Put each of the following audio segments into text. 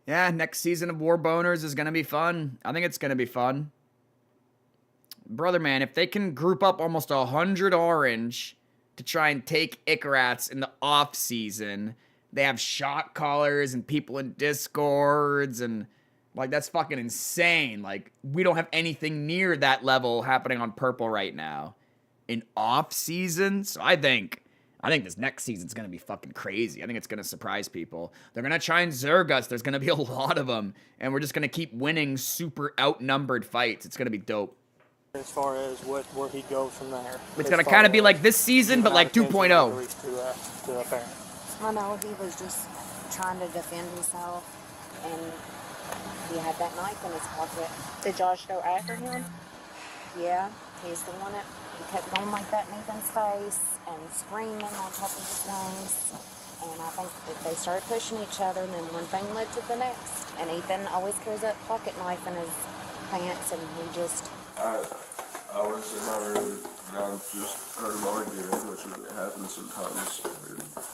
Yeah, next season of War Boners is going to be fun. I think it's going to be fun. Brother, man, if they can group up almost 100 orange to try and take Icarats in the off season, they have shot callers and people in Discords, and like that's fucking insane. Like we don't have anything near that level happening on purple right now in off season. So I think this next season's gonna be fucking crazy. I think it's gonna surprise people. They're gonna try and Zerg us. There's gonna be a lot of them, and we're just gonna keep winning super outnumbered fights. It's gonna be dope. As far as where he goes from there. It's gonna kind of be like this season, but like 2.0. To a parent. I know he was just trying to defend himself, and he had that knife in his pocket. Did Josh go after him? Yeah, he's the one that he kept going like that in Ethan's face and screaming on top of his lungs. And I think that they started pushing each other, and then one thing led to the next. And Ethan always carries that pocket knife in his pants, and he just... I was in my room and I just heard him arguing, which happens sometimes.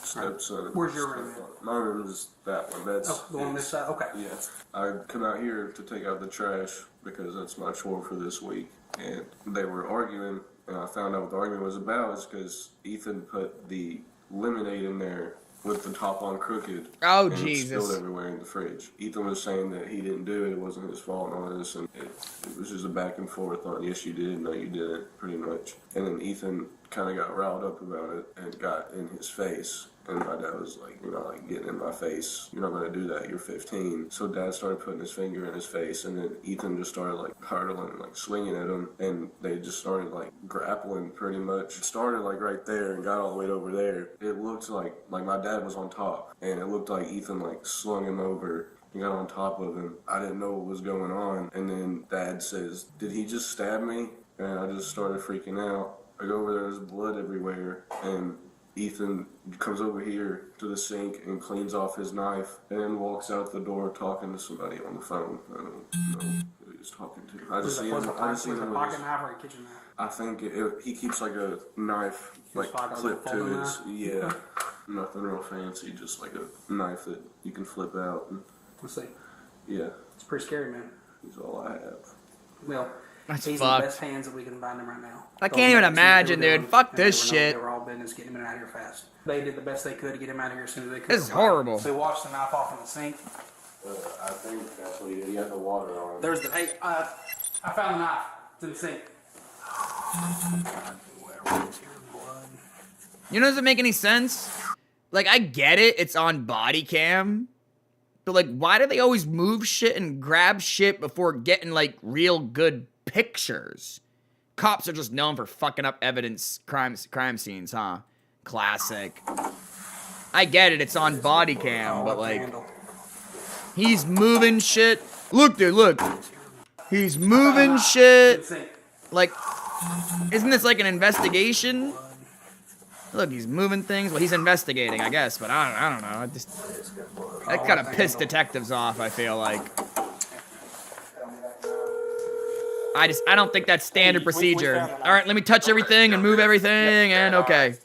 Stepson. Where's your room? My room is that one. That's the one on this side? Okay. Yeah. I come out here to take out the trash because that's my chore for this week. And they were arguing, and I found out what the argument was about is because Ethan put the lemonade in there with the top on crooked. Oh, and Jesus. It spilled everywhere in the fridge. Ethan was saying that he didn't do it, it wasn't his fault and all this, and it was just a back and forth on yes you did, no you didn't, pretty much. And then Ethan kind of got riled up about it and got in his face. And my dad was like, you're not like getting in my face. You're not going to do that. You're 15. So dad started putting his finger in his face, and then Ethan just started like hurdling and like swinging at him, and they just started like grappling pretty much. It started like right there and got all the way over there. It looked like my dad was on top, and it looked like Ethan like slung him over and got on top of him. I didn't know what was going on, and then dad says, did he just stab me? And I just started freaking out. I go over there, there's blood everywhere, and Ethan comes over here to the sink and cleans off his knife and then walks out the door talking to somebody on the phone. I don't know who he was talking to. I just see him. I just see him. Pocket knife or a kitchen knife? I think he keeps like a knife like clipped to his. Yeah, nothing real fancy, just like a knife that you can flip out. And, let's see. Yeah. It's pretty scary, man. He's all I have. Well, that's he's fucked. in the best hands that we can find him right now. I can't even imagine, dude. Fuck this shit. They were all business getting him out of here fast. They did the best they could to get him out of here as soon as they could. This is horrible. So they washed the knife off in the sink. I think that's what he did. He had the water on. There's the, hey, I found the knife. It's in the sink. You know, does it make any sense? Like, I get it. It's on body cam. But, like, why do they always move shit and grab shit before getting, like, real good pictures? Cops are just known for fucking up evidence, crime scenes, huh? Classic. I get it. It's on body cam, but, like, he's moving shit. Look, dude, look. He's moving shit. Like, isn't this like an investigation? Look, he's moving things. Well, he's investigating, I guess, but I don't know. That kind of pissed detectives off, I feel like. I don't think that's standard procedure. All right, let me touch everything and move everything, and okay.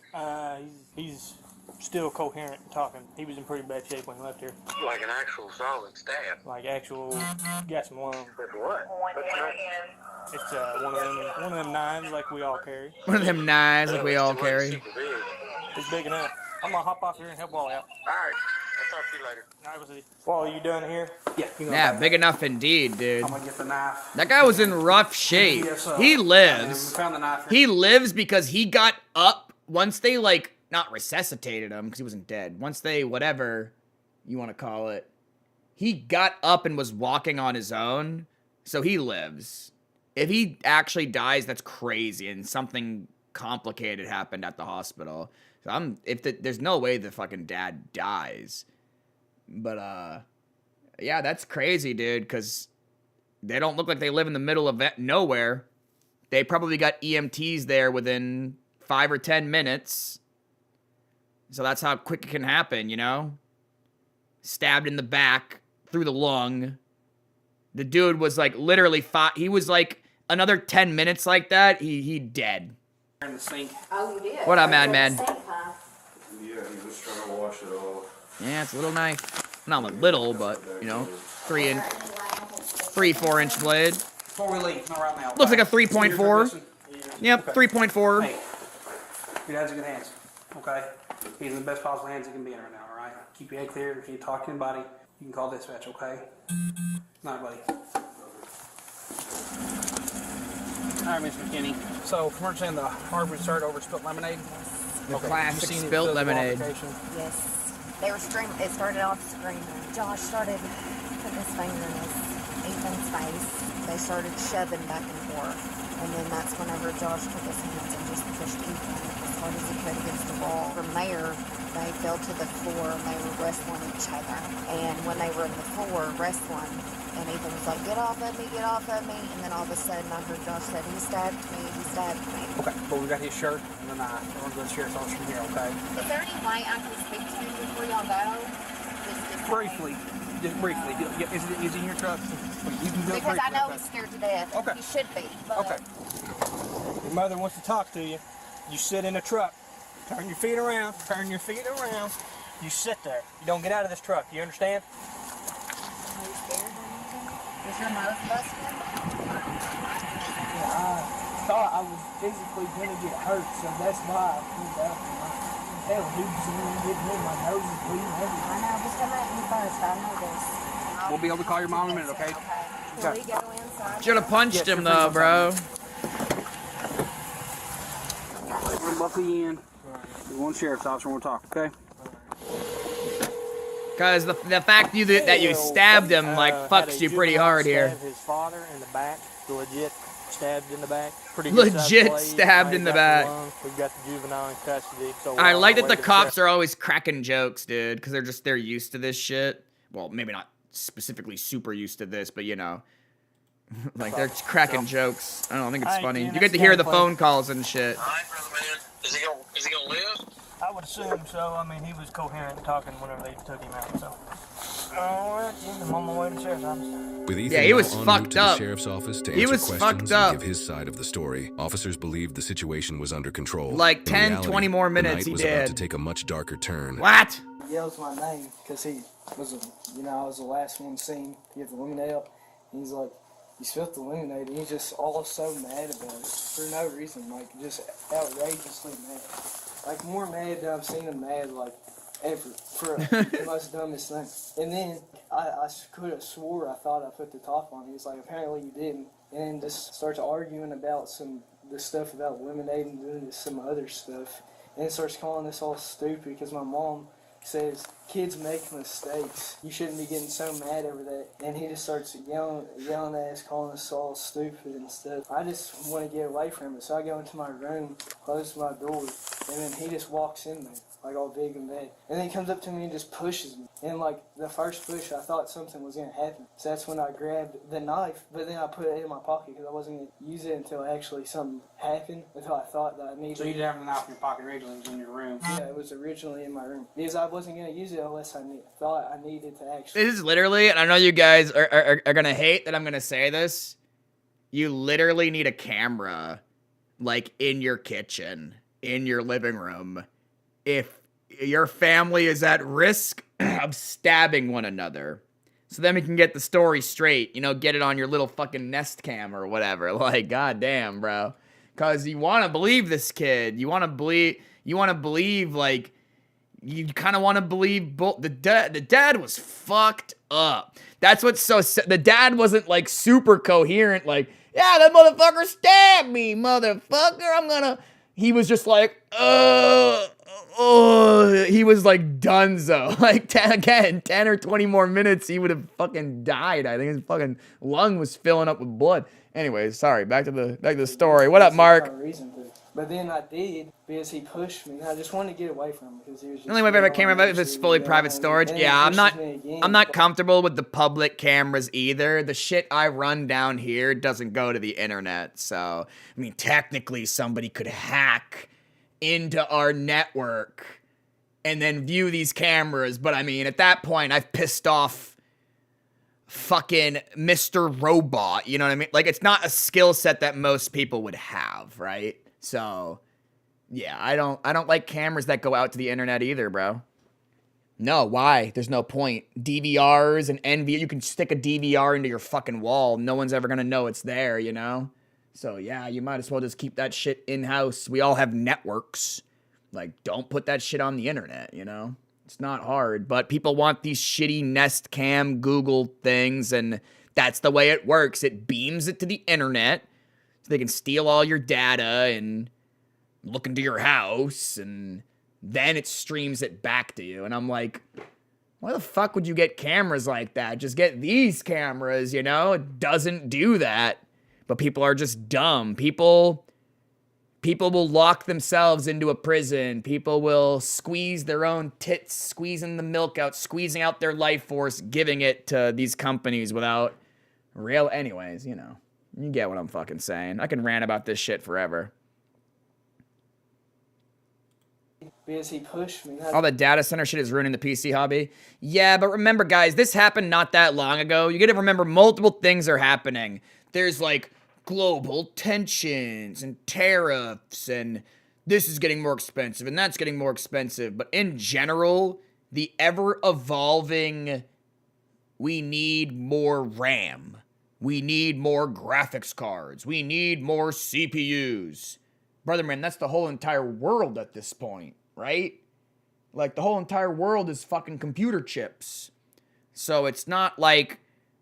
He's still coherent and talking. He was in pretty bad shape when he left here. Like an actual solid stab. Like actual, got some lung. With what? It's one of them knives like we all carry. One of them knives like we all carry. It's big enough. I'm gonna hop off here and help Wally out. Alright, I'll talk to you later. Alright, we'll see. Wally, you done here? Yeah. Yeah, big enough indeed, dude. I'm gonna get the knife. That guy was in rough shape. He lives. Found the knife. He lives because he got up once they, like, not resuscitated him because he wasn't dead. Once they, whatever you want to call it, he got up and was walking on his own, so he lives. If he actually dies, that's crazy, and something complicated happened at the hospital. So there's no way the fucking dad dies. But, yeah, that's crazy, dude, because they don't look like they live in the middle of nowhere. They probably got EMTs there within 5 or 10 minutes. So that's how quick it can happen, you know? Stabbed in the back, through the lung. The dude was, like, literally he was, like, another 10 minutes like that, he dead. in the sink. Oh, you did? What up, Oh, Madman? you had the sink, huh? Yeah, he was trying to wash it off. Yeah, it's a little knife. Not a little, but, you know, 4-inch blade. Before we leave, not right now. Looks like a okay? 3.4. Listen. Yep, Okay. 3.4. Hey, your dad's in good hands, okay? He's in the best possible hands he can be in right now, all right? Keep your head clear. If you talk to anybody, you can call dispatch, okay? Night, buddy. All right, Mr. McKinney. So, from what you're saying, the Harvard started over spilt lemonade? The Okay. classic You seen it, spilt the lemonade. altercation? Yes. They were screaming. It started off screaming. Josh started putting his finger in Ethan's face. They started shoving back and forth. And then that's whenever Josh took his hands and just pushed Ethan as hard as he could against the wall. From there, they fell to the floor and they were wrestling each other. And when they were in the floor wrestling, and Ethan was like, get off of me, get off of me. And then all of a sudden I heard Josh said, he stabbed me, he stabbed me. Okay, but we got his shirt and the knife. We're going to go to the sheriff's office from here, okay? Is there any way I can speak to you before y'all go? Briefly. Just briefly. Is he in your truck? You can do it Because I briefly, know okay? he's scared to death. Okay. He should be. But Okay. Your mother wants to talk to you. You sit in the truck. Turn your feet around. Turn your feet around. You sit there. You don't get out of this truck. You understand? Are you scared or anything? Is your nose busted? I thought I was physically gonna get hurt, so that's why I pulled out. Hell, dude's getting me, my nose is bleeding everywhere. I know. Just come at me first. I know this. We'll be able to call your mom in a minute, okay? Okay. Will we go inside? Should have punched Yes, him you're though, free bro. We're going to buckle you in. We're going to the sheriff's office and we'll talk, okay? Cause the fact that you stabbed him like fucks you pretty hard here. His father in the back, legit stabbed in the back. Pretty good sized Legit blade. stabbed in the Got back. lung. We've got the juvenile in custody. So I we're like on that our the way to cops are always cracking jokes, dude, because they're used to this shit. Well, maybe not specifically super used to this, but you know, like they're cracking jokes. I don't think it's Alright, funny. Ken, You that's get to hear the gameplay. phone calls and shit. All right, brother man. Is he gonna live? I would assume so. I mean, he was coherent talking whenever they took him out. So, all right, I'm on my way to the sheriff's office. With Ethan Yeah, he now was en route fucked to the up. sheriff's office to He answer was questions fucked up. and give his side of the story, officers believed the situation was under control. Like In 10, reality, 20 more the minutes, night he was about did. to take a much darker turn. What? He yells my name because he was, I was the last one seen to get the lemonade out. And he's like, you spilled the lemonade, and he's just all so mad about it for no reason, like just outrageously mad. Like more mad than I've seen him mad like ever for the most dumbest thing. And then I could have swore I thought I put the top on. He was like, apparently you didn't. And then just starts arguing about the stuff about lemonade and doing some other stuff. And starts calling us all stupid because my mom says kids make mistakes. You shouldn't be getting so mad over that. And he just starts yelling at us, calling us all stupid and stuff. I just want to get away from it, so I go into my room, close my door, and then he just walks in there, like all big and bad. And then he comes up to me and just pushes me. And like the first push, I thought something was gonna happen. So that's when I grabbed the knife, but then I put it in my pocket because I wasn't gonna use it until actually something happened, until I thought that I needed So you did have the knife in your pocket originally, it was in your room. Yeah, it was originally in my room because I wasn't gonna use it unless I thought I needed to actually. This is literally, and I know you guys are gonna hate that I'm gonna say this. You literally need a camera, like in your kitchen, in your living room, if your family is at risk of stabbing one another. So then we can get the story straight, you know, get it on your little fucking Nest Cam or whatever. Like, goddamn, bro. Cause you want to believe this kid. You want to believe, like, you kind of want to believe the dad was fucked up. That's what's so the dad wasn't like super coherent, like, yeah, that motherfucker stabbed me, motherfucker. He was just like, he was like donezo. Like 10 or 20 more minutes, he would have fucking died. I think his fucking lung was filling up with blood. Anyways, sorry, back to the story. What up, Mark? No reason to. But then I did because he pushed me. I just wanted to get away from him because he was just. The only way I've ever came about if it's fully private storage. Yeah, I'm not comfortable with the public cameras either. The shit I run down here doesn't go to the internet. So, I mean, technically somebody could hack into our network and then view these cameras. But I mean, at that point, I've pissed off fucking Mr. Robot. You know what I mean? Like, it's not a skill set that most people would have, right? So, Yeah, I don't like cameras that go out to the internet either, bro. No, why? There's no point. DVRs and NV, you can stick a DVR into your fucking wall. No one's ever gonna know it's there, you know? So yeah, you might as well just keep that shit in-house. We all have networks. Like, don't put that shit on the internet, you know? It's not hard, but people want these shitty Nest Cam Google things, and that's the way it works. It beams it to the internet so they can steal all your data and look into your house, and then it streams it back to you. And I'm like, why the fuck would you get cameras like that? Just get these cameras, you know? It doesn't do that. But people are just dumb. People will lock themselves into a prison. People will squeeze their own tits, squeezing the milk out, squeezing out their life force, giving it to these companies without real... Anyways, you know. You get what I'm fucking saying. I can rant about this shit forever. Because he pushed me. All the data center shit is ruining the PC hobby. Yeah, but remember, guys, this happened not that long ago. You gotta remember multiple things are happening. There's, like, global tensions and tariffs, and this is getting more expensive, and that's getting more expensive. But in general, the ever-evolving, we need more RAM. We need more graphics cards. We need more CPUs. Brother, man, that's the whole entire world at this point, right? Like, the whole entire world is fucking computer chips. So it's not like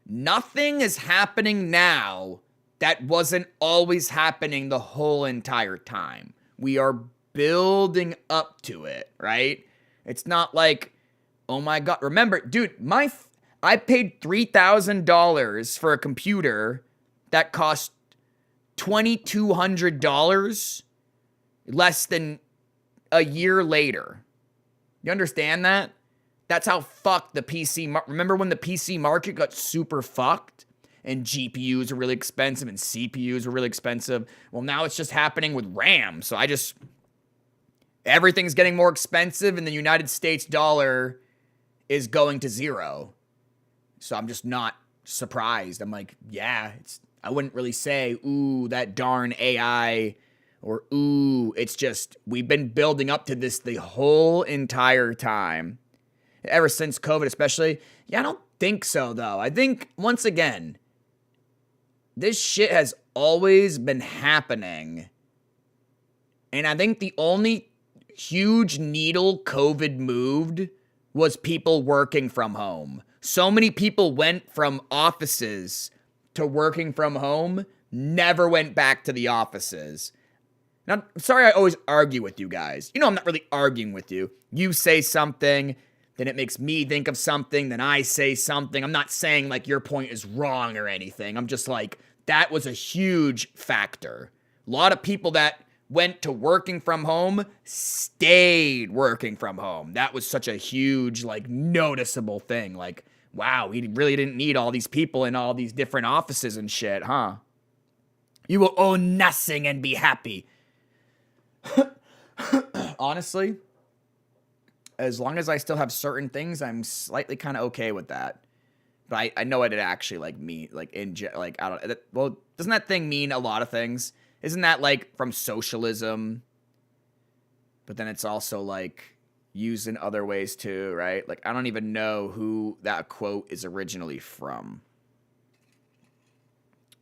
nothing is happening now that wasn't always happening the whole entire time. We are building up to it, right? It's not like, oh my God. Remember, dude, I paid $3,000 for a computer that cost $2,200 less than a year later. You understand that? That's how fucked the PC... Remember when the PC market got super fucked? And GPUs are really expensive and CPUs are really expensive. Well, now it's just happening with RAM. So everything's getting more expensive, and the United States dollar is going to zero. So I'm just not surprised. I'm like, yeah, I wouldn't really say, ooh, that darn AI, or ooh, it's just, we've been building up to this the whole entire time. Ever since COVID especially. Yeah, I don't think so, though. I think, once again, this shit has always been happening. And I think the only huge needle COVID moved was people working from home. So many people went from offices to working from home, never went back to the offices. Now, I'm sorry I always argue with you guys. You know I'm not really arguing with you. You say something, then it makes me think of something, then I say something. I'm not saying like your point is wrong or anything. I'm just like, that was a huge factor. A lot of people that went to working from home stayed working from home. That was such a huge, like, noticeable thing. Like, wow, we really didn't need all these people in all these different offices and shit, huh? You will own nothing and be happy. Honestly, as long as I still have certain things, I'm slightly kind of okay with that. But I know what it actually, like, mean, like, I don't, well, doesn't that thing mean a lot of things? Isn't that, like, from socialism? But then it's also, like, used in other ways, too, right? Like, I don't even know who that quote is originally from.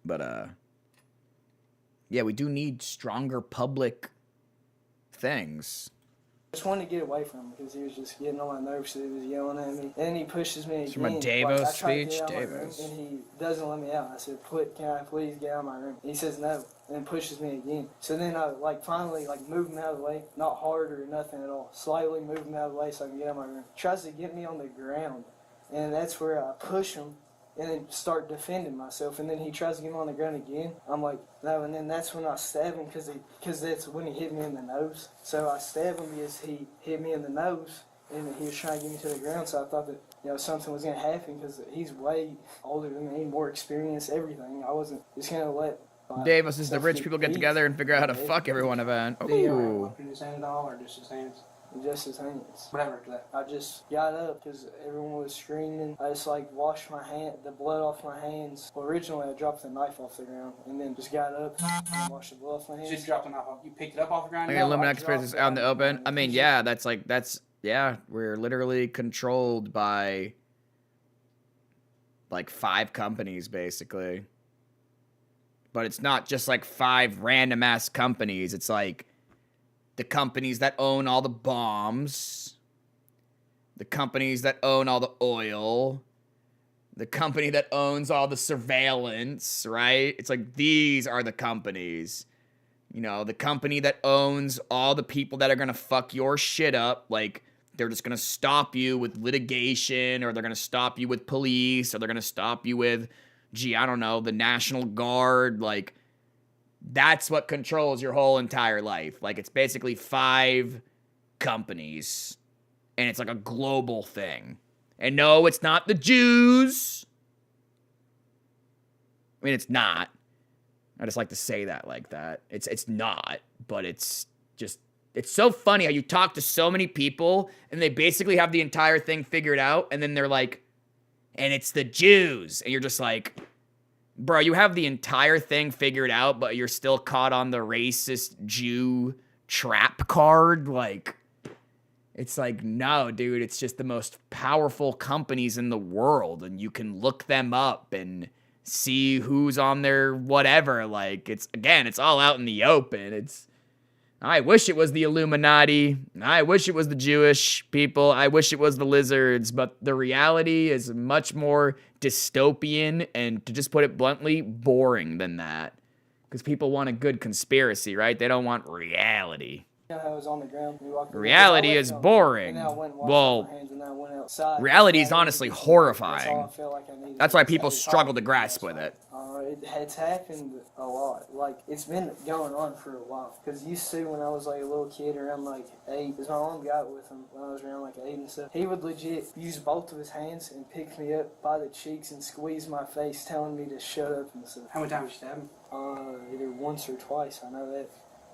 But, yeah, we do need stronger public things. I just wanted to get away from him because he was just getting on my nerves. He was yelling at me. And then he pushes me again. From a Davos I tried to speech? get out of my room, Davos. and he doesn't let me out. I said, can I please get out of my room? And he says no, and then pushes me again. So then I finally move him out of the way. Not hard or nothing at all. Slightly move him out of the way so I can get out of my room. Tries to get me on the ground. And that's where I push him and then start defending myself. And then he tries to get me on the ground again. I'm like, no. And then that's when I stab him because that's when he hit me in the nose. So I stab him because he hit me in the nose and he was trying to get me to the ground. So I thought that something was going to happen because he's way older than me, more experienced, everything. I wasn't just going to let... Davos is the rich people get together and figure out how to fuck everyone event. Do you Ooh. look in his hand at all, or just his hands? just his hands. What happened after that? I just got up because everyone was screaming. I just like washed my hand, the blood off my hands. Well, originally I dropped the knife off the ground and then just got up and washed the blood off my You hands. just dropped a knife off. You picked it up off the ground? Like No, Illuminati I conspiracies dropped out in the it. open. I mean, yeah, yeah, we're literally controlled by like 5 companies basically. But it's not just like 5 random ass companies. It's like the companies that own all the bombs, the companies that own all the oil, the company that owns all the surveillance, right? It's like these are the companies. You know, the company that owns all the people that are going to fuck your shit up. Like, they're just going to stop you with litigation, or they're going to stop you with police, or they're going to stop you with, I don't know, the National Guard. Like, that's what controls your whole entire life. Like, it's basically 5 companies, and it's like a global thing. And no, it's not the Jews. I mean, it's not. I just like to say that like that. It's not, but it's just, it's so funny how you talk to so many people and they basically have the entire thing figured out, and then they're like, and it's the Jews. And you're just like, bro, you have the entire thing figured out, but you're still caught on the racist Jew trap card. Like, it's like, no, dude, it's just the most powerful companies in the world, and you can look them up and see who's on their whatever. Like, it's all out in the open. I wish it was the Illuminati. I wish it was the Jewish people. I wish it was the lizards, but the reality is much more dystopian and, to just put it bluntly, boring than that. Because people want a good conspiracy, right? They don't want reality. You know how I was on the ground? We walked Reality I left is on- boring. And then I went and washed Well, my hands and then I went outside. reality is And I honestly That's all horrifying. I felt like I needed. That's why people struggle to grasp That's with it. It's happened a lot. Like, it's been going on for a while. Because used to, when I was like a little kid around like 8, because my mom got with him when I was around like 8 and stuff, he would legit use both of his hands and pick me up by the cheeks and squeeze my face, telling me to shut up and stuff. How many times did you stab him? Either once or twice, I know that.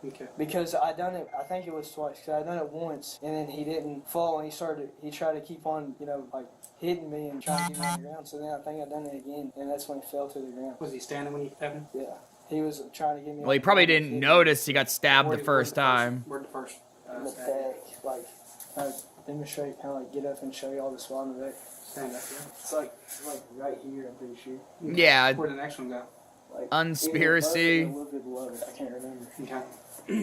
Okay. Because I done it, I think it was twice, because I done it once, and then he didn't fall, and he tried to keep on, like, hitting me and trying to get me on the ground, so then I think I done it again, and that's when he fell to the ground. Was he standing when you stabbed him? Yeah. He was trying to get me Well, he probably didn't notice he got stabbed the Where'd first time. Where'd the first? in the back, like, I demonstrate, kind of like get up and show you all the spot in the back. Stand up, yeah. It's like right here, I'm pretty sure. Yeah, Where'd the next one go? Like, Unspiracy. either above it or a little bit below it, I can't remember. Okay.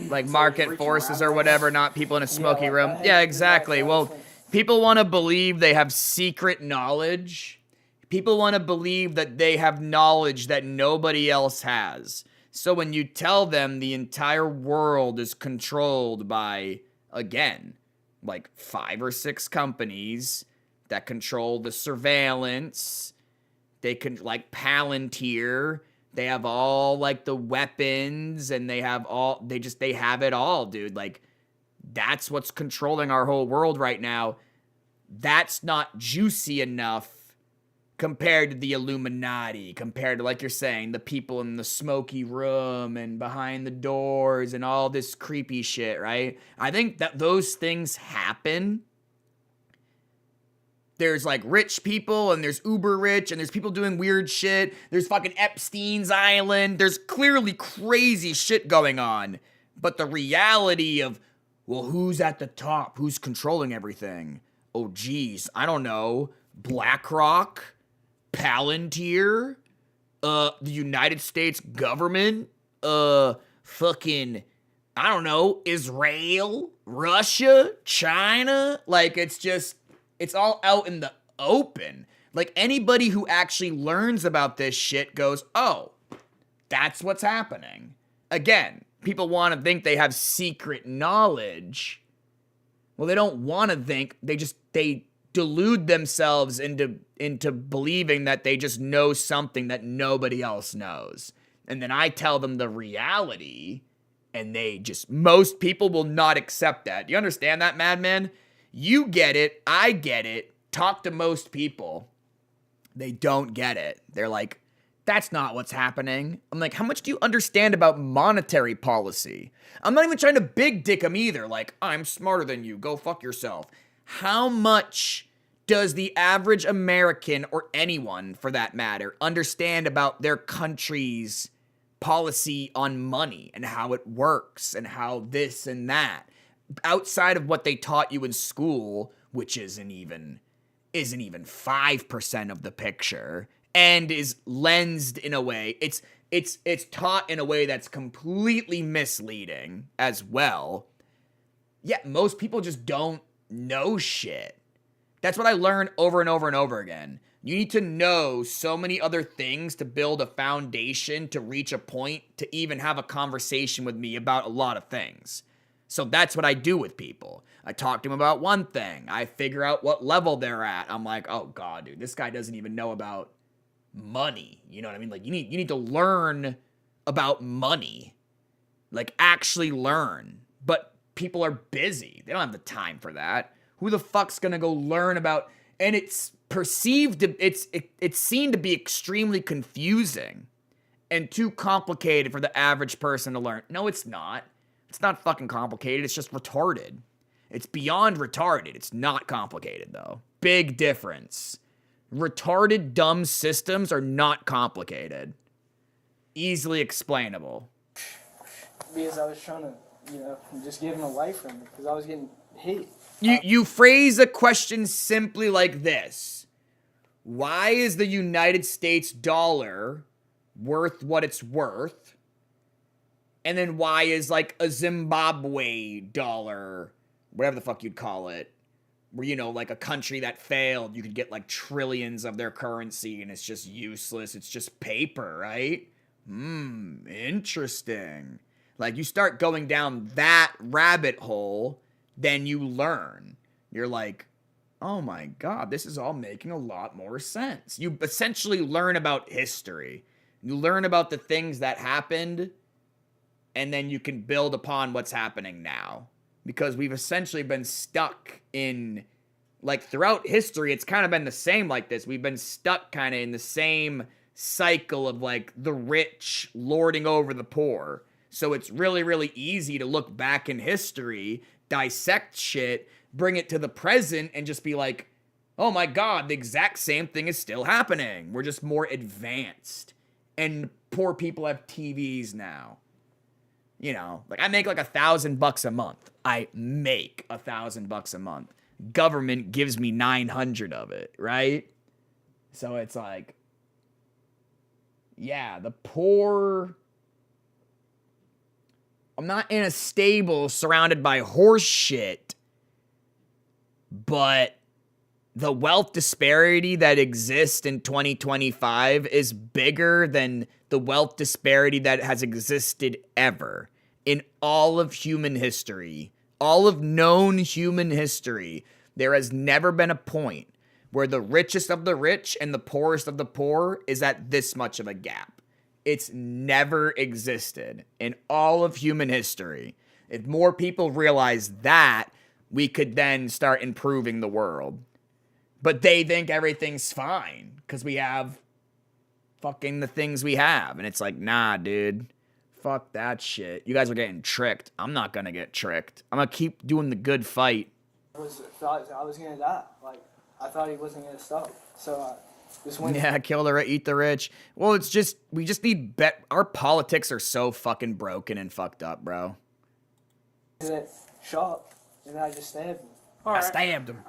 like So market reaching forces around or whatever, not people in a smoky like, room. I had Yeah, to do exactly. that Well, thing. people want to believe they have secret knowledge. People want to believe that they have knowledge that nobody else has. So when you tell them the entire world is controlled by, again, like 5 or 6 companies that control the surveillance, they can, like Palantir, they have all like the weapons, and they have it all, dude. Like, that's what's controlling our whole world right now. That's not juicy enough compared to the Illuminati, compared to, like you're saying, the people in the smoky room and behind the doors and all this creepy shit, right? I think that those things happen. There's like rich people, and there's uber rich, and there's people doing weird shit. There's fucking Epstein's Island. There's clearly crazy shit going on. But the reality of, well, who's at the top? Who's controlling everything? Oh, geez, I don't know. BlackRock? Palantir? The United States government? Fucking, I don't know, Israel? Russia? China? Like, it's all out in the open. Like, anybody who actually learns about this shit goes, oh, that's what's happening. Again, people want to think they have secret knowledge. Well, they don't want to think. They delude themselves into believing that they just know something that nobody else knows. And then I tell them the reality, and most people will not accept that. Do you understand that, madman? You get it. I get it. Talk to most people. They don't get it. They're like, That's not what's happening. I'm like, how much do you understand about monetary policy? I'm not even trying to big dick him either. Like, I'm smarter than you. Go fuck yourself. How much does the average American, or anyone for that matter, understand about their country's policy on money and how it works and how this and that? Outside of what they taught you in school, which isn't even 5% of the picture, and is lensed in a way, it's taught in a way that's completely misleading as well. Yeah, most people just don't know shit. That's what I learned over and over and over again. You need to know so many other things to build a foundation to reach a point to even have a conversation with me about a lot of things. So that's what I do with people. I talk to them about one thing. I figure out what level they're at. I'm like, oh God, dude, this guy doesn't even know about money. You know what I mean? Like, you need to learn about money. Like, actually learn. But people are busy. They don't have the time for that. Who the fuck's gonna go learn about? And it's perceived to, it's seen to be extremely confusing and too complicated for the average person to learn. No, it's not. It's not fucking complicated. It's just retarded. It's beyond retarded. It's not complicated, though. Big difference. Retarded, dumb systems are not complicated. Easily explainable. Because I was trying to, just get him away from it because I was getting hit. You phrase a question simply like this. Why is the United States dollar worth what it's worth? And then why is like a Zimbabwe dollar, whatever the fuck you'd call it, where, like a country that failed, you could get like trillions of their currency and it's just useless. It's just paper, right? Interesting. Like, you start going down that rabbit hole, then you learn. You're like, oh my God, this is all making a lot more sense. You essentially learn about history. You learn about the things that happened, and then you can build upon what's happening now. Because we've essentially been stuck in, like, throughout history, it's kind of been the same like this. We've been stuck kind of in the same cycle of, like, the rich lording over the poor. So it's really, really easy to look back in history, dissect shit, bring it to the present, and just be like, oh my God, the exact same thing is still happening. We're just more advanced. And poor people have TVs now. Like, I make like $1,000 a month. I make $1,000 a month. Government gives me 900 of it, right? So it's like, yeah, the poor. I'm not in a stable surrounded by horse shit, but the wealth disparity that exists in 2025 is bigger than the wealth disparity that has existed ever in all of human history, all of known human history. There has never been a point where the richest of the rich and the poorest of the poor is at this much of a gap. It's never existed in all of human history. If more people realize that, we could then start improving the world. But they think everything's fine because we have fucking the things we have. And it's like, nah, dude. Fuck that shit. You guys are getting tricked. I'm not gonna get tricked. I'm gonna keep doing the good fight. I thought I was gonna die. Like, I thought he wasn't gonna stop. So I just went. Yeah, kill the rich, eat the rich. Well, it's just, we just need our politics are so fucking broken and fucked up, bro. That shot, and I just stabbed him. All right. I stabbed him.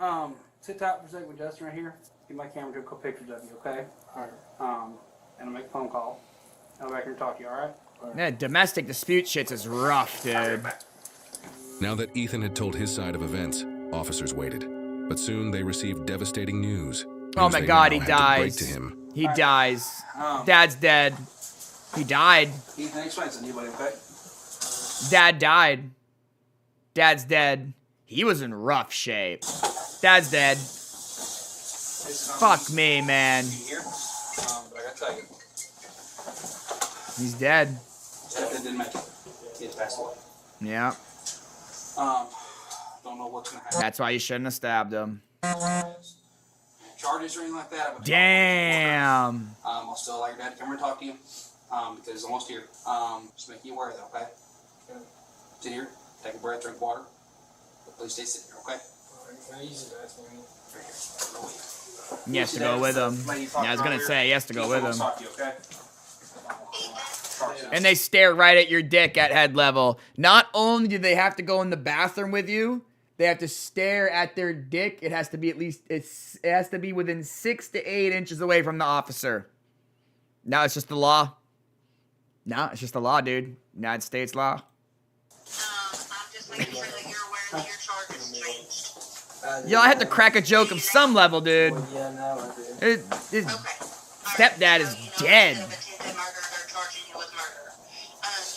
Sit tight for a second with Justin right here. Get my camera to a couple pictures of you, okay? All right. And I'll make a phone call. I'll be back here and talk to you, all right? Yeah, domestic dispute shits is rough, dude. Now that Ethan had told his side of events, officers waited. But soon they received devastating news. Oh News my they God, now he had to break dies. to him. He dies. Dad's dead. He died. Ethan, explain to anybody, okay? Dad died. Dad's dead. He was in rough shape. Dad's dead. Fuck me, man. Here, but I gotta tell you, He's dead. Steph didn't mention it. He has passed away. Yeah. Don't know what's gonna happen. That's why you shouldn't have stabbed him. Trying charges or anything like that. I wouldn't Damn. I'll still allow your dad to come here and talk to you because he's almost here. Just make you aware of that, okay? Sit here, take a breath, drink water. But please stay sitting here, okay? Can I use the bathroom? Right here. Go with you. He has to go with him. Yeah, I was gonna say he has to go with him. Talk to you, okay? And they stare right at your dick at head level. Not only do they have to go in the bathroom with you, they have to stare at their dick. It has to be it has to be within 6 to 8 inches away from the officer. No, it's just the law. No, it's just the law, dude. United States law. I'm just making sure that you're aware that your charges changed. Yo, I had to crack a joke of some level, dude. Yeah, no, I did. His Okay. stepdad is dead. Attempted murder, they're charging you with murder.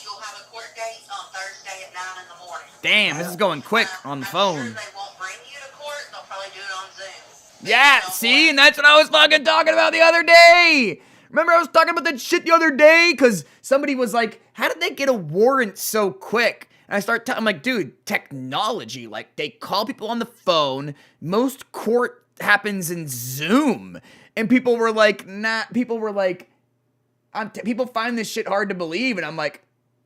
You'll have a court date on Thursday at 9 in the morning. Damn, this is going quick on the I'm phone. sure they won't bring you to court. They'll probably do it on Zoom. Yeah, see? And that's what I was fucking talking about the other day. Remember I was talking about that shit the other day? Because somebody was like, how did they get a warrant so quick? And I start I'm like, dude, technology. Like, they call people on the phone. Most court happens in Zoom. And people were like, nah. People were like, people find this shit hard to believe. And I'm like,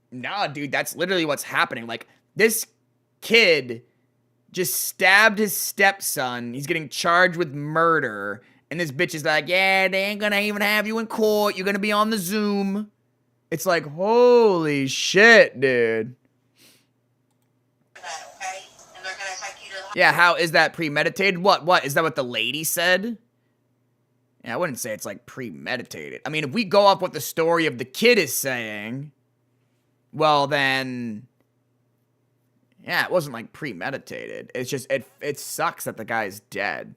nah, dude, that's literally what's happening. Like, this kid just stabbed his stepson. He's getting charged with murder. And this bitch is like, yeah, they ain't gonna even have you in court. You're gonna be on the Zoom. It's like, holy shit, dude. Okay? And they're gonna take you to the Yeah, how is that premeditated? What? Is that what the lady said? Yeah, I wouldn't say it's like premeditated. I mean, if we go off what the story of the kid is saying, well then, yeah, it wasn't like premeditated. It's just, it sucks that the guy's dead.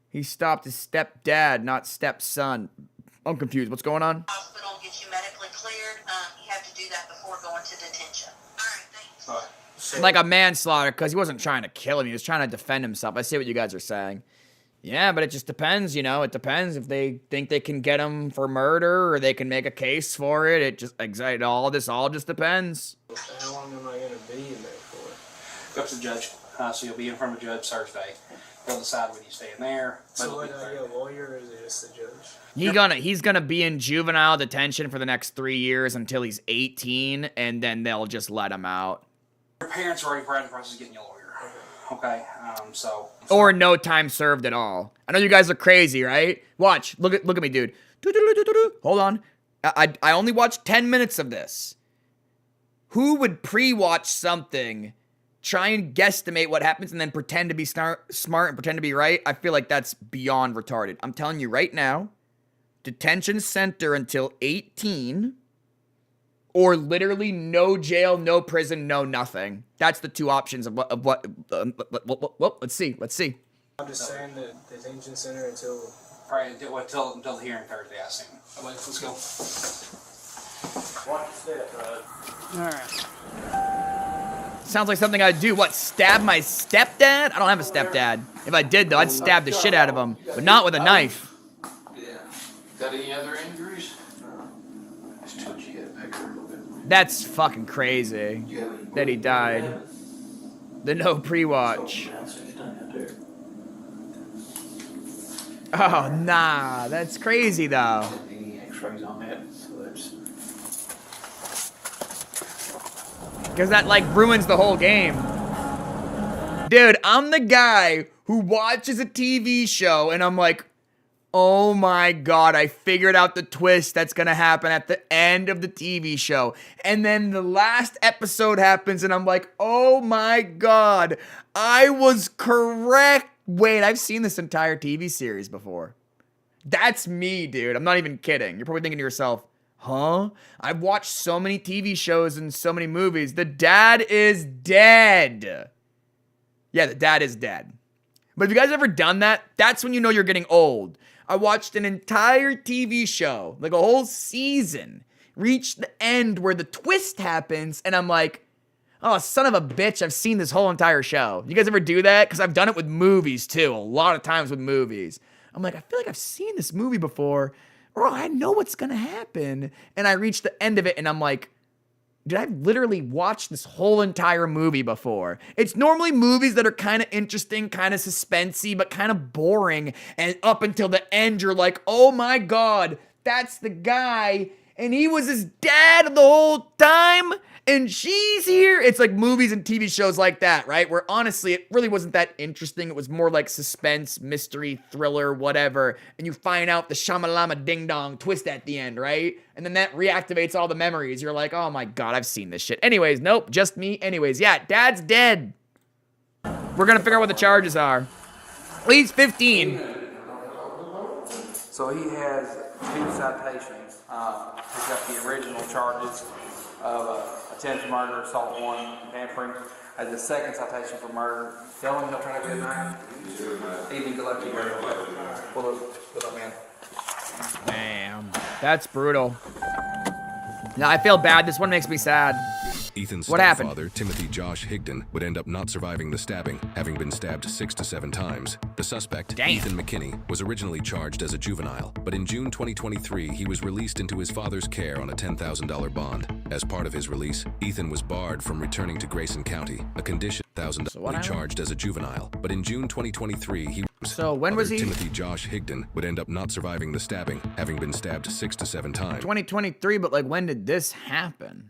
He stopped his stepdad, not stepson. I'm confused. What's going on? hospital and get you medically cleared. You have to do that before going to detention. All right, thanks. All right. Like a manslaughter, because he wasn't trying to kill him. He was trying to defend himself. I see what you guys are saying. Yeah, but it just depends, you know. It depends if they think they can get him for murder or they can make a case for it. It just, all just depends. How long am I going to be in there for? Go up to the judge. So you'll be in front of a judge Thursday. They'll decide whether you stay in there. So what, do I get a lawyer or is it just the judge? He's gonna be in juvenile detention for the next 3 years until he's 18, and then they'll just let him out. Your parents are already right in the process of getting you a lawyer. Okay, so Or no time served at all. I know you guys are crazy, right? Watch. Look at me, dude. Hold on. I only watched 10 minutes of this. Who would pre-watch something, try and guesstimate what happens, and then pretend to be smart and pretend to be right? I feel like that's beyond retarded. I'm telling you right now, detention center until 18, or literally no jail, no prison, no nothing. That's the two options of what. Let's see. I'm just saying the detention center until... probably until the hearing Thursday, I assume. Let's go. Watch your step, bud. All right. Sounds like something I'd do. What, stab my stepdad? I don't have a stepdad. If I did, though, I'd stab the shit out of him. But not with a knife. Yeah. Got any other injuries? Just told you get back there a little bit. That's fucking crazy that he died. The no pre-watch. Oh, nah. That's crazy, though. Any x-rays on that? So that's... Because that, like, ruins the whole game. Dude, I'm the guy who watches a TV show and I'm like, oh my god, I figured out the twist that's gonna happen at the end of the TV show. And then the last episode happens and I'm like, oh my god, I was correct. Wait, I've seen this entire TV series before. That's me, dude. I'm not even kidding. You're probably thinking to yourself, huh? I've watched so many TV shows and so many movies. The dad is dead. Yeah, the dad is dead. But have you guys ever done that? That's when you know you're getting old. I watched an entire TV show, like a whole season, reach the end where the twist happens, and I'm like, oh, son of a bitch, I've seen this whole entire show. You guys ever do that? Because I've done it with movies, too. A lot of times with movies. I'm like, I feel like I've seen this movie before, or I know what's going to happen. And I reach the end of it, and I'm like, dude, I've literally watched this whole entire movie before. It's normally movies that are kind of interesting, kind of suspensey, but kind of boring. And up until the end, you're like, oh my God, that's the guy. And he was his dad the whole time. And she's here. It's like movies and TV shows like that, right? Where honestly, it really wasn't that interesting. It was more like suspense, mystery, thriller, whatever. And you find out the shamalama ding dong twist at the end, right? And then that reactivates all the memories. You're like, oh my God, I've seen this shit. Anyways, nope, just me. Anyways, yeah, dad's dead. We're gonna figure out what the charges are. Please, 15. So he has 2 citations. He's got the original charges of attempted murder, assault 1, tampering. As the second citation for murder. Tell him he'll try to get a night. Evening, good luck to you. Good luck, man. Damn, that's brutal. No, I feel bad. This one makes me sad. Ethan's What happened? stepfather, Timothy Josh Higdon, would end up not surviving the stabbing, having been stabbed 6 to 7 times. The suspect, Damn. Ethan McKinney, was originally charged as a juvenile, but in June 2023, he was released into his father's care on a $10,000 bond. As part of his release, Ethan was barred from returning to Grayson County, a condition $1,000 So what happened? charged as a juvenile. But in June 2023, he So when was he? Timothy Josh Higdon would end up not surviving the stabbing, having been stabbed 6 to 7 times. 2023, but like when did this happen?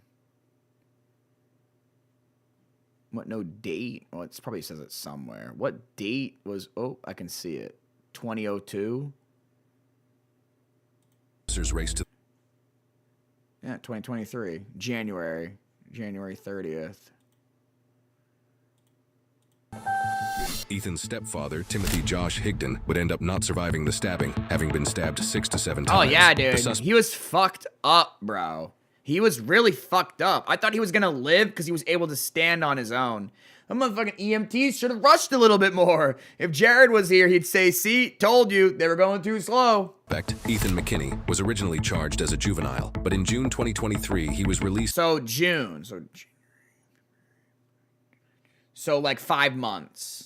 What, no date? Well, it probably says it somewhere. What date was, oh, I can see it. 2002? Officers raced to Yeah, 2023. January 30th. Ethan's stepfather, Timothy Josh Higdon, would end up not surviving the stabbing, having been stabbed 6 to 7 Oh, times. yeah, The dude. He was fucked up, bro. He was really fucked up. I thought he was gonna live because he was able to stand on his own. The motherfucking EMTs should have rushed a little bit more. If Jared was here, he'd say, see, told you, they were going too slow. suspect, Ethan McKinney, was originally charged as a juvenile, but in June 2023, he was released So June. So like 5 months.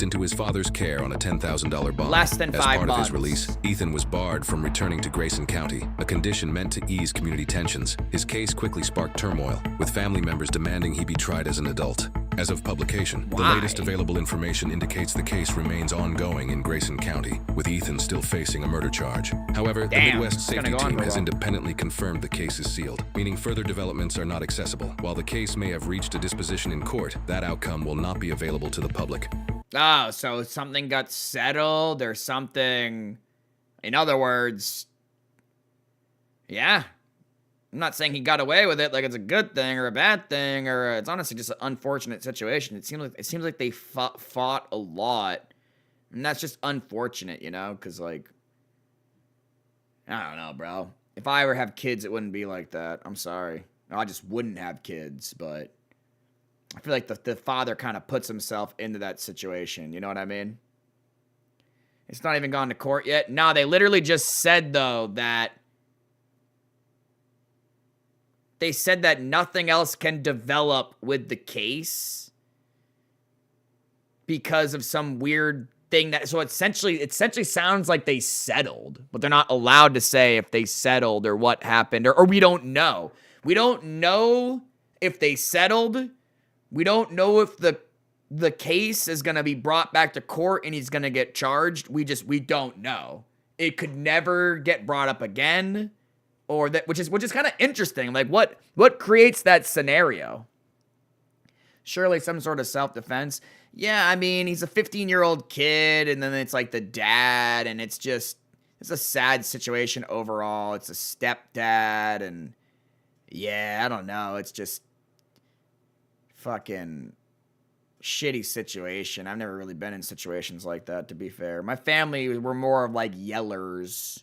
into his father's care on a $10,000 bond. Less than As 5 part months. of his release, Ethan was barred from returning to Grayson County, a condition meant to ease community tensions. His case quickly sparked turmoil, with family members demanding he be tried as an adult. As of publication, the Why? latest available information indicates the case remains ongoing in Grayson County, with Ethan still facing a murder charge. However, the Damn, Midwest it's gonna Safety go on Team for a has while. independently confirmed the case is sealed, meaning further developments are not accessible. While the case may have reached a disposition in court, that outcome will not be available to the public. Oh, so something got settled or something. In other words, yeah. I'm not saying he got away with it like it's a good thing or a bad thing, or it's honestly just an unfortunate situation. It seems like they fought a lot, and that's just unfortunate, you know, because like, I don't know, bro. If I ever have kids, it wouldn't be like that. I'm sorry. I just wouldn't have kids, but I feel like the father kind of puts himself into that situation. You know what I mean? It's not even gone to court yet. No, they literally just said, though, that they said that nothing else can develop with the case because of some weird thing that, so it essentially sounds like they settled, but they're not allowed to say if they settled or what happened, or we don't know. We don't know if they settled. We don't know if the case is going to be brought back to court and he's going to get charged. We don't know. It could never get brought up again, or that, which is kind of interesting. Like what creates that scenario? Surely some sort of self-defense. Yeah, I mean, he's a 15-year-old kid, and then it's like the dad, and it's a sad situation overall. It's a stepdad, and yeah, I don't know. It's just fucking shitty situation. I've never really been in situations like that, to be fair. My family were more of like yellers.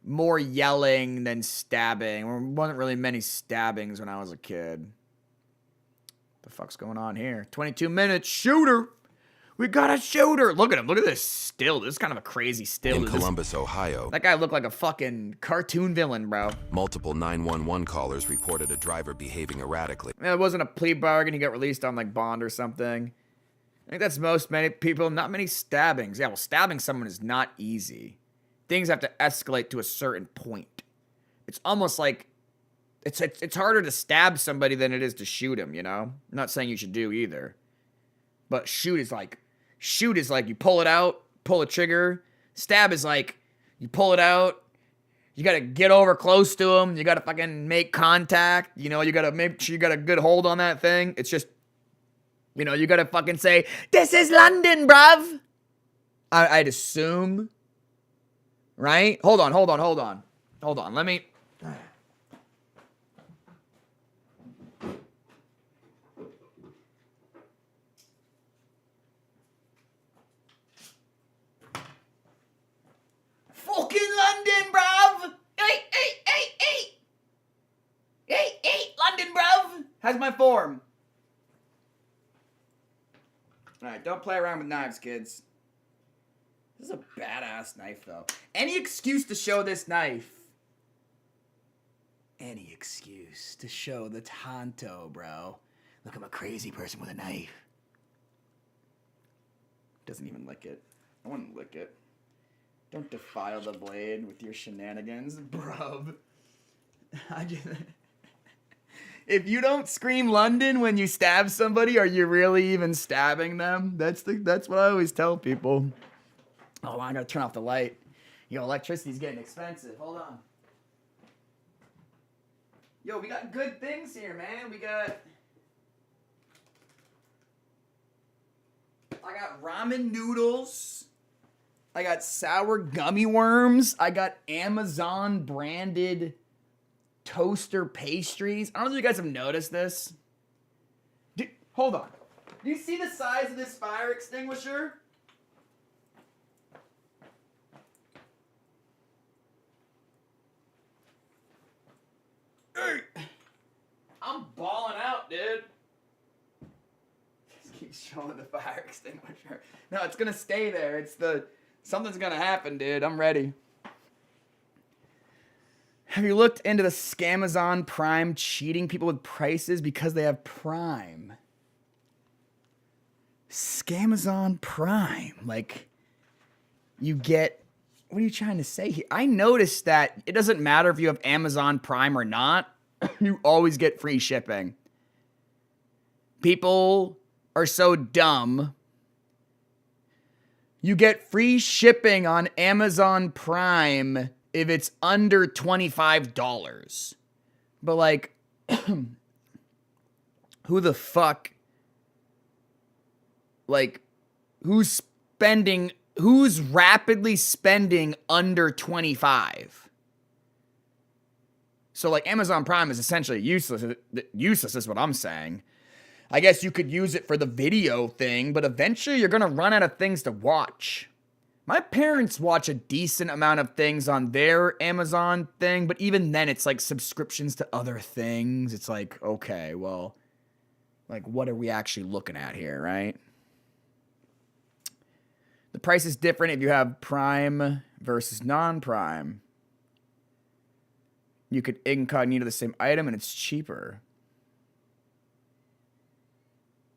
More yelling than stabbing. There wasn't really many stabbings when I was a kid. The fuck's going on here? 22 minutes. Shooter. We got a shooter. Look at him. Look at this still. This is kind of a crazy still. In Columbus, Ohio, That guy looked like a fucking cartoon villain, bro. multiple 911 callers reported a driver behaving erratically. It wasn't a plea bargain. He got released on like bond or something. I think that's many people. Not many stabbings. Yeah, well, stabbing someone is not easy. Things have to escalate to a certain point. It's almost like It's harder to stab somebody than it is to shoot him, you know? I'm not saying you should do either. But shoot is like you pull it out, pull a trigger. Stab is like you pull it out, you gotta get over close to him, you gotta fucking make contact, you know, you gotta make sure you got a good hold on that thing. It's just, you know, you gotta fucking say, "This is London, bruv." I'd assume, right? Hold on. Let me. Fucking London, bruv! Hey, London, bruv! How's my form? Alright, don't play around with knives, kids. This is a badass knife, though. Any excuse to show this knife. Any excuse to show the Tonto, bro. Look, I'm a crazy person with a knife. Doesn't even lick it. I wouldn't lick it. Don't defile the blade with your shenanigans, bruv. If you don't scream London when you stab somebody, are you really even stabbing them? That's what I always tell people. Oh, I gotta turn off the light. Yo, electricity's getting expensive. Hold on. Yo, we got good things here, man. I got ramen noodles. I got sour gummy worms. I got Amazon branded toaster pastries. I don't know if you guys have noticed this. Hold on. Do you see the size of this fire extinguisher? Hey, I'm balling out, dude. Just keep showing the fire extinguisher. No, it's gonna stay there. Something's gonna happen, dude. I'm ready. Have you looked into the Scamazon Prime cheating people with prices because they have Prime? Scamazon Prime. Like, you get... What are you trying to say here? I noticed that it doesn't matter if you have Amazon Prime or not. You always get free shipping. People are so dumb. You get free shipping on Amazon Prime if it's under $25. But like, who the fuck, like, who's rapidly spending under 25? So like Amazon Prime is essentially useless. Useless is what I'm saying. I guess you could use it for the video thing, but eventually you're going to run out of things to watch. My parents watch a decent amount of things on their Amazon thing, but even then it's like subscriptions to other things. It's like, okay, well, like what are we actually looking at here, right? The price is different if you have Prime versus non-Prime. You could incognito the same item and it's cheaper.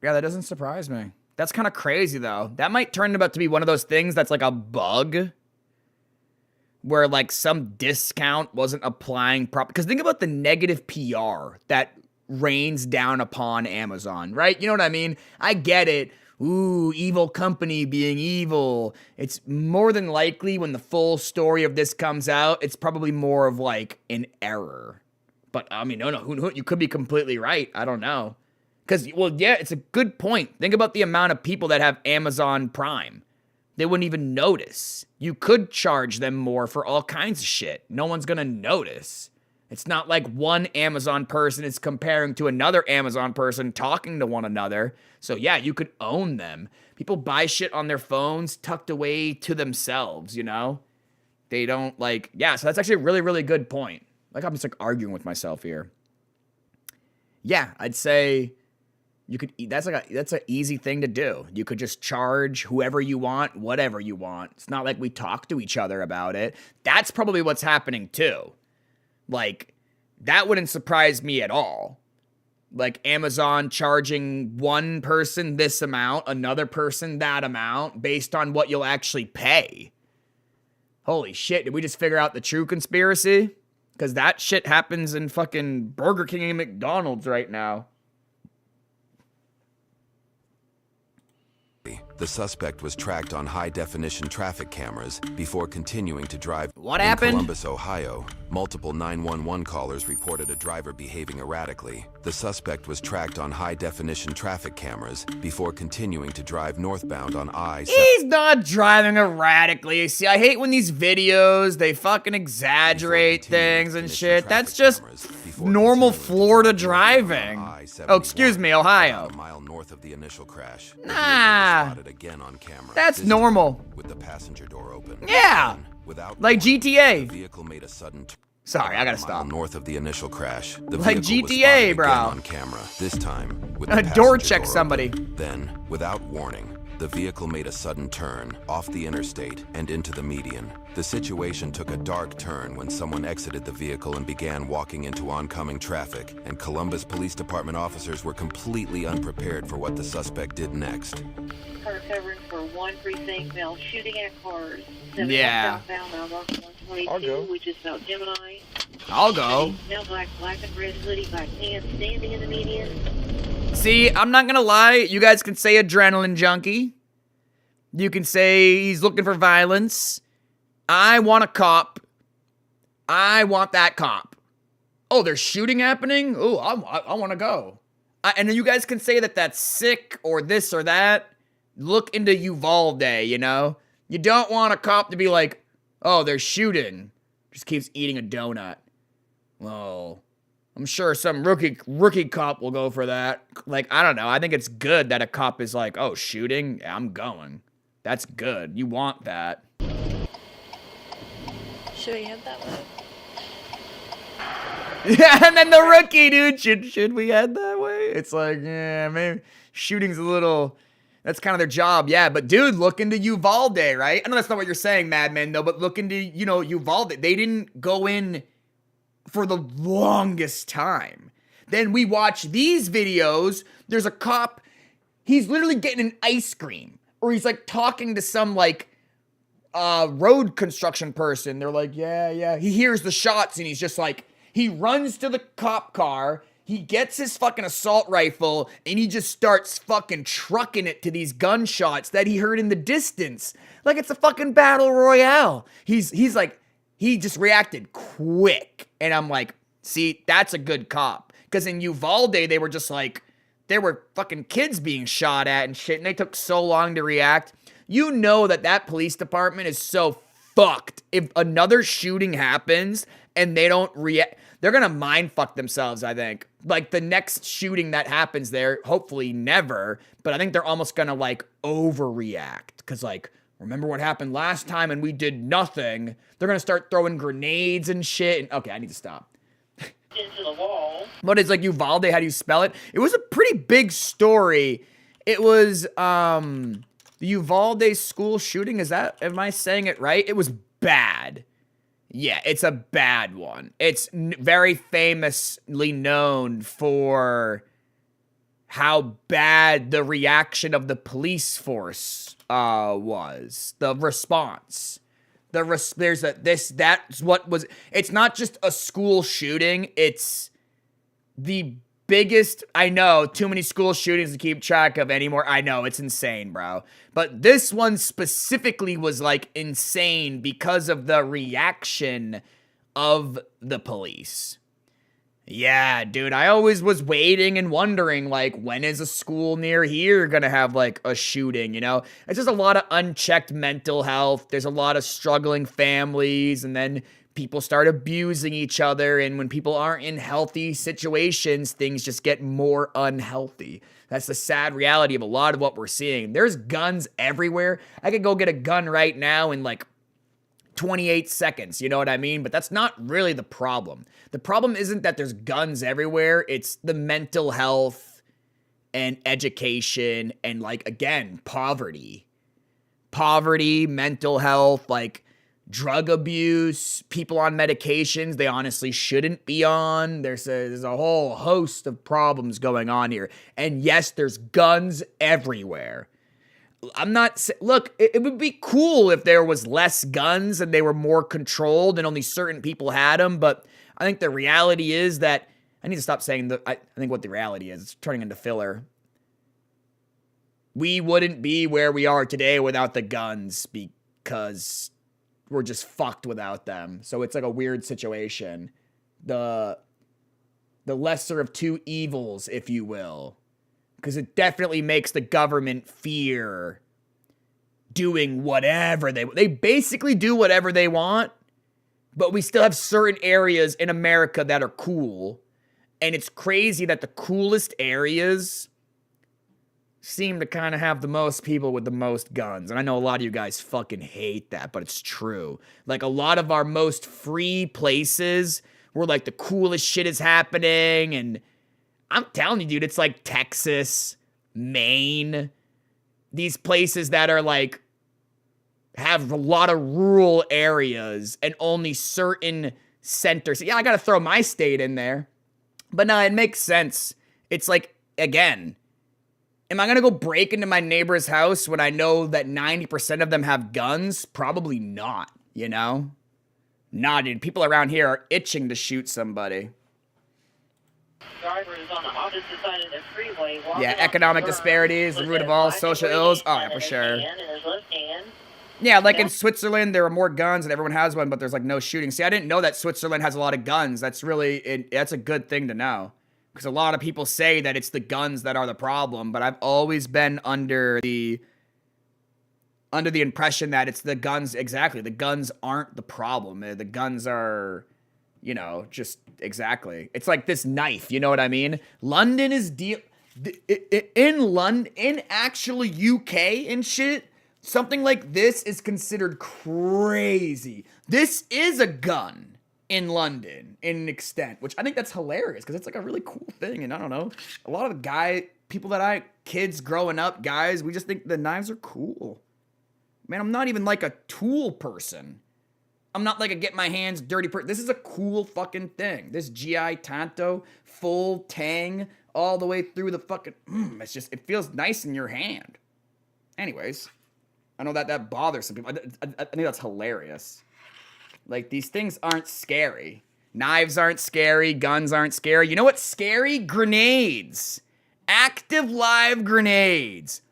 Yeah, that doesn't surprise me. That's kind of crazy, though. That might turn out to be one of those things that's like a bug where like some discount wasn't applying properly. Because think about the negative PR that rains down upon Amazon, right? You know what I mean? I get it. Ooh, evil company being evil. It's more than likely when the full story of this comes out, it's probably more of like an error. But I mean, no, you could be completely right. I don't know. Because, well, yeah, it's a good point. Think about the amount of people that have Amazon Prime. They wouldn't even notice. You could charge them more for all kinds of shit. No one's going to notice. It's not like one Amazon person is comparing to another Amazon person talking to one another. So, yeah, you could own them. People buy shit on their phones tucked away to themselves, you know? They don't, like, yeah, so that's actually a really, really good point. Like, I'm just, like, arguing with myself here. Yeah, I'd say... You could, that's an easy thing to do. You could just charge whoever you want, whatever you want. It's not like we talk to each other about it. That's probably what's happening too. Like, that wouldn't surprise me at all. Like Amazon charging one person this amount, another person that amount, based on what you'll actually pay. Holy shit, did we just figure out the true conspiracy? Because that shit happens in fucking Burger King and McDonald's right now. The suspect was tracked on high-definition traffic cameras before continuing to drive. What in happened? Columbus, Ohio, multiple 911 callers reported a driver behaving erratically. The suspect was tracked on high-definition traffic cameras before continuing to drive northbound on I-70. He's not driving erratically. See, I hate when these videos, they fucking exaggerate things and shit. That's just normal Florida driving. Oh, excuse me, Ohio. A mile north of the initial crash. The vehicle was Nah. spotted again on camera. That's This time normal. With the passenger door open. Yeah. Then, without Like warning, GTA. The vehicle made a sudden Sorry, I gotta a mile stop. north of the initial crash. The Like vehicle was GTA, spotted bro. again on camera. This time with the Door passenger check door somebody. open. Then, without warning, the vehicle made a sudden turn off the interstate and into the median. The situation took a dark turn when someone exited the vehicle and began walking into oncoming traffic, and Columbus Police Department officers were completely unprepared for what the suspect did next. Car covering for 1 precinct male shooting at cars. Yeah. Southbound on North I'll go. 122, which is South Gemini. I'll go. Now black and red hoodie, black pants, standing in the median. See, I'm not gonna lie. You guys can say adrenaline junkie. You can say he's looking for violence. I want a cop. I want that cop. Oh, there's shooting happening? Oh, I want to go. And then you guys can say that that's sick or this or that. Look into Uvalde, you know? You don't want a cop to be like, oh, they're shooting. Just keeps eating a donut. Well, I'm sure some rookie cop will go for that. Like, I don't know. I think it's good that a cop is like, oh, shooting? Yeah, I'm going. That's good. You want that. Should we head that way? Yeah, and then the rookie, dude. Should we head that way? It's like, yeah, maybe shooting's a little... That's kind of their job, yeah. But, dude, look into Uvalde, right? I know that's not what you're saying, Madman, though, but look into, you know, Uvalde. They didn't go in for the longest time. Then we watch these videos. There's a cop. He's literally getting an ice cream. Or he's, like, talking to some, like, road construction person. They're like, yeah. He hears the shots, and he's just like, he runs to the cop car. He gets his fucking assault rifle, and he just starts fucking trucking it to these gunshots that he heard in the distance. Like it's a fucking battle royale. He's like, he just reacted quick. And I'm like, see, that's a good cop. Because in Uvalde, they were just like, there were fucking kids being shot at and shit, and they took so long to react. You know that police department is so fucked. If another shooting happens and they don't react, they're gonna mind fuck themselves, I think. Like the next shooting that happens there, hopefully never, but I think they're almost gonna like overreact. Cause like, remember what happened last time and we did nothing? They're gonna start throwing grenades and shit. And, okay, I need to stop. Into the wall. But it's like Uvalde, how do you spell it? It was a pretty big story. It was the Uvalde school shooting. Am I saying it right? It was bad. Yeah, it's a bad one. It's very famously known for how bad the reaction of the police force was. The response. That's what was, it's not just a school shooting, it's the biggest, I know, too many school shootings to keep track of anymore. I know, it's insane, bro. But this one specifically was like insane because of the reaction of the police. Yeah, dude, I always was waiting and wondering, like, when is a school near here gonna have, like, a shooting, you know? It's just a lot of unchecked mental health. There's a lot of struggling families, and then people start abusing each other, and when people aren't in healthy situations, things just get more unhealthy. That's the sad reality of a lot of what we're seeing. There's guns everywhere. I could go get a gun right now in, like, 28 seconds, you know what I mean? But that's not really the problem. The problem isn't that there's guns everywhere. It's the mental health and education and, like, again, poverty. Poverty, mental health, like drug abuse, people on medications they honestly shouldn't be on. There's a whole host of problems going on here. And yes, there's guns everywhere. I'm not, look, it would be cool if there was less guns and they were more controlled and only certain people had them, but I think the reality is that I need to stop saying that. I think what the reality is, it's turning into filler. We wouldn't be where we are today without the guns because we're just fucked without them. So it's like a weird situation. The lesser of two evils, if you will. Because it definitely makes the government fear doing whatever they basically do whatever they want, but we still have certain areas in America that are cool. And it's crazy that the coolest areas seem to kind of have the most people with the most guns. And I know a lot of you guys fucking hate that, but it's true. Like, a lot of our most free places where, like, the coolest shit is happening. And I'm telling you, dude, it's like Texas, Maine, these places that are, like, have a lot of rural areas and only certain centers. Yeah, I gotta throw my state in there. But no, it makes sense. It's like, again, am I going to go break into my neighbor's house when I know that 90% of them have guns? Probably not, you know? Nah, dude. People around here are itching to shoot somebody. Drivers on the opposite side of the freeway. Yeah, economic disparities, the root of all social ills. Oh, yeah, for sure. Yeah, like in Switzerland, there are more guns and everyone has one, but there's like no shooting. See, I didn't know that Switzerland has a lot of guns. That's really, that's a good thing to know. Because a lot of people say that it's the guns that are the problem, but I've always been under the impression that it's the guns. Exactly, the guns aren't the problem. The guns are, you know, just exactly. It's like this knife. You know what I mean? London is in actually UK and shit. Something like this is considered crazy. This is a gun in London in an extent, which I think that's hilarious because it's like a really cool thing. And I don't know, a lot of kids growing up, guys, we just think the knives are cool. Man, I'm not even like a tool person. I'm not like a get my hands dirty person. This is a cool fucking thing. This GI Tanto, full tang, all the way through the fucking, it's just, it feels nice in your hand. Anyways, I know that bothers some people. I think that's hilarious. Like, these things aren't scary. Knives aren't scary. Guns aren't scary. You know what's scary? Grenades. Active live grenades.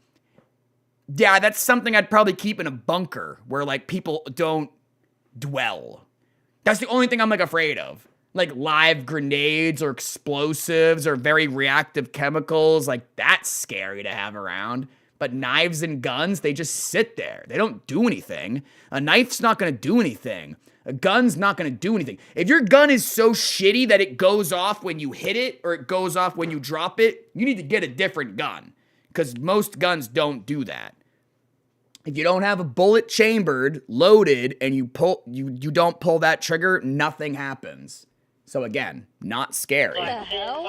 Yeah, that's something I'd probably keep in a bunker where, like, people don't dwell. That's the only thing I'm, like, afraid of. Like, live grenades or explosives or very reactive chemicals. Like, that's scary to have around. But knives and guns, they just sit there. They don't do anything. A knife's not going to do anything. A gun's not going to do anything. If your gun is so shitty that it goes off when you hit it or it goes off when you drop it, you need to get a different gun. Because most guns don't do that. If you don't have a bullet chambered, loaded, and you don't pull that trigger, nothing happens. So again, not scary. What the hell?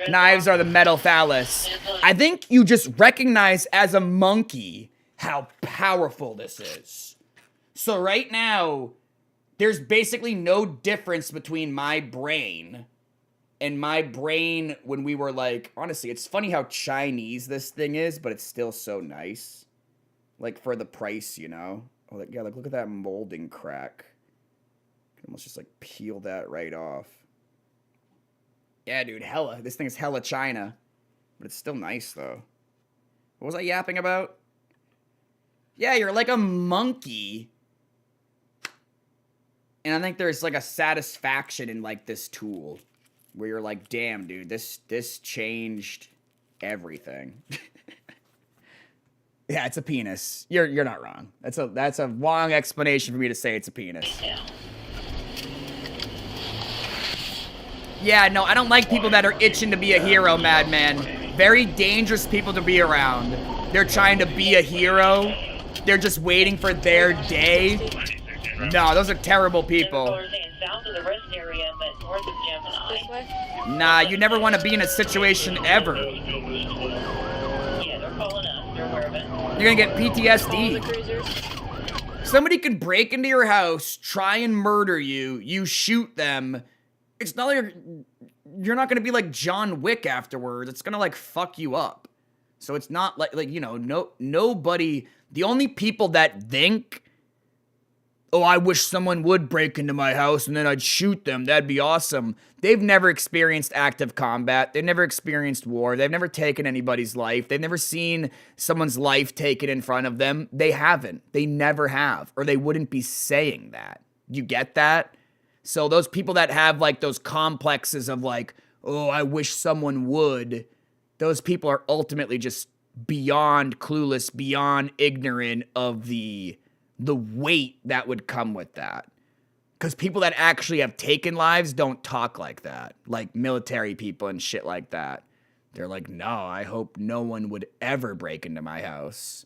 Knives are the metal phallus. I think you just recognize as a monkey how powerful this is. So right now, there's basically no difference between my brain and my brain when we were like, honestly, it's funny how Chinese this thing is, but it's still so nice. Like, for the price, you know? Oh, like, yeah, like, look at that molding crack. You can almost just, like, peel that right off. Yeah, dude, hella. This thing is hella China. But it's still nice, though. What was I yapping about? Yeah, you're like a monkey. And I think there's, like, a satisfaction in, like, this tool. Where you're like, damn, dude, this changed everything. Yeah, it's a penis. You're not wrong. That's a long explanation for me to say it's a penis. Yeah, no, I don't like people that are itching to be a hero, madman. Very dangerous people to be around. They're trying to be a hero. They're just waiting for their day. No, those are terrible people. Nah, you never want to be in a situation ever. You're gonna get PTSD. Somebody could break into your house, try and murder you, you shoot them. It's not like you're not gonna be like John Wick afterwards. It's gonna like fuck you up. So it's not like you know, nobody, the only people that think oh, I wish someone would break into my house and then I'd shoot them. That'd be awesome. They've never experienced active combat. They've never experienced war. They've never taken anybody's life. They've never seen someone's life taken in front of them. They haven't. They never have. Or they wouldn't be saying that. You get that? So those people that have like those complexes of like, oh, I wish someone would, those people are ultimately just beyond clueless, beyond ignorant of the weight that would come with that. Because people that actually have taken lives don't talk like that. Like military people and shit like that. They're like, no, I hope no one would ever break into my house.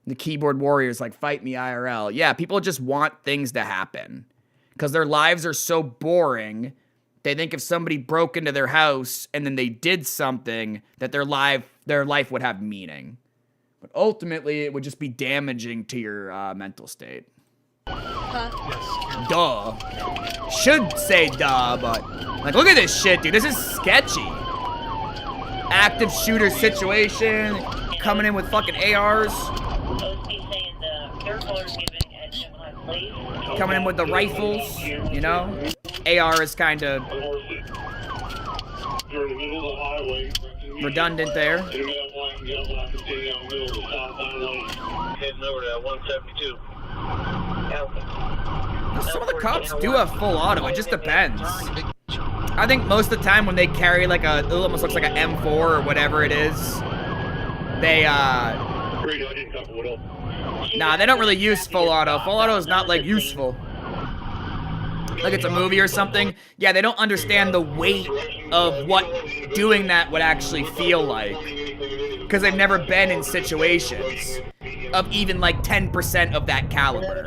The keyboard warriors like, fight me IRL. Yeah, people just want things to happen. Because their lives are so boring, they think if somebody broke into their house and then they did something, that their life would have meaning. But ultimately, it would just be damaging to your mental state. Duh. Should say duh, but like, look at this shit, dude. This is sketchy. Active shooter situation, coming in with fucking ARs. Coming in with the rifles, you know? AR is kind of redundant there. Some of the cops do have full auto. It just depends. I think most of the time when they carry like it almost looks like an M4 or whatever it is, they nah, they don't really use full auto. Full auto is not like useful. Like it's a movie or something. Yeah, they don't understand the weight of what doing that would actually feel like. Because they've never been in situations of even like 10% of that caliber.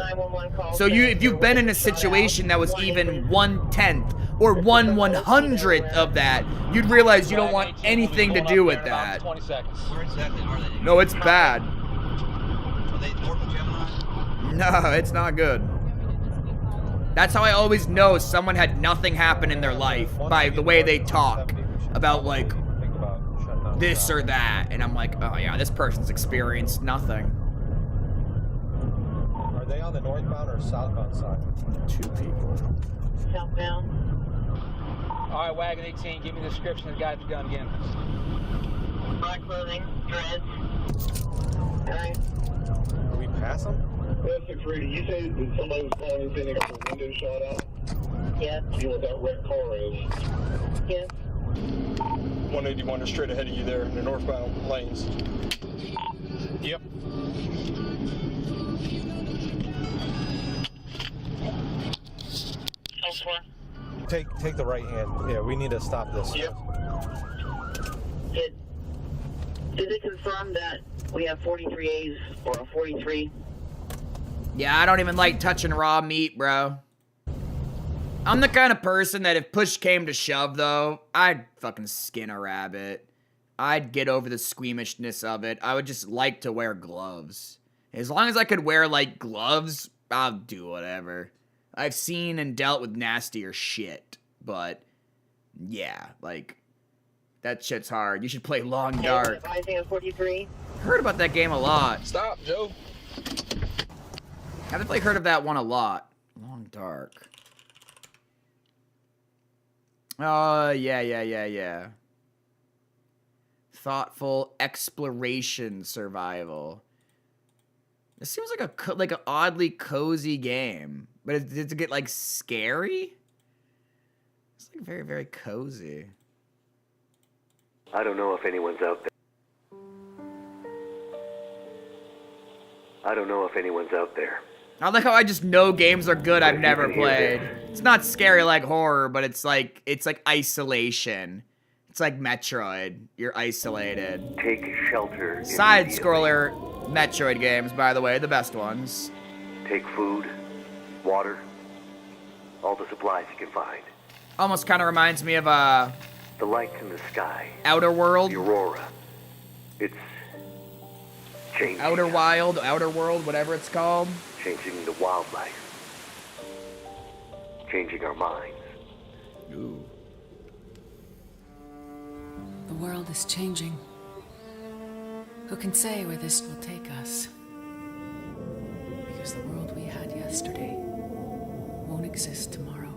So if you've been in a situation that was even 1/10 or 1/100th of that, you'd realize you don't want anything to do with that. No, it's bad. No, it's not good. That's how I always know someone had nothing happen in their life, by the way they talk about like this or that. And I'm like, oh yeah, this person's experienced nothing. Are they on the northbound or southbound side? 2 people. Southbound. All right, Wagon 18, give me the description of the guy with the gun again. Black clothing, dreads. Alright. Are we past them? Well, 680, you say that somebody was calling and saying they got their window shot out? Yes. You know what that red car is? Yes. 181 is straight ahead of you there in the northbound lanes. Yep. Take the right hand. Yeah, we need to stop this. Yep. Did it confirm that we have 43As or a 43? Yeah, I don't even like touching raw meat, bro. I'm the kind of person that if push came to shove, though, I'd fucking skin a rabbit. I'd get over the squeamishness of it. I would just like to wear gloves. As long as I could wear, like, gloves, I'll do whatever. I've seen and dealt with nastier shit, but yeah, like, that shit's hard. You should play Long Dark. Advising a 43. Heard about that game a lot. Stop, Joe. I've definitely heard of that one a lot. Long Dark. Oh, yeah. Thoughtful exploration survival. This seems like an oddly cozy game. But does it get, like, scary? It's, like, very, very cozy. I don't know if anyone's out there. I don't know if anyone's out there. I like how I just know games are good I've never played. It's not scary like horror, but it's like isolation. It's like Metroid. You're isolated. Take shelter. Side-scroller Metroid games, by the way, the best ones. Take food, water, all the supplies you can find. Almost kind of reminds me of the lights in the sky. Outer World. The aurora. It's changing. Outer World, whatever it's called. Changing the wildlife. Changing our minds. Ooh. The world is changing. Who can say where this will take us? Because the world we had yesterday yesterday won't exist tomorrow.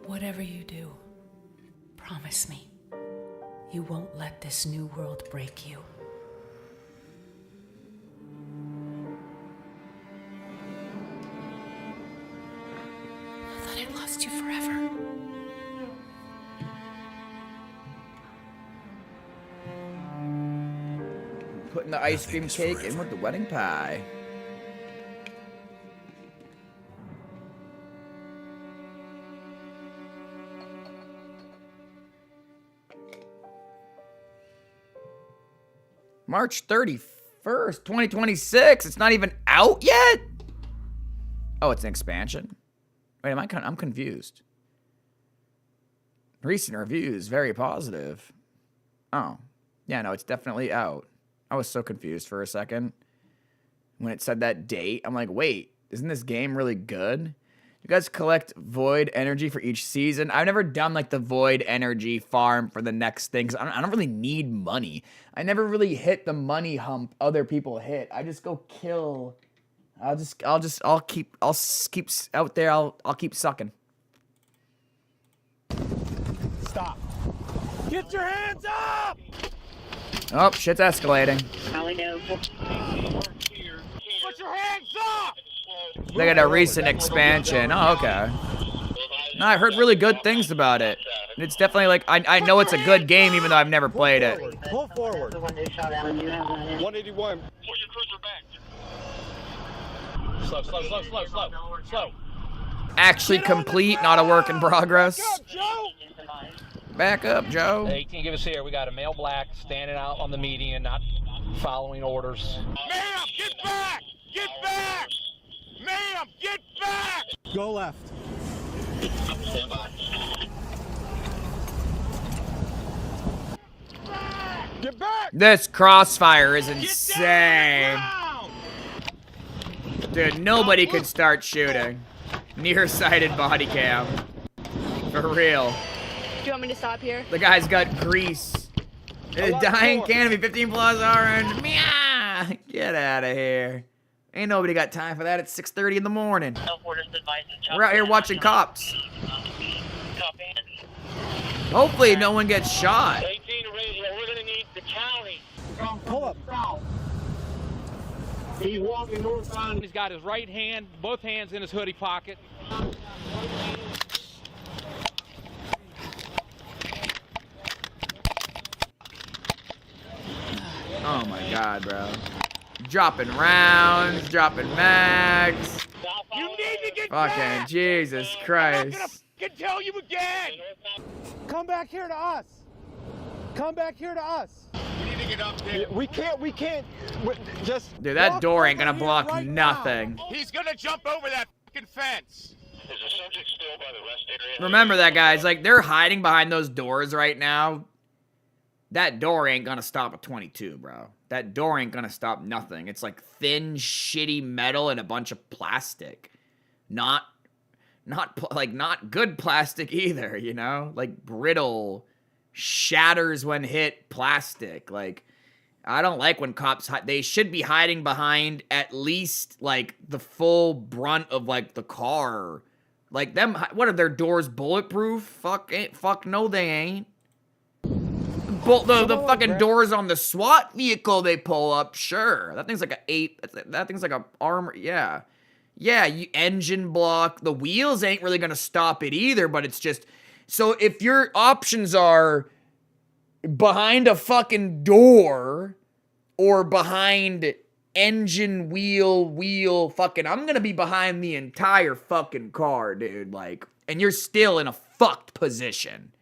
Whatever you do, promise me you won't let this new world break you. I thought I'd lost you forever. Putting the ice cream cake in with the wedding pie. March 31st, 2026. It's not even out yet? Oh, it's an expansion? Wait, I'm confused. Recent reviews, very positive. Oh. Yeah, no, it's definitely out. I was so confused for a second. When it said that date, I'm like, wait, isn't this game really good? You guys collect void energy for each season. I've never done like the void energy farm for the next thing, 'cause I don't really need money. I never really hit the money hump other people hit. I just go kill. I'll keep out there. I'll keep sucking. Stop. Get your hands up! Oh, shit's escalating. Molly, no. Put your hands up! They got a recent expansion. Oh, okay. No, I heard really good things about it. It's definitely like, I know it's a good game even though I've never played it. Pull forward. The one who shot Alan, you have that in. 181. Pull your cruiser back. Slow. Actually complete, not a work in progress. Back up, Joe. Hey, can you give us here? We got a male black standing out on the median, not following orders. Ma'am, get back! Get back! Ma'am, get back! Go left. Get back! This crossfire is insane. Dude, nobody could start shooting. Nearsighted body cam. For real. Do you want me to stop here? The guy's got grease. Dying canopy, 15 plus orange. Meow! Get out of here. Ain't nobody got time for that. It's 6:30 in the morning. We're out here watching cops. Hopefully no one gets shot. 18 radio, we're gonna need the county. Pull up. He's walking northbound. He's got his right hand, both hands in his hoodie pocket. Oh my god, bro. Dropping rounds, dropping mags. You need to get Fucking back. Jesus Christ. Can tell you again. Come back here to us. Come back here to us. We need to get up there. We can't. Just. Dude, that walk door ain't over gonna here block right nothing. now. He's gonna jump over that fucking fence. Is the subject still by the rest area? Remember that, guys. Like, they're hiding behind those doors right now. That door ain't gonna stop a 22, bro. That door ain't gonna stop nothing. It's like thin, shitty metal and a bunch of plastic. Not good plastic either, you know? Like brittle, shatters when hit plastic. Like, I don't like when cops they should be hiding behind at least like the full brunt of like the car. Like them, what are their doors bulletproof? Fuck no, they ain't. The fucking doors on the SWAT vehicle they pull up, sure. That thing's like that thing's like a armor, yeah. Yeah, engine block. The wheels ain't really gonna stop it either, but it's just, so if your options are behind a fucking door or behind engine wheel fucking, I'm gonna be behind the entire fucking car, dude, like, and you're still in a fucked position.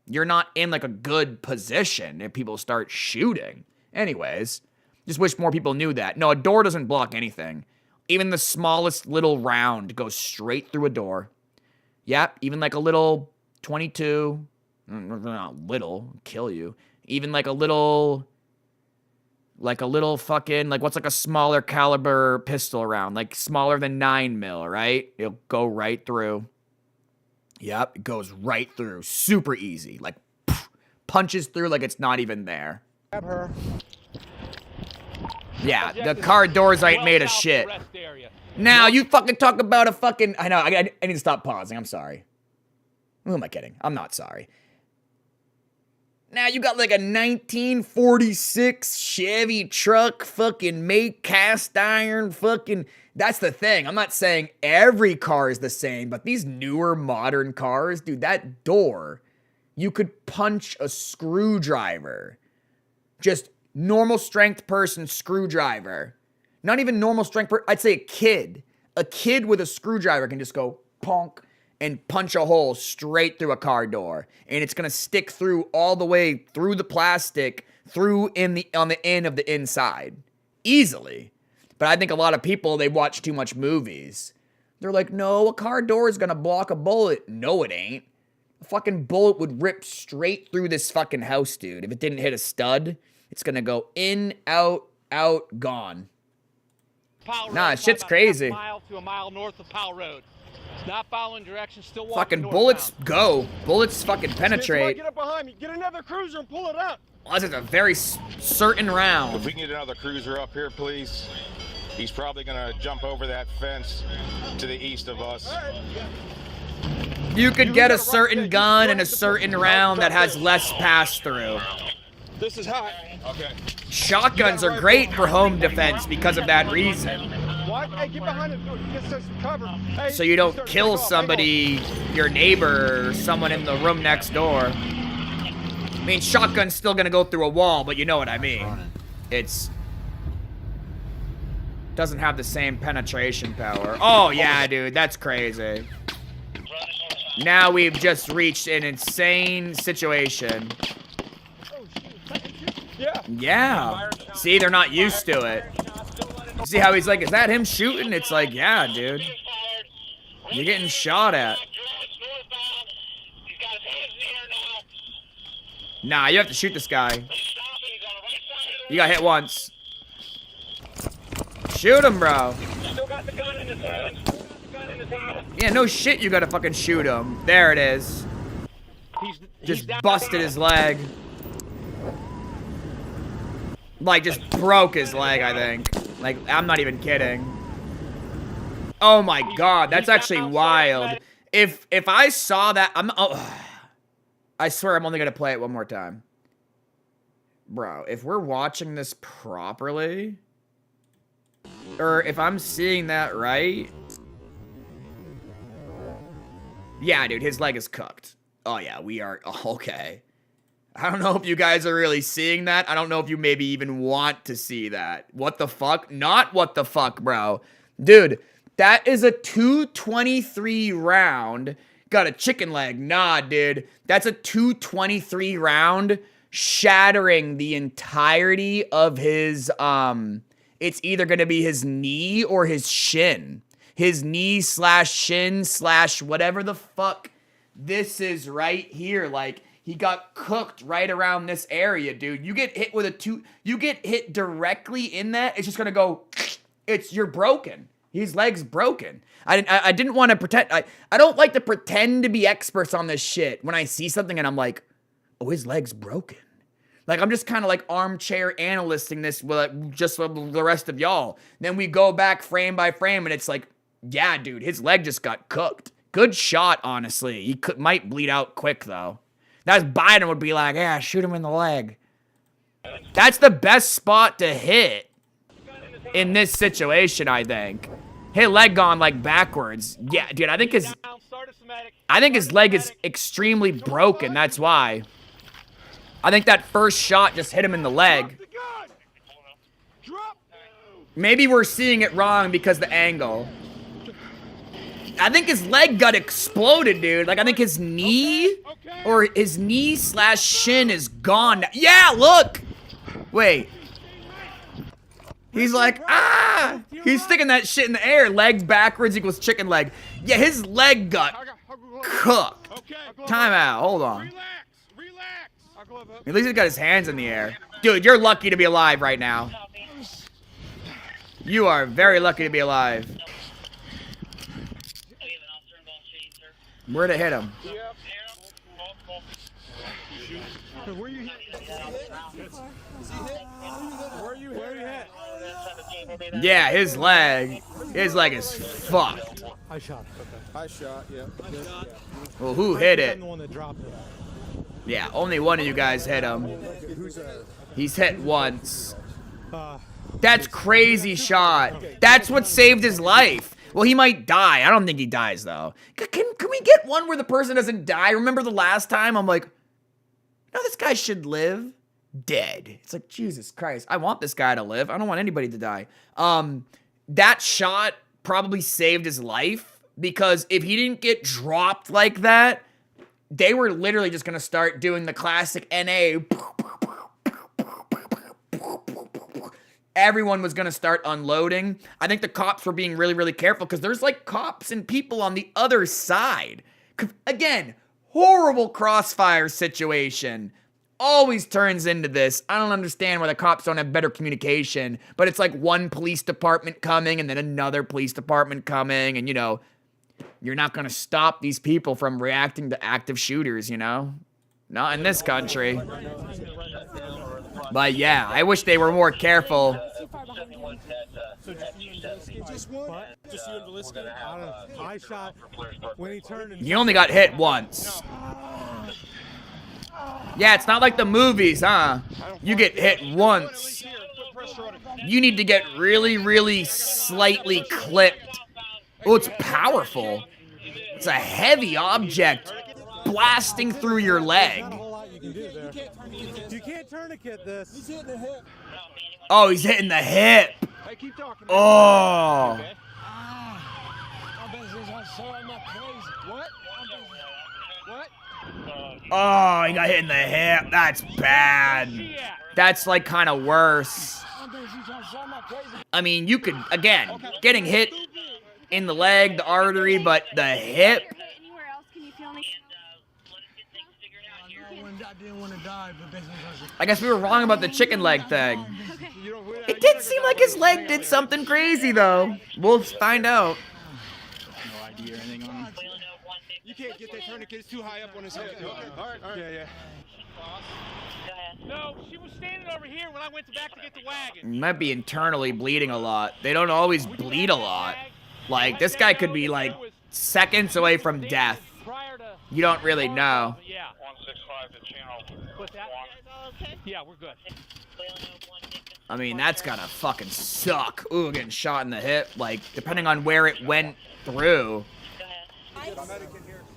You're not in like a good position if people start shooting. Anyways, just wish more people knew that. No, a door doesn't block anything. Even the smallest little round goes straight through a door. Yep, even like a little 22, not little, kill you. Even like a little fucking, like what's like a smaller caliber pistol round, like smaller than 9mm, right? It'll go right through. Yep, it goes right through. Super easy. Like, punches through like it's not even there. Grab her. Yeah, the car doors ain't made of shit. Now, you fucking talk about a fucking... I know, I need to stop pausing. I'm sorry. Who am I kidding? I'm not sorry. Now, you got like a 1946 Chevy truck, fucking made cast iron, fucking... That's the thing. I'm not saying every car is the same, but these newer modern cars, dude, that door, you could punch a screwdriver. Just normal strength person screwdriver. Not even normal strength I'd say a kid. A kid with a screwdriver can just go ponk and punch a hole straight through a car door. And it's gonna stick through all the way through the plastic, through on the end of the inside. Easily. But I think a lot of people, they watch too much movies. They're like, no, a car door is gonna block a bullet. No, it ain't. A fucking bullet would rip straight through this fucking house, dude. If it didn't hit a stud, it's gonna go in, out, gone. Nah, shit's crazy. A mile to a mile north of Powell Road. It's not following directions, still walking Fucking northbound. bullets go. Bullets fucking penetrate. Get up behind me. Get another cruiser and pull it up. Well, this is a very certain round. If we can get another cruiser up here, please. He's probably gonna jump over that fence to the east of us. You could get a certain gun and a certain round that has less pass-through. This is hot. Okay. Shotguns are great for home defense because of that reason. What? Hey, get behind it. Get some cover. Hey, So you don't kill somebody, your neighbor, or someone in the room next door. I mean, shotgun's still gonna go through a wall, but you know what I mean. It's... doesn't have the same penetration power. Oh, yeah, dude, that's crazy. Now we've just reached an insane situation. Yeah. See, they're not used to it. See how he's like, is that him shooting? It's like, yeah, dude. You're getting shot at. Nah, you have to shoot this guy. You got hit once. Shoot him, bro. Yeah, no shit, you gotta fucking shoot him. There it is. Just busted his leg. Like, just broke his leg, I think. Like, I'm not even kidding. Oh my god, that's actually wild. If I saw that, I swear I'm only gonna play it one more time. Bro, if we're watching this properly, or if I'm seeing that right, yeah, dude, his leg is cooked. Oh yeah, we are, okay. I don't know if you guys are really seeing that. I don't know if you maybe even want to see that. What the fuck? Not what the fuck, bro. Dude, that is a 223 round. Got a chicken leg. Nah, dude. That's a 223 round shattering the entirety of his, it's either going to be his knee or his shin. His knee slash shin slash whatever the fuck this is right here. Like, he got cooked right around this area, dude. You get hit with you get hit directly in that, it's just gonna go, you're broken. His leg's broken. I didn't want to pretend, I don't like to pretend to be experts on this shit when I see something and I'm like, oh, his leg's broken. Like, I'm just kind of like armchair analysting this with just the rest of y'all. Then we go back frame by frame and it's like, yeah, dude, his leg just got cooked. Good shot, honestly. He might bleed out quick, though. That's Biden would be like, yeah, shoot him in the leg. That's the best spot to hit in this situation, I think. Hit leg gone like backwards. Yeah, dude, I think his leg is extremely broken. That's why. I think that first shot just hit him in the leg. Maybe we're seeing it wrong because the angle. I think his leg got exploded, dude. Like, I think his knee or his knee slash shin is gone. Yeah, look. Wait. He's like, ah. He's sticking that shit in the air. Leg backwards equals chicken leg. Yeah, his leg got cooked. Time out. Hold on. At least he's got his hands in the air. Dude, you're lucky to be alive right now. You are very lucky to be alive. Where'd it hit him? Where you hit? Where you hit? Yeah, his leg is fucked. I shot. I shot. Yeah. Well, who hit it? I'm the one that dropped it. Yeah, only one of you guys hit him. He's hit once. That's crazy shot. That's what saved his life. Well, he might die. I don't think he dies, though. Can we get one where the person doesn't die? Remember the last time? I'm like, no, this guy should live. Dead. It's like, Jesus Christ. I want this guy to live. I don't want anybody to die. That shot probably saved his life, because if he didn't get dropped like that, they were literally just going to start doing the classic NA. Everyone was going to start unloading. I think the cops were being really, really careful, because there's like cops and people on the other side. Again, horrible crossfire situation. Always turns into this. I don't understand why the cops don't have better communication, but it's like one police department coming and then another police department coming, and, you know, you're not going to stop these people from reacting to active shooters, you know? Not in this country. But yeah, I wish they were more careful. I shot when he turned. You only got hit once. Yeah, it's not like the movies, huh? You get hit once. You need to get really, really slightly clipped. Oh, it's powerful. It's a heavy object blasting through your leg. You can't tourniquet this. He's hitting the hip. Oh, he's hitting the hip. Oh. Oh, he got hit in the hip. That's bad. That's like kind of worse. I mean, you could, again, getting hit in the leg, the artery, but the hip. I guess we were wrong about the chicken leg thing. It did seem like his leg did something crazy, though. We'll find out. No idea anything on him. You can't get that tourniquet. It's too high up on his head. All right. Yeah. No, she was standing over here when I went back to get the wagon. He might be internally bleeding a lot. They don't always bleed a lot. Like, this guy could be, like, seconds away from death. You don't really know. Yeah. 165 to channel. Yeah, we're good. I mean, that's gotta fucking suck. Ooh, getting shot in the hip. Like, depending on where it went through.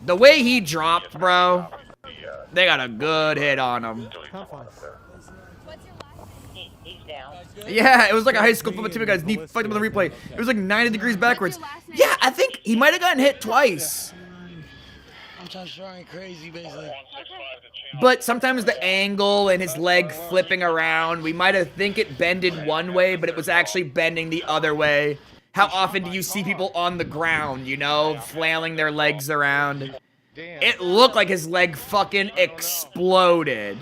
The way he dropped, bro, they got a good hit on him. Yeah, it was like a high school football team guys. He fucked up on the replay. It was like 90 degrees backwards. Yeah, I think he might have gotten hit twice. I'm just trying crazy, basically. But sometimes the angle and his leg flipping around, we might have think it bended one way, but it was actually bending the other way. How often do you see people on the ground, you know, flailing their legs around? It looked like his leg fucking exploded.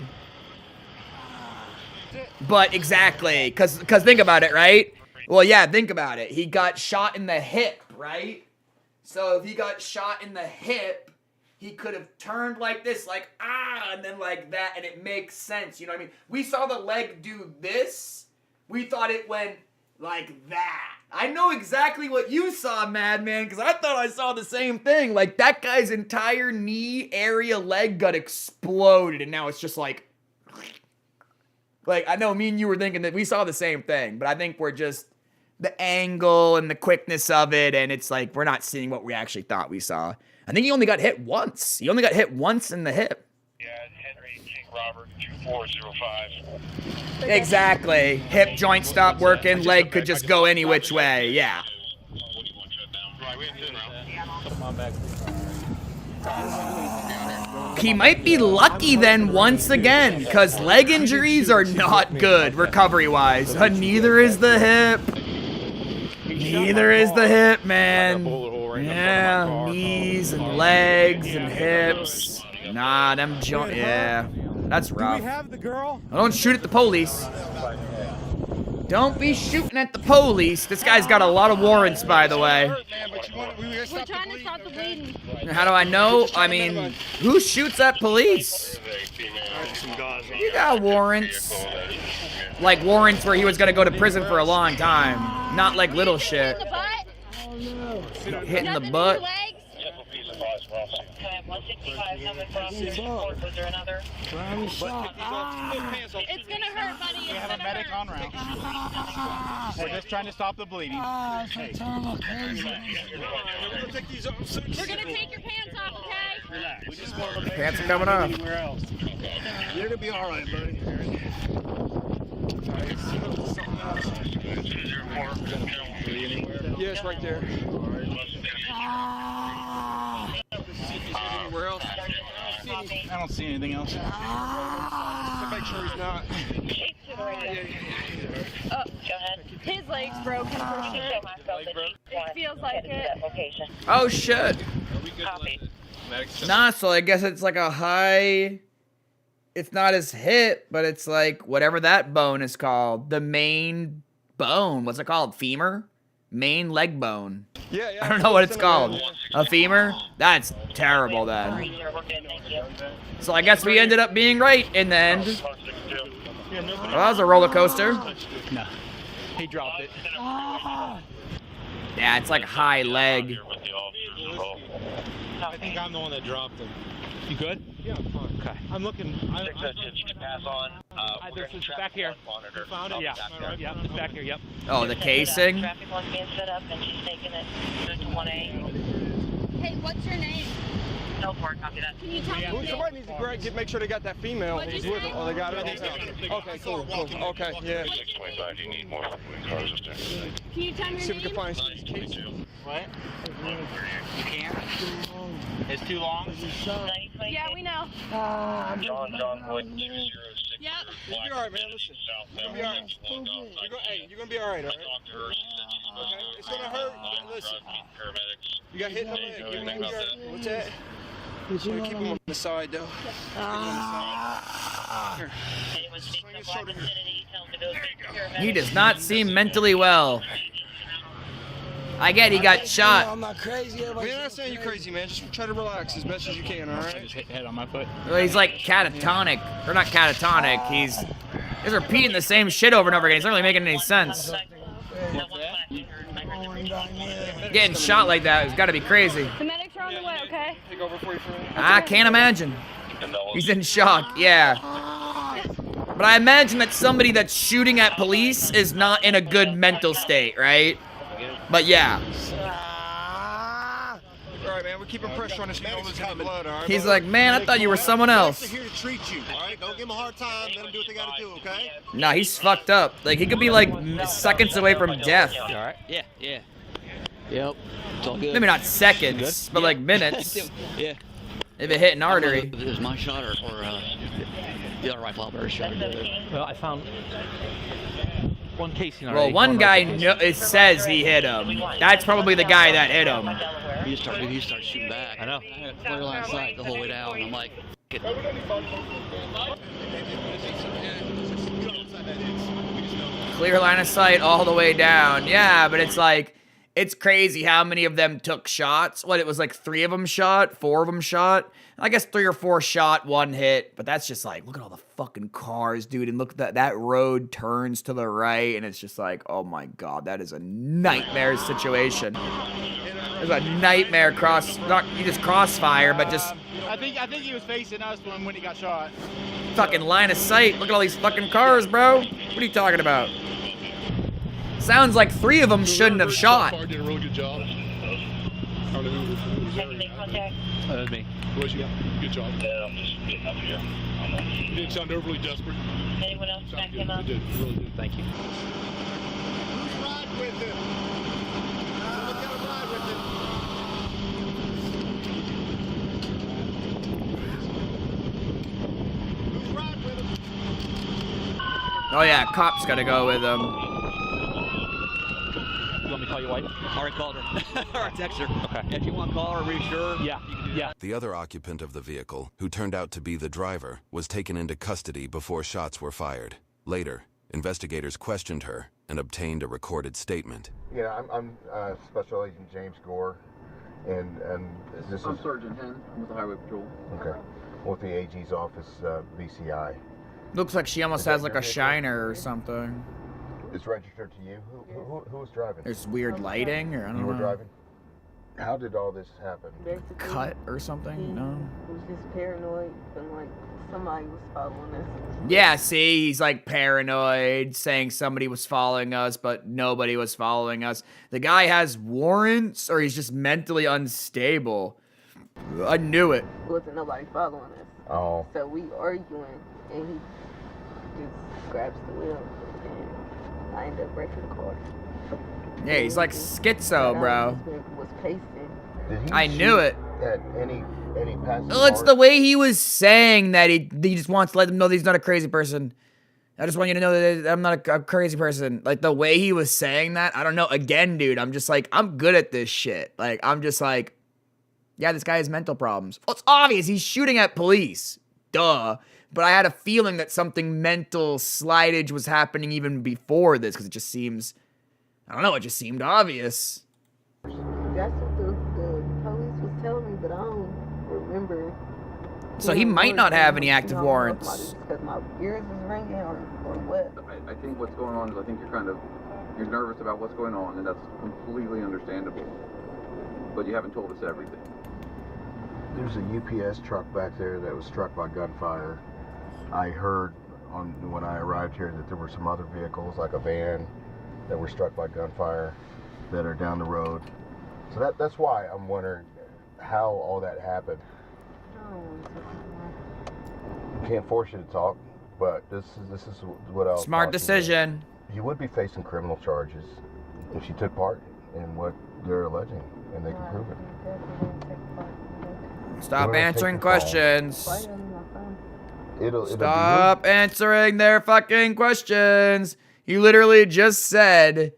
But exactly, cause think about it, right? Well, yeah, think about it. He got shot in the hip, right? So if he got shot in the hip, he could have turned like this, like, and then like that, and it makes sense, you know what I mean? We saw the leg do this. We thought it went like that. I know exactly what you saw, Madman, because I thought I saw the same thing. Like, that guy's entire knee area leg got exploded, and now it's just like, I know me and you were thinking that we saw the same thing, but I think we're just, the angle and the quickness of it, and it's like, we're not seeing what we actually thought we saw. I think he only got hit once. He only got hit once in the hip. Yeah, Henry King Robert, 2405. Exactly. Hip joint stopped working, leg could just go any which way, yeah. He might be lucky then once again, because leg injuries are not good recovery-wise. Neither is the hip. Neither is the hip, man. Yeah, knees and legs and hips. Nah, them joints. Yeah, that's rough. Do we have the girl? Don't shoot at the police. Don't be shooting at the police. This guy's got a lot of warrants, by the way. We're trying to stop the bleeding. How do I know? I mean, who shoots at police? You got warrants. Like warrants where he was gonna go to prison for a long time. Not like little shit. Hitting the butt. Okay, 165 coming from was there another? It's gonna hurt, buddy. We have a medic on route. We're just trying to stop the bleeding. Ah, it's a terrible crazy. We're gonna take your pants off, okay? Pants are coming off. You're gonna be all right, buddy. Yeah, it's right there. Anywhere else? I don't see anything else. So make sure he's not. Oh, go ahead. His leg's broken for sure. It feels like it. Oh shit. Nah, so I guess it's like a high. It's not his hip, but it's like whatever that bone is called. The main bone. What's it called? Femur? Main leg bone. Yeah, I don't know what it's called. A femur? That's terrible then. So I guess we ended up being right in the end. Well, that was a roller coaster. No, he dropped it. Yeah, it's like high leg. I think I'm the one that dropped him. You good? Yeah, I'm fine. Okay. I'm looking. You can pass on. It's back here. You found it? Yeah. Yeah, it's back here. Yep. Oh, the casing? Traffic one's being set up and she's taking it to 1A. Hey, what's your name? No more, copy that. Can you tell me your name? Somebody needs to make sure they got that female. What'd you He's with say? them. Oh, they got it. Okay, cool. Okay, yeah. 625, you need more cars up there. Can you tell me See your if we can name? find some cases. What? You can't? It's too long? Yeah, we know. John Wood, 206. Yep. You'll be alright, man. Listen. You'll be alright. You're gonna be alright, alright? Okay. It's gonna hurt. Listen. You got hit in the leg. What's that? So keep him on the side, though. He does not seem mentally well. I get he got shot. I'm not crazy. Man, I'm not saying you're crazy, man. Just try to relax as best as you can, alright? Just hit head on my foot. Well, he's like catatonic. Or not catatonic. He's repeating the same shit over and over again. He's not really making any sense. Getting shot like that has got to be crazy. The medics are on the way, okay? Take over for you for a minute. I can't imagine. He's in shock, yeah. But I imagine that somebody that's shooting at police is not in a good mental state, right? But yeah. Alright, man, we're keeping pressure on this man. All this blood, alright? He's like, man, I thought you were someone else. Here to treat you, alright? Don't give him a hard time. Let them do what they gotta do, okay? Nah, he's fucked up. Like, he could be like seconds away from death. Alright? Yeah. Yep. It's all good. Maybe not seconds, but like minutes. Yeah. If it hit an artery. If it was my shot or the other rifle operator's shot. Well, I found one casing Well, already. one guy it says he hit him. That's probably the guy that hit him. He started shooting back. I know. Clear line of sight the whole way down. And I'm like, Clear line of sight all the way down. Yeah, but it's like, it's crazy how many of them took shots. What, it was like 3 of them shot, 4 of them shot. I guess 3 or 4 shot, 1 hit. But that's just like, look at all the fucking cars, dude. And look at that road turns to the right. And it's just like, oh my God, that is a nightmare situation. It's a nightmare you just crossfire, but just I think he was facing us when he got shot. fucking line of sight. Look at all these fucking cars, bro. What are you talking about? Sounds like 3 of them shouldn't have shot. Did a really good job. That was me. Was you? Good job. Yeah, I'm just getting up here. You didn't sound overly desperate. Anyone else back him up? You did. You really did. Thank you. Who's riding with him? Someone's gotta ride with him. Who's riding with him? Oh yeah, cops gotta go with them. You want me to call your wife? already called her. Or text her. Okay. If you want to call her, reassure her. Yeah. Yeah. The other occupant of the vehicle, who turned out to be the driver, was taken into custody before shots were fired. Later, Investigators questioned her and obtained a recorded statement. Yeah, I'm Special Agent James Gore, and this is... I'm Sergeant Henn. I'm with the Highway Patrol. Okay. With the AG's office, BCI. Looks like she almost has like a shiner or something. It's registered to you? Who was driving? There's weird lighting, or I don't know. You were driving? How did all this happen? Basically, Cut or something? No. He was just paranoid, and like somebody was following us. Yeah, see, he's like paranoid, saying somebody was following us, but nobody was following us. The guy has warrants, or he's just mentally unstable. I knew it. Wasn't nobody following us. Oh. So we arguing, and he just grabs the wheel, and I end up breaking the car. Yeah, he's like schizo, bro. Was pacing. I knew it. At any passing Well, it's the way he was saying that he just wants to let them know that he's not a crazy person. I just want you to know that I'm not a crazy person. Like, the way he was saying that, I don't know. Again, dude, I'm just like, I'm good at this shit. Like, I'm just like, yeah, this guy has mental problems. Well, it's obvious. He's shooting at police. Duh. But I had a feeling that something mental slightage was happening even before this, because it just seems, I don't know, it just seemed obvious. That's what the police was telling me, but I don't remember. So he might not have any active warrants. Because my ears is ringing or what. I think what's going on is I think you're nervous about what's going on, and that's completely understandable. But you haven't told us everything. There's a UPS truck back there that was struck by gunfire. I heard when I arrived here that there were some other vehicles, like a van, that were struck by gunfire that are down the road. So that's why I'm wondering how all that happened. Can't force you to talk, but this is what else. Smart decision. You would be facing criminal charges if you took part in what they're alleging, and they can prove it. Stop answering questions. It'll Stop answering their fucking questions. You literally just said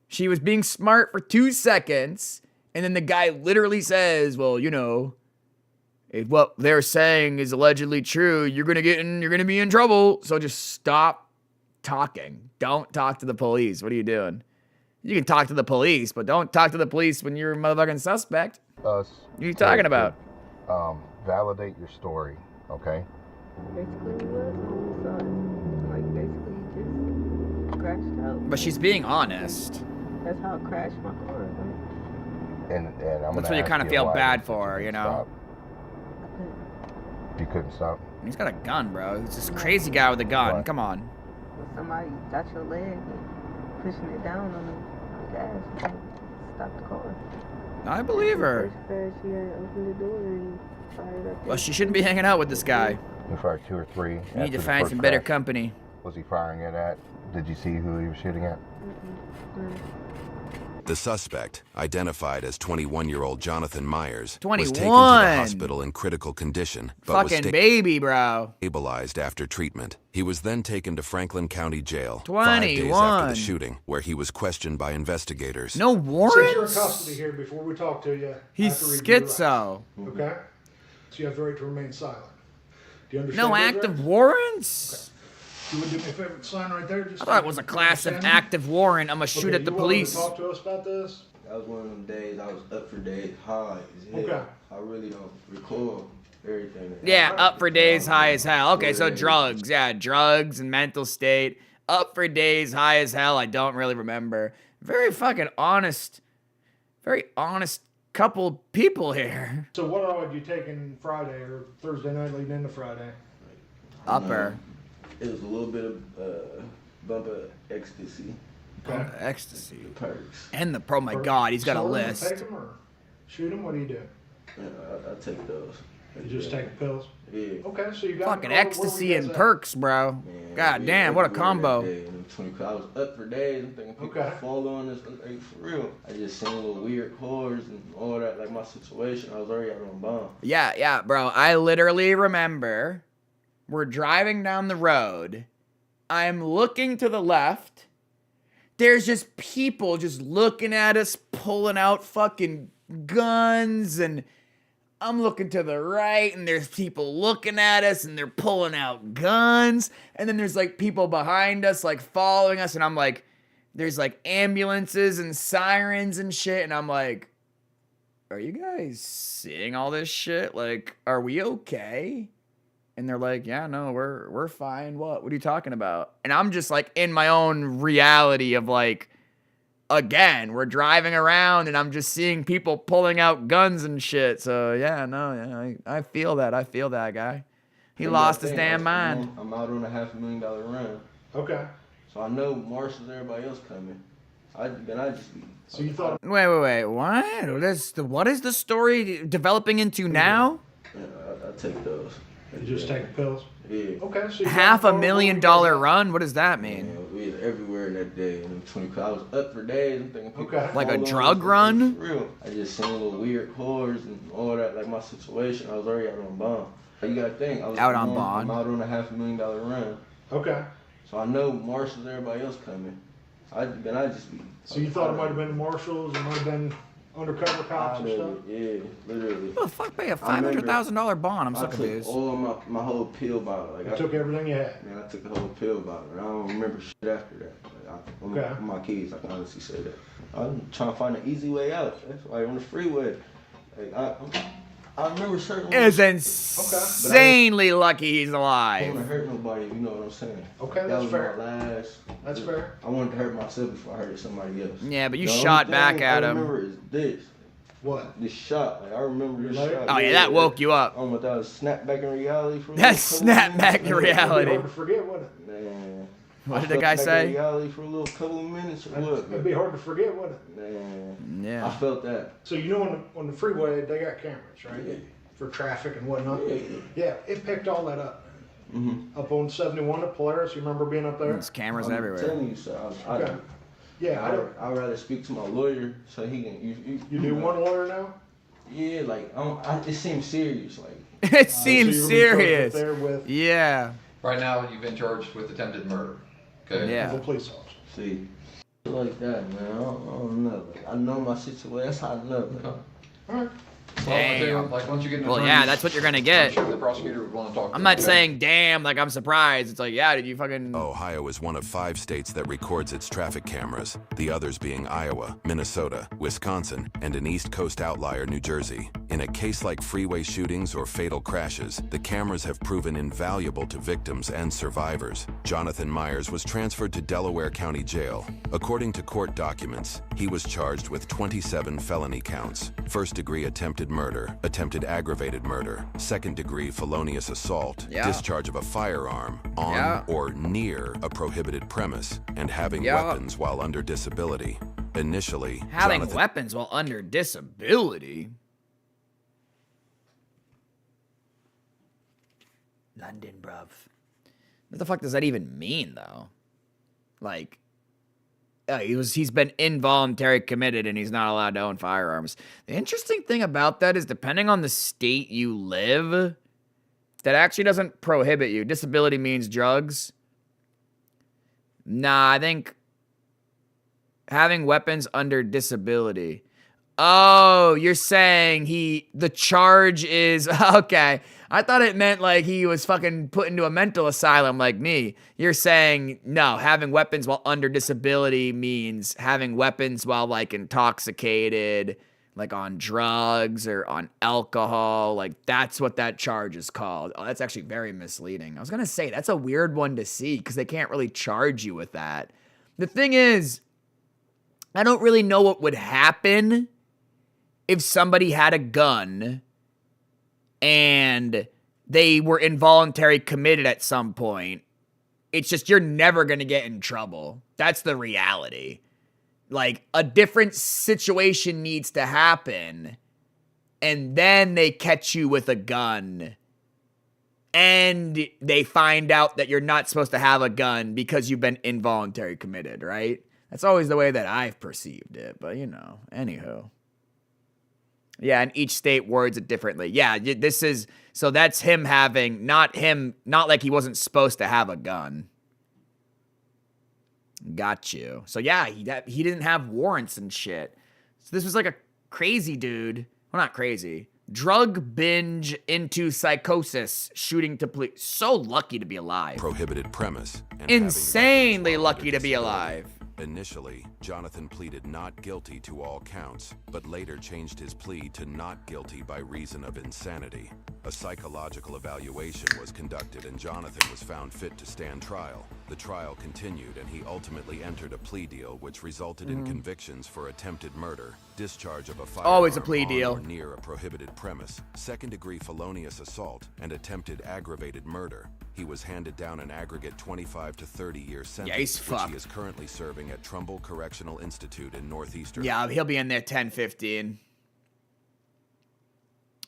she was being smart for 2 seconds, and then the guy literally says, well, you know, if what they're saying is allegedly true, you're gonna be in trouble. So just stop talking. Don't talk to the police. What are you doing? You can talk to the police, but don't talk to the police when you're a motherfucking suspect. Us. What are you talking about? Validate your story, okay? Basically, he was on the side. Like, basically, he just crashed out. But she's being honest. That's how it crashed my car. Right? And I'm That's what you kind of feel bad for, you know? You couldn't stop? He's got a gun, bro. He's this crazy guy with a gun. What? Come on. When somebody got your leg and pushing it down on the gas, you can't stop the car. I believe her. First crash, she had opened the door and fired up. Well, she shouldn't be hanging out with this guy. He fired 2 or 3. You need to find some better company. Was he firing it at? Did you see who he was shooting at? The suspect, identified as 21-year-old Jonathan Myers, 21. was taken to the hospital in critical condition, but was Fucking baby, bro. stabilized after treatment. He was then taken to Franklin County Jail 21. 5 days after the shooting, where he was questioned by investigators. No Since you're in warrants? custody here, before we talk to you, He's I have to read your schizo. rights. Okay? So you have the right to remain silent. Do you understand No those active rights? warrants? You would do me a favor and sign right there? Just I thought it was a class of active warrant. I'm gonna shoot at the police. Talk to us about this? That was one of them days I was up for days high as hell. Okay. I really don't recall everything. Yeah, up for days, high as hell. Okay, so drugs. Yeah, drugs and mental state. Up for days, high as hell. I don't really remember. Very fucking honest. Very honest couple people here. So what all had you taken Friday or Thursday night leading into Friday? Upper. It was a little bit of bump of ecstasy. Ecstasy. Perks. And the oh my god, he's got a Snort 'em, list. Take them or shoot them? What do you do? Yeah, I take those. You just take the pills? Yeah. Okay, so you got Fucking ecstasy and perks, bro. God Yeah, damn, what a everywhere combo. that day, and I was up for days. I'm thinking people fall on this. Like, for real. I just seen little weird horrors and all that. Like my situation, I was already out on bomb. Yeah, bro. I literally remember we're driving down the road. I'm looking to the left. There's just people just looking at us, pulling out fucking guns, and I'm looking to the right and there's people looking at us and they're pulling out guns. And then there's like people behind us, like following us. And I'm like, there's like ambulances and sirens and shit. And I'm like, are you guys seeing all this shit? Like, are we okay? And they're like, yeah, no, we're fine. What are you talking about? And I'm just like in my own reality of like, again, we're driving around and I'm just seeing people pulling out guns and shit. So yeah, I feel that. I feel that guy. He lost his damn mind. I'm out on a $500,000 run. Okay. So I know marshals and everybody else coming. I just be. So you thought? Wait, what? What is the story developing into now? Yeah, I take those. You just take pills? Yeah. Okay. So $500,000 run? What does that mean? Yeah, we was everywhere that day. And 20, I was up for days. I'm thinking people like a fall drug on run? For real. I just seen little weird cars and all that. Like my situation, I was already out on bond. You gotta think. I was out on bond. I'm out on a $500,000 run. Okay. So I know marshals and everybody else coming. I just be. So you thought it might have been the marshals, it might have been undercover cops and stuff? Yeah, literally. Who the fuck pay a $500,000 bond? I'm so confused. I took all my whole pill bottle. Like I took everything you had. Man, I took the whole pill bottle. And I don't remember shit after that. Like, my kids, I can honestly say that. I'm trying to find an easy way out. That's why on the freeway. Like I remember certain. It's insanely lucky he's alive. I don't want to hurt nobody, you know what I'm saying? Okay, that that's was fair. My last. That's fair. I wanted to hurt myself before I hurt somebody else. Yeah, but you The shot only back thing at him. I remember is this. What? This shot. Like, I remember this shot. Oh yeah, that woke you up. I almost thought it was snap back in reality. For That's snap back in reality. It'd be hard to forget, wouldn't it? Man. What did the guy say? Reality for a little couple of minutes or what? It'd be hard to forget, wouldn't it? Man. Yeah. I felt that. So you know on the freeway they got cameras, right? Yeah. For traffic and whatnot. Yeah. It picked all that up. Mm-hmm. Up on 71 at Polaris, you remember being up there? There's cameras I'm everywhere. telling you, sir. Okay. Yeah, I'd rather speak to my lawyer so he can. You do one lawyer now? Yeah, like it seems serious. Like it seems so serious. There with yeah. Right now, you've been charged with attempted murder. Okay. Yeah. As a police officer. See, like that, man. I don't know. Like, I know my situation. That's how I know. Like, All right. Damn. Like once you get an Well, attorney, yeah, that's what you're gonna get. I'm sure the prosecutor would want to talk to I'm you, not okay? saying damn, like I'm surprised. It's like, yeah, did you fucking... Ohio is one of 5 states that records its traffic cameras, the others being Iowa, Minnesota, Wisconsin, and an East Coast outlier, New Jersey. In a case like freeway shootings or fatal crashes, the cameras have proven invaluable to victims and survivors. Jonathan Myers was transferred to Delaware County Jail. According to court documents, he was charged with 27 felony counts: first-degree attempted murder, attempted aggravated murder, second-degree felonious assault, discharge of a firearm on or near a prohibited premise, and having weapons while under disability. Initially, having weapons while under disability? London, bruv. What the fuck does that even mean, though? Like, he's been involuntary committed and he's not allowed to own firearms. The interesting thing about that is, depending on the state you live, that actually doesn't prohibit you. Disability means drugs. Nah, I think having weapons under disability. Oh, you're saying the charge is, okay. I thought it meant like he was fucking put into a mental asylum like me. You're saying, no, having weapons while under disability means having weapons while like intoxicated, like on drugs or on alcohol. Like that's what that charge is called. Oh, that's actually very misleading. I was going to say, that's a weird one to see because they can't really charge you with that. The thing is, I don't really know what would happen if somebody had a gun and they were involuntary committed at some point. It's just you're never going to get in trouble. That's the reality. Like, a different situation needs to happen, and then they catch you with a gun, and they find out that you're not supposed to have a gun because you've been involuntary committed, right? That's always the way that I've perceived it, but anywho. Yeah, and each state words it differently. Yeah, this is, so that's him having, not like he wasn't supposed to have a gun. Got you. So yeah, he didn't have warrants and shit. So this was like a crazy dude. Well, not crazy. Drug binge into psychosis, shooting to police. So lucky to be alive. Prohibited premise. And insanely lucky to be alive. Initially, Jonathan pleaded not guilty to all counts, but later changed his plea to not guilty by reason of insanity. A psychological evaluation was conducted and Jonathan was found fit to stand trial. The trial continued and he ultimately entered a plea deal which resulted in convictions for attempted murder, discharge of a firearm always a plea on deal or near a prohibited premise, second-degree felonious assault, and attempted aggravated murder. He was handed down an aggregate 25 to 30-year sentence, he's which fucked. he is currently serving at Trumbull Correctional Institute in Northeastern. Yeah, he'll be in there 10-15.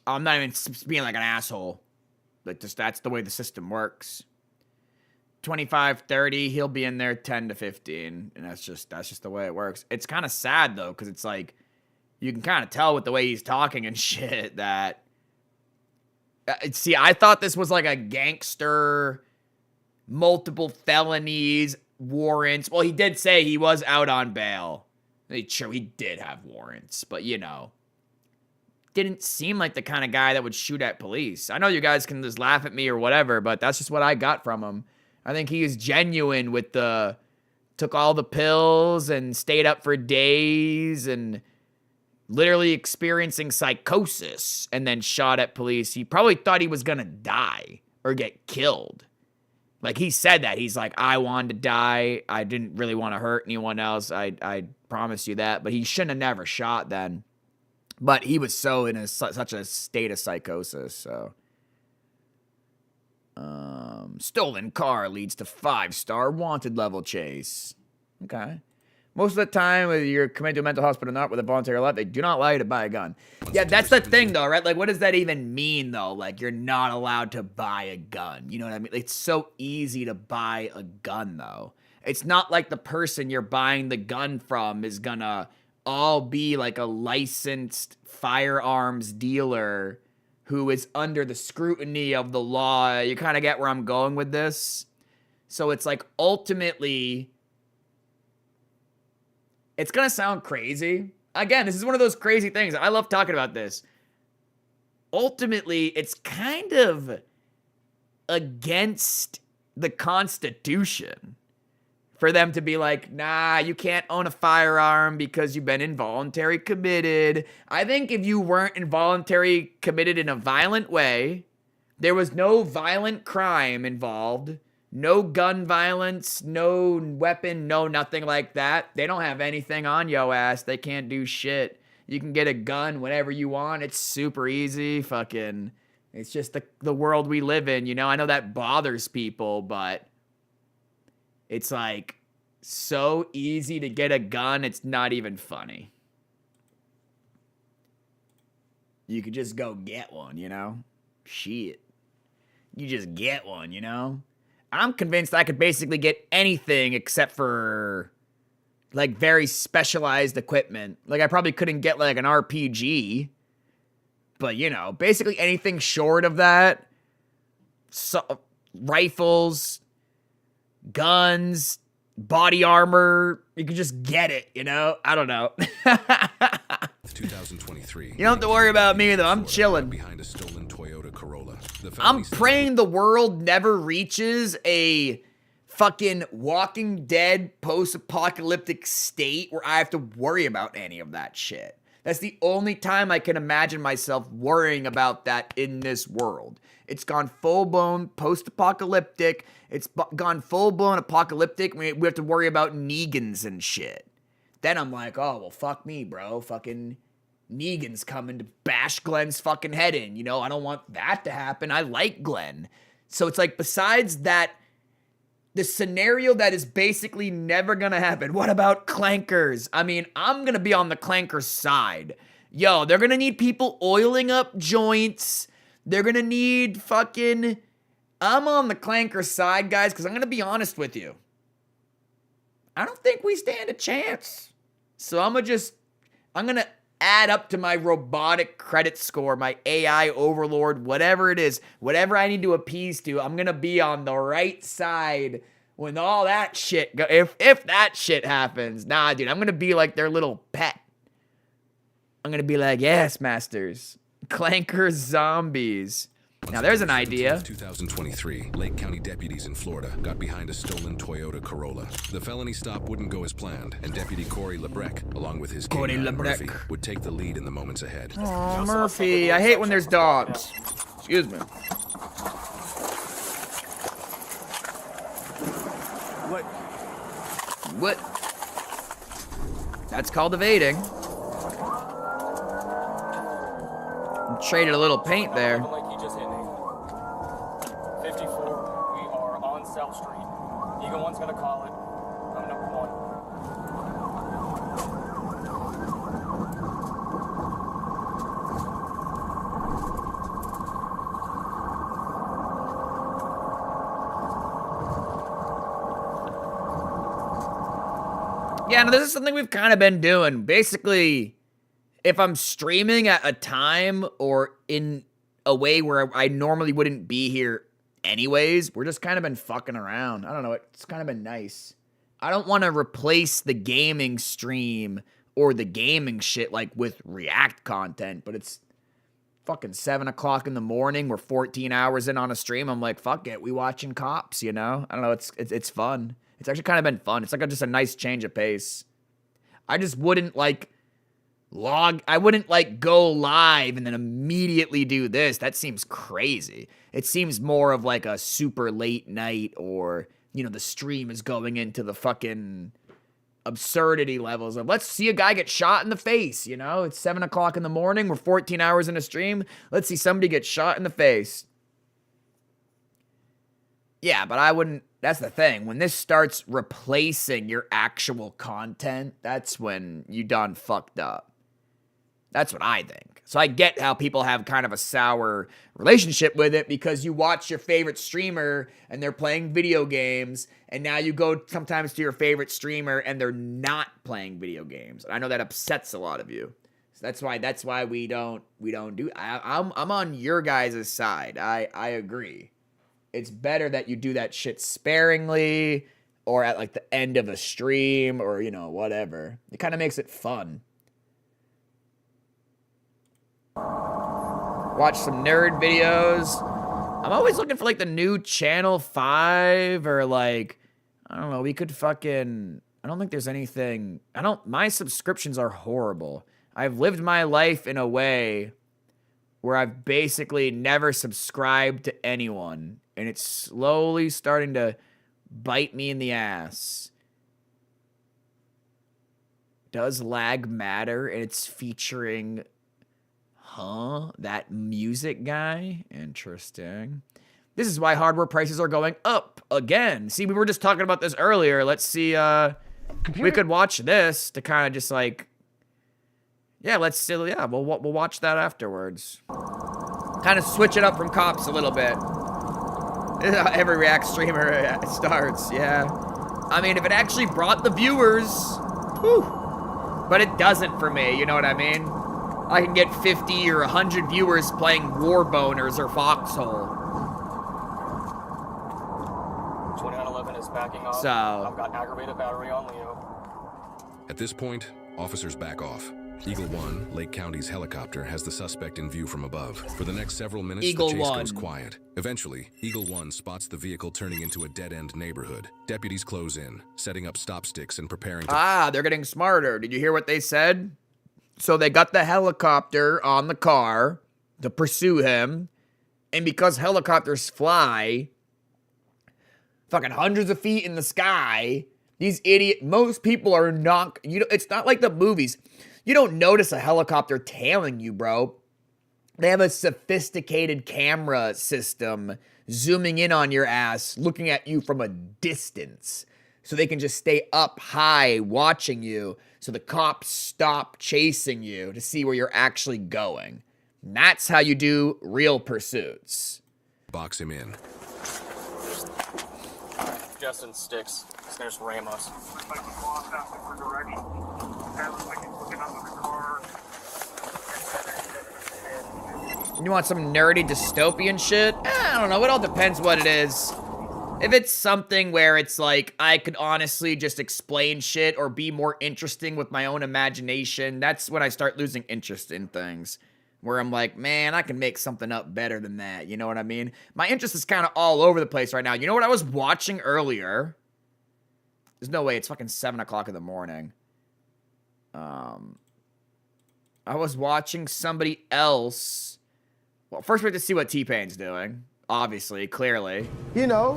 I'm not even being like an asshole. But just that's the way the system works. 25-30, he'll be in there 10-15. And that's just the way it works. It's kind of sad, though, because it's like, you can kind of tell with the way he's talking and shit that... see, I thought this was like a gangster, multiple felonies, warrants. Well, he did say he was out on bail. Sure, he did have warrants, but you know, didn't seem like the kind of guy that would shoot at police. I know you guys can just laugh at me or whatever, but that's just what I got from him. I think he is genuine with the, took all the pills and stayed up for days and literally experiencing psychosis and then shot at police. He probably thought he was gonna die or get killed. Like, he said that. He's like, I wanted to die. I didn't really want to hurt anyone else. I promise you that. But he shouldn't have never shot then. But he was so in such a state of psychosis, so. Stolen car leads to 5-star wanted level chase. Okay. Most of the time, whether you're committed to a mental hospital or not with a voluntary life, they do not allow you to buy a gun. Yeah, that's the thing, though, right? Like, what does that even mean, though? Like, you're not allowed to buy a gun. You know what I mean? It's so easy to buy a gun, though. It's not like the person you're buying the gun from is gonna all be like a licensed firearms dealer who is under the scrutiny of the law. You kind of get where I'm going with this? So it's like, ultimately... It's going to sound crazy. Again, this is one of those crazy things. I love talking about this. Ultimately, it's kind of against the Constitution for them to be like, nah, you can't own a firearm because you've been involuntary committed. I think if you weren't involuntary committed in a violent way, there was no violent crime involved, no gun violence, no weapon, no nothing like that. They don't have anything on yo ass. They can't do shit. You can get a gun whenever you want. It's super easy. Fucking, it's just the world we live in, you know? I know that bothers people, but it's like so easy to get a gun, it's not even funny. You could just go get one, you know? Shit. You just get one, you know? I'm convinced I could basically get anything except for, like, very specialized equipment. Like, I probably couldn't get, like, an RPG. But, you know, basically anything short of that. So, rifles, guns, body armor. You can just get it, you know? I don't know. 2023. You don't have to worry about me, though. I'm chilling. Behind a stolen Toyota Corolla. I'm praying the world never reaches a fucking Walking Dead post-apocalyptic state where I have to worry about any of that shit. That's the only time I can imagine myself worrying about that in this world. It's gone full-blown post-apocalyptic. It's gone full-blown apocalyptic. We have to worry about Negans and shit. Then I'm like, oh, well, fuck me, bro. Fucking Negan's coming to bash Glenn's fucking head in. You know, I don't want that to happen. I like Glenn. So it's like, besides that, the scenario that is basically never gonna happen. What about clankers? I mean, I'm gonna be on the clanker side. Yo, they're gonna need people oiling up joints. They're gonna need fucking... I'm on the clanker side, guys, because I'm gonna be honest with you. I don't think we stand a chance. So I'm gonna add up to my robotic credit score, my AI overlord, whatever it is, whatever I need to appease to, I'm gonna be on the right side when all that shit if that shit happens. Nah, dude, I'm gonna be like their little pet. I'm gonna be like, yes, masters, Clanker Zombies. Now there's an idea. 2023, Lake County deputies in Florida got behind a stolen Toyota Corolla. The felony stop wouldn't go as planned, and Deputy Corey Lebrecq, along with his canine Murphy, would take the lead in the moments ahead. Oh, Murphy. I hate when there's dogs. Excuse me. What? That's called evading. Traded a little paint there. Like he just hit me. 54, we are on South Street. Eagle 1's gonna call it. I'm number 1. Yeah, no, this is something we've kind of been doing. Basically, if I'm streaming at a time or in a way where I normally wouldn't be here anyways, we're just kind of been fucking around. I don't know, it's kind of been nice. I don't want to replace the gaming stream or the gaming shit like with React content, but it's fucking 7 o'clock in the morning. We're 14 hours in on a stream. I'm like, fuck it, we watching Cops, you know? I don't know, it's fun. It's actually kind of been fun. It's like just a nice change of pace. I just wouldn't like I wouldn't like go live and then immediately do this. That seems crazy. It seems more of like a super late night, or, you know, the stream is going into the fucking absurdity levels of let's see a guy get shot in the face, you know? It's 7 o'clock in the morning. We're 14 hours in a stream. Let's see somebody get shot in the face. Yeah, but I wouldn't. That's the thing. When this starts replacing your actual content, that's when you done fucked up. That's what I think. So I get how people have kind of a sour relationship with it, because you watch your favorite streamer and they're playing video games, and now you go sometimes to your favorite streamer and they're not playing video games. And I know that upsets a lot of you. So that's why we don't do. I'm on your guys' side. I agree. It's better that you do that shit sparingly, or at like the end of a stream, or, you know, whatever. It kind of makes it fun. Watch some nerd videos. I'm always looking for like the new Channel 5, or like, I don't know, we could fucking, I don't think there's anything, my subscriptions are horrible. I've lived my life in a way where I've basically never subscribed to anyone, and it's slowly starting to bite me in the ass. Does lag matter? And it's featuring, that music guy? Interesting. This is why hardware prices are going up again. See, we were just talking about this earlier. Let's see, we could watch this to kind of just like, yeah, we'll watch that afterwards. Kind of switch it up from Cops a little bit. This is how every React streamer starts, yeah. I mean, if it actually brought the viewers, whew. But it doesn't for me, you know what I mean? I can get 50 or 100 viewers playing Warboners or Foxhole. 2911 is backing off. So I've got aggravated battery on Leo. At this point, officers back off. Eagle 1, Lake County's helicopter, has the suspect in view from above. For the next several minutes, the chase goes quiet. Eventually, Eagle 1 spots the vehicle turning into a dead-end neighborhood. Deputies close in, setting up stop sticks and preparing to... they're getting smarter. Did you hear what they said? So they got the helicopter on the car to pursue him, and because helicopters fly fucking hundreds of feet in the sky, most people are not, it's not like the movies. You don't notice a helicopter tailing you, bro. They have a sophisticated camera system zooming in on your ass, looking at you from a distance, so they can just stay up high watching you, so the cops stop chasing you to see where you're actually going. And that's how you do real pursuits. Box him in. Justin Sticks. There's Ramos. You want some nerdy dystopian shit? I don't know. It all depends what it is. If it's something where it's like, I could honestly just explain shit or be more interesting with my own imagination, that's when I start losing interest in things. where I'm like, man, I can make something up better than that. You know what I mean? My interest is kind of all over the place right now. You know what I was watching earlier? There's no way. It's fucking 7 o'clock in the morning. I was watching somebody else. Well, first we have to see what T-Pain's doing. Obviously, clearly. You know,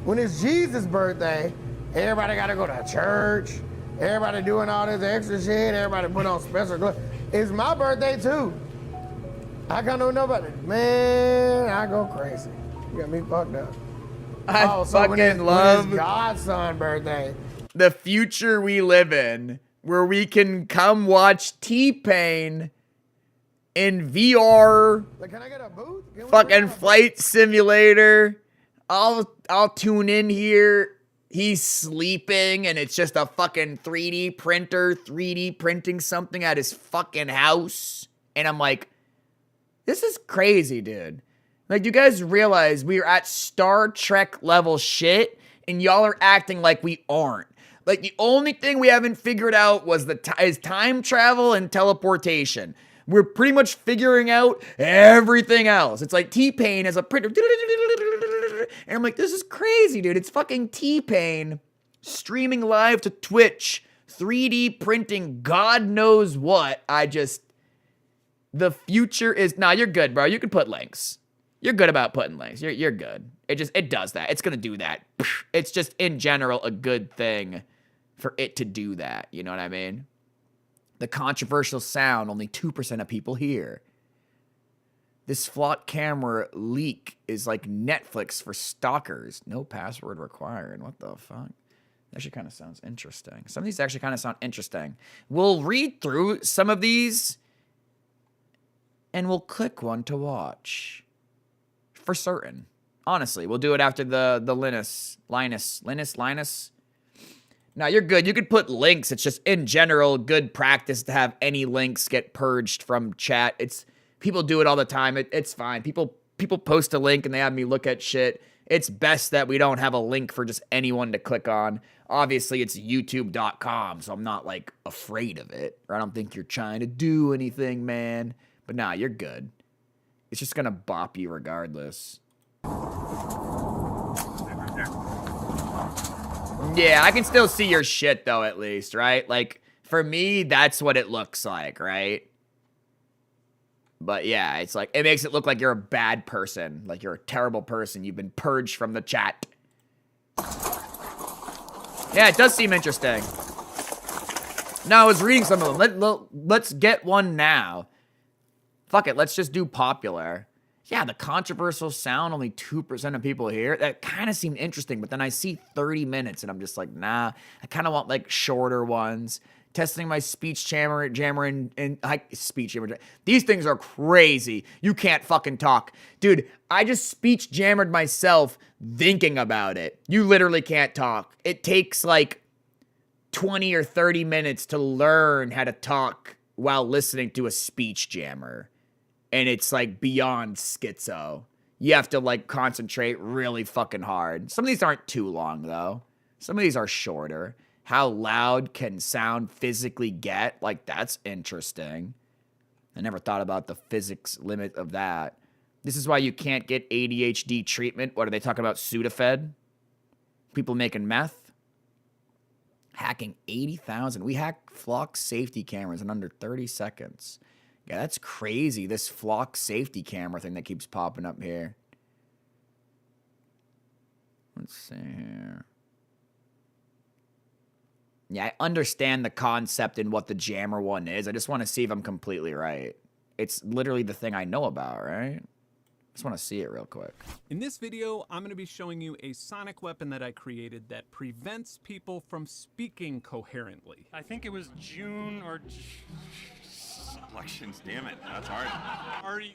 when it's Jesus' birthday, everybody got to go to church. Everybody doing all this extra shit. Everybody put on special clothes. It's my birthday, too. I can't know nobody. Man, I go crazy. You got me fucked up. I fucking love when it's Godson's birthday. The future we live in, where we can come watch T-Pain in VR. Like, can I get a booth? Fucking flight simulator. I'll tune in here. He's sleeping and it's just a fucking 3D printer 3D printing something at his fucking house. And I'm like, this is crazy, dude. Like, you guys realize we are at Star Trek level shit and y'all are acting like we aren't. Like, the only thing we haven't figured out was is time travel and teleportation. We're pretty much figuring out everything else. It's like T-Pain as a printer. And I'm like, this is crazy, dude. It's fucking T-Pain streaming live to Twitch, 3D printing God knows what. The future is, nah, you're good, bro. You can put links. You're good about putting links. You're good. It does that. It's going to do that. It's just, in general, a good thing for it to do that. You know what I mean? The controversial sound only 2% of people hear. This flock camera leak is like Netflix for stalkers. No password required. What the fuck? That actually kind of sounds interesting. Some of these actually kind of sound interesting. We'll read through some of these and we'll click one to watch. For certain. Honestly, we'll do it after the Linus. No, you're good. You could put links. It's just, in general, good practice to have any links get purged from chat. People do it all the time. It's fine. People post a link and they have me look at shit. It's best that we don't have a link for just anyone to click on. Obviously, it's youtube.com, so I'm not, like, afraid of it. Or I don't think you're trying to do anything, man. But nah, you're good. It's just gonna bop you regardless. Yeah, I can still see your shit, though, at least, right? Like, for me, that's what it looks like, right? But yeah, it's like, it makes it look like you're a bad person. Like you're a terrible person. You've been purged from the chat. Yeah, it does seem interesting. No, I was reading some of them. Let's get one now. Fuck it, let's just do popular. Yeah, the controversial sound, only 2% of people hear. That kind of seemed interesting, but then I see 30 minutes and I'm just like, nah. I kind of want like shorter ones. Testing my speech jammer and speech jammer. These things are crazy. You can't fucking talk. Dude, I just speech jammered myself thinking about it. You literally can't talk. It takes like 20 or 30 minutes to learn how to talk while listening to a speech jammer. And it's like beyond schizo. You have to like concentrate really fucking hard. Some of these aren't too long though. Some of these are shorter. How loud can sound physically get? Like, that's interesting. I never thought about the physics limit of that. This is why you can't get ADHD treatment. What are they talking about? Sudafed? People making meth? Hacking 80,000. We hacked Flock safety cameras in under 30 seconds. Yeah, that's crazy. This Flock safety camera thing that keeps popping up here. Let's see here. Yeah, I understand the concept and what the jammer one is. I just want to see if I'm completely right. It's literally the thing I know about, right? Just want to see it real quick. In this video, I'm going to be showing you a sonic weapon that I created that prevents people from speaking coherently. I think it was June or... Elections, damn it, that's hard. Are you,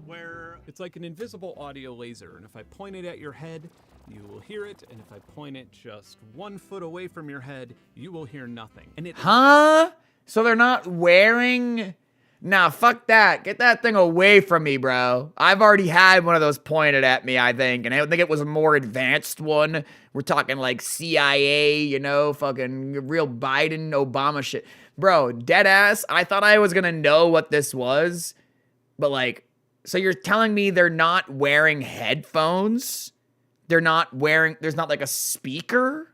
where... It's like an invisible audio laser, and if I point it at your head, you will hear it, and if I point it just 1 foot away from your head, you will hear nothing. And it... Huh? So they're not wearing... Nah, fuck that. Get that thing away from me, bro. I've already had one of those pointed at me, I think. And I think it was a more advanced one. We're talking like CIA, you know, fucking real Biden, Obama shit. Bro, dead ass. I thought I was gonna know what this was, but like, so you're telling me they're not wearing headphones? They're not wearing, there's not like a speaker?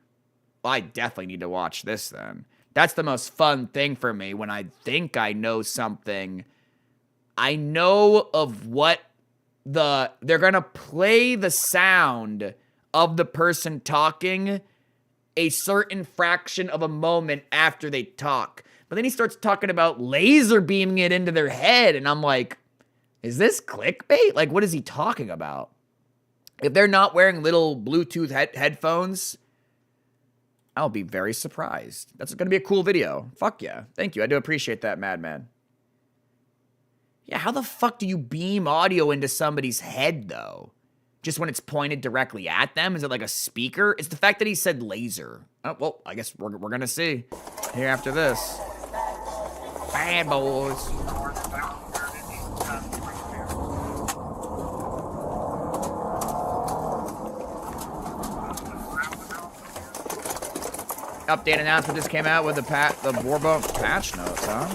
Well, I definitely need to watch this then. That's the most fun thing for me when I think I know something. I know of what they're gonna play the sound of the person talking a certain fraction of a moment after they talk. But then he starts talking about laser beaming it into their head, and I'm like, is this clickbait? Like, what is he talking about? If they're not wearing little Bluetooth headphones, I'll be very surprised. That's going to be a cool video. Fuck yeah. Thank you. I do appreciate that, Madman. Yeah, how the fuck do you beam audio into somebody's head, though? Just when it's pointed directly at them? Is it like a speaker? It's the fact that he said laser. Oh, well, I guess we're going to see here after this. Bad boys. Update announcement just came out with the Warbone patch notes, huh?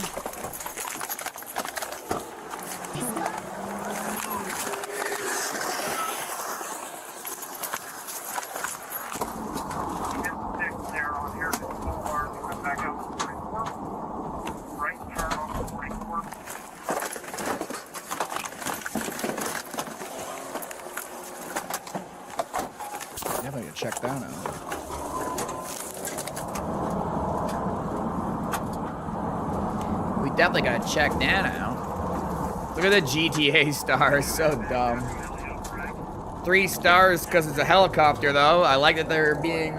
Definitely gonna check that out. We definitely gotta check that out. Look at the GTA stars, so dumb. 3 stars because it's a helicopter, though. I like that they're being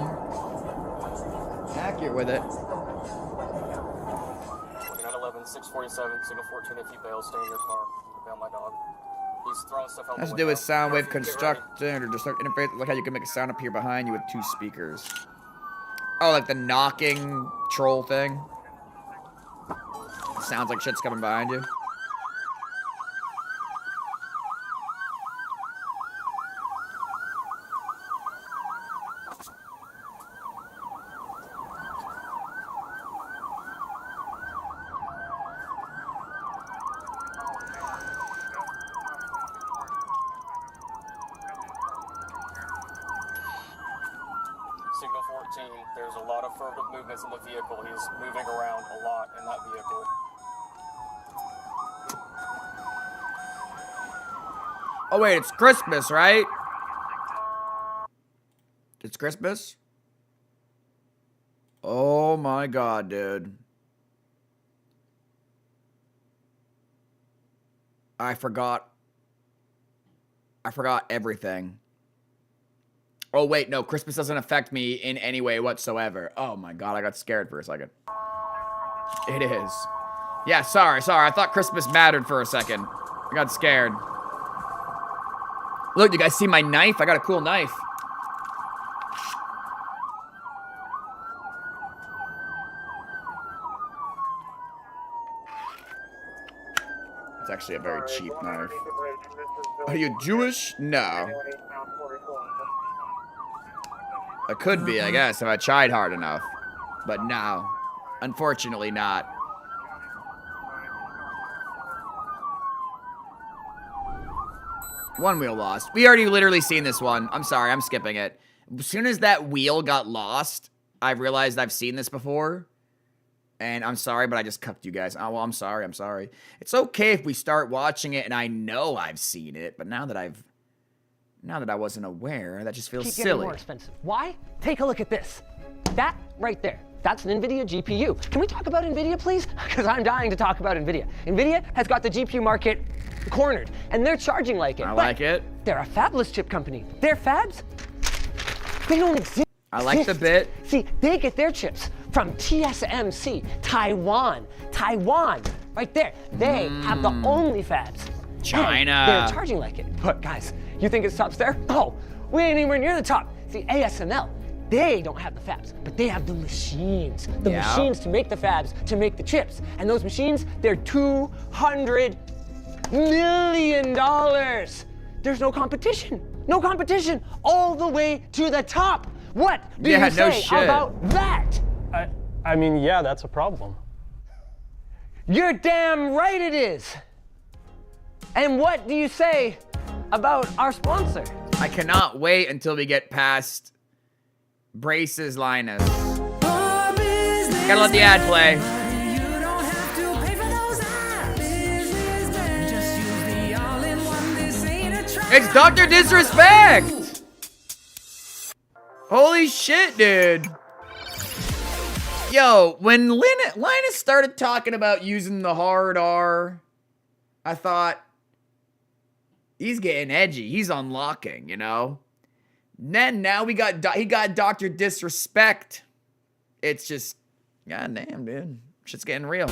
accurate with it. 4911, 647, signal 14 if you bail, stay in your car. Bail my dog. He's throwing stuff out the Has to window. do with sound wave construction or destruct interface. Look how you can make a sound appear behind you with 2 speakers. Oh, like the knocking troll thing. Sounds like shit's coming behind you. Signal 14, there's a lot of furtive movements in the vehicle. He's moving around a lot in that vehicle. Oh, wait, it's Christmas, right? It's Christmas? Oh my god, dude. I forgot everything. Oh, wait, no, Christmas doesn't affect me in any way whatsoever. Oh my god, I got scared for a second. It is. Yeah, sorry. I thought Christmas mattered for a second. I got scared. Look, you guys see my knife? I got a cool knife. It's actually a very cheap knife. Are you Jewish? No. I could be, I guess, if I tried hard enough. But no. Unfortunately not. One wheel lost. We already literally seen this one. I'm sorry, I'm skipping it. As soon as that wheel got lost, I realized I've seen this before. And I'm sorry, but I just cucked you guys. Oh, well, I'm sorry. It's okay if we start watching it and I know I've seen it, but now that I wasn't aware, that just feels Keep silly. getting more expensive. Why? Take a look at this. That right there. That's an NVIDIA GPU. Can we talk about NVIDIA, please? Because I'm dying to talk about NVIDIA. NVIDIA has got the GPU market cornered, and they're charging like it. I like it. They're a fabless chip company. Their fabs, they don't exist. I like the bit. See, they get their chips from TSMC, Taiwan, right there. They have the only fabs. China. And they're charging like it. But guys, you think it stops there? Oh, we ain't anywhere near the top. See, ASML, they don't have the fabs, but they have the machines. The machines to make the fabs, to make the chips. And those machines, they're $200 million. There's no competition. No competition. All the way to the top. What do you say about that? I mean, yeah, that's a problem. You're damn right it is. And what do you say about our sponsor? I cannot wait until we get past Braces Linus. Gotta let the ad play. It's Dr. Disrespect! Holy shit, dude. Yo, when Linus started talking about using the hard R, I thought, he's getting edgy. He's unlocking, you know? Then now he got Dr. Disrespect. It's just, goddamn, dude. Shit's getting real.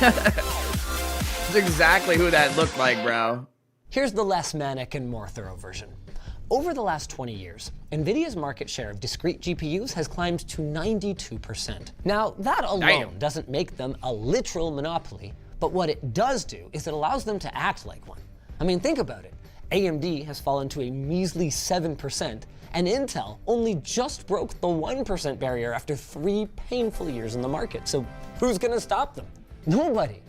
That's exactly who that looked like, bro. Here's the less manic and more thorough version. Over the last 20 years, NVIDIA's market share of discrete GPUs has climbed to 92%. Now, that alone doesn't make them a literal monopoly, but what it does do is it allows them to act like one. I mean, think about it. AMD has fallen to a measly 7%, and Intel only just broke the 1% barrier after 3 painful years in the market. So who's gonna stop them? Nobody.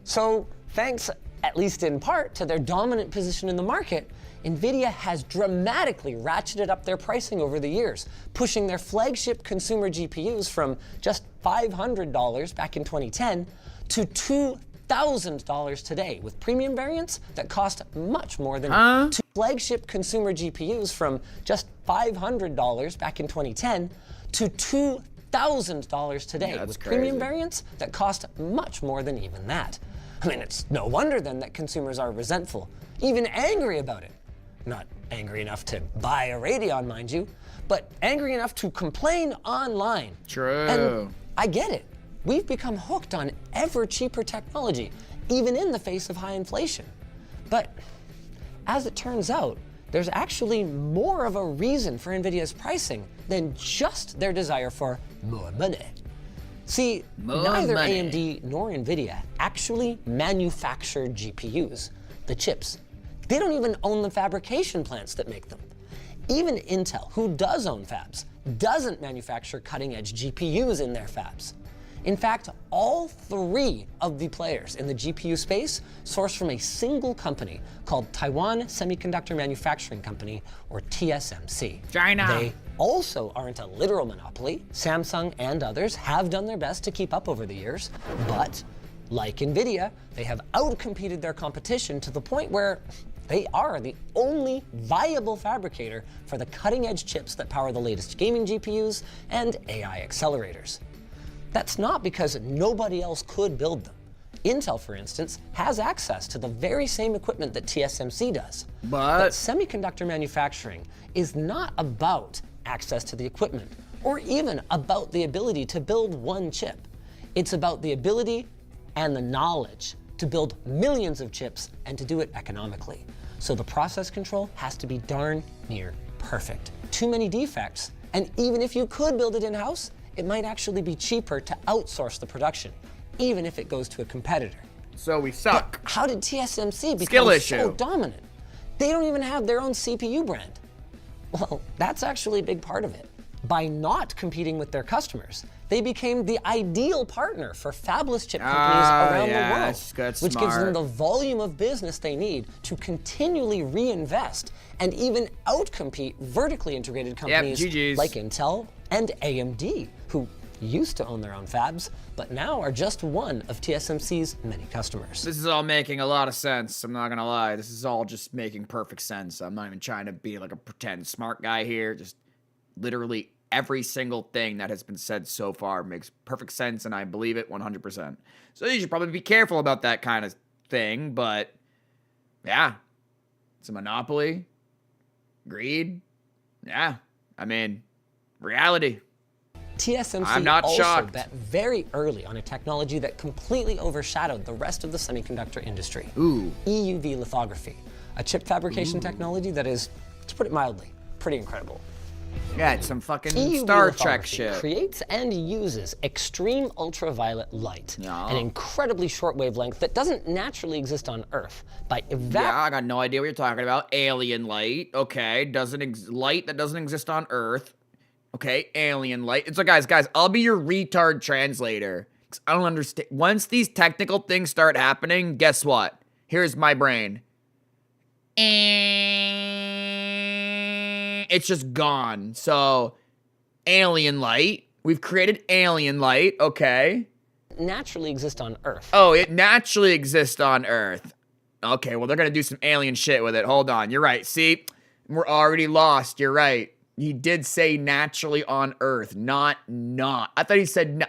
So thanks, at least in part, to their dominant position in the market, NVIDIA has dramatically ratcheted up their pricing over the years, pushing their flagship consumer GPUs from just $500 back in 2010 to $2,000 today, with premium variants that cost much more than flagship consumer GPUs from just $500 back in 2010 to $2,000 today, with premium variants that cost much more than even that. I mean, it's no wonder then that consumers are resentful, even angry about it. Not angry enough to buy a Radeon, mind you, but angry enough to complain online. True. And I get it. We've become hooked on ever cheaper technology, even in the face of high inflation. But as it turns out, there's actually more of a reason for NVIDIA's pricing than just their desire for more money. See, neither AMD nor NVIDIA actually manufacture GPUs, the chips. They don't even own the fabrication plants that make them. Even Intel, who does own fabs, doesn't manufacture cutting-edge GPUs in their fabs. In fact, all 3 of the players in the GPU space source from a single company called Taiwan Semiconductor Manufacturing Company, or TSMC. China. They also aren't a literal monopoly. Samsung and others have done their best to keep up over the years, but like NVIDIA, they have outcompeted their competition to the point where they are the only viable fabricator for the cutting-edge chips that power the latest gaming GPUs and AI accelerators. That's not because nobody else could build them. Intel, for instance, has access to the very same equipment that TSMC does. But semiconductor manufacturing is not about access to the equipment, or even about the ability to build one chip. It's about the ability and the knowledge to build millions of chips and to do it economically. So the process control has to be darn near perfect. Too many defects, and even if you could build it in-house, it might actually be cheaper to outsource the production, even if it goes to a competitor. So we suck. But how did TSMC become so dominant? They don't even have their own CPU brand. Well, that's actually a big part of it. By not competing with their customers, they became the ideal partner for fabless chip companies around the world, which gives them the volume of business they need to continually reinvest and even outcompete vertically integrated companies like Intel and AMD, who used to own their own fabs, but now are just one of TSMC's many customers. This is all making a lot of sense, I'm not gonna lie. This is all just making perfect sense. I'm not even trying to be like a pretend smart guy here. Just literally every single thing that has been said so far makes perfect sense, and I believe it 100%. So you should probably be careful about that kind of thing, but yeah, it's a monopoly. Greed. Yeah, I mean, reality. TSMC also bet very early on a technology that completely overshadowed the rest of the semiconductor industry. EUV lithography, a chip fabrication technology that is, to put it mildly, pretty incredible. Yeah, it's some fucking EUV Star Trek shit. Creates and uses extreme ultraviolet light, an incredibly short wavelength that doesn't naturally exist on Earth. By Yeah, I got no idea what you're talking about. Alien light, okay, light that doesn't exist on Earth. Okay, alien light. It's like, guys, I'll be your retard translator. 'Cause I don't understand. Once these technical things start happening, guess what? Here's my brain. It's just gone. So, alien light. We've created alien light. Okay. Naturally exist on Earth. Oh, it naturally exists on Earth. Okay, well, they're going to do some alien shit with it. Hold on. You're right. See? We're already lost. You're right. He did say naturally on Earth, not. I thought he said no.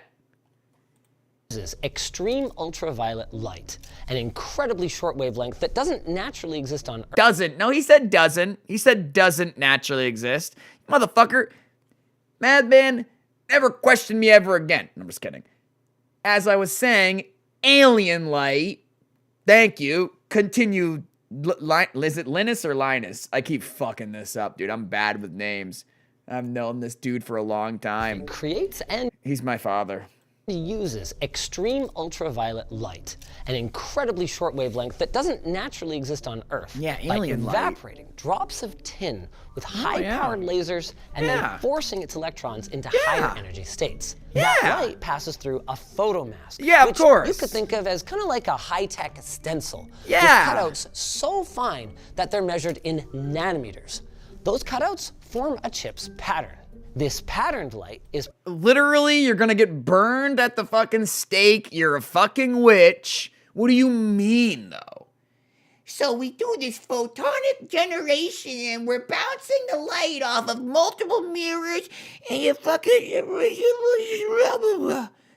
Uses extreme ultraviolet light, an incredibly short wavelength that doesn't naturally exist on Earth. Doesn't. No, he said doesn't. He said doesn't naturally exist. Motherfucker. Madman, never question me ever again. I'm just kidding. As I was saying, alien light. Thank you. Continue. Is it Linus or Linus? I keep fucking this up, dude. I'm bad with names. I've known this dude for a long time. Creates and he's my father. Uses extreme ultraviolet light, an incredibly short wavelength that doesn't naturally exist on Earth. Yeah, alien by evaporating drops of tin with high-powered lasers and then forcing its electrons into higher energy states. That light passes through a photomask. Yeah, which of course. You could think of as kind of like a high-tech stencil. Yeah. With cutouts so fine that they're measured in nanometers. Those cutouts form a chip's pattern. This patterned light is literally, you're gonna get burned at the fucking stake. You're a fucking witch. What do you mean, though? So we do this photonic generation and we're bouncing the light off of multiple mirrors and you fucking...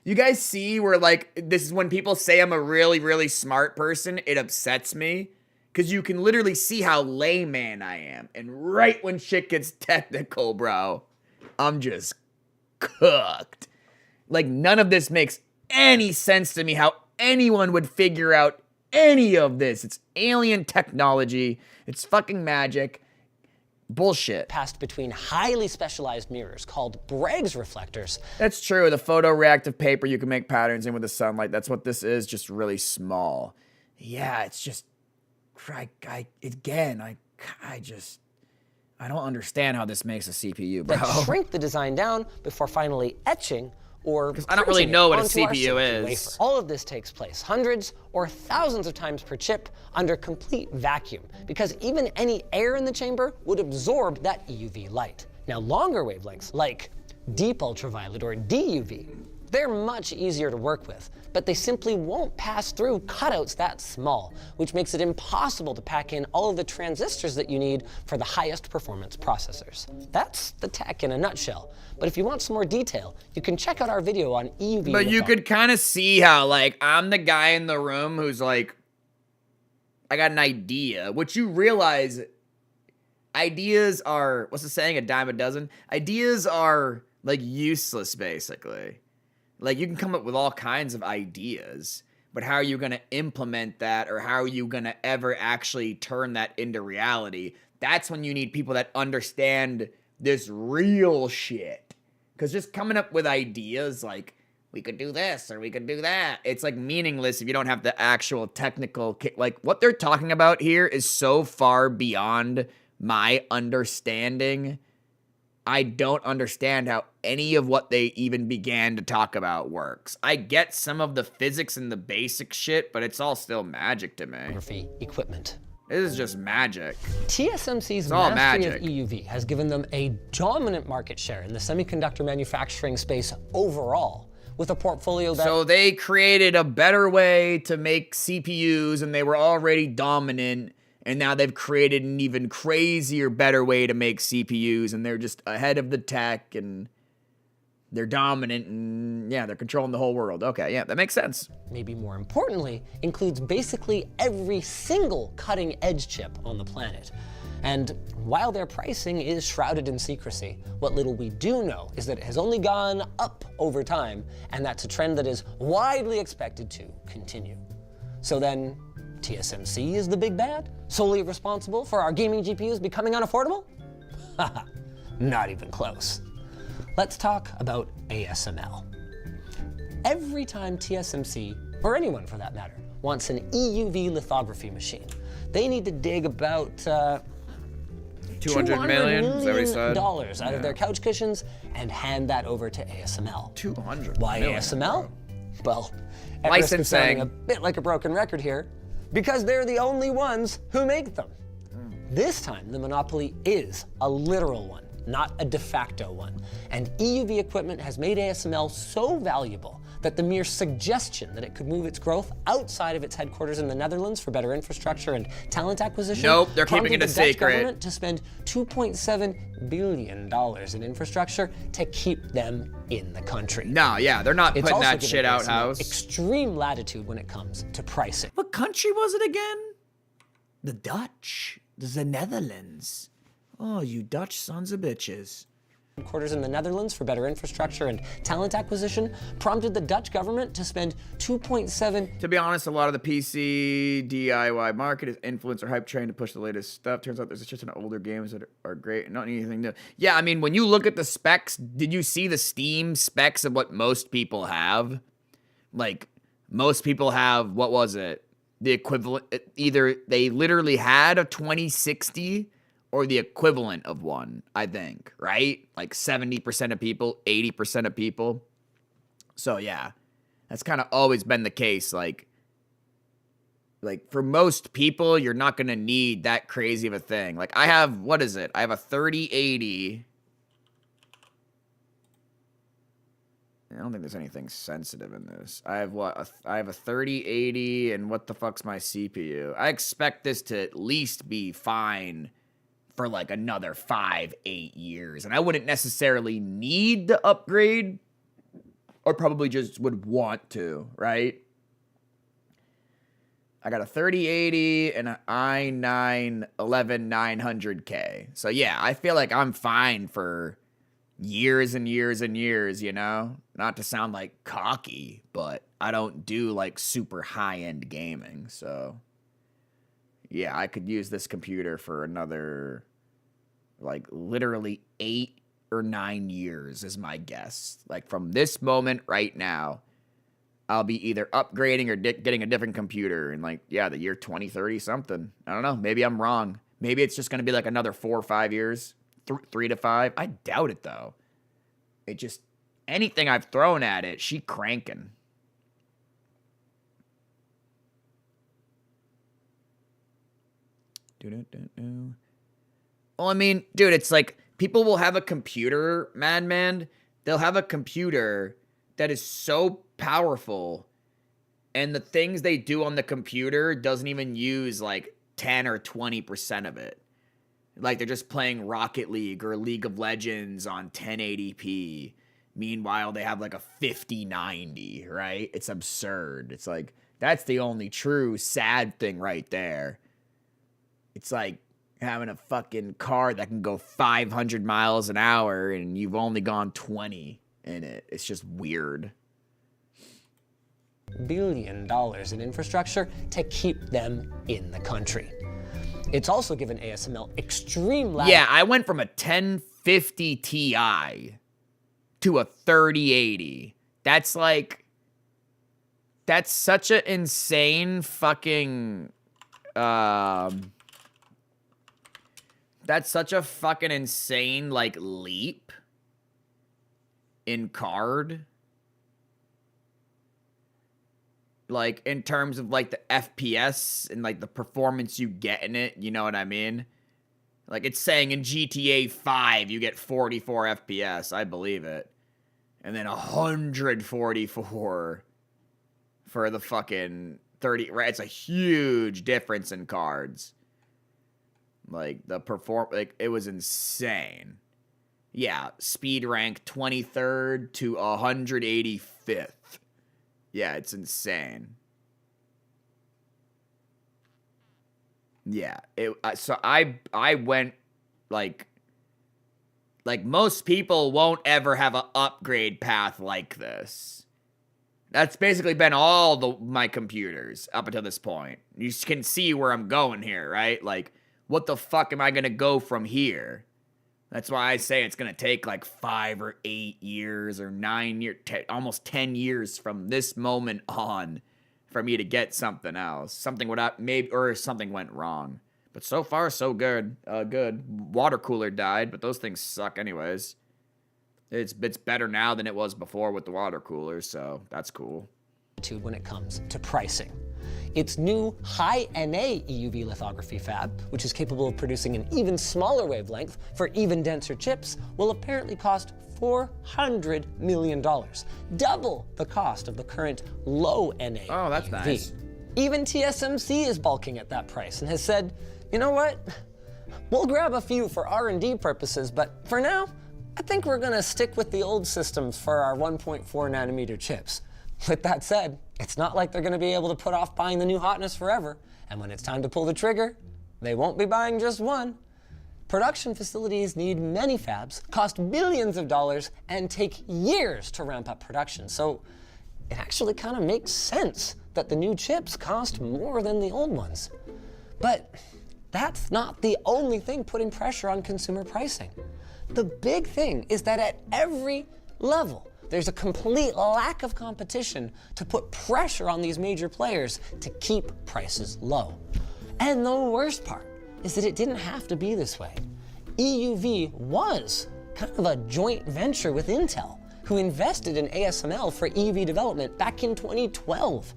You guys see where, like, this is when people say I'm a really, really smart person, it upsets me. Because you can literally see how layman I am. And right when shit gets technical, bro, I'm just cooked. Like, none of this makes any sense to me how anyone would figure out any of this. It's alien technology. It's fucking magic. Bullshit. Passed between highly specialized mirrors called Bragg's reflectors. That's true. The photoreactive paper you can make patterns in with the sunlight. That's what this is, just really small. Yeah, it's just... I don't understand how this makes a CPU, bro. That shrink the design down before finally etching or because I don't really know what a CPU CPU is. Wafer. All of this takes place hundreds or thousands of times per chip under complete vacuum because even any air in the chamber would absorb that EUV light. Now longer wavelengths like deep ultraviolet or DUV, they're much easier to work with, but they simply won't pass through cutouts that small, which makes it impossible to pack in all of the transistors that you need for the highest performance processors. That's the tech in a nutshell. But if you want some more detail, you can check out our video on EUV. But you could kind of see how, like, I'm the guy in the room who's like, I got an idea, which you realize ideas are, what's the saying, a dime a dozen? Ideas are, like, useless, basically. Like, you can come up with all kinds of ideas, but how are you going to implement that, or how are you going to ever actually turn that into reality? That's when you need people that understand this real shit. Because just coming up with ideas like, we could do this, or we could do that, it's, like, meaningless if you don't have the actual technical... Like, what they're talking about here is so far beyond my understanding. I don't understand how any of what they even began to talk about works. I get some of the physics and the basic shit, but it's all still magic to me. Equipment. This is just magic. TSMC's mastery of EUV has given them a dominant market share in the semiconductor manufacturing space overall, with a portfolio that... So they created a better way to make CPUs, and they were already dominant. And now they've created an even crazier, better way to make CPUs, and they're just ahead of the tech, and they're dominant, and yeah, they're controlling the whole world. Okay, yeah, that makes sense. Maybe more importantly, includes basically every single cutting-edge chip on the planet. And while their pricing is shrouded in secrecy, what little we do know is that it has only gone up over time, and that's a trend that is widely expected to continue. So then, TSMC is the big bad? Solely responsible for our gaming GPUs becoming unaffordable? Haha, not even close. Let's talk about ASML. Every time TSMC, or anyone for that matter, wants an EUV lithography machine, they need to dig about $200 million, is that what he said? Out of their couch cushions and hand that over to ASML. 200 Why million, ASML? bro. Well, at risk of sounding Licensing. a bit like a broken record here, because they're the only ones who make them. This time, the monopoly is a literal one, not a de facto one. And EUV equipment has made ASML so valuable that the mere suggestion that it could move its growth outside of its headquarters in the Netherlands for better infrastructure and talent acquisition Nope, they're keeping prompted it a the Dutch secret. government to spend $2.7 billion in infrastructure to keep them in the country. No, yeah, they're not It's putting also that given shit out ASML house. extreme latitude when it comes to pricing. What country was it again? The Dutch. The Netherlands. Oh, you Dutch sons of bitches. Headquarters in the Netherlands for better infrastructure and talent acquisition prompted the Dutch government to spend $2.7. To be honest, a lot of the PC DIY market is influence or hype train to push the latest stuff. Turns out there's just an older games that are great and not anything new. Yeah, I mean, when you look at the specs, did you see the Steam specs of what most people have? Like, most people have, what was it? The equivalent, either they literally had a 2060 or the equivalent of one, I think, right? Like 70% of people, 80% of people. So yeah, that's kind of always been the case. Like for most people, you're not going to need that crazy of a thing. Like I have, what is it? I have a 3080. I don't think there's anything sensitive in this. I have what? I have a 3080, and what the fuck's my CPU? I expect this to at least be fine for like another 5-8 years, and I wouldn't necessarily need to upgrade, or probably just would want to, right? I got a 3080 and an i9 11900K. So yeah, I feel like I'm fine for years and years and years, you know? Not to sound like cocky, but I don't do like super high-end gaming, so yeah, I could use this computer for another like literally 8 or 9 years is my guess. Like from this moment right now, I'll be either upgrading or getting a different computer in like, yeah, the year 2030 something. I don't know. Maybe I'm wrong. Maybe it's just going to be like another 4 or 5 years. 3 to 5. I doubt it though. It just, anything I've thrown at it, she cranking. Well, I mean, dude, it's like people will have a computer, Madman. They'll have a computer that is so powerful, and the things they do on the computer doesn't even use like 10 or 20% of it. Like they're just playing Rocket League or League of Legends on 1080p. Meanwhile, they have like a 5090, right? It's absurd. It's like, that's the only true sad thing right there. It's like having a fucking car that can go 500 miles an hour and you've only gone 20 in it. It's just weird. $1 billion in infrastructure to keep them in the country. It's also given ASML extreme latitude. Yeah, I went from a 1050 Ti to a 3080. That's like, that's such an insane fucking, that's such a fucking insane, like, leap in card. Like, in terms of, like, the FPS and, like, the performance you get in it, you know what I mean? Like, it's saying in GTA 5 you get 44 FPS, I believe it. And then 144 for the fucking 30, right? It's a huge difference in cards. Like, like, it was insane. Yeah, speed rank 23rd to 185th. Yeah, it's insane. Yeah, so I went like most people won't ever have an upgrade path like this. That's basically been all my computers up until this point. You can see where I'm going here, right? Like, what the fuck am I gonna go from here? That's why I say it's gonna take like 5 or 8 years or 9 years, almost 10 years from this moment on for me to get something else. Something something went wrong. But so far, so good. Good. Water cooler died, but those things suck anyways. It's better now than it was before with the water cooler, so that's cool. latitude when it comes to pricing. Its new high-NA EUV lithography fab, which is capable of producing an even smaller wavelength for even denser chips, will apparently cost $400 million, double the cost of the current low-NA Oh, that's EUV. nice. Even TSMC is balking at that price and has said, you know what? We'll grab a few for R&D purposes, but for now, I think we're gonna stick with the old systems for our 1.4 nanometer chips. With that said, it's not like they're gonna be able to put off buying the new hotness forever, and when it's time to pull the trigger, they won't be buying just one. Production facilities need many fabs, cost billions of dollars, and take years to ramp up production. So it actually kind of makes sense that the new chips cost more than the old ones. But that's not the only thing putting pressure on consumer pricing. The big thing is that at every level, there's a complete lack of competition to put pressure on these major players to keep prices low. And the worst part is that it didn't have to be this way. EUV was kind of a joint venture with Intel, who invested in ASML for EUV development back in 2012.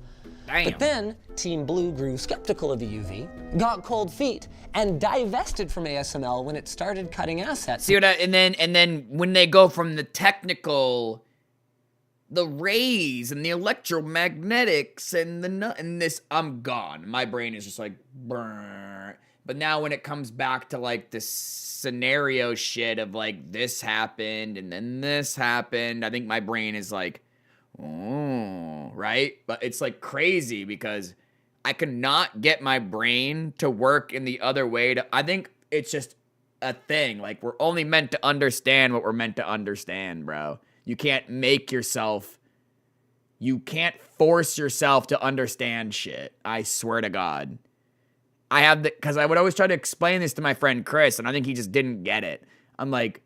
Damn. But then, Team Blue grew skeptical of EUV, got cold feet, and divested from ASML when it started cutting assets. See what I, and then when they go from the technical, the rays and the electromagnetics and and this, I'm gone. My brain is just like, brrr. But now when it comes back to like this scenario shit of like this happened and then this happened, I think my brain is like, oh, right? But it's like crazy because I cannot get my brain to work in the other way. I think it's just a thing. Like, we're only meant to understand what we're meant to understand, bro. You can't make yourself, you can't force yourself to understand shit. I swear to God. I have the, because I would always try to explain this to my friend Chris, and I think he just didn't get it. I'm like,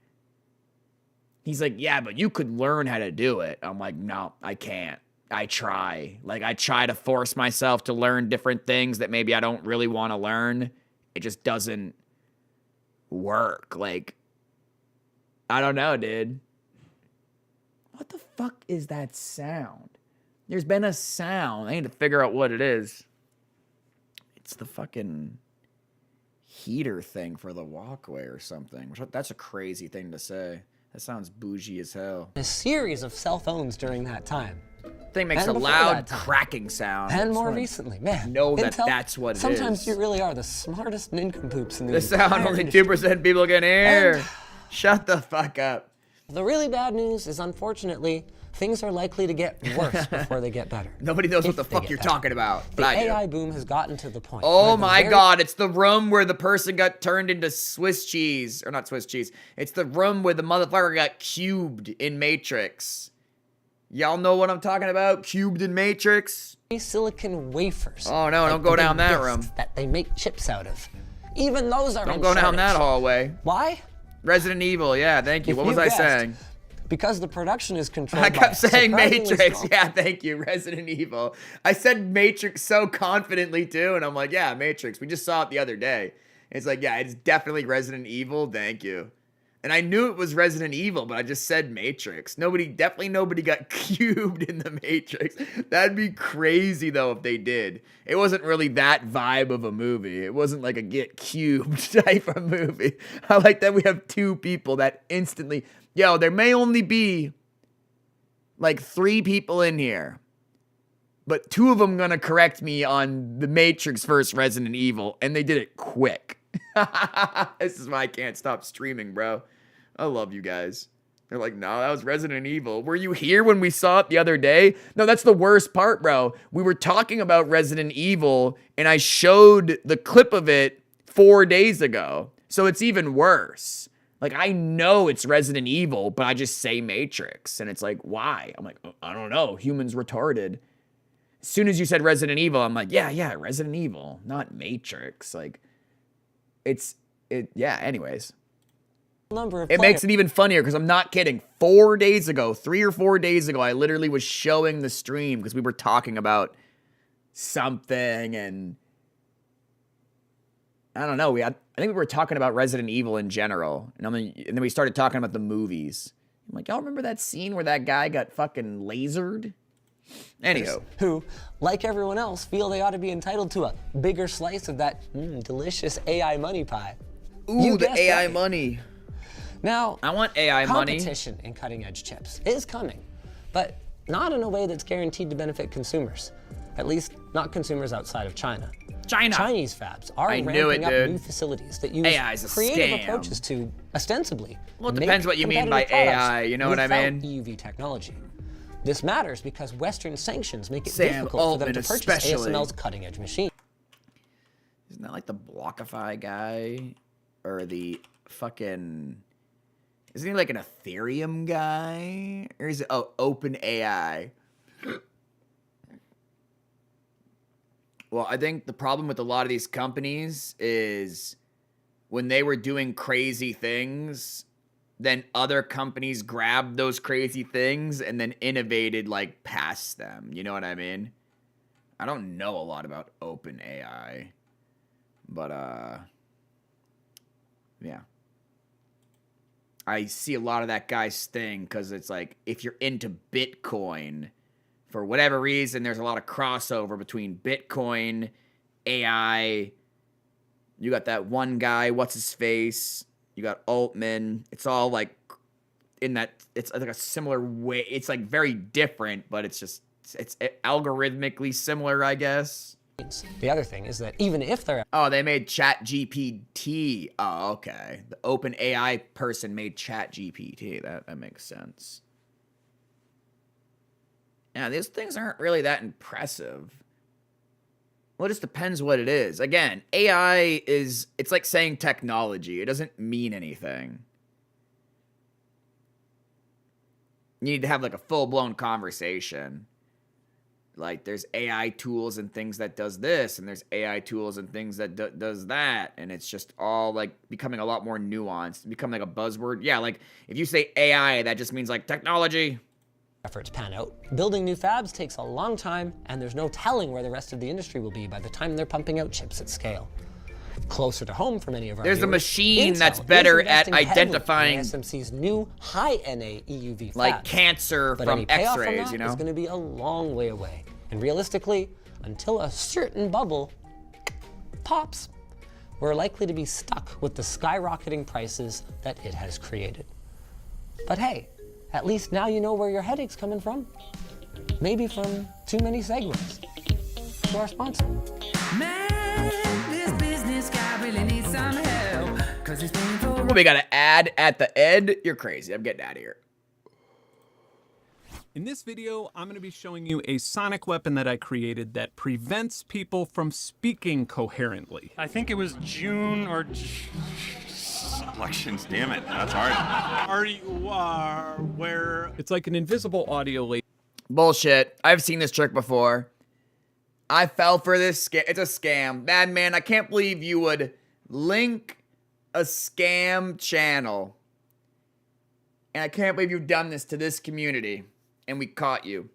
he's like, yeah, but you could learn how to do it. I'm like, no, I can't. I try. Like, I try to force myself to learn different things that maybe I don't really want to learn. It just doesn't work. Like, I don't know, dude. What the fuck is that sound? There's been a sound. I need to figure out what it is. It's the fucking heater thing for the walkway or something. That's a crazy thing to say. That sounds bougie as hell. A series of cell phones during that time. Thing makes a loud cracking sound. And more recently, man. Know that Intel, that's what it is. sometimes you really are the smartest nincompoops in the This sound only 2% people can hear. And shut the fuck up. The really bad news is, unfortunately, things are likely to get worse before they get better. Nobody knows what the fuck you're talking about. The But I do. AI boom has gotten to the point. Oh where the my very- God, it's the room where the person got turned into Swiss cheese. Or not Swiss cheese. It's the room where the motherfucker got cubed in Matrix. Y'all know what I'm talking about? Cubed in Matrix? Silicon wafers. Oh no, like don't the go big down that discs room. that they make chips out of. Even those are Don't in go down shortage. that hallway. Why? Resident Evil, yeah, thank you. If What was you I guessed, saying? Because the production is controlled I by kept saying surprisingly Matrix. strong- Yeah, thank you. Resident Evil. I said Matrix so confidently too, and I'm like, yeah, Matrix. We just saw it the other day. It's like, yeah, it's definitely Resident Evil. Thank you. And I knew it was Resident Evil, but I just said Matrix. Definitely nobody got cubed in the Matrix. That'd be crazy though if they did. It wasn't really that vibe of a movie. It wasn't like a get cubed type of movie. I like that we have two people that instantly, yo, there may only be like 3 people in here, but 2 of them gonna correct me on the Matrix versus Resident Evil, and they did it quick. This is why I can't stop streaming, bro. I love you guys. They're like, no, that was Resident Evil. Were you here when we saw it the other day? No, that's the worst part, bro. We were talking about Resident Evil, and I showed the clip of it 4 days ago. So it's even worse. Like, I know it's Resident Evil, but I just say Matrix. And it's like, why? I'm like, I don't know. Humans retarded. As soon as you said Resident Evil, I'm like, yeah, Resident Evil, not Matrix. Like, yeah, anyways. Number of It makes it even funnier because I'm not kidding. 4 days ago, 3 or 4 days ago, I literally was showing the stream because we were talking about something and I don't know. I think we were talking about Resident Evil in general. And then we started talking about the movies. I'm like, y'all remember that scene where that guy got fucking lasered? Anywho. Who, like everyone else, feel they ought to be entitled to a bigger slice of that delicious AI money pie. Ooh, the AI money. Now, I want AI money. Competition in cutting-edge chips is coming, but not in a way that's guaranteed to benefit consumers. At least, not consumers outside of China. Chinese fabs are ramping up new facilities that use creative approaches to, ostensibly, well, it depends what you mean by AI, you know what I mean? EUV technology. This matters because Western sanctions make it difficult for them to purchase ASML's cutting-edge machine. Isn't that like the Blockify guy? Or the fucking... Isn't he like an Ethereum guy? Or is it, OpenAI? Well, I think the problem with a lot of these companies is when they were doing crazy things, then other companies grabbed those crazy things and then innovated like past them. You know what I mean? I don't know a lot about OpenAI, but yeah. I see a lot of that guy's thing because it's like if you're into Bitcoin, for whatever reason, there's a lot of crossover between Bitcoin, AI. You got that one guy, what's his face? You got Altman. It's all like in that, it's like a similar way. It's like very different, but it's just, it's algorithmically similar, I guess. The other thing is that even if they're... Oh, they made ChatGPT. Oh, okay. The OpenAI person made ChatGPT. That makes sense. Yeah, these things aren't really that impressive. Well, it just depends what it is. Again, AI is, it's like saying technology. It doesn't mean anything. You need to have like a full-blown conversation. Like, there's AI tools and things that does this, and there's AI tools and things that does that, and it's just all, like, becoming a lot more nuanced, becoming like a buzzword. Yeah, like, if you say AI, that just means, like, technology. Efforts pan out. Building new fabs takes a long time, and there's no telling where the rest of the industry will be by the time they're pumping out chips at scale. Closer to home for many of our There's viewers, a machine Intel that's better at investing heavily identifying in TSMC's new high-NA EUV fabs. like cancer But from any payoff from X-rays, that you know? is going to be a long way away. And realistically, until a certain bubble pops, we're likely to be stuck with the skyrocketing prices that it has created. But hey, at least now you know where your headache's coming from. Maybe from too many segues. To our sponsor. Man, this business guy really needs some help. 'Cause it's painful. What, we got an ad at the end? You're crazy. I'm getting out of here. In this video, I'm going to be showing you a sonic weapon that I created that prevents people from speaking coherently. I think it was June or... Elections, damn it, that's hard. Are you, where... It's like an invisible audio laser. Bullshit. I've seen this trick before. I fell for this scam. It's a scam. Madman, I can't believe you would link a scam channel. And I can't believe you've done this to this community. And we caught you.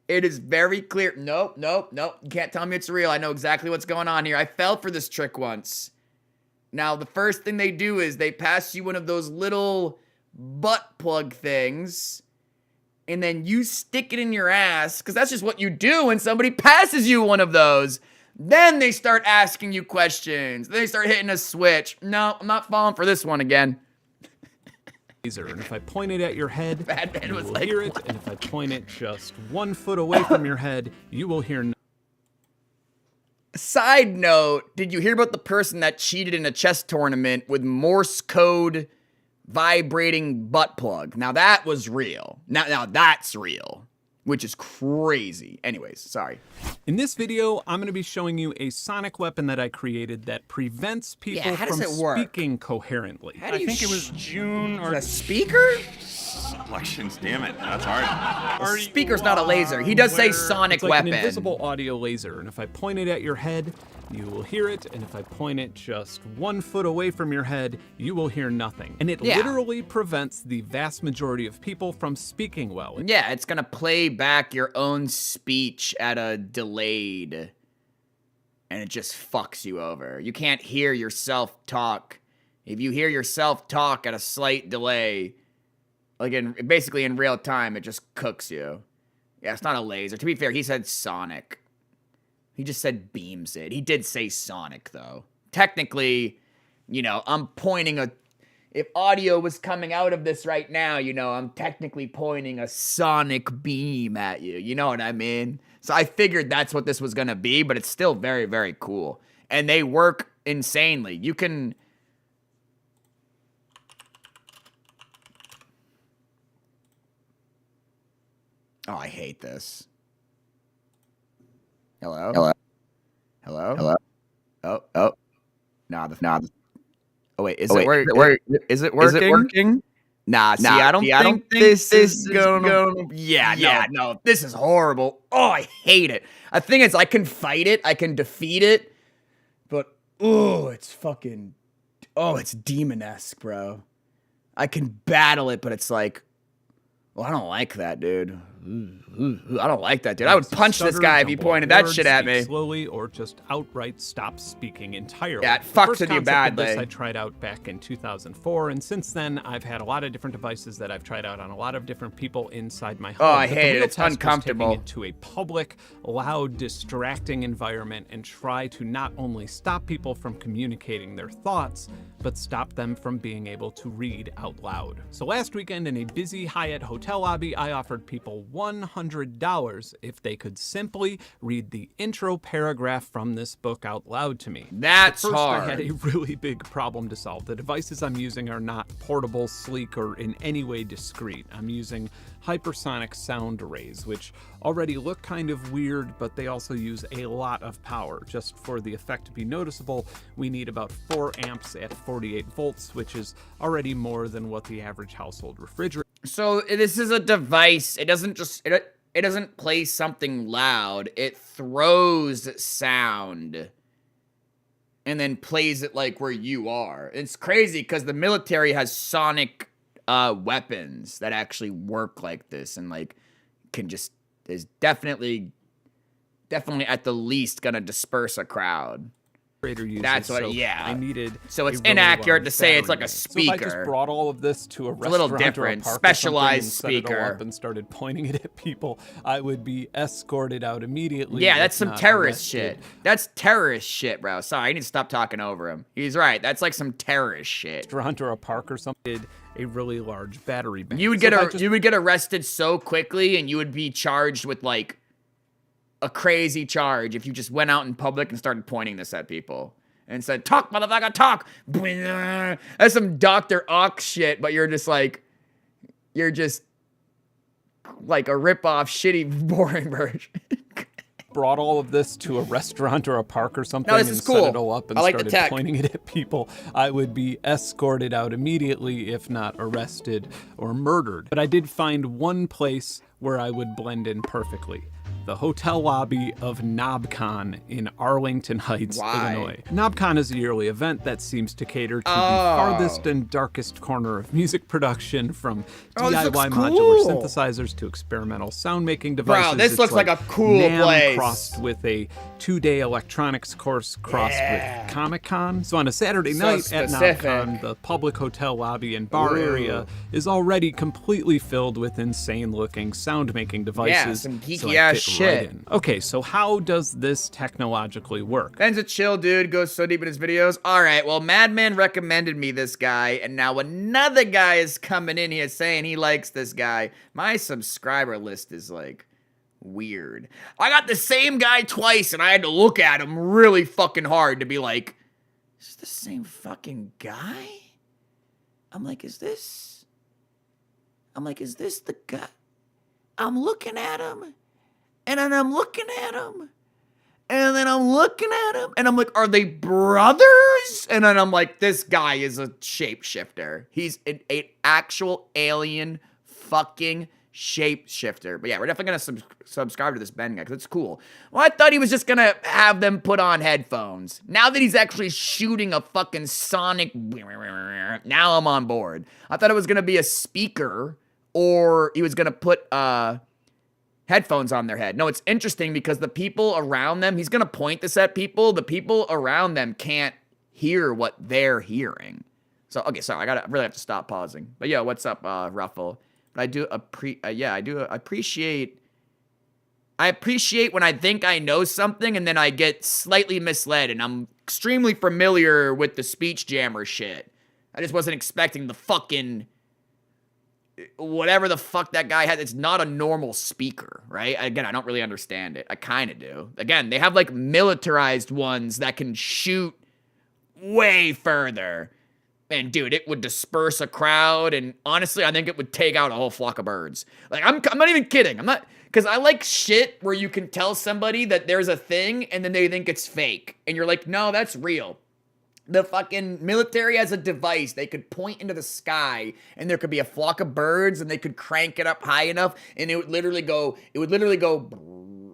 It is very clear. Nope. You can't tell me it's real. I know exactly what's going on here. I fell for this trick once. Now, the first thing they do is they pass you one of those little butt plug things. And then you stick it in your ass. Because that's just what you do when somebody passes you one of those. Then they start asking you questions. Then they start hitting a switch. No, I'm not falling for this one again. And if I point it at your head, you will like, hear it. And if I point it just 1 foot away from your head, you will hear nothing. Side note, did you hear about the person that cheated in a chess tournament with Morse code vibrating butt plug? Now that was real. Now that's real, which is crazy. Anyways, sorry. In this video, I'm going to be showing you a sonic weapon that I created that prevents people from speaking coherently. I think it was June or... A speaker? Elections, damn it, that's hard. A speaker's not a laser. He does say sonic it's like weapon. An invisible audio laser, and if I point it at your head, you will hear it, and if I point it just 1 foot away from your head, you will hear nothing. And it literally prevents the vast majority of people from speaking well. Yeah, it's gonna play back your own speech at a delayed, and it just fucks you over. You can't hear yourself talk. If you hear yourself talk at a slight delay, like basically in real time, it just cooks you. Yeah, it's not a laser. To be fair, he said sonic. He just said beams it. He did say sonic, though. Technically, you know, I'm pointing a... If audio was coming out of this right now, you know, I'm technically pointing a sonic beam at you. You know what I mean? So I figured that's what this was going to be, but it's still very, very cool. And they work insanely. You can... Oh, I hate this. Hello? Hello? Hello? Hello? Oh. Nah. Oh, wait, is it working? Nah, see, I don't think this is gonna... Yeah, no, this is horrible. Oh, I hate it. The thing is, I can fight it, I can defeat it, but, it's fucking... Oh, it's demon-esque, bro. I can battle it, but it's like... Well, I don't like that, dude. I don't like that, dude. I would punch this guy if he pointed that shit at me. Slowly, or just outright stop speaking entirely. Yeah, it fucks with you badly. I tried out back in 2004, and since then, I've had a lot of different devices that I've tried out on a lot of different people inside my home. Oh, I hate it. It's uncomfortable. Taking it to a public, loud, distracting environment and try to not only stop people from communicating their thoughts, but stop them from being able to read out loud. So last weekend in a busy Hyatt hotel lobby, I offered people $100 if they could simply read the intro paragraph from this book out loud to me. That's hard. hard. I had a really big problem to solve. The devices I'm using are not portable, sleek, or in any way discreet. I'm using hypersonic sound arrays, which already look kind of weird, but they also use a lot of power. Just for the effect to be noticeable, we need about 4 amps at 48 volts, which is already more than what the average household refrigerator. So this is a device. It doesn't just it doesn't play something loud. It throws sound and then plays it like where you are. It's crazy because the military has sonic weapons that actually work like this and like can just is definitely at the least gonna disperse a crowd. Uses, That's what, so yeah. I needed. So it's inaccurate to say it's like a speaker. So if I just brought all of this to a It's a little restaurant different. or a park Specialized or something and set it all speaker. up and started pointing it at people, I would be escorted out immediately. Yeah, that's if some not terrorist arrested. shit. That's terrorist shit, bro. Sorry, I need to stop talking over him. He's right. That's like some terrorist shit. Restaurant or a park or something. A really large battery bank. You would you would get arrested so quickly, and you would be charged with like a crazy charge if you just went out in public and started pointing this at people and said, "Talk, motherfucker, talk." That's some Dr. Ox shit, but you're just like a rip-off, shitty, boring version. Brought all of this to a restaurant or a park or something this and is cool. set it all up and I like the started tech. pointing it at people, I would be escorted out immediately, if not arrested or murdered. But I did find one place where I would blend in perfectly. The hotel lobby of NobCon in Arlington Heights, Illinois. NobCon is a yearly event that seems to cater to the farthest and darkest corner of music production, from DIY modular synthesizers to experimental sound-making devices. Bro, this It's looks like a cool NAMM place. crossed with a 2-day electronics course crossed with Comic-Con. So on a Saturday So night specific. at NobCon, the public hotel lobby and bar Ooh. area is already completely filled with insane-looking sound-making devices. Yeah, some so geeky I ass fit shit. right in. Okay, so how does this technologically work? Ben's a chill dude, goes so deep in his videos. All right, well, Madman recommended me this guy, and now another guy is coming in here saying he likes this guy. My subscriber list is like weird. I got the same guy twice, and I had to look at him really fucking hard to be like, is this the same fucking guy? I'm like, is this the guy? I'm looking at him. And then I'm looking at him. And then I'm looking at him. And I'm like, are they brothers? And then I'm like, this guy is a shapeshifter. He's an actual alien fucking shapeshifter. But yeah, we're definitely going to subscribe to this Ben guy because it's cool. Well, I thought he was just going to have them put on headphones. Now that he's actually shooting a fucking sonic... Now I'm on board. I thought it was going to be a speaker, or he was going to put... headphones on their head. No, it's interesting because the people around them, he's going to point this at people. The people around them can't hear what they're hearing. So, okay, sorry, I really have to stop pausing. But yeah, what's up, Ruffle? But I do appreciate I appreciate when I think I know something and then I get slightly misled, and I'm extremely familiar with the speech jammer shit. I just wasn't expecting the fucking whatever the fuck that guy had. It's not a normal speaker, right? Again, I don't really understand it. I kind of do. Again, they have like militarized ones that can shoot way further. And dude, it would disperse a crowd, and honestly, I think it would take out a whole flock of birds. Like, I'm not even kidding. I'm not, because I like shit where you can tell somebody that there's a thing and then they think it's fake. And you're like, no, that's real. The fucking military has a device. They could point into the sky and there could be a flock of birds and they could crank it up high enough and it would literally go,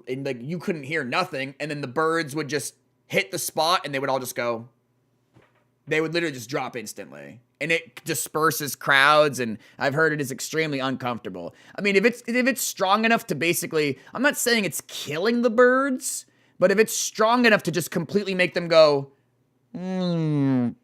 and like you couldn't hear nothing. And then the birds would just hit the spot and they would all just go. They would literally just drop instantly. And it disperses crowds, and I've heard it is extremely uncomfortable. I mean, if it's strong enough to basically, I'm not saying it's killing the birds, but if it's strong enough to just completely make them go,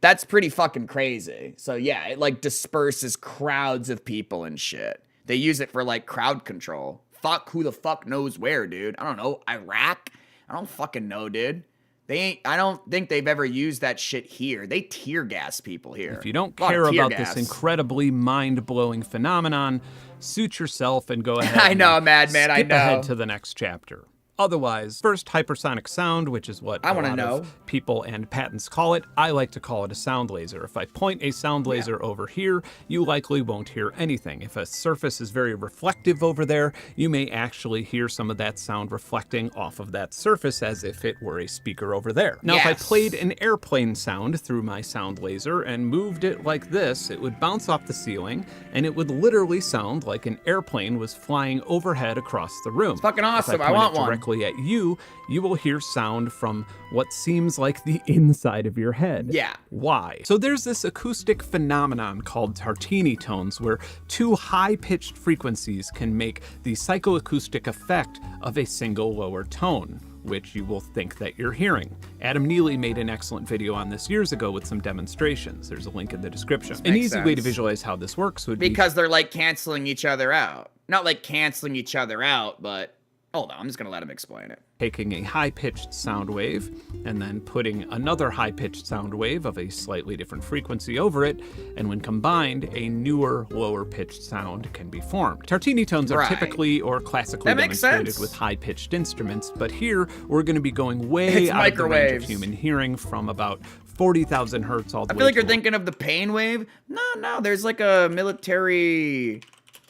that's pretty fucking crazy. So yeah, it like disperses crowds of people and shit. They use it for like crowd control. Fuck who the fuck knows where, dude. I don't know. Iraq? I don't fucking know, dude. I don't think they've ever used that shit here. They tear gas people here. If you don't care about this incredibly mind-blowing phenomenon, suit yourself and go ahead. I know, Madman, I skip know. ahead to the next chapter. Otherwise, first, hypersonic sound, which is what I want to a lot know. of people and patents call it. I like to call it a sound laser. If I point a sound laser over here, you likely won't hear anything. If a surface is very reflective over there, you may actually hear some of that sound reflecting off of that surface as if it were a speaker over there. Now, if I played an airplane sound through my sound laser and moved it like this, it would bounce off the ceiling, and it would literally sound like an airplane was flying overhead across the room. It's fucking awesome. If I want one. Directly at you will hear sound from what seems like the inside of your head. Yeah. Why? So there's this acoustic phenomenon called Tartini tones where two high-pitched frequencies can make the psychoacoustic effect of a single lower tone, which you will think that you're hearing. Adam Neely made an excellent video on this years ago with some demonstrations. There's a link in the description. An easy way to visualize how this works would be... Because they're like canceling each other out. Not like canceling each other out, but... Hold on, I'm just gonna let him explain it. Taking a high-pitched sound wave and then putting another high-pitched sound wave of a slightly different frequency over it, and when combined, a newer, lower-pitched sound can be formed. Tartini tones are typically or classically demonstrated with high-pitched instruments, but here we're going to be going way out of the range of human hearing from about 40,000 hertz all the way. I feel like you're thinking of the pain wave. No, there's like a military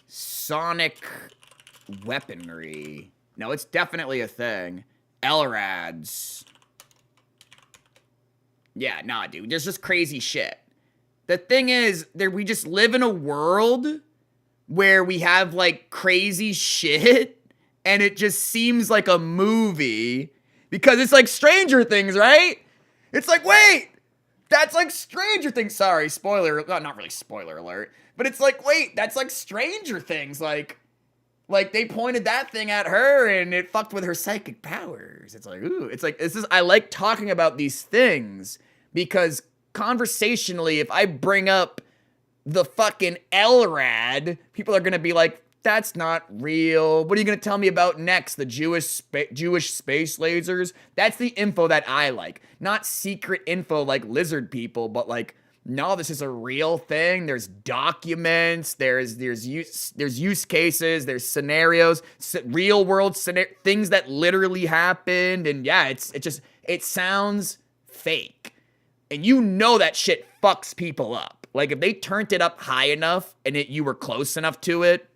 sonic weaponry. No, it's definitely a thing. LRADs. Yeah, nah, dude. There's just crazy shit. The thing is, we just live in a world where we have, like, crazy shit, and it just seems like a movie, because it's like Stranger Things, right? It's like, wait, that's like Stranger Things. Sorry, spoiler. Well, not really spoiler alert. But it's like, wait, that's like Stranger Things, Like, they pointed that thing at her, and it fucked with her psychic powers. It's like, ooh. It's like, I like talking about these things, because conversationally, if I bring up the fucking LRAD, people are gonna be like, that's not real. What are you gonna tell me about next? The Jewish space lasers? That's the info that I like. Not secret info like lizard people, but like, no, this is a real thing. There's documents. There's use cases. There's scenarios, real world things that literally happened. And yeah, it sounds fake, and you know that shit fucks people up. Like if they turned it up high enough and you were close enough to it,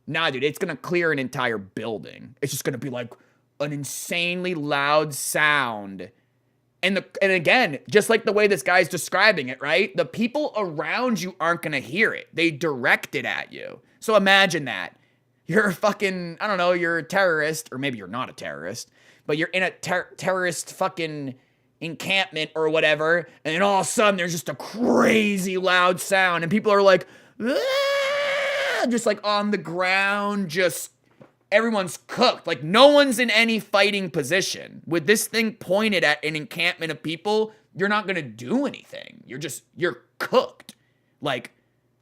nah, dude, it's gonna clear an entire building. It's just gonna be like an insanely loud sound. And again, just like the way this guy's describing it, right? The people around you aren't going to hear it. They direct it at you. So imagine that. You're a fucking, I don't know, you're a terrorist, or maybe you're not a terrorist, but you're in a terrorist fucking encampment or whatever, and then all of a sudden there's just a crazy loud sound, and people are like, ah! Just like on the ground, just... Everyone's cooked. Like, no one's in any fighting position. With this thing pointed at an encampment of people, you're not gonna do anything. You're cooked. Like,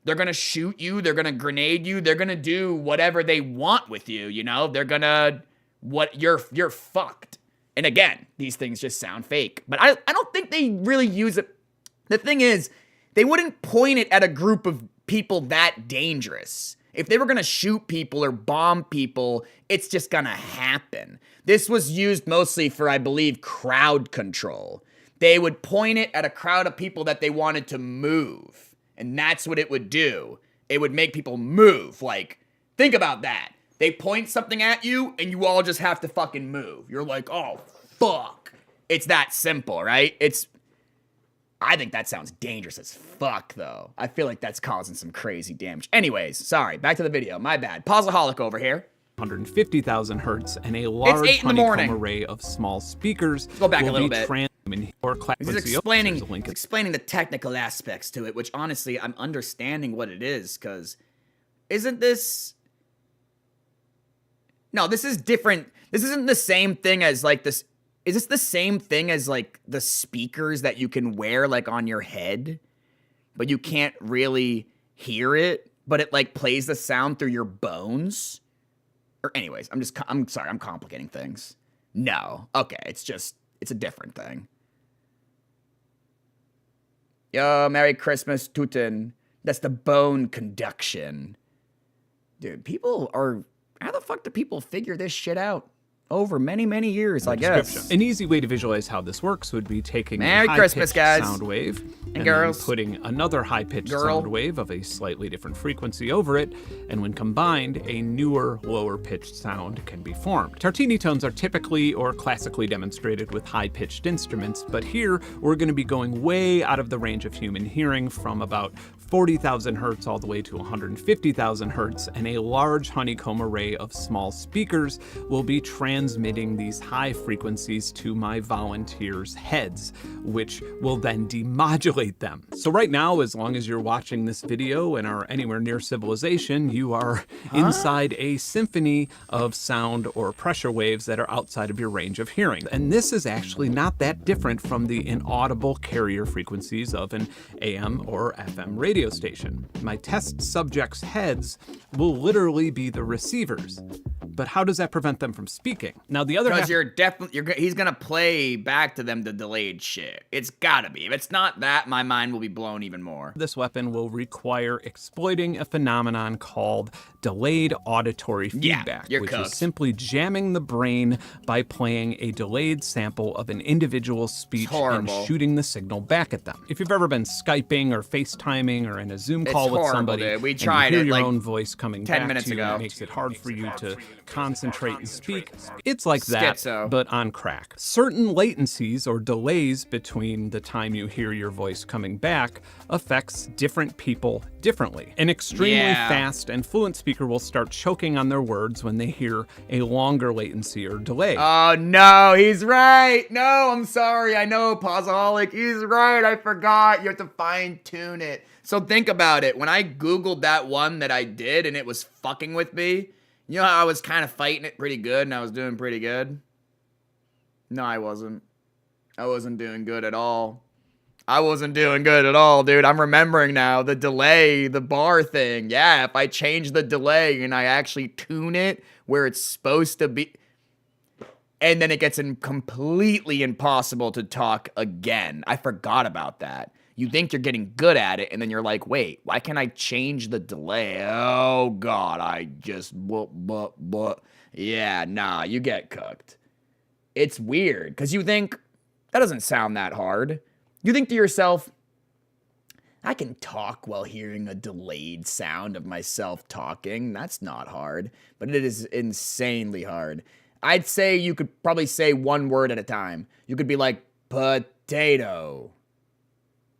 they're gonna shoot you, they're gonna grenade you, they're gonna do whatever they want with you, you know? They're gonna what you're fucked. And again, these things just sound fake. But I don't think they really use it. The thing is, they wouldn't point it at a group of people that dangerous. If they were going to shoot people or bomb people, it's just going to happen. This was used mostly for, I believe, crowd control. They would point it at a crowd of people that they wanted to move. And that's what it would do. It would make people move. Like, think about that. They point something at you, and you all just have to fucking move. You're like, oh, fuck. It's that simple, right? I think that sounds dangerous as fuck, though. I feel like that's causing some crazy damage. Anyways, sorry, back to the video. My bad. Pausaholic over here. 150,000 hertz and a large honeycomb array of small speakers. Let's go back a little bit. He's explaining the technical aspects to it, which honestly, I'm understanding what it is, because isn't this... No, this is different. This isn't the same thing as like this. Is this the same thing as like the speakers that you can wear like on your head, but you can't really hear it, but it like plays the sound through your bones? Or anyways, I'm sorry, I'm complicating things. No. Okay, it's a different thing. Yo, Merry Christmas, Tuten. That's the bone conduction. Dude, how the fuck do people figure this shit out? Over many, many years, I guess. An easy way to visualize how this works would be taking Merry a high-pitched sound wave and girls. then putting another high-pitched sound wave of a slightly different frequency over it, and when combined, a newer, lower-pitched sound can be formed. Tartini tones are typically or classically demonstrated with high-pitched instruments, but here we're going to be going way out of the range of human hearing from about 40,000 hertz all the way to 150,000 hertz, and a large honeycomb array of small speakers will be transmitting these high frequencies to my volunteers' heads, which will then demodulate them. So right now, as long as you're watching this video and are anywhere near civilization, you are inside a symphony of sound or pressure waves that are outside of your range of hearing. And this is actually not that different from the inaudible carrier frequencies of an AM or FM radio station. My test subjects' heads will literally be the receivers. But how does that prevent them from speaking? Now, the other half... Because he's gonna play back to them the delayed shit. It's gotta be. If it's not that, my mind will be blown even more. This weapon will require exploiting a phenomenon called delayed auditory feedback, which is simply jamming the brain by playing a delayed sample of an individual's speech and shooting the signal back at them. If you've ever been Skyping or FaceTiming or in a Zoom call with somebody, dude. We and tried you hear it your like own voice coming 10 back minutes to you, ago. it makes it hard for you to concentrate and speak. It's like that, Schizo. but on crack. Certain latencies or delays between the time you hear your voice coming back affects different people differently. An extremely fast and fluent speaker will start choking on their words when they hear a longer latency or delay. Oh no, he's right. No, I'm sorry. I know, Pausaholic. He's right. I forgot. You have to fine tune it. So think about it. When I Googled that one that I did and it was fucking with me, you know how I was kind of fighting it pretty good and I was doing pretty good? No, I wasn't. I wasn't doing good at all. I wasn't doing good at all, dude. I'm remembering now. The delay, the bar thing. Yeah, if I change the delay and I actually tune it where it's supposed to be, and then it gets completely impossible to talk again. I forgot about that. You think you're getting good at it, and then you're like, wait, why can't I change the delay? Oh, God, I just... Yeah, nah, you get cooked. It's weird, because you think, that doesn't sound that hard. You think to yourself, I can talk while hearing a delayed sound of myself talking. That's not hard, but it is insanely hard. I'd say you could probably say one word at a time. You could be like, potato,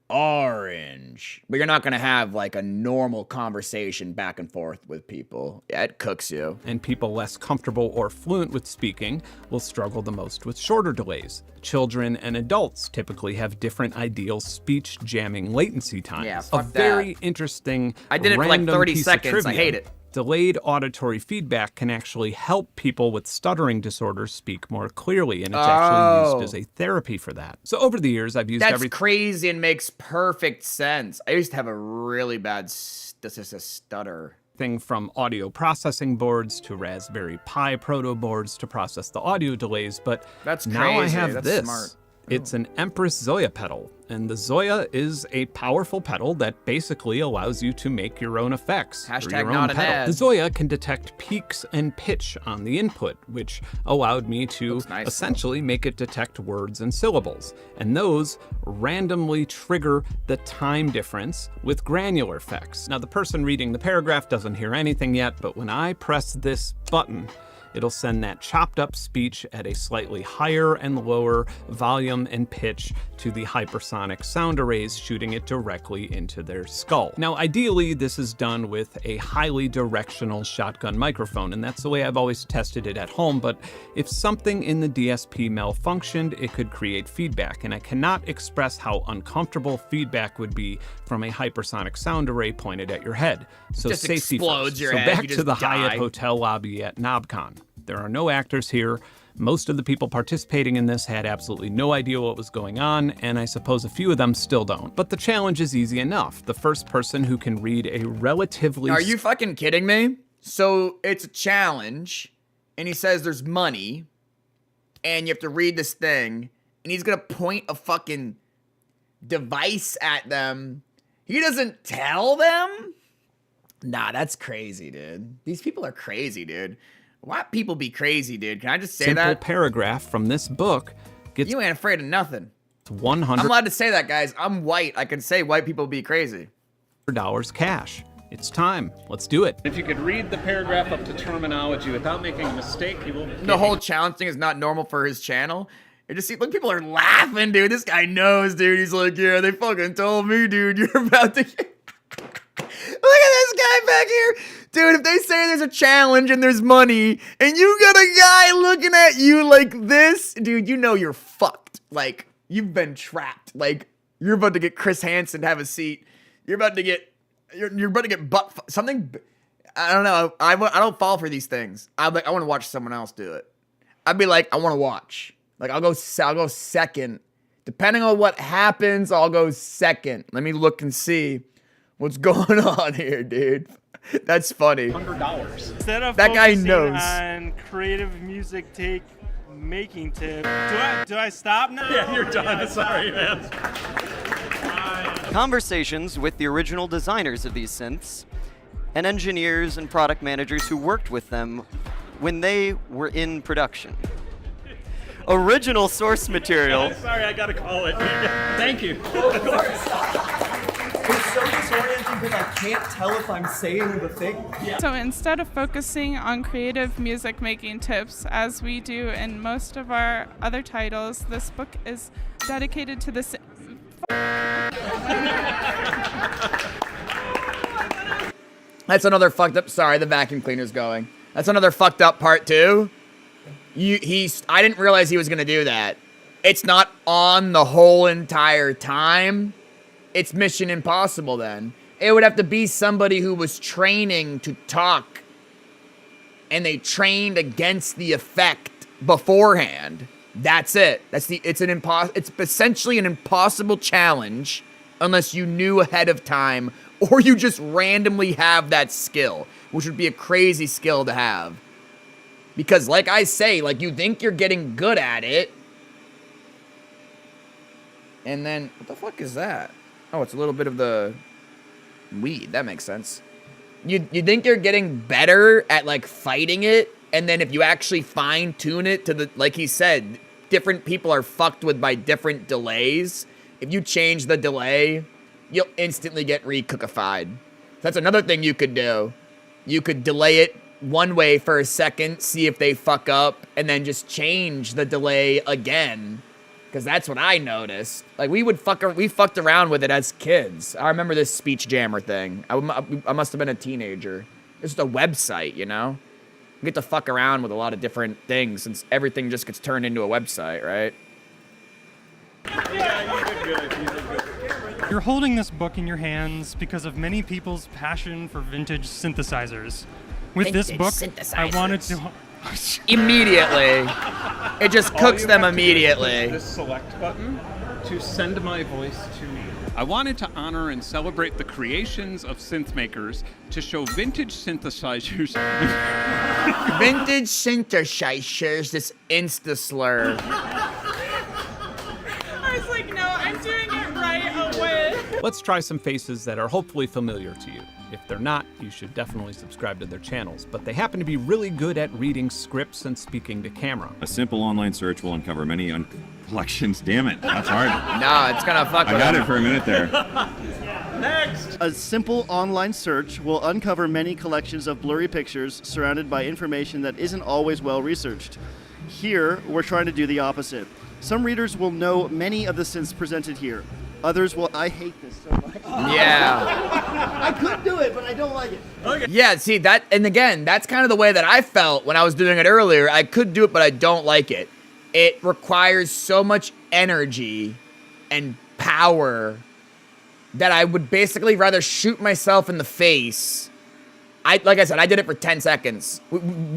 orange. But you're not going to have like a normal conversation back and forth with people. Yeah, it cooks you. And people less comfortable or fluent with speaking will struggle the most with shorter delays. Children and adults typically have different ideal speech jamming latency times. Yeah, fuck that. Very interesting. I did it for like 30 seconds. I hate it. Delayed auditory feedback can actually help people with stuttering disorders speak more clearly, and it's actually used as a therapy for that. So over the years, I've used That's crazy and makes perfect sense. I used to have a really bad stutter. everything from audio processing boards to Raspberry Pi proto boards to process the audio delays, but That's now I crazy. have That's this. smart. It's an Empress Zoya pedal, and the Zoya is a powerful pedal that basically allows you to make your own effects. through Hashtag your own not an pedal. ad. The Zoya can detect peaks and pitch on the input, which allowed me to essentially make it detect words and syllables. And those randomly trigger the time difference with granular effects. Now, the person reading the paragraph doesn't hear anything yet, but when I press this button, it'll send that chopped up speech at a slightly higher and lower volume and pitch to the hypersonic sound arrays, shooting it directly into their skull. Now, ideally, this is done with a highly directional shotgun microphone, and that's the way I've always tested it at home, but if something in the DSP malfunctioned, it could create feedback, and I cannot express how uncomfortable feedback would be from a hypersonic sound array pointed at your head. So Just safety explodes first. your So head, back you to just the die. Hyatt Hotel lobby at NobCon. There are no actors here. Most of the people participating in this had absolutely no idea what was going on, and I suppose a few of them still don't. But the challenge is easy enough. The first person who can read a relatively... Are you fucking kidding me? So it's a challenge, and he says there's money, and you have to read this thing, and he's gonna point a fucking device at them. He doesn't tell them? Nah, that's crazy, dude. These people are crazy, dude. Why people be crazy, dude? Can I just say simple that? paragraph from this book gets You ain't afraid of nothing. $100 I'm allowed to say that, guys. I'm white. I can say white people be crazy. cash. It's time. Let's do it. If you could read the paragraph up to terminology without making a mistake, you will... The whole challenge thing is not normal for his channel. It just seems like people are laughing, dude. This guy knows, dude. He's like, yeah, they fucking told me, dude. You're about to... Look at this guy back here. Dude, if they say there's a challenge and there's money, and you got a guy looking at you like this, dude, you know you're fucked. Like, you've been trapped. Like, you're about to get Chris Hansen to have a seat. You're about to get... You're about to get something... I don't know. I don't fall for these things. I'm like, I want to watch someone else do it. I'd be like, I want to watch. Like, I'll go second. Depending on what happens, I'll go second. Let me look and see what's going on here, dude. That's funny. $100. Instead of that guy focusing knows. on creative music take making tip. Do I stop now? Yeah, you're done. Sorry, man. Conversations with the original designers of these synths and engineers and product managers who worked with them when they were in production. Original source material. Sorry, I gotta call it. Thank you. Of course. It's so disorienting because I can't tell if I'm saying the thing. So instead of focusing on creative music making tips, as we do in most of our other titles, this book is dedicated to this. That's another fucked up. Sorry, the vacuum cleaner's going. That's another fucked up part too. I didn't realize he was gonna do that. It's not on the whole entire time. It's Mission Impossible then. It would have to be somebody who was training to talk, and they trained against the effect beforehand. That's it. It's essentially an impossible challenge unless you knew ahead of time or you just randomly have that skill, which would be a crazy skill to have. Because like I say, like you think you're getting good at it, and then, what the fuck is that? Oh, it's a little bit of the weed. That makes sense. You think you're getting better at like fighting it, and then if you actually fine tune it to the, like he said, different people are fucked with by different delays. If you change the delay, you'll instantly get recookified. That's another thing you could do. You could delay it one way for a second, see if they fuck up, and then just change the delay again. Because that's what I noticed. Like, we fucked around with it as kids. I remember this speech jammer thing. I must have been a teenager. It's just a website, you know? You get to fuck around with a lot of different things since everything just gets turned into a website, right? You're holding this book in your hands because of many people's passion for vintage synthesizers. With this book, I wanted to... Immediately. It just cooks them immediately. This select button to send my voice to me. I wanted to honor and celebrate the creations of synth makers to show vintage synthesizers. Vintage synthesizers, this insta slur. I was like, no, I'm doing it right away. Let's try some faces that are hopefully familiar to you. If they're not, you should definitely subscribe to their channels, but they happen to be really good at reading scripts and speaking to camera. A simple online search will uncover many collections. Damn it, that's hard. No, it's gonna fuck I with got them. it for a minute there. Next! A simple online search will uncover many collections of blurry pictures surrounded by information that isn't always well researched. Here, we're trying to do the opposite. Some readers will know many of the synths presented here. Others will, I hate this so much. Yeah. I could do it, but I don't like it. Okay. Yeah, see that, and again, that's kind of the way that I felt when I was doing it earlier. I could do it, but I don't like it. It requires so much energy and power that I would basically rather shoot myself in the face. Like I said, I did it for 10 seconds.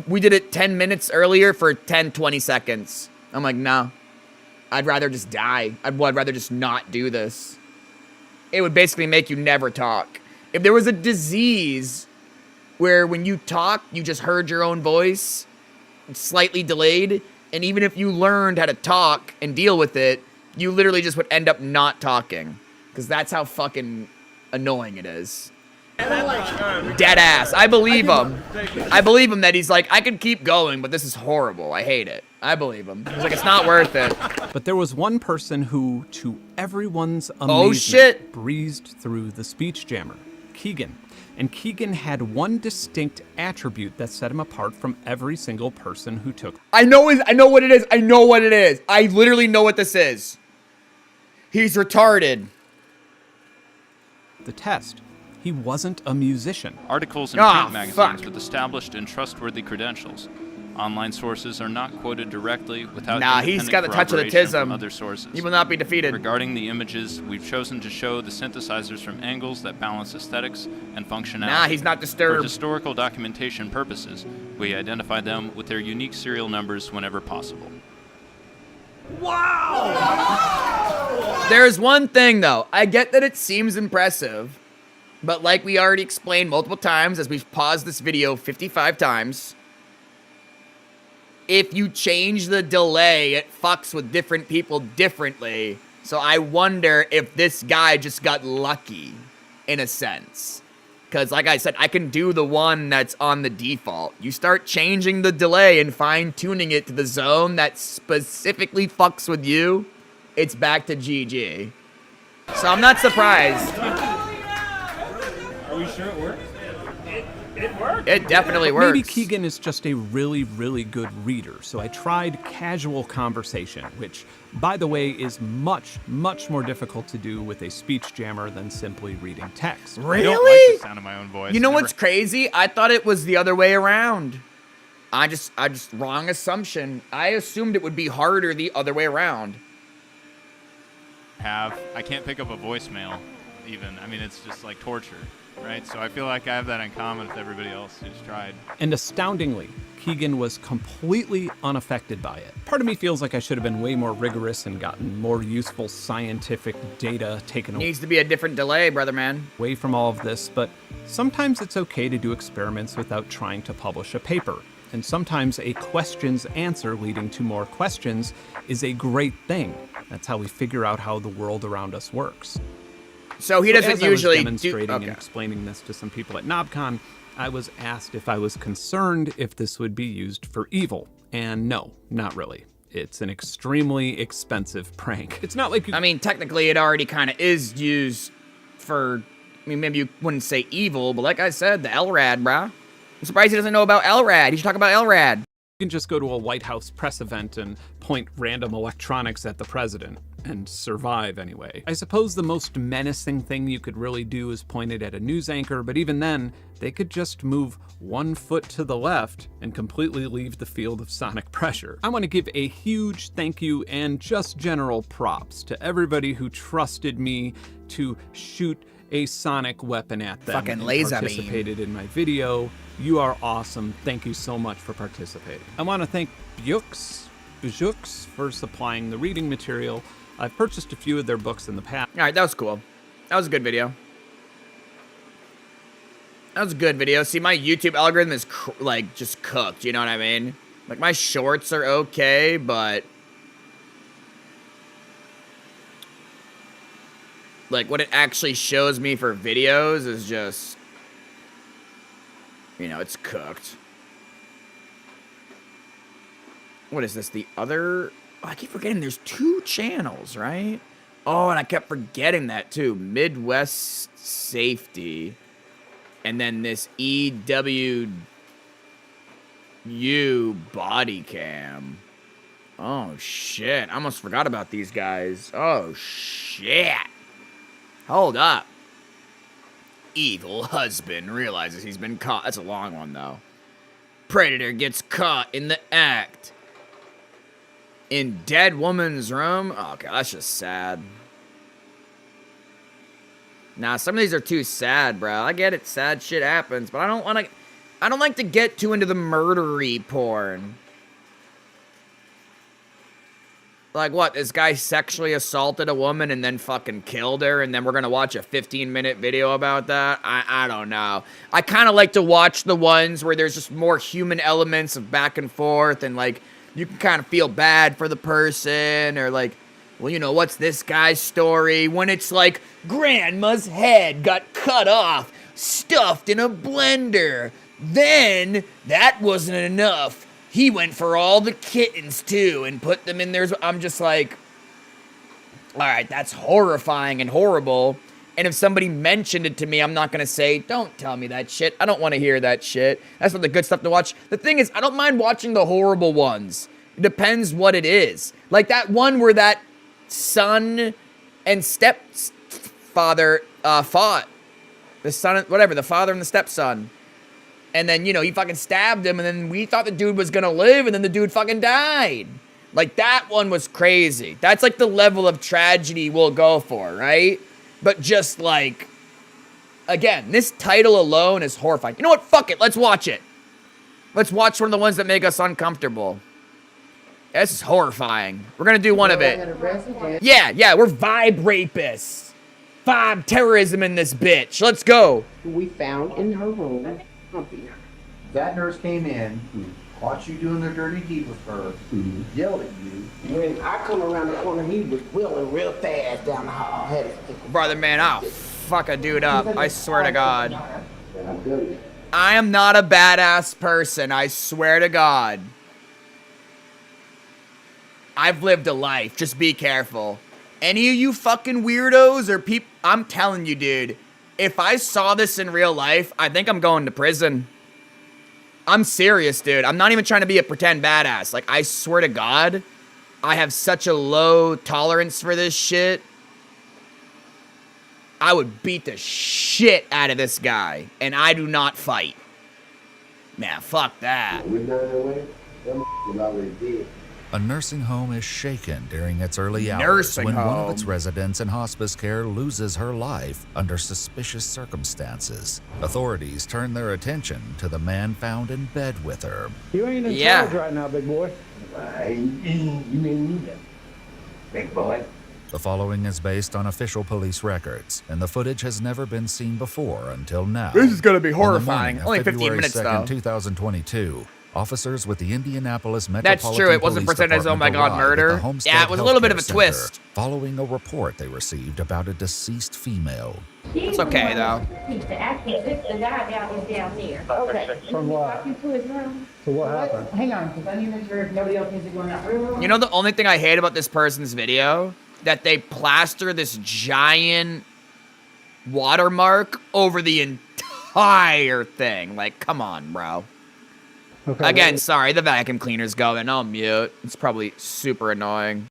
We did it 10 minutes earlier for 10, 20 seconds. I'm like, no. I'd rather just die. I'd rather just not do this. It would basically make you never talk. If there was a disease where when you talk, you just heard your own voice, slightly delayed, and even if you learned how to talk and deal with it, you literally just would end up not talking. Because that's how fucking annoying it is. Dead ass. I believe him. I believe him that he's like, I could keep going, but this is horrible. I hate it. I believe him. He's like, it's not worth it. But there was one person who, to everyone's amazement, shit, breezed through the speech jammer, Keegan. And Keegan had one distinct attribute that set him apart from every single person who took. I know what it is. I know what it is. I literally know what this is. He's retarded. The test. He wasn't a musician. Articles in print magazines with established and trustworthy credentials. Online sources are not quoted directly without he's got the touch of the corroboration tism. from other sources. He will not be defeated. Regarding the images, we've chosen to show the synthesizers from angles that balance aesthetics and functionality. He's not disturbed. For historical documentation purposes, we identify them with their unique serial numbers whenever possible. Wow! There's one thing, though. I get that it seems impressive, but like we already explained multiple times as we've paused this video 55 times, if you change the delay, it fucks with different people differently. So I wonder if this guy just got lucky, in a sense. Because like I said, I can do the one that's on the default. You start changing the delay and fine-tuning it to the zone that specifically fucks with you, it's back to GG. So I'm not surprised. Are we sure it works? It worked. It definitely works. Maybe Keegan is just a really, really good reader, so I tried casual conversation, which, by the way, is much, much more difficult to do with a speech jammer than simply reading text. Really? I don't like the sound of my own voice. You know what's crazy? I thought it was the other way around. I just wrong assumption. I assumed it would be harder the other way around. I can't pick up a voicemail, even. I mean, it's just like torture, right? So I feel like I have that in common with everybody else who's tried. And astoundingly, Keegan was completely unaffected by it. Part of me feels like I should have been way more rigorous and gotten more useful scientific data taken Needs to be a different delay, brother man. away from all of this, but sometimes it's okay to do experiments without trying to publish a paper. And sometimes a question's answer leading to more questions is a great thing. That's how we figure out how the world around us works. So he doesn't as I was usually demonstrating do. and explaining this to some people at NobCon, I was asked if I was concerned if this would be used for evil. And no, not really. It's an extremely expensive prank. It's not like I mean, technically it already kind of is used for, I mean, maybe you wouldn't say evil, but like I said, the LRAD, brah. I'm surprised he doesn't know about LRAD. He should talk about LRAD. You can just go to a White House press event and point random electronics at the president and survive anyway. I suppose the most menacing thing you could really do is point it at a news anchor, but even then, they could just move 1 foot to the left and completely leave the field of sonic pressure. I want to give a huge thank you and just general props to everybody who trusted me to shoot a sonic weapon at them Fucking and laser beam. participated in my video. You are awesome. Thank you so much for participating. I want to thank Bjux for supplying the reading material. I've purchased a few of their books in the past. All right, that was cool. That was a good video. That was a good video. See, my YouTube algorithm is like just cooked. You know what I mean? Like my shorts are okay, but like what it actually shows me for videos is just, you know, it's cooked. What is this? The other? Oh, I keep forgetting there's 2 channels, right? Oh, and I kept forgetting that too. Midwest Safety. And then this EWU body cam. Oh, shit. I almost forgot about these guys. Oh, shit. Hold up. Evil husband realizes he's been caught. That's a long one, though. Predator gets caught in the act. In dead woman's room. Oh, okay, that's just sad. Nah, some of these are too sad, bro. I get it, sad shit happens, but I don't like to get too into the murdery porn. Like what, this guy sexually assaulted a woman and then fucking killed her, and then we're gonna watch a 15-minute video about that? I don't know. I kind of like to watch the ones where there's just more human elements of back and forth, and like, you can kind of feel bad for the person, or like, well, you know, what's this guy's story? When it's like, grandma's head got cut off, stuffed in a blender. Then, that wasn't enough. He went for all the kittens, too, and put them in there. I'm just like, alright, that's horrifying and horrible. And if somebody mentioned it to me, I'm not going to say, don't tell me that shit. I don't want to hear that shit. That's not the good stuff to watch. The thing is, I don't mind watching the horrible ones. It depends what it is. Like that one where that son and stepfather fought. The son, whatever, the father and the stepson. And then, you know, he fucking stabbed him, and then we thought the dude was gonna live, and then the dude fucking died. Like, that one was crazy. That's like the level of tragedy we'll go for, right? But just like, again, this title alone is horrifying. You know what? Fuck it. Let's watch it. Let's watch one of the ones that make us uncomfortable. This is horrifying. We're gonna do one of it. Yeah, we're vibe rapists. Vibe terrorism in this bitch. Let's go. We found in her room, humping her. That nurse came in, caught you doing the dirty deed with her, yelled at you. When I come around the corner, he was wheeling real fast down the hall. Brother, man, I'll fuck a dude up. I swear to God. I am not a badass person. I swear to God. I've lived a life. Just be careful. Any of you fucking weirdos or people, I'm telling you, dude, if I saw this in real life, I think I'm going to prison. I'm serious, dude. I'm not even trying to be a pretend badass. Like, I swear to God, I have such a low tolerance for this shit. I would beat the shit out of this guy, and I do not fight. Man, fuck that. A nursing home is shaken during its early hours when one of its residents in hospice care loses her life under suspicious circumstances. Authorities turn their attention to the man found in bed with her. You ain't in charge right now, big boy. You mean me, big boy? The following is based on official police records, and the footage has never been seen before until now. This is gonna be horrifying. On the morning of Only 15 February minutes, 2nd, though. 2022, officers with the Indianapolis Metropolitan That's true. It wasn't Police presented as, oh my Department God, arrived at the murder. Homestead Yeah, it was a little bit of a Healthcare twist. Center following a report they received about a deceased female. It's okay, though. The guy down there. Okay. From what? So what happened? Hang on, because I need to make sure nobody else needs to go in that room. You know the only thing I hate about this person's video? That they plaster this giant watermark over the entire thing. Like, come on, bro. Okay, Again, sorry, the vacuum cleaner's going. I'll mute. It's probably super annoying.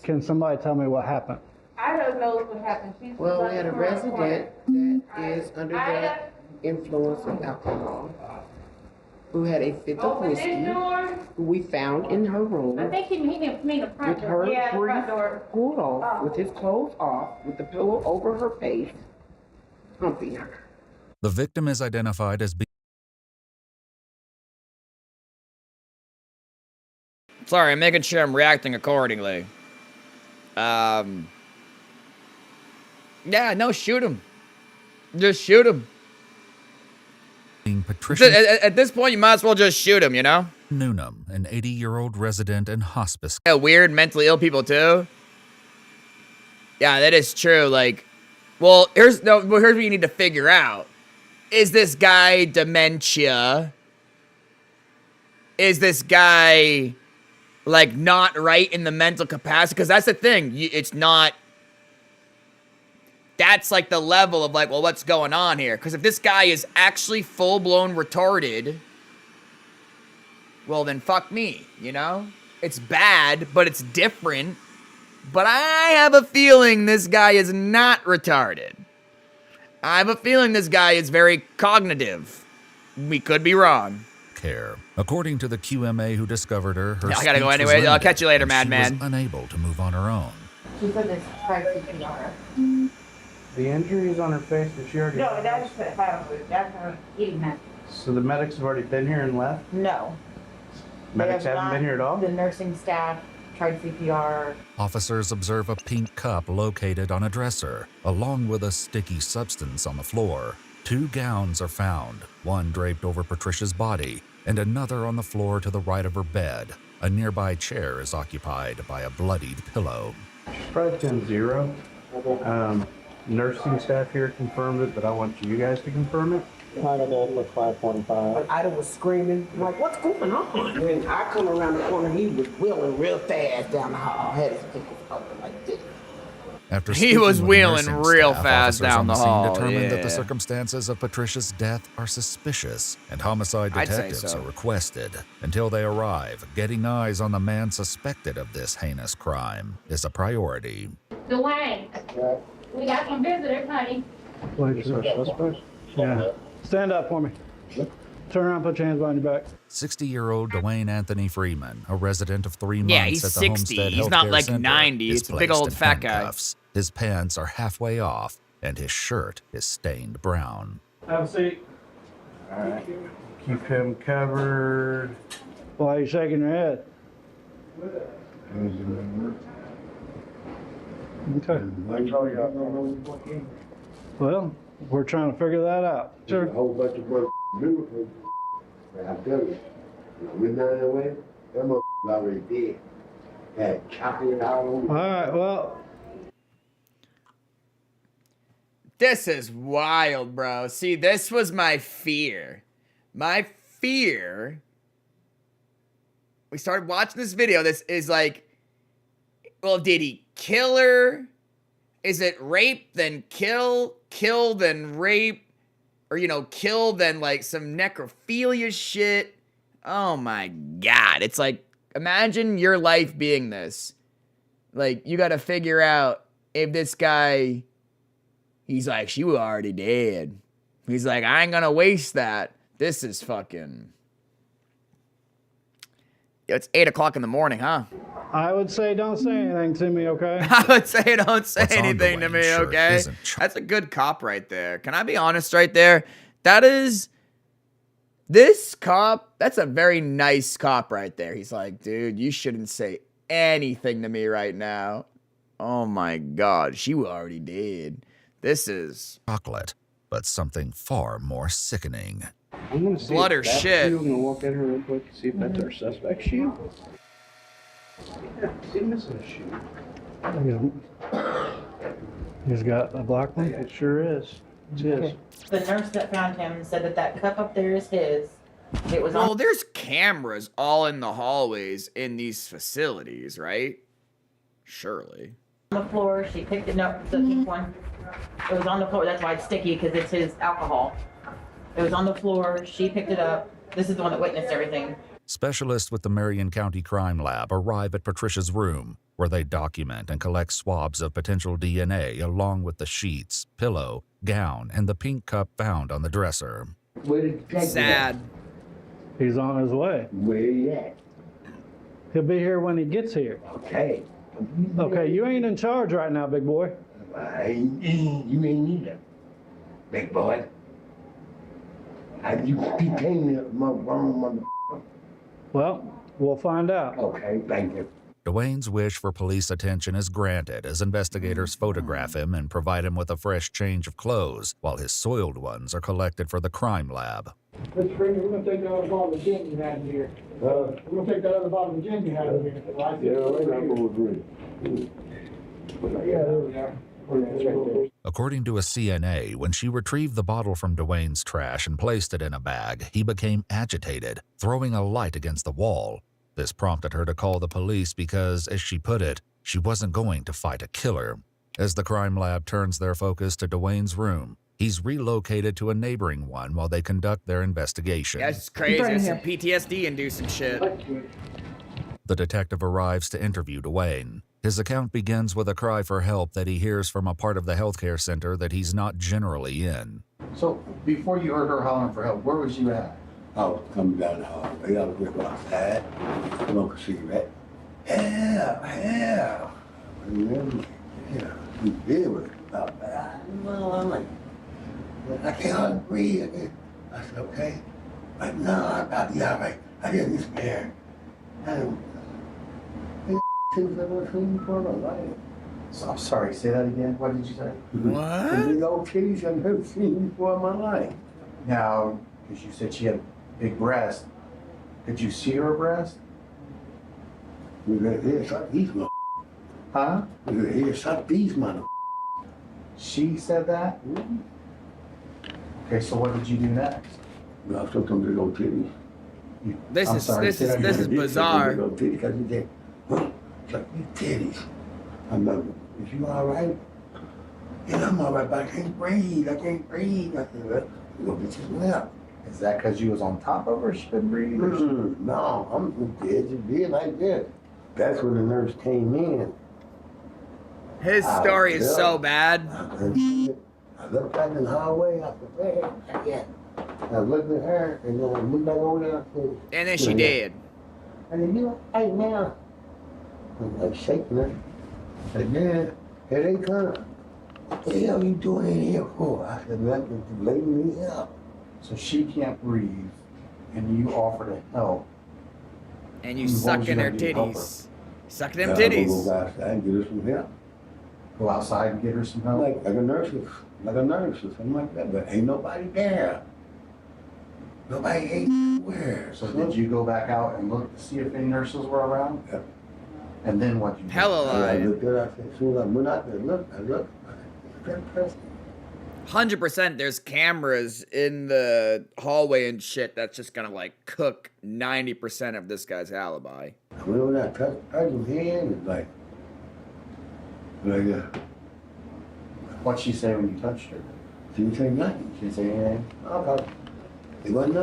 Can somebody tell me what happened? I don't know what happened. She's Well, we had a resident that is under the influence of alcohol, who had a fifth of whiskey, who we found in her room, I think he didn't mean the front with door. her Yeah, the front brief door. pulled off, with his clothes off, with the pillow over her face, humping her. The victim is identified as being Sorry, I'm making sure I'm reacting accordingly. Yeah, no, shoot him. Just shoot him. Patricia At this point, you might as well just shoot him, you know? Newnham, an 80-year-old resident in hospice. Yeah, weird mentally ill people too. Yeah, that is true. Like, well, here's what you need to figure out. Is this guy dementia? Is this guy, like, not right in the mental capacity? Because that's the thing. It's not... That's, like, the level of, like, well, what's going on here? Because if this guy is actually full-blown retarded, well, then fuck me, you know? It's bad, but it's different. But I have a feeling this guy is not retarded. I have a feeling this guy is very cognitive. We could be wrong. Care. According to the QMA who discovered her, I gotta go anyway. I'll catch you later, madman. She was unable to move on her own. She said this tried CPR. The injuries on her face, did she already? No, that's her eating that. So the medics have already been here and left? No. Medics haven't been here at all? The nursing staff tried CPR. Officers observe a pink cup located on a dresser, along with a sticky substance on the floor. 2 gowns are found, one draped over Patricia's body, and another on the floor to the right of her bed. A nearby chair is occupied by a bloodied pillow. She's probably 10-0. Nursing staff here confirmed it, but I want you guys to confirm it. Title was 545. Ida was screaming, like, what's going on? When I come around the corner, he was wheeling real fast down the hall. Had his fingers open like this. After he was wheeling real staff, fast down the hall. Determined that the Yeah. circumstances of Patricia's death are suspicious, and homicide I'd say detectives so. are requested. Until they arrive, getting eyes on the man suspected of this heinous crime is a priority. Dwayne, we got some visitors, honey. Yeah. Stand up for me. Turn around, put your hands behind your back. 60-year-old Dwayne Anthony Freeman, a resident of 3 months Yeah, he's at the 60. Homestead He's not Healthcare like Center, 90. is It's a big placed old in fat guy. handcuffs. His pants are halfway off, and his shirt is stained brown. Have a seat. All right. Keep him covered. Why are you shaking your head? Okay. Well, we're trying to figure that out. Sure. A whole bunch of miracles. I tell you, we're not away. That motherfucker already dead. Had chocolate all over. All right, well. This is wild, bro. See, this was my fear. My fear. We started watching this video. This is like, well, did he kill her? Is it rape, then kill, then rape? Or, you know, kill, then like some necrophilia shit? Oh my God. It's like, imagine your life being this. Like, you gotta figure out if this guy... He's like, she was already dead. He's like, I ain't gonna waste that. This is fucking... It's 8 o'clock in the morning, huh? I would say don't say anything to me, okay? I would say don't say What's on anything to Dwayne's me, shirt okay? isn't That's a good cop right there. Can I be honest right there? That is... This cop, that's a very nice cop right there. He's like, dude, you shouldn't say anything to me right now. Oh my God, she was already dead. This is... Chocolate, but something far more sickening. I'm gonna see Blood if or that's shit. you. I'm gonna walk in here real quick and see if that's our suspect shoe. Yeah, see missing a shoe. He's got a black one? It sure is. It's his. The nurse that found him said that that cup up there is his. It was Well, on there's cameras all in the hallways in these facilities, right? Surely. the floor. She picked it up, the pink one. It was on the floor. That's why it's sticky, because it's his alcohol. It was on the floor. She picked it up. This is the one that witnessed everything. Specialists with the Marion County Crime Lab arrive at Patricia's room, where they document and collect swabs of potential DNA along with the sheets, pillow, gown, and the pink cup found on the dresser. Sad. He's on his way. Where he at? He'll be here when he gets here. Okay. Okay, you ain't in charge right now, big boy. You ain't either, big boy. You came here, my wrong mother. Well, we'll find out. Okay, thank you. Dwayne's wish for police attention is granted as investigators photograph him and provide him with a fresh change of clothes, while his soiled ones are collected for the crime lab. Mr. Springer, we're going to take that other bottle of gin you had in here. We're going to take that other bottle of gin you had in here. Right? Yeah, I'm going to agree. Yeah, there we go. According to a CNA, when she retrieved the bottle from Dwayne's trash and placed it in a bag, he became agitated, throwing a light against the wall. This prompted her to call the police because, as she put it, she wasn't going to fight a killer. As the crime lab turns their focus to Dwayne's room, he's relocated to a neighboring one while they conduct their investigation. That's crazy. It's some PTSD-inducing shit. The detective arrives to interview Dwayne. His account begins with a cry for help that he hears from a part of the healthcare center that he's not generally in. So, before you heard her hollering for help, where was you at? I was coming down the hallway. I was just outside, smoke a cigarette. Yeah. Remember? Yeah. You feel it about that. Well, I'm like, I can't hardly breathe. I said, okay. But no, I'll be all right. I get this scared. Things I've never seen before in my life. So, I'm sorry, say that again. What did you say? What? The big old titties I've never seen before in my life. Now, because you said she had big breasts, did you see her breast? We're gonna hear some these mother. Huh? We're gonna hear some these mother. She said that? Mm-hmm. Okay, so what did you do next? Well, I took them big old titties. This is bizarre. Big old titties, because he said, huh? Like these titties. I remember, is you all right? Yeah, I'm all right, but I can't breathe. I said, well, you go get your lap. Is that because you was on top of her? She couldn't breathe? No, I'm dead like this. That's when the nurse came in. His story is so bad. I looked back in the hallway. I said, hey, I looked at her, and then I looked back over there. I said, and then she did. And then you, hey, now. I'm like shaking her. And then, here they come. What the hell are you doing in here for? I said, nothing, to lay me up. So she can't breathe, and you offer to help. And you sucking her titties. Sucking them titties. Go outside and get her some help. Go outside and get her some help? Like a nurse or something like that, but ain't nobody there. Nobody ain't where. So did you go back out and look to see if any nurses were around? Yep. And then what you do? Hella lie. I looked at her, I said, as soon as I went out there, I looked. 100% there's cameras in the hallway and shit that's just gonna like cook 90% of this guy's alibi. I went over there, I touched his hand, and like What'd she say when you touched her? She didn't say nothing. She didn't say anything? It wasn't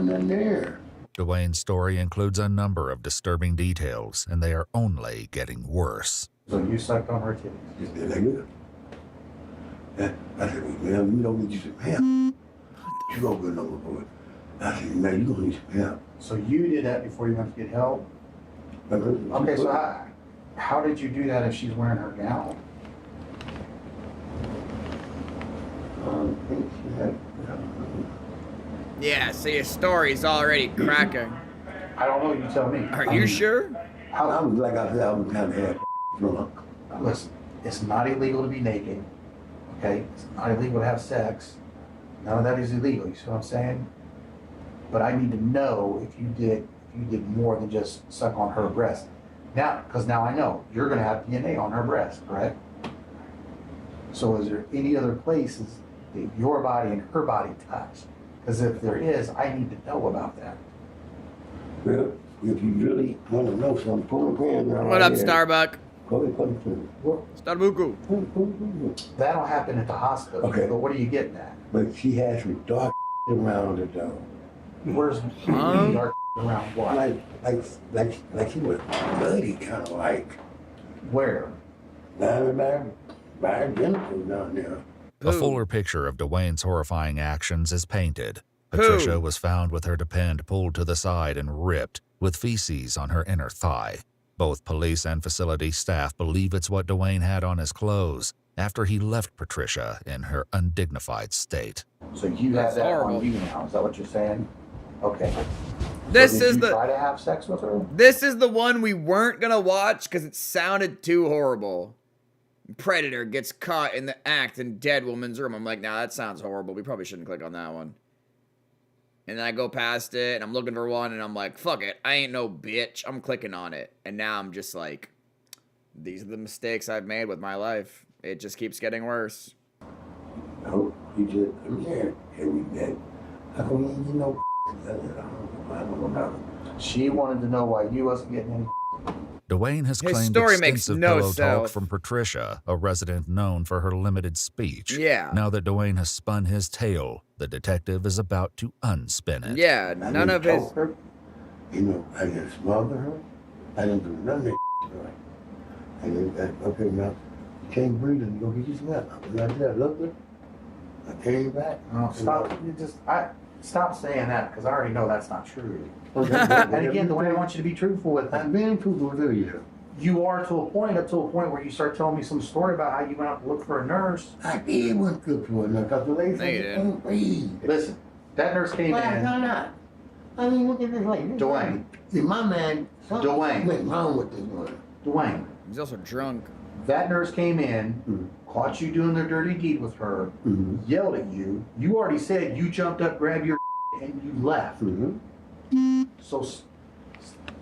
nothing there. Dwayne's story includes a number of disturbing details, and they are only getting worse. So you sucked on her titties? Just did like this. I said, man, you don't need some help. You go good number for it. I said, man, you don't need some help. So you did that before you went to get help? Okay, so how did you do that if she's wearing her gown? Yeah, so your story's already cracking. I don't know, you tell me. Are you sure? I was like I said, I was kind of half drunk. Listen, it's not illegal to be naked, okay? It's not illegal to have sex. None of that is illegal, you see what I'm saying? But I need to know if you did more than just suck on her breast. Now, because now I know, you're gonna have DNA on her breast, correct? So is there any other places that your body and her body touch? Because if there is, I need to know about that. Well, if you really want to know something, pull the pants down. What up, Starbuck? Go ahead, Starbucku. That'll happen at the hospital. Okay. But what are you getting at? But she has some dark around her though. Where's dark around what? Like she was bloody, kind of like. Where? Down by her genitals down there. A fuller picture of Dwayne's horrifying actions is painted. Patricia was found with her depend pulled to the side and ripped, with feces on her inner thigh. Both police and facility staff believe it's what Dwayne had on his clothes after he left Patricia in her undignified state. So you have that on you now, is that what you're saying? Okay. This So did is you the try to have sex with her? This is the one we weren't gonna watch because it sounded too horrible. Predator gets caught in the act in dead woman's room. I'm like, nah, that sounds horrible. We probably shouldn't click on that one. And then I go past it, and I'm looking for one, and I'm like, fuck it. I ain't no bitch. I'm clicking on it. And now I'm just like, these are the mistakes I've made with my life. It just keeps getting worse. No, you just, I'm here. Here we go. How come you ain't no I don't know. She wanted to know why you wasn't getting any. Dwayne has His claimed story makes extensive no pillow talk sense. from Patricia, a resident known for her limited speech. Yeah. Now that Dwayne has spun his tale, the detective is about to unspin it. Yeah, none of his... Her. You know, I didn't smother her. I didn't do none of that to her. I didn't, okay, now, you can't breathe and go get you some help. I was out there, looked at I came back. Oh, stop. Stop saying that, because I already know that's not true. Okay, And again, the way I want you to be truthful with I'm me. being truthful with you. You are to a point, up to a point where you start telling me some story about how you went out to look for a nurse. I did want to look for it, because the lady No, you said, didn't. can't breathe. Listen, that nurse came Why in. not? I mean, look at this lady. Dwayne. In my mind, something Dwayne. went wrong with this one. Dwayne, He's also drunk. that nurse came in, caught you doing their dirty deed with her, yelled at you. You already said you jumped up, grabbed your and you left. So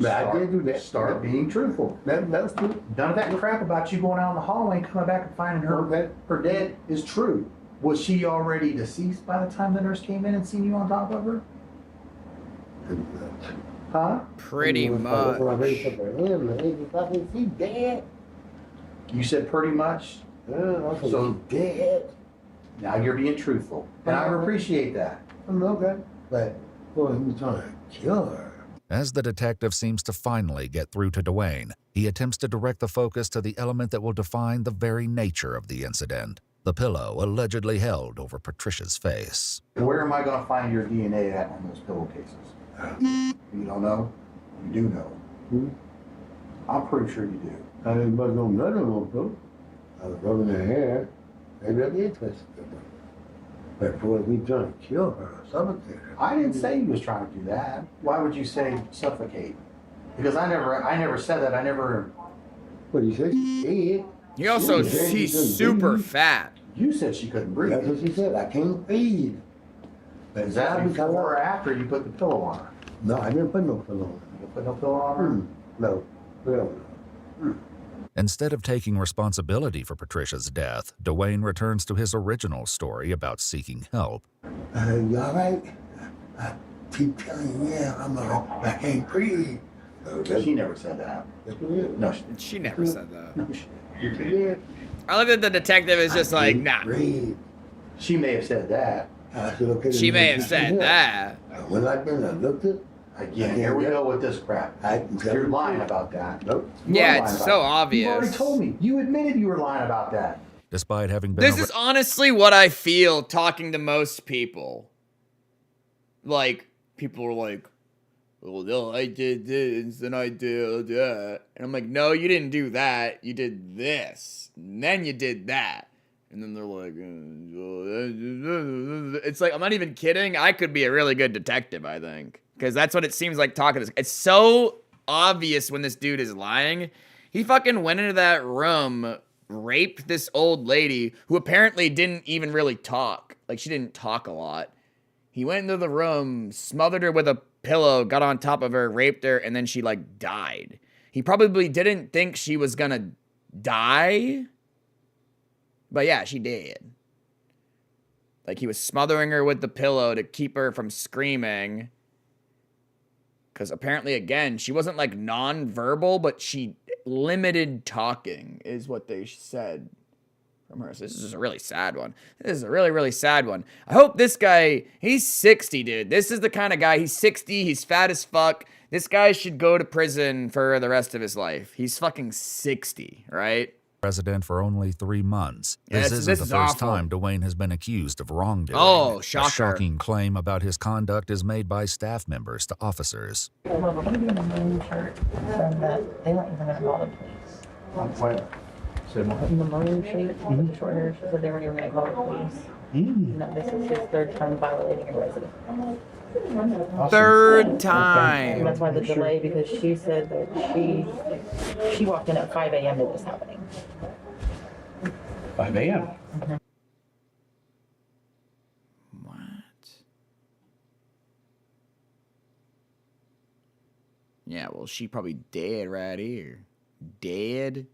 But I did do that. Start being truthful. That was true. None of that crap about you going out in the hallway and coming back and finding her dead is true. Was she already deceased by the time the nurse came in and seen you on top of her? Huh? Pretty much. She dead. You said pretty much. So dead. Now you're being truthful, and I appreciate that. Okay. But boy, he was trying to kill her. As the detective seems to finally get through to Dwayne, he attempts to direct the focus to the element that will define the very nature of the incident, the pillow allegedly held over Patricia's face. Where am I going to find your DNA at on those pillowcases? You don't know? You do know. I'm pretty sure you do. I didn't bust no nut on no pillow. I was rubbing her hair. Maybe I did twist it. But boy, we trying to kill her or suffocate her. I didn't say you was trying to do that. Why would you say suffocate? Because I never said that. I never. What you said? She did. He also, he's super fat. You said she couldn't breathe. That's what she said. I can't breathe. But Is that before or after you put the pillow on her? No, I didn't put no pillow on her. You put no pillow on her? No. Well, Instead of taking responsibility for Patricia's death, Dwayne returns to his original story about seeking help. You all right? I keep telling you, yeah, I'm all right. I can't breathe. She never said that. No, She never said that. No, she did. I love that the detective is just like, nah. Breathe. She may have said that. I said, okay. She may have said that. When I did, I looked at. Again, here we go with this crap. You're lying about that. Nope. Yeah, it's so obvious. You already told me. You admitted you were lying about that. Despite having been This is honestly what I feel talking to most people. Like, people are like, well, no, I did this and I did that. And I'm like, no, you didn't do that. You did this. And then you did that. And then they're like, it's like, I'm not even kidding. I could be a really good detective, I think. Because that's what it seems like talking to. It's so obvious when this dude is lying. He fucking went into that room, raped this old lady who apparently didn't even really talk. Like, she didn't talk a lot. He went into the room, smothered her with a pillow, got on top of her, raped her, and then she, like, died. He probably didn't think she was gonna die. But yeah, she did. Like, he was smothering her with the pillow to keep her from screaming. Because apparently, again, she wasn't, like, non-verbal, but she limited talking, is what they said from her. So this is a really sad one. This is a really, really sad one. I hope this guy, he's 60, dude. This is the kind of guy, he's 60, he's fat as fuck. This guy should go to prison for the rest of his life. He's fucking 60, right? President for only 3 months. Yes, This isn't this the is first awful. time Dwayne has been accused of wrongdoing. Oh, A shocker. shocking claim about his conduct is made by staff members to officers. Well, we're going to be in a maroon shirt from that. They weren't even going to call the police. Where? In the maroon shirt with the short hair, she said they weren't even going to call the police. No, this is his third time violating a resident. Third time. And that's why the delay, because she said that she walked in at 5 a.m. it was happening. 5 a.m. What? Yeah, well, she probably dead right here. Dead.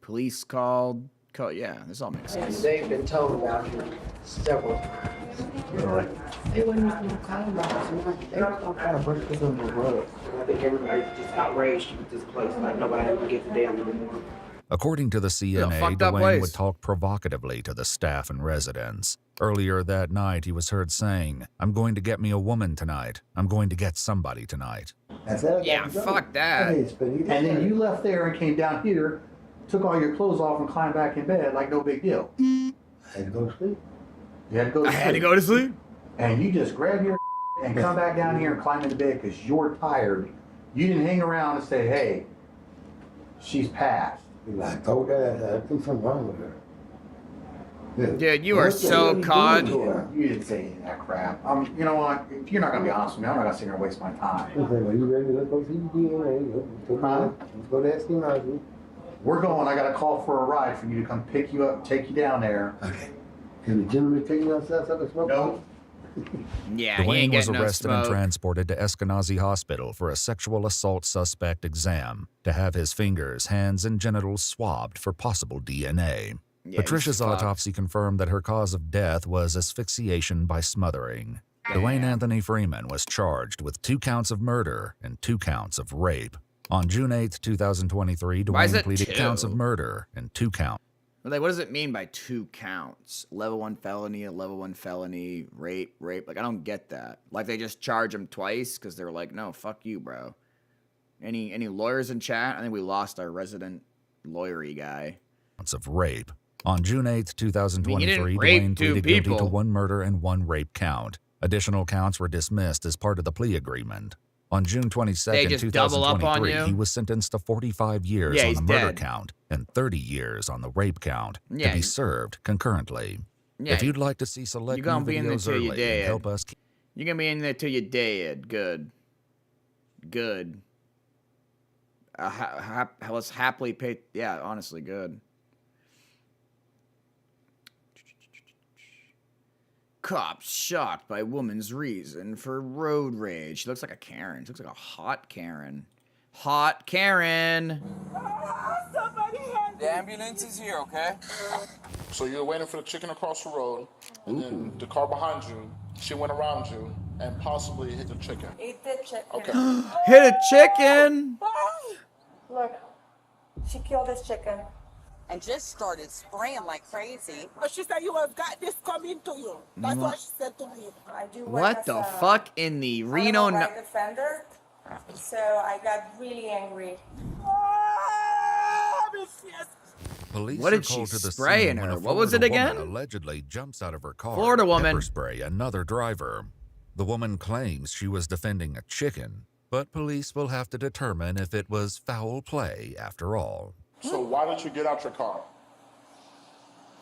Police called. Yeah, this all makes sense. They've been told about you several times. Really? They wouldn't even talk about it. They were all kind of breakers on the road. I think everybody's just outraged with this place. Like nobody ever gets down anymore. According to the CNA, Dwayne would talk provocatively to the staff and residents. Earlier that night, he was heard saying, "I'm going to get me a woman tonight. I'm going to get somebody tonight." Yeah, fuck that. And then you left there and came down here, took all your clothes off and climbed back in bed like no big deal. I had to go to sleep. You had to go to I sleep. had to go to sleep. And you just grab your and come back down here and climb into bed because you're tired. You didn't hang around and say, hey, she's passed. I told her I think something wrong with her. Dude, you are so caught. You didn't say any of that crap. You know what? If you're not going to be honest with me, I'm not going to sit here and waste my time. I said, well, you ready? Let's go see the DNA. Let's go to SC9. We're going. I got a call for a ride for you to come pick you up and take you down there. Okay. Can the gentleman take me outside so I can smoke? No. Yeah, he Dwayne ain't was getting no arrested and smoke. transported to Eskenazi Hospital for a sexual assault suspect exam to have his fingers, hands, and genitals swabbed for possible DNA. Yeah, Patricia's he's fucked. autopsy confirmed that her cause of death was asphyxiation by smothering. Dwayne Anthony Freeman was charged with 2 counts of murder and 2 counts of rape. On June 8, 2023, Why is Dwayne it pleaded 2? counts of murder and 2 counts. Like, what does it mean by 2 counts? Level 1 felony, a level 1 felony, rape. Like, I don't get that. Like, they just charge him twice because they're like, no, fuck you, bro. Any lawyers in chat? I think we lost our resident lawyery guy. Of rape. On June 8, 2023, didn't rape Dwayne 2 pleaded guilty to people. 1 murder and 1 rape count. Additional counts were dismissed as part of the plea agreement. On June 22, They just double up on 2023, you? he was sentenced to 45 years Yeah, on he's the murder dead. count and 30 years on the rape count Yeah, to be he- served concurrently. Yeah, if you'd like to see select you're gonna new be in there videos till you're early and dead. help us keep You're gonna be in there till you're dead. Good. Good. Let's happily pay. Yeah, honestly, good. Cops shocked by woman's reason for road rage. She looks like a Karen. She looks like a hot Karen. Hot Karen. The ambulance is here, okay? So you're waiting for the chicken across the road, and then the car behind you, she went around you and possibly hit the chicken. Eat the chicken. Okay. Hit a chicken. Look, she killed this chicken. And just started spraying like crazy. But she said you have got this coming to you. That's what she said to me. I do work What as the a fuck in the Reno? animal right defender. So I got really angry. Police What are did she called to the spray scene in when her? a What was it Florida woman again? allegedly jumps out of her car. Florida and woman. pepper spray another driver. The woman claims she was defending a chicken, but police will have to determine if it was foul play after all. So why did you get out your car?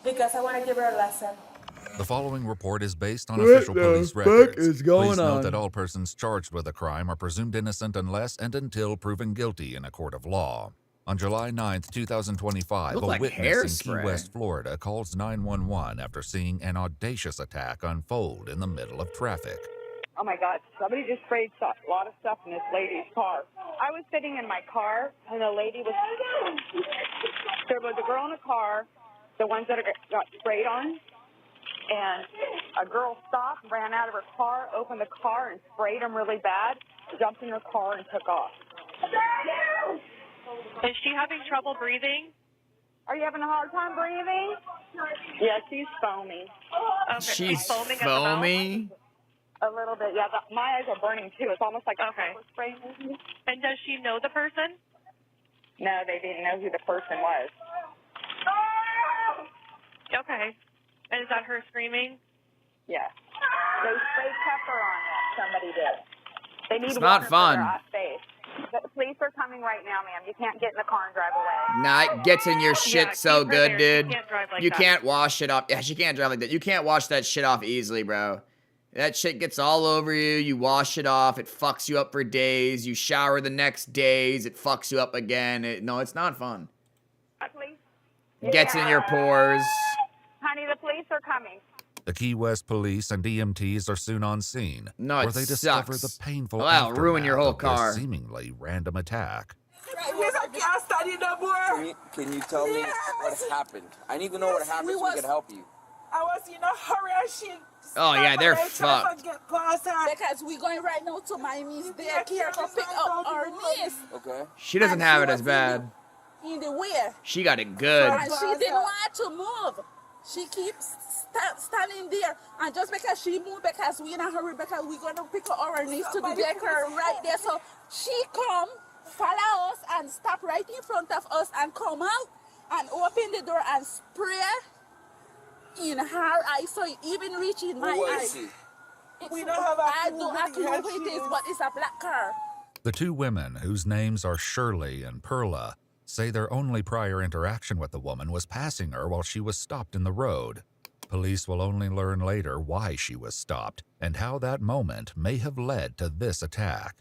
Because I want to give her a lesson. The following report is based on What official the police fuck records. is going Please note on? that all persons charged with a crime are presumed innocent unless and until proven guilty in a court of law. On July 9th, 2025, Look a like witness in hairspray. Key West, Florida calls 911 after seeing an audacious attack unfold in the middle of traffic. Oh my God, somebody just sprayed a lot of stuff in this lady's car. I was sitting in my car and the lady was, there was a girl in the car, the ones that got sprayed on, and a girl stopped, ran out of her car, opened the car and sprayed them really bad, jumped in her car and took off. Is she having trouble breathing? Are you having a hard time breathing? Yeah, she's foaming. Okay, She's foaming at the mouth? foamy. A little bit, yeah. My eyes are burning too. It's almost like Okay. pepper spray. And does she know the person? No, they didn't know who the person was. Okay. And is that her screaming? Yeah. They sprayed pepper on them. Somebody did. They need It's not water fun. for their face. The police are coming right now, ma'am. You can't get in the car and drive away. Nah, it gets in your shit so keep her good, there. dude. She can't drive like You that. can't wash it off. Yeah, she can't drive like that. You can't wash that shit off easily, bro. That shit gets all over you. You wash it off. It fucks you up for days. You shower the next days. It fucks you up again. No, it's not fun. Please? Gets in your pores. Honey, the police are coming. The Key West police and EMTs are soon on scene, No, where it they discover the sucks. painful Wow, ruin your whole aftermath of car. this seemingly random attack. Can you tell me what happened? I need to know what happened so we can help you. I was in a hurry and she. Oh, yeah, they're fucked. Because we're going right now to my niece daycare to pick up our niece. Okay. She doesn't have it as bad. In the way. She got it good. And she didn't want to move. She keeps standing there. And just because she moved, because we're in a hurry, because we're going to pick up our niece to the daycare right there. So she come, follow us, and stop right in front of us and come out and open the door and spray in her eyes, so it even reach in my eyes. We don't have I don't know who it is, but it's a black car. The two women, whose names are Shirley and Perla, say their only prior interaction with the woman was passing her while she was stopped in the road. Police will only learn later why she was stopped and how that moment may have led to this attack.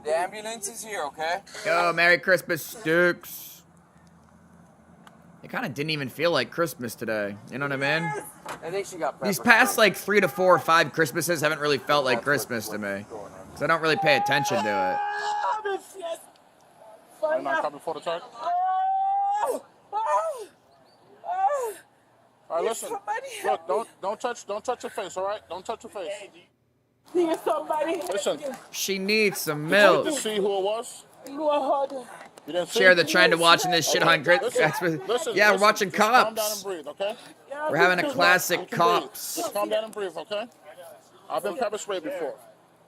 The ambulance is here, okay? Yo, Merry Christmas, Sticks. It kind of didn't even feel like Christmas today. You know what I mean? I think she got These past like 3 to 4 or 5 Christmases haven't really felt like Christmas to me. Because I don't really pay attention to it. I'm not coming for the check. All right, listen. Look, don't touch your face. All right, don't touch your face. Listen. She needs some Did milk. you see who it was? You didn't see? Share the trend of watching this shit on Grit. Listen, Yeah, we're watching just calm down Cops. and breathe, okay? We're having a classic You can breathe. Cops. Just calm down and breathe, okay? I've been pepper sprayed before.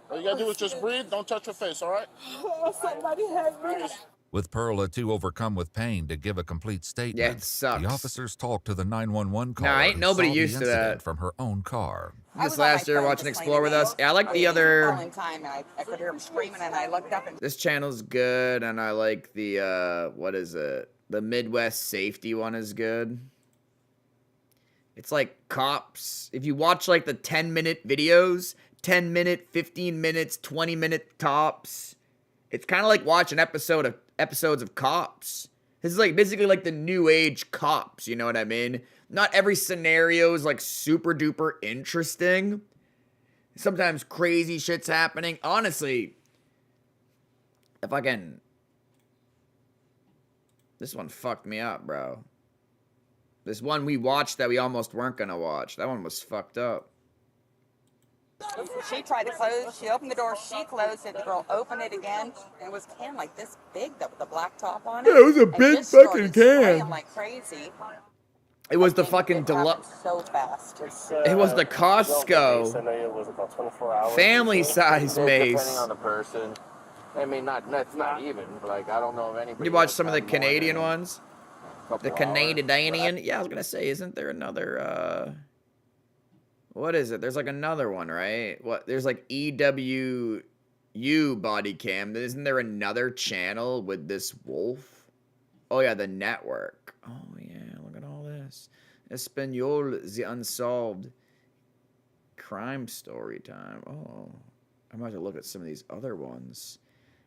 All you gotta do is just breathe. Don't touch your face, all right? Somebody help me. With Perla too overcome with pain to give a complete statement, it sucks. the officers talked to the 911 caller Nah, ain't who nobody saw the used to incident that. from her own car. This last year watching Explore with us. Yeah, I like the other. Time, and I could hear him screaming, and I looked up and. This channel's good, and I like the what is it? The Midwest Safety one is good. It's like Cops. If you watch like the 10-minute videos, 10-minute, 15 minutes, 20-minute tops, it's kind of like watching episodes of Cops. This is like basically like the new age Cops, you know what I mean? Not every scenario is like super duper interesting. Sometimes crazy shit's happening. Honestly, if I can... This one fucked me up, bro. This one we watched that we almost weren't gonna watch. That one was fucked up. She tried to close. She opened the door. She closed it. The girl opened it again. And it was a can like this big with the black top on it. Yeah, it was a and big just fucking started can. spraying like crazy. It was the fucking deluxe. So fast. It was the Costco family size mace. Depending on the person. I mean, that's not even. Like, I don't know of anybody. You watch some of the Canadian ones? The Canadian? Yeah, I was gonna say, isn't there another, what is it? There's like another one, right? What? There's like EWU body cam. Isn't there another channel with this wolf? Oh yeah, the network. Oh yeah, look at all this. Espanol, the unsolved crime story time. Oh, I'm about to look at some of these other ones.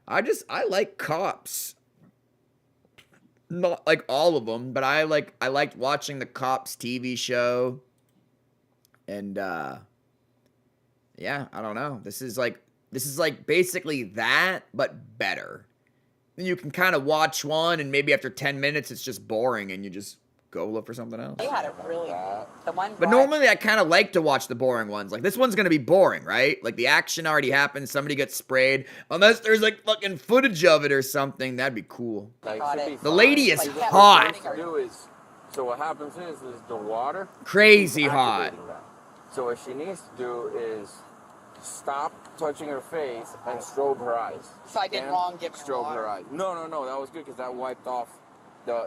I like Cops. Not like all of them, but I liked watching the Cops TV show. And yeah, I don't know. This is like basically that, but better. Then you can kind of watch one, and maybe after 10 minutes it's just boring, and you just go look for something else. They had it really. The one. But normally I kind of like to watch the boring ones. Like this one's gonna be boring, right? Like the action already happened, somebody gets sprayed. Unless there's like fucking footage of it or something, that'd be cool. The lady is hot. So what happens is the water. Crazy hot. So what she needs to do is stop touching her face and strobe her eyes. So I did wrong giving her strobe water. her eyes. No, that was good because that wiped off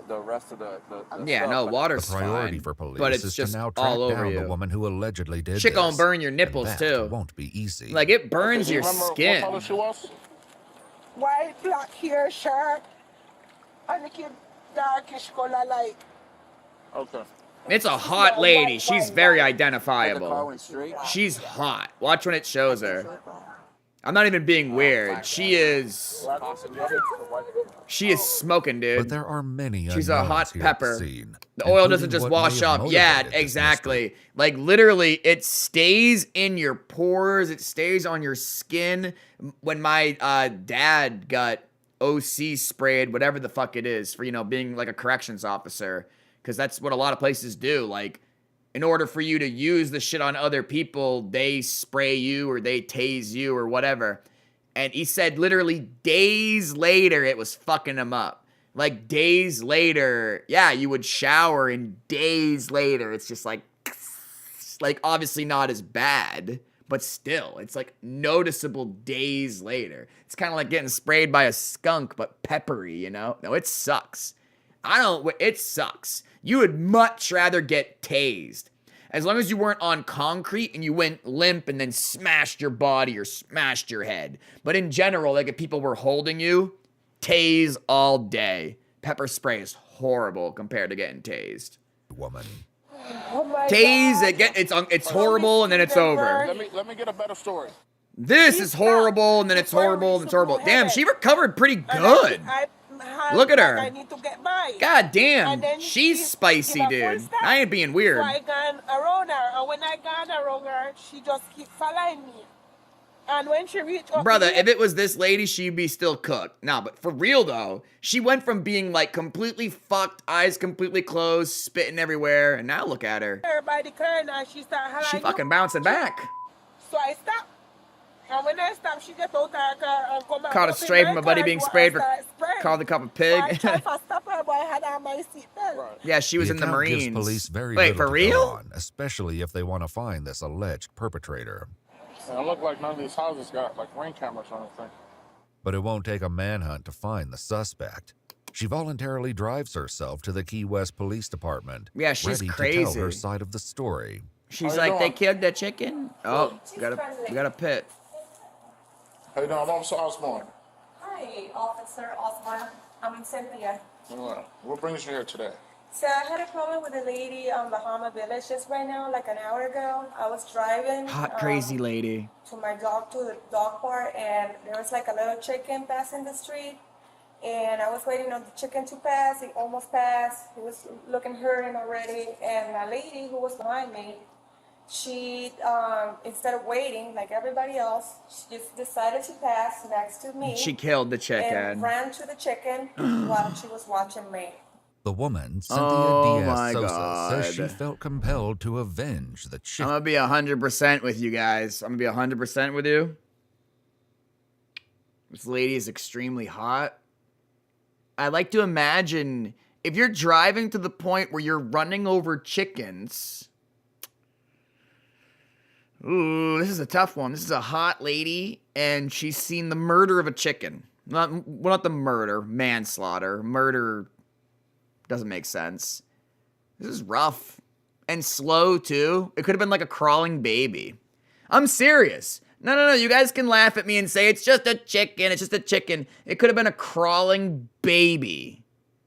the rest of the Yeah, stuff, no, but- water's The priority fine, for police but it's is just to now track all over down the you. woman who allegedly did Shit gonna this, burn your and nipples that too. won't be easy. Like it burns Do you your remember skin. what color she was? White, black hair, shirt, and the kid darkish color like. Okay. It's a hot lady. She's very car identifiable. went straight. She's hot. Watch when it shows her. I'm not even being weird. She is smoking, dude. But there are many She's a hot unknowns here at the pepper. scene, The oil doesn't including just what wash may have up. Yeah, motivated this exactly. Like literally, it stays in your pores. It stays on your skin. When my dad got OC sprayed, whatever the fuck it is, for being like a corrections officer, because that's what a lot of places do. Like, in order for you to use the shit on other people, they spray you or they tase you or whatever. And he said literally days later, it was fucking him up. Like days later, yeah, you would shower and days later, it's just like obviously not as bad, but still, it's like noticeable days later. It's kind of like getting sprayed by a skunk, but peppery, No, it sucks. It sucks. You would much rather get tased. As long as you weren't on concrete and you went limp and then smashed your body or smashed your head. But in general, like if people were holding you, tase all day. Pepper spray is horrible compared to getting tased. Woman. Oh my Tase, God. it's horrible and then it's over. Let me get a better story. This is horrible and then it's horrible and it's horrible. Damn, she recovered pretty good. Look at her. I need to get by. God And damn, then she's spicy, give a full dude. stop. I ain't being weird. So I gone around her, and when I gone around her, she just keep following me. And when she reached up Brother, here, if it was this lady, she'd be still cooked. Nah, but for real though, she went from being like completely fucked, eyes completely closed, spitting everywhere, and now look at her. by the corner, she started hollering. She fucking bouncing back. So I stopped. And when I stopped, she get out of her car and come back. Caught a up in stray my from a buddy car being and sprayed for start spraying. called the cop a I pig. tried to stop her, but I had on my seatbelt. Yeah, she was in the account gives Marines. police very Wait, little for to go real? on, especially if they want to find this alleged perpetrator. And it looked like none of these houses got like ring cameras or anything. But it won't take a manhunt to find the suspect. She voluntarily drives herself to the Key West Police Department. Yeah, she's ready crazy. to tell her side of the story. She's like, they killed the chicken. Oh, we got a pit. How you doing? I'm Officer Osborne. Hi, Officer Osborne. I'm Cynthia. What brings you here today? So I had a problem with a lady on Bahama Village just right now, like an hour ago. I was driving Hot crazy lady. to my dog to the dog park, and there was like a little chicken passing the street, and I was waiting on the chicken to pass. It almost passed. It was looking hurting already, and a lady who was behind me, she instead of waiting like everybody else, she just decided to pass next to me. She killed the And chicken. ran to the chicken while she was watching me. The woman, Cynthia Oh my Diaz Sosa, says she God. felt compelled to avenge the I'm chicken. gonna be 100% with you guys. I'm gonna be 100% with you. This lady is extremely hot. I like to imagine if you're driving to the point where you're running over chickens. Ooh, this is a tough one. This is a hot lady, and she's seen the murder of a chicken. Not the murder, manslaughter. Murder doesn't make sense. This is rough. And slow, too. It could have been like a crawling baby. I'm serious. No. You guys can laugh at me and say, it's just a chicken. It's just a chicken. It could have been a crawling baby.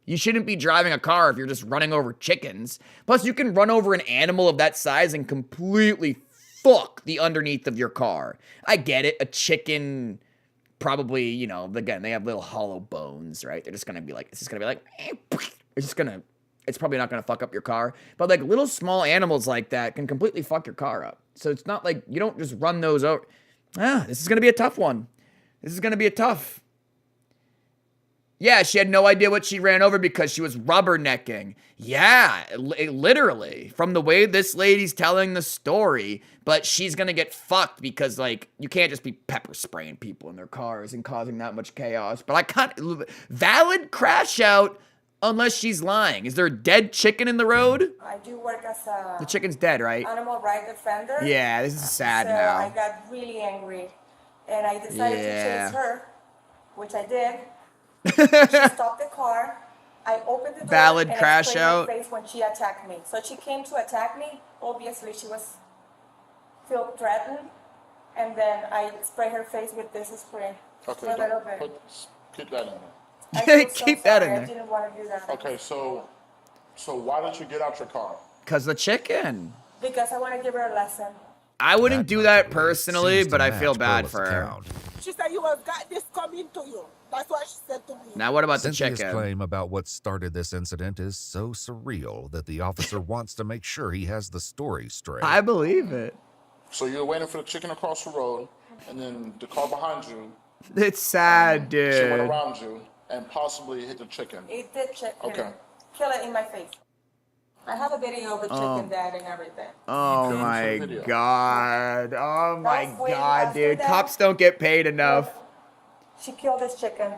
You shouldn't be driving a car if you're just running over chickens. Plus, you can run over an animal of that size and completely fuck the underneath of your car. I get it. A chicken probably, you know, again, they have little hollow bones, right? They're just going to be like, it's probably not going to fuck up your car. But like little small animals like that can completely fuck your car up. So it's not like you don't just run those over. This is going to be a tough one. This is going to be a tough. Yeah, she had no idea what she ran over because she was rubbernecking. Yeah, literally. From the way this lady's telling the story, but she's gonna get fucked because, like, you can't just be pepper spraying people in their cars and causing that much chaos. But I can't. Valid crash out unless she's lying. Is there a dead chicken in the road? I do work as a The chicken's dead, right? animal rights defender. Yeah, this is sad so now. I got really angry, and I decided to chase her, which I did. She stopped the car, I opened the door Valid and crash I sprayed out. her face when she attacked me. So she came to attack me. Obviously, she was feel threatened, and then I sprayed her face with this spray. Okay, For a little bit. keep that in there. I feel so Keep that in sorry. there. I didn't want to do that. Okay, so why did you get out your car? Cause the chicken. Because I want to give her a lesson. I wouldn't do that personally, Seems to but I feel match bad Perla's for her. account. She said you have got this coming to you. That's what she said to me. Now what about Cynthia's the chicken? claim about what started this incident is so surreal that the officer wants to make sure he has the story straight. I believe it. So you were waiting for the chicken across the road, and then the car behind you, It's sad, she went dude. around you and possibly hit the chicken. It did Okay. kill it in my face. I have a video of the Oh. chicken dead and everything. Oh Good my for video. god. Oh my That's way god, after dude. that. Cops don't get paid enough. She killed this chicken.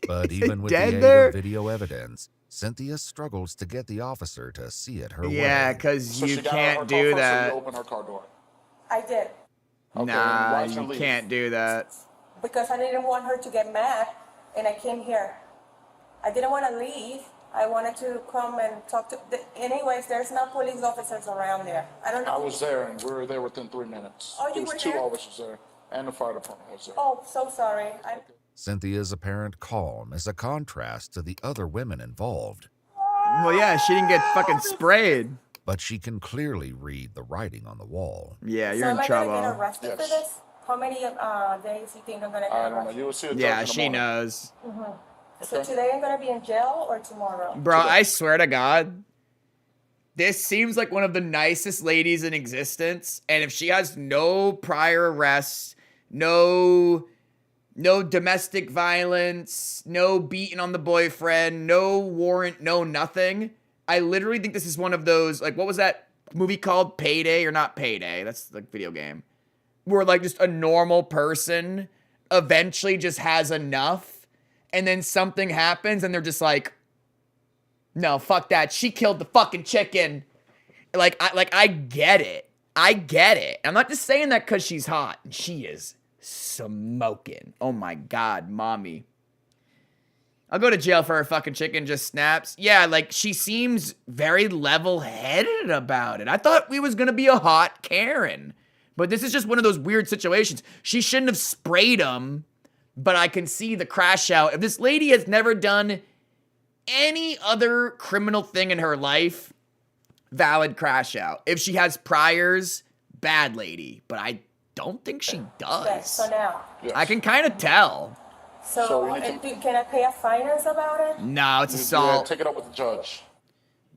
But even with the dead aid there? of video evidence, Cynthia struggles to get the officer to see it her Yeah, way. because So you she got out of can't her car do first, or that. you opened her car door. I did. Okay, Nah, why'd you you leave? can't do that. Because I didn't want her to get mad, and I came here. I didn't want to leave. I wanted to come and talk to. Anyways, there's no police officers around there. I don't I know. was there, and we were there within 3 minutes. Oh, you There was were 2 there? officers there, and the fire department was there. Oh, so sorry. Cynthia's apparent calm is a contrast to the other women involved, Well, yeah, she didn't get fucking sprayed. but she can clearly read the writing on the wall. Yeah, So you're am in I gonna get trouble. arrested for this? How many days you think I'm gonna get I don't know. arrested? You will see a judge Yeah, in the she morning. knows. So today I'm gonna be in jail or tomorrow? Bro, I swear to God, this seems like one of the nicest ladies in existence. And if she has no prior arrests, no domestic violence, no beating on the boyfriend, no warrant, no nothing, I literally think this is one of those, like, what was that movie called? Payday or not Payday? That's like video game. Where like just a normal person eventually just has enough. And then something happens and they're just like, no, fuck that. She killed the fucking chicken. I get it. I get it. I'm not just saying that because she's hot. She is smoking. Oh my God, mommy. I'll go to jail for her fucking chicken just snaps. Yeah, like she seems very level-headed about it. I thought we was gonna be a hot Karen. But this is just one of those weird situations. She shouldn't have sprayed him. But I can see the crash out. If this lady has never done any other criminal thing in her life, valid crash out. If she has priors, bad lady. But I don't think she does. Okay, so now. I can kind of tell. So, can I pay a finance about it? No, it's Yeah, assault. take it up with the judge.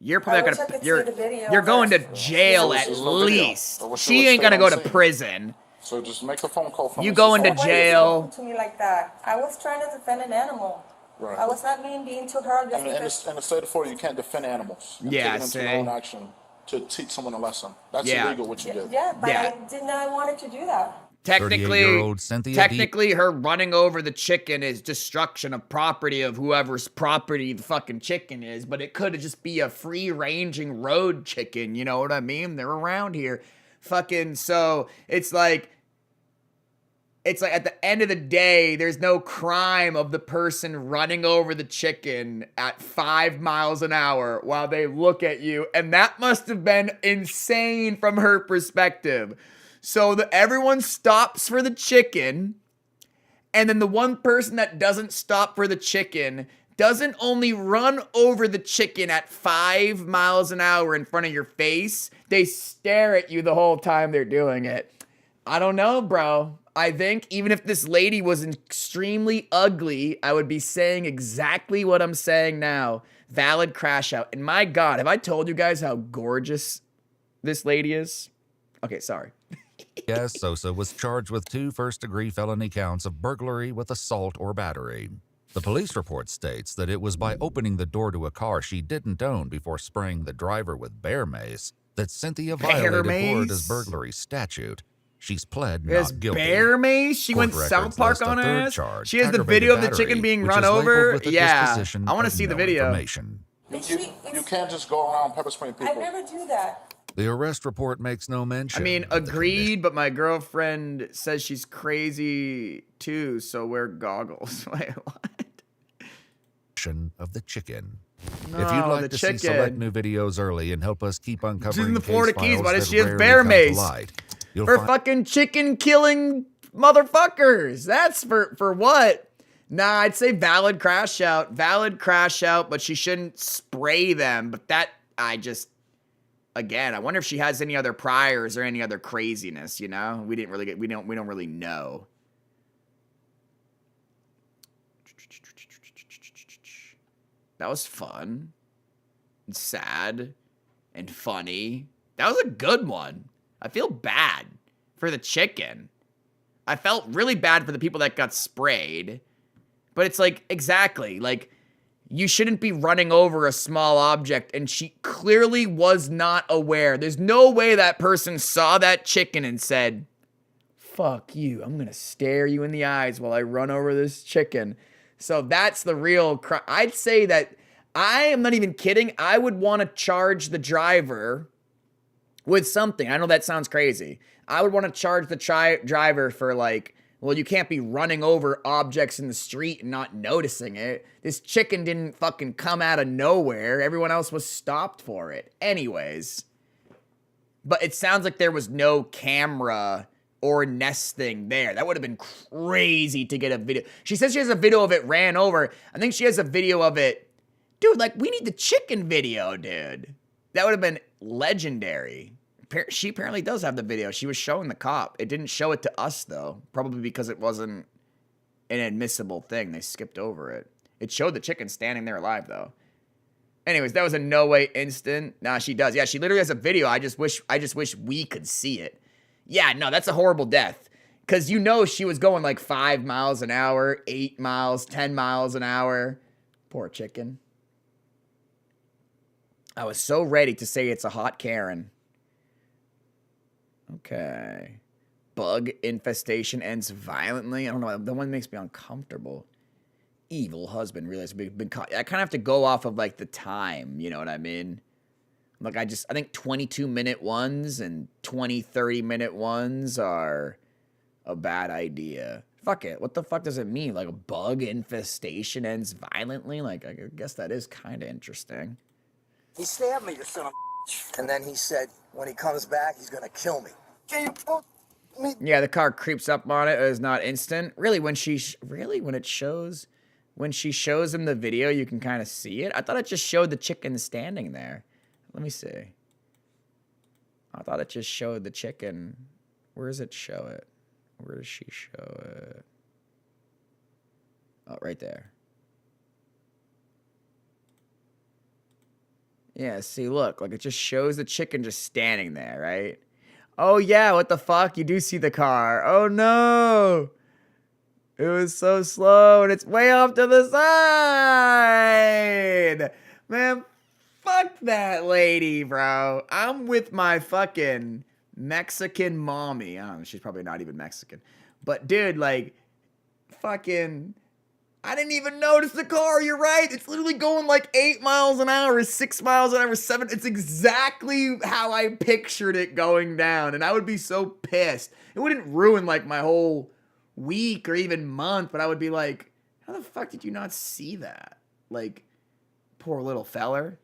You're probably I not wish I gonna. could see the video You're going to first. jail There's at no video. least. I wish it She would ain't stay gonna on go to scene. prison. So just make a phone call from You us. going to Why did you jail? talk to me like that? I was trying to defend an animal. Right. I was not being too hard just And in because. the state of Florida, you can't defend animals. And Yeah, take them to see? their own action to teach someone a lesson. That's Yeah. illegal what you did. Yeah, but Yeah. I did not want to do that. Technically, 38-year-old Cynthia technically, her running over the chicken is destruction of property of whoever's property the fucking chicken is. But it could just be a free-ranging road chicken. You know what I mean? They're around here, fucking. So it's like at the end of the day, there's no crime of the person running over the chicken at 5 miles an hour while they look at you, and that must have been insane from her perspective. So everyone stops for the chicken, and then the one person that doesn't stop for the chicken doesn't only run over the chicken at 5 miles an hour in front of your face, they stare at you the whole time they're doing it. I don't know, bro. I think even if this lady was extremely ugly, I would be saying exactly what I'm saying now. Valid crash out. And my God, have I told you guys how gorgeous this lady is? Okay, sorry. Yes, Sosa was charged with 2 first-degree felony counts of burglary with assault or battery. The police report states that it was by opening the door to a car she didn't own before spraying the driver with bear mace that Cynthia violated Florida's burglary statute. She's pled There's not guilty. bear mace? She went Court South records Park list a on her third ass? charge, She has the aggravated video of the battery, chicken being which run is labeled over? with the Yeah. disposition I want to of see the no video. information. You can't just go around pepper spraying people. I never do that. The arrest report makes no mention. I mean, agreed, but my girlfriend says she's crazy too, so wear goggles. Wait, what? resurrection of the chicken. No, if you'd like the to chicken. see select new videos early and help us keep uncovering She's in the case Florida Keys. files Why does that she have rarely bear come to mace? light, you'll For find- fucking chicken killing motherfuckers. That's for what? Nah, I'd say valid crash out. Valid crash out, but she shouldn't spray them. But that, again, I wonder if she has any other priors or any other craziness, you know? We don't really know. That was fun and sad and funny. That was a good one. I feel bad for the chicken. I felt really bad for the people that got sprayed. But it's like, exactly, like, you shouldn't be running over a small object, and she clearly was not aware. There's no way that person saw that chicken and said, fuck you, I'm gonna stare you in the eyes while I run over this chicken. So that's the real crime. I'd say that, I am not even kidding, I would want to charge the driver with something. I know that sounds crazy. I would want to charge the driver for, like, well, you can't be running over objects in the street and not noticing it. This chicken didn't fucking come out of nowhere. Everyone else was stopped for it. Anyways. But it sounds like there was no camera or nesting there. That would have been crazy to get a video. She says she has a video of it ran over. I think she has a video of it. Dude, like, we need the chicken video, dude. That would have been legendary. She apparently does have the video. She was showing the cop. It didn't show it to us, though. Probably because it wasn't an admissible thing. They skipped over it. It showed the chicken standing there alive, though. Anyways, that was a no way instant. Nah, she does. Yeah, she literally has a video. I just wish we could see it. Yeah, no, that's a horrible death. Because you know she was going like 5 miles an hour, 8 miles, 10 miles an hour. Poor chicken. I was so ready to say it's a hot Karen. Okay. Bug infestation ends violently. I don't know. The one makes me uncomfortable. Evil husband realized we've been caught. I kind of have to go off of like the time. You know what I mean? Like I think 22-minute ones and 30-minute ones are a bad idea. Fuck it. What the fuck does it mean? Like a bug infestation ends violently? Like I guess that is kind of interesting. He stabbed me, you son of a. And then he said, when he comes back, he's gonna kill me. Can you put me? Yeah, the car creeps up on it. It's not instant. Really, when she shows him the video, you can kind of see it. I thought it just showed the chicken standing there. Let me see. I thought it just showed the chicken. Where does it show it? Where does she show it? Oh, right there. Yeah, see, look, like it just shows the chicken just standing there, right? Oh, yeah, what the fuck? You do see the car. Oh, no. It was so slow, and it's way off to the side. Man, fuck that lady, bro. I'm with my fucking Mexican mommy. I don't know, she's probably not even Mexican. But, dude, like, fucking... I didn't even notice the car. You're right. It's literally going like 8 miles an hour, 6 miles an hour, 7. It's exactly how I pictured it going down. And I would be so pissed. It wouldn't ruin like my whole week or even month, but I would be like, how the fuck did you not see that? Like, poor little feller.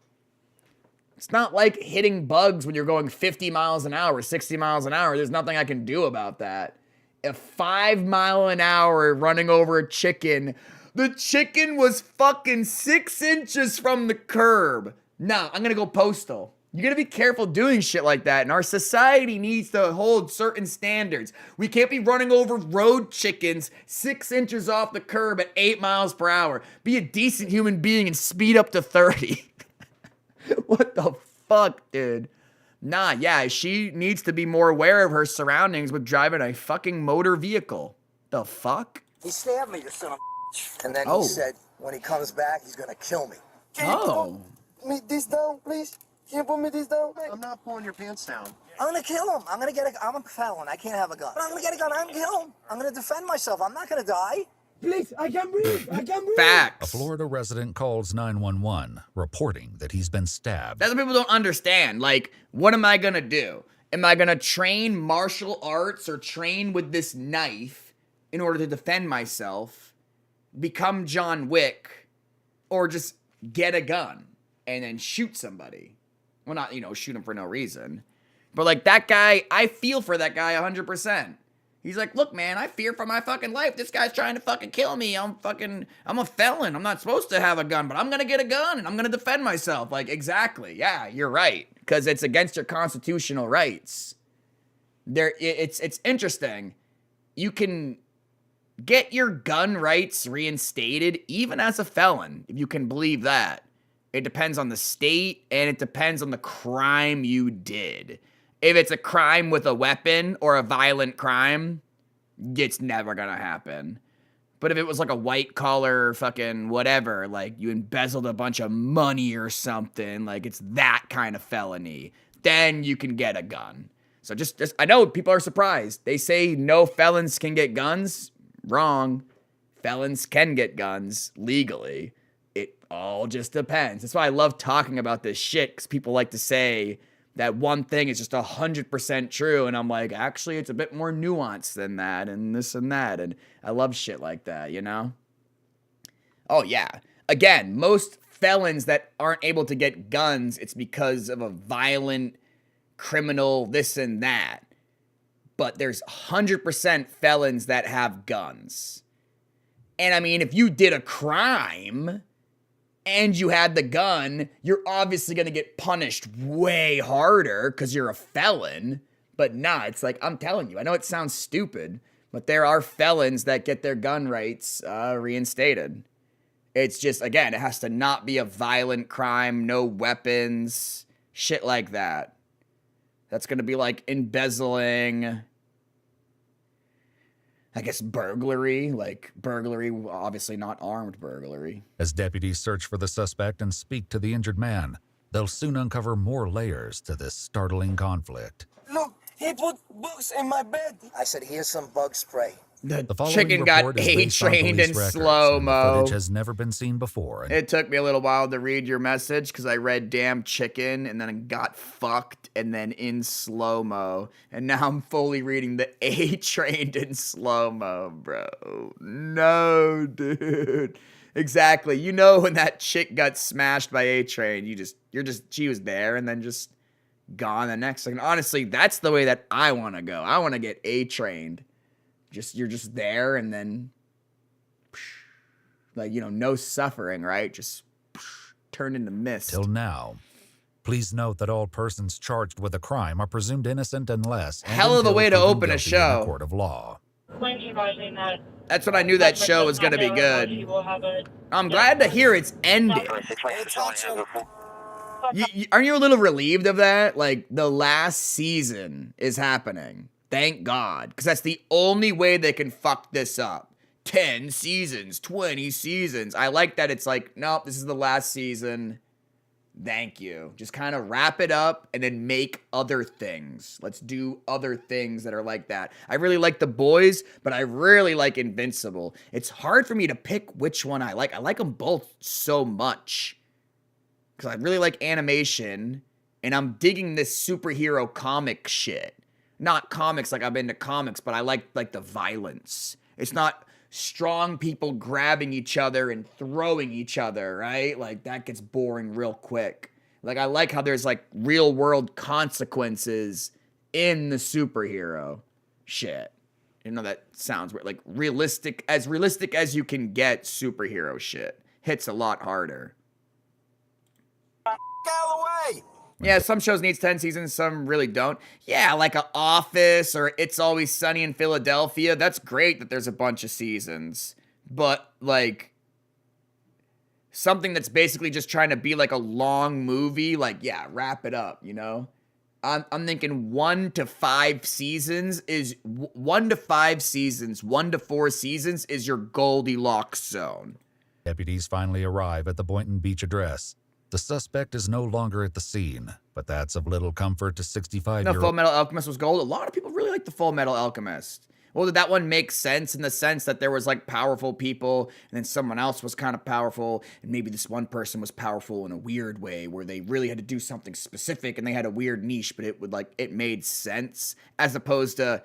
It's not like hitting bugs when you're going 50 miles an hour, 60 miles an hour. There's nothing I can do about that. A 5 mile an hour running over a chicken. The chicken was fucking 6 inches from the curb. Nah, I'm gonna go postal. You gotta be careful doing shit like that, and our society needs to hold certain standards. We can't be running over road chickens 6 inches off the curb at 8 miles per hour. Be a decent human being and speed up to 30. What the fuck, dude? Nah, yeah, she needs to be more aware of her surroundings with driving a fucking motor vehicle. The fuck? He stabbed me, you son of a. And then he said, when he comes back, he's gonna kill me. Can you put me this down, please? Can you put me this down? I'm not pulling your pants down. I'm gonna kill him. I'm a felon. I can't have a gun. But I'm gonna get a gun. I'm gonna kill him. I'm gonna defend myself. I'm not gonna die. Please, I can breathe. I can breathe. Facts. A Florida resident calls 911, reporting that he's been stabbed. That's what people don't understand. Like, what am I gonna do? Am I gonna train martial arts or train with this knife in order to defend myself? Become John Wick? or just get a gun and then shoot somebody. Well, not, shoot him for no reason. But, like, that guy, I feel for that guy 100%. He's like, look, man, I fear for my fucking life. This guy's trying to fucking kill me. I'm a felon. I'm not supposed to have a gun, but I'm going to get a gun and I'm going to defend myself. Like, exactly. Yeah, you're right. Because it's against your constitutional rights. It's interesting. You can get your gun rights reinstated even as a felon, if you can believe that. It depends on the state and it depends on the crime you did. If it's a crime with a weapon or a violent crime, it's never gonna happen. But if it was like a white collar fucking whatever, like you embezzled a bunch of money or something, like it's that kind of felony, then you can get a gun. So just I know people are surprised. They say no felons can get guns. Wrong. Felons can get guns legally. It all just depends. That's why I love talking about this shit, because people like to say that one thing is just 100% true, and I'm like, actually, it's a bit more nuanced than that, and this and that, and I love shit like that, you know? Oh, yeah. Again, most felons that aren't able to get guns, it's because of a violent criminal this and that. But there's 100% felons that have guns. And I mean, if you did a crime and you had the gun, you're obviously going to get punished way harder because you're a felon. But nah, it's like, I'm telling you, I know it sounds stupid, but there are felons that get their gun rights reinstated. It's just, again, it has to not be a violent crime, no weapons, shit like that. That's going to be like embezzling, I guess burglary, obviously not armed burglary. As deputies search for the suspect and speak to the injured man, they'll soon uncover more layers to this startling conflict. Look, he put bugs in my bed. I said, here's some bug spray. The chicken got A-trained in slow-mo. Footage has never been seen before. It took me a little while to read your message because I read damn chicken and then it got fucked and then in slow-mo. And now I'm fully reading the A-trained in slow-mo, bro. No, dude. Exactly. You know when that chick got smashed by A-train, she was there and then just gone the next second. Honestly, that's the way that I want to go. I want to get A-trained. You're just there and then, like, no suffering, right? Just turned into mist. Till now. Please note that all persons charged with a crime are presumed innocent unless hell of a way to open a show. In a court of law. That's when I knew that show was gonna be good. I'm glad to hear it's ended. Aren't you a little relieved of that? Like, the last season is happening. Thank God, because that's the only way they can fuck this up. 10 seasons, 20 seasons. I like that it's like, nope, this is the last season. Thank you. Just kind of wrap it up and then make other things. Let's do other things that are like that. I really like The Boys, but I really like Invincible. It's hard for me to pick which one I like. I like them both so much because I really like animation and I'm digging this superhero comic shit. Not comics like I'm into comics, but I like the violence. It's not strong people grabbing each other and throwing each other, right? Like, that gets boring real quick. Like, I like how there's, like, real world consequences in the superhero shit. You know, that sounds weird. Like, realistic as you can get superhero shit. Hits a lot harder. Out of the way! Yeah, some shows needs 10 seasons, some really don't. Yeah, like a Office or It's Always Sunny in Philadelphia. That's great that there's a bunch of seasons. But, like, something that's basically just trying to be like a long movie, like, yeah, wrap it up, you know? I'm thinking 1 to 5 seasons is 1 to 5 seasons, 1 to 4 seasons is your Goldilocks zone. Deputies finally arrive at the Boynton Beach address. The suspect is no longer at the scene, but that's of little comfort to 65-year-old. No, Full Metal Alchemist was gold. A lot of people really like the Full Metal Alchemist. Well, did that one make sense in the sense that there was like powerful people and then someone else was kind of powerful and maybe this one person was powerful in a weird way where they really had to do something specific and they had a weird niche, but it made sense as opposed to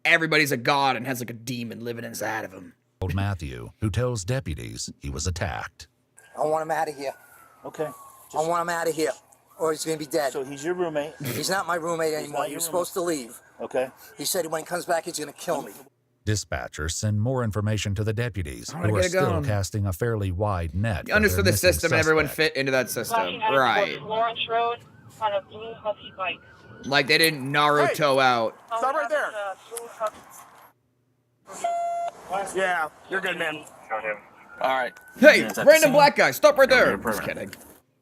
everybody's a god and has like a demon living inside of him. Matthew, who tells deputies he was attacked. I want him out of here. Okay. I want him out of here, or he's gonna be dead. So he's your roommate. He's not my roommate anymore. He was supposed to leave. Okay. He said when he comes back, he's gonna kill me. Dispatchers send more information to the deputies, I'm gonna who are get it still going. casting a fairly wide net. You understood the system and everyone fit into that system. Right. Lawrence Road on a blue Husky bike. Like they didn't Naruto out. Stop right there. Yeah, you're good, man. All right. Hey, random black guy, stop right there. Just kidding.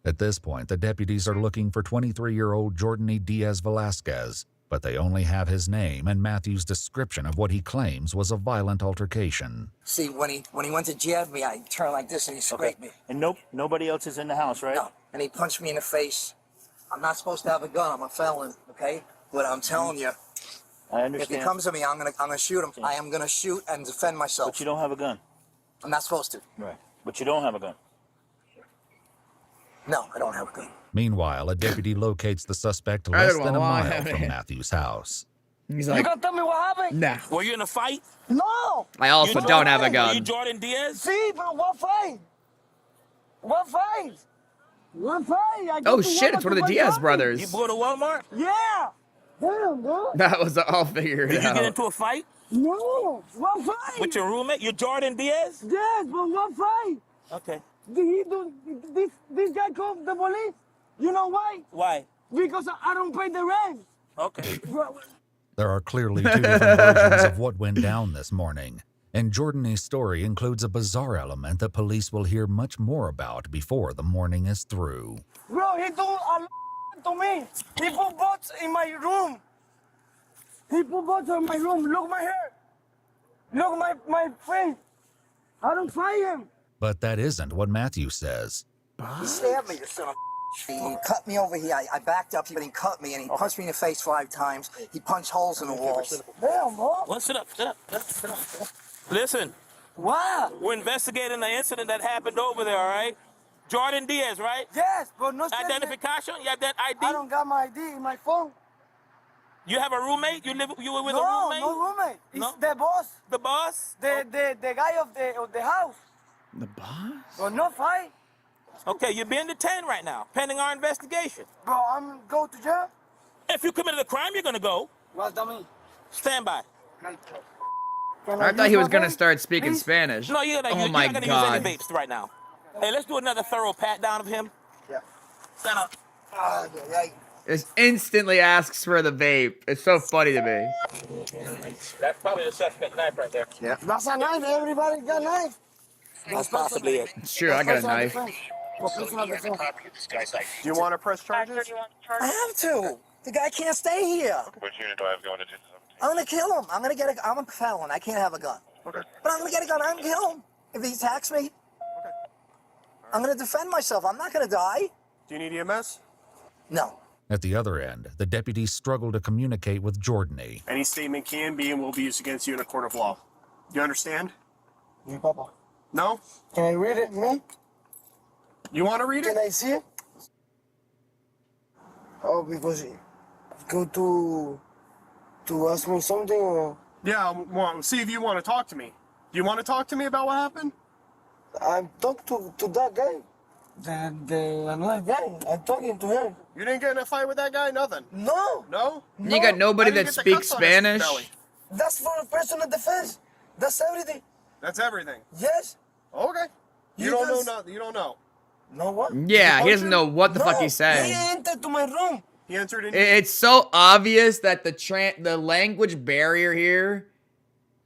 At this point, the deputies are looking for 23-year-old Jordan Diaz Velasquez, but they only have his name and Matthew's description of what he claims was a violent altercation. See, when he went to jab me, I turned like this and he scraped me. And nobody else is in the house, right? No, and he punched me in the face. I'm not supposed to have a gun. I'm a felon, okay? But I'm telling you, I if understand. he comes to me, I'm gonna shoot him. I am gonna shoot and defend myself. But you don't have a gun. I'm not supposed to. Right. But you don't have a gun. No, I don't have a gun. Meanwhile, a deputy locates the suspect I less don't than a know why. mile from Matthew's house. He's You like, gonna tell me what happened? nah. Were you in a fight? No. I also don't have a Were you gun. Jordan Diaz? See, but what fight? What fight? What fight? I go Oh to shit, Walmart it's one of to the buy Diaz coffee. brothers. You go to Walmart? Yeah. Damn, dude. That was all figured Did you out. get into a fight No. What fight? with your roommate? You're Jordan Diaz? Yes, but what fight? Okay. Did he do this guy called the police? You know why? Why? Because I don't pay the rent. Okay. There are clearly two different versions of what went down this morning, and Jordan's story includes a bizarre element that police will hear much more about before the morning is through. Bro, he do a lot to me. He put bots in my room. He put bots in my room. Look my hair. Look my face. I don't fight him. But that isn't what Matthew says. He stabbed me, you son of a. He cut me over here. I backed up, but he cut me, and he punched me in the face 5 times. He punched holes in the walls. Damn, bro. Well, sit up. Listen. Wow. We're investigating the incident that happened over there, all right? Jordan Diaz, right? Yes, but no identification. You have that ID? I don't got my ID in my phone. You have a roommate? You were with a No, roommate? no roommate. It's No? the boss. The boss? The guy of the house. The boss? But no fight. Okay, you're being detained right now, pending our investigation. Bro, I'm go to jail. If you committed a crime, you're gonna go. What that mean? Stand by. I thought he was gonna start speaking Spanish. No, you're not, Oh you're my not gonna god. use any vapes right now. Hey, let's do another thorough pat down of him. Yeah. Stand up. Just instantly asks for the vape. It's so funny to me. That's probably the suspect knife right there. Yeah. That's a knife. Everybody got a knife. That's possibly it. It's true, I got a knife. Do you want to press charges? I have to. The guy can't stay here. Which unit do I have going to do something? I'm gonna kill him. I'm gonna get a. I'm a felon. I can't have a gun. Okay. But I'm gonna get a gun. I'm gonna kill him if he attacks me. I'm gonna defend myself. I'm not gonna die. Do you need EMS? No. At the other end, the deputies struggle to communicate with Jordany. Any statement can be and will be used against you in a court of law. You understand? Yeah, Papa. No? Can I read it, man? You want to read it? Can I see it? Oh, because you go to ask me something or? Yeah, well, see if you want to talk to me. Do you want to talk to me about what happened? I'm talking to that guy. The another guy. I'm talking to him. You didn't get in a fight with that guy? Nothing? No. No? You got nobody How do you that get the speaks cuts on his Spanish? belly? That's for personal defense. That's everything. That's everything? Yes. Okay. You He don't know does- nothing. You don't know. No what? Yeah, he doesn't know what the fuck he's He saying. entered to my room. He entered in. It's so obvious that the language barrier here,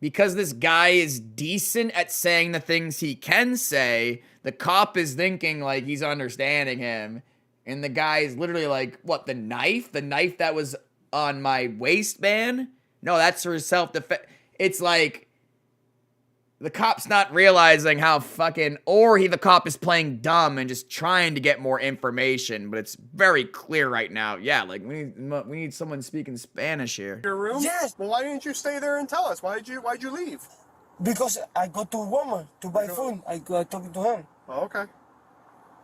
because this guy is decent at saying the things he can say, the cop is thinking like he's understanding him. And the guy is literally like, what, the knife? The knife that was on my waistband? No, that's for self-defense. It's like the cop's not realizing how fucking, or the cop is playing dumb and just trying to get more information, but it's very clear right now. Yeah, like we need someone speaking Spanish here. Your room? Yes. Well, why didn't you stay there and tell us? Why'd you leave? Because I go to Walmart to buy food. I talking to him. Oh, okay.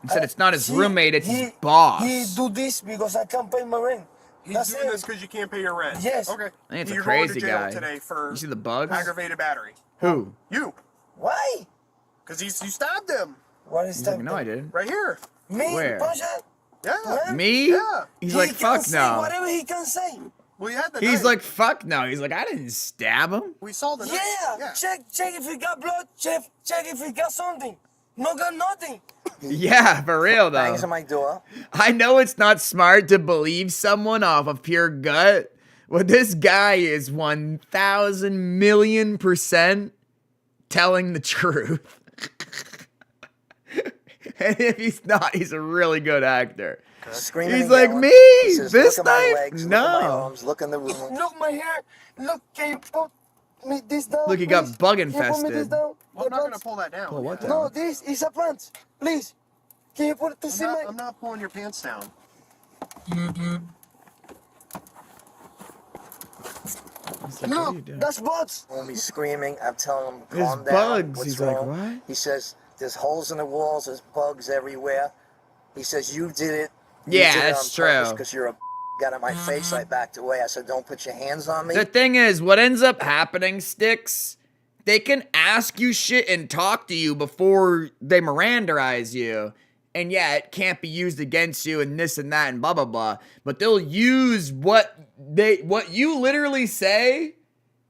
He said it's not his He- roommate, it's his he- boss. He do this because I can't pay my rent. He's That's doing it. this because you can't pay your rent. Yes. Okay. I think it's a You're going to crazy jail guy. today for You see the bugs? aggravated battery. Who? You. Why? Because you stabbed him. What is He's that? like, no, I didn't. Right here. Me? Where? Punch that? Yeah. Me? Yeah. He's He like, can fuck say no. whatever he can say. We had the He's knife. like, fuck no. He's like, I didn't stab him. We saw the knife. Yeah. Check if he got blood. Check if he got something. No got nothing. Yeah, for real though. Bangs on my door. I know it's not smart to believe someone off of pure gut, but this guy is 1,000,000,000% telling the truth. And if he's not, he's a really good actor. Screaming He's and like, yelling. me? He says, This look at my knife? legs, look at my No. arms, look in the room. Look my hair. Look, can you put me this down? Look, he got please? bug Can you put me this infested. down? Well, I'm not going to pull that down. Pull what No, down? this is a plant. Please. Can you put it to see my... I'm not pulling your pants down. No, that's bugs. When he's screaming, I'm telling him, There's calm down. bugs. What's He's like, wrong? what? He says, there's holes in the walls, there's bugs everywhere. He says, you did it. You Yeah, did that's true. Because you're a got in my face. I backed away. I said, don't put your hands on me. The thing is, what ends up happening, Sticks, they can ask you shit and talk to you before they Miranderize you. And yeah, it can't be used against you and this and that and blah, blah, blah. But they'll use what you literally say,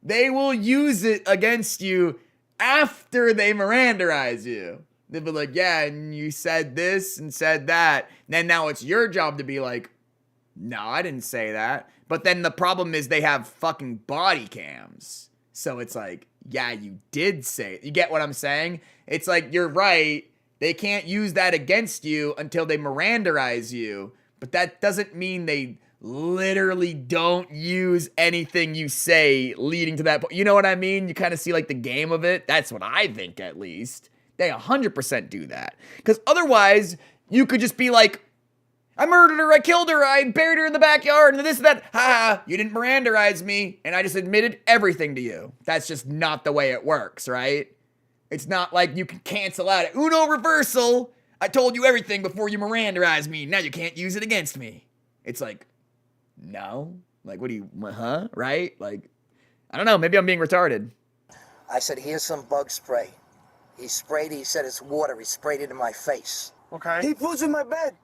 they will use it against you after they Miranderize you. They'll be like, yeah, and you said this and said that. And then now it's your job to be like, no, I didn't say that. But then the problem is they have fucking body cams. So it's like, yeah, you did say it. You get what I'm saying? It's like, you're right. They can't use that against you until they Miranderize you. But that doesn't mean they literally don't use anything you say leading to that point. You know what I mean? You kind of see like the game of it. That's what I think, at least. They 100% do that. Because otherwise, you could just be like, I murdered her, I killed her, I buried her in the backyard, and this and that. Ha, you didn't Miranderize me, and I just admitted everything to you. That's just not the way it works, right? It's not like you can cancel out it. Uno reversal. I told you everything before you Miranderize me. Now you can't use it against me. It's like, no. Like, what do you, huh? Right? Like, I don't know. Maybe I'm being retarded. I said, here's some bug spray. He sprayed it. He said it's water. He sprayed it in my face. Okay. He puts in my bed.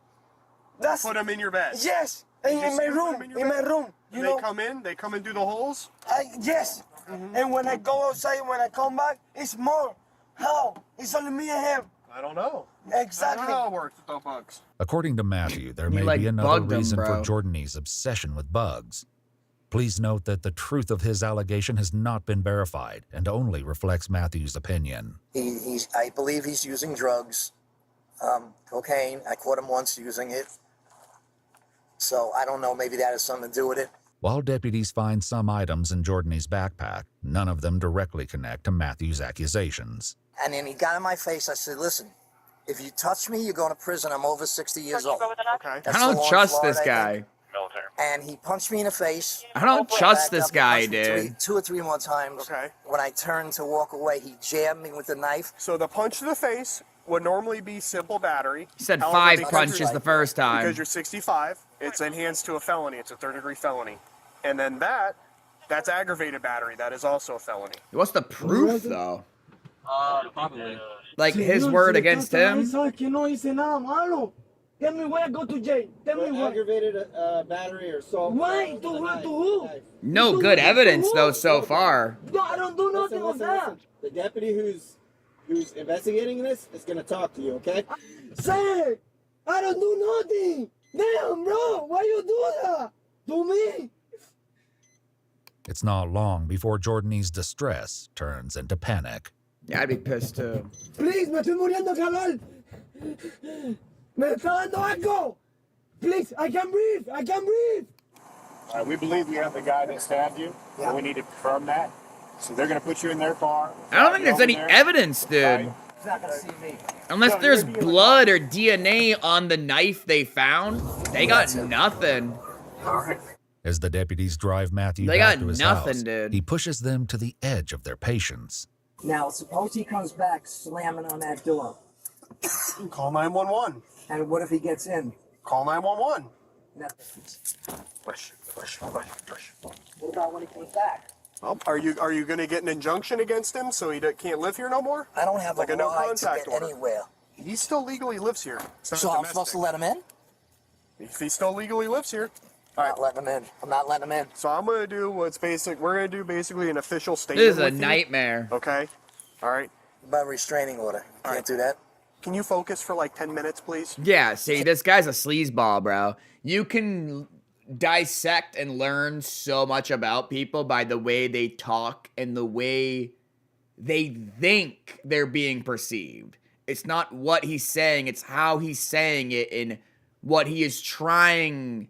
That's Put them in your bed. Yes, in my room. In my room. You know. They come in. They come and do the holes. Yes. And when I go outside, when I come back, it's more. How? It's only me and him. I don't know. Exactly. I don't know how it works with the bugs. According to Matthew, there He, may like, be another bugged him, reason for bro. Jordanie's obsession with bugs. Please note that the truth of his allegation has not been verified and only reflects Matthew's opinion. I believe he's using drugs, cocaine. I caught him once using it. So I don't know. Maybe that has something to do with it. While deputies find some items in Jordanie's backpack, none of them directly connect to Matthew's accusations. And then he got in my face. I said, listen, if you touch me, you're going to prison. I'm over 60 years old. Okay. That's I don't the law in trust Florida, this I guy. think. And he punched me in the face. I don't trust Backed this up, he guy, punched me dude. 2 or 3 more times. Okay. When I turned to walk away, he jabbed me with the knife. So the punch to the face would normally be simple battery. He said However, 5 because punches you're- the first time. Because you're 65, it's enhanced to a felony. It's a third-degree felony. And then that's aggravated battery. That is also a felony. What's the proof, though? Probably. Like, his word against him? Que no hice nada malo. Tell me why I go to jail. Tell me why. Aggravated battery or assault. Why? To who? No good evidence, though, so far. No, I don't do nothing on that. The deputy who's investigating this is gonna talk to you, okay? Sir, I don't do nothing. Damn, bro, why you do that to me? It's not long before Jordanie's distress turns into panic. Yeah, I'd be pissed, too. Please, me estoy muriendo de calor. Me está dando algo. Please, I can breathe. I can breathe. All right, we believe we have the guy that stabbed you, and we need to confirm that. So they're going to put you in their car. I don't think there's any evidence, dude. He's not going to see me. Unless there's blood or DNA on the knife they found, they got nothing. As the deputies drive Matthew They back got to his nothing, house, dude. he pushes them to the edge of their patience. Now, suppose he comes back slamming on that door. Call 911. And what if he gets in? Call 911. Nothing. Push. What about when he comes back? Well, are you going to get an injunction against him so he can't live here no more? I don't have Like a a no ride to contact get order. anywhere. he still legally lives here. It's not So I'm domestic. supposed to let him in? If he still legally lives here. I'm not letting him in. I'm not letting him in. So I'm gonna do what's basic. We're gonna do basically an official statement. This is a with you, nightmare. Okay. All right. By restraining order. Can't do that. Can you focus for like 10 minutes, please? Yeah, see, this guy's a sleazeball, bro. You can dissect and learn so much about people by the way they talk and the way they think they're being perceived. It's not what he's saying, it's how he's saying it and what he is trying.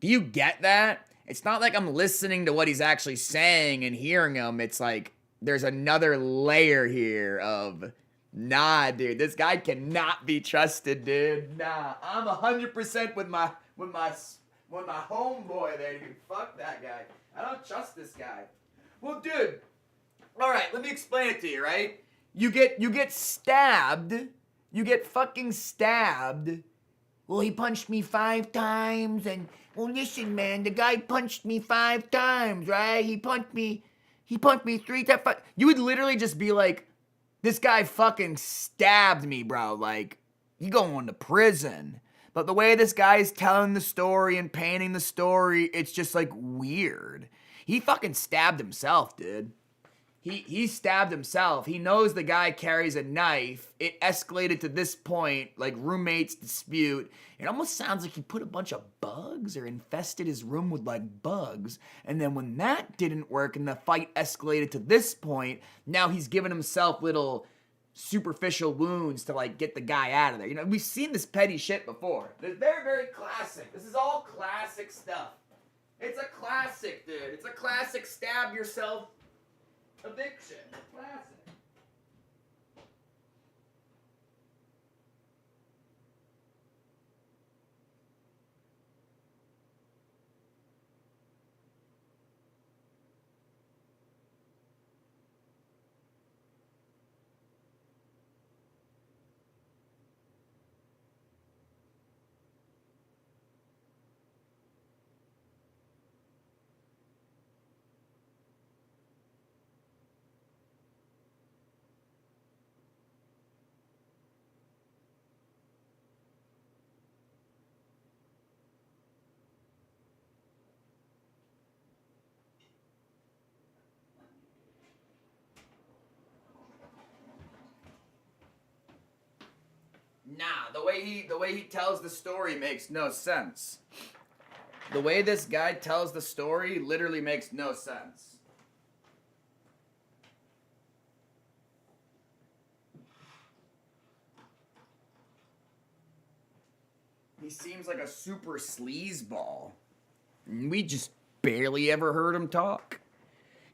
Do you get that? It's not like I'm listening to what he's actually saying and hearing him. It's like there's another layer here of, nah, dude, this guy cannot be trusted, dude. Nah, I'm 100% with my homeboy there, dude. Fuck that guy. I don't trust this guy. Well, dude, all right, let me explain it to you, right? You get stabbed. You get fucking stabbed. Well, he punched me 5 times, and well, listen, man, the guy punched me 5 times, right? He punched me 3 times. You would literally just be like, this guy fucking stabbed me, bro. Like, you going to prison. But the way this guy is telling the story and painting the story, it's just like weird. He fucking stabbed himself, dude. He stabbed himself. He knows the guy carries a knife. It escalated to this point, like roommates dispute. It almost sounds like he put a bunch of bugs or infested his room with like bugs. And then when that didn't work and the fight escalated to this point, now he's giving himself little superficial wounds to like get the guy out of there. You know, we've seen this petty shit before. It's very, very classic. This is all classic stuff. It's a classic, dude. It's a classic stab yourself addiction. Classic. Nah, the way he tells the story makes no sense. The way this guy tells the story literally makes no sense. He seems like a super sleazeball. We just barely ever heard him talk.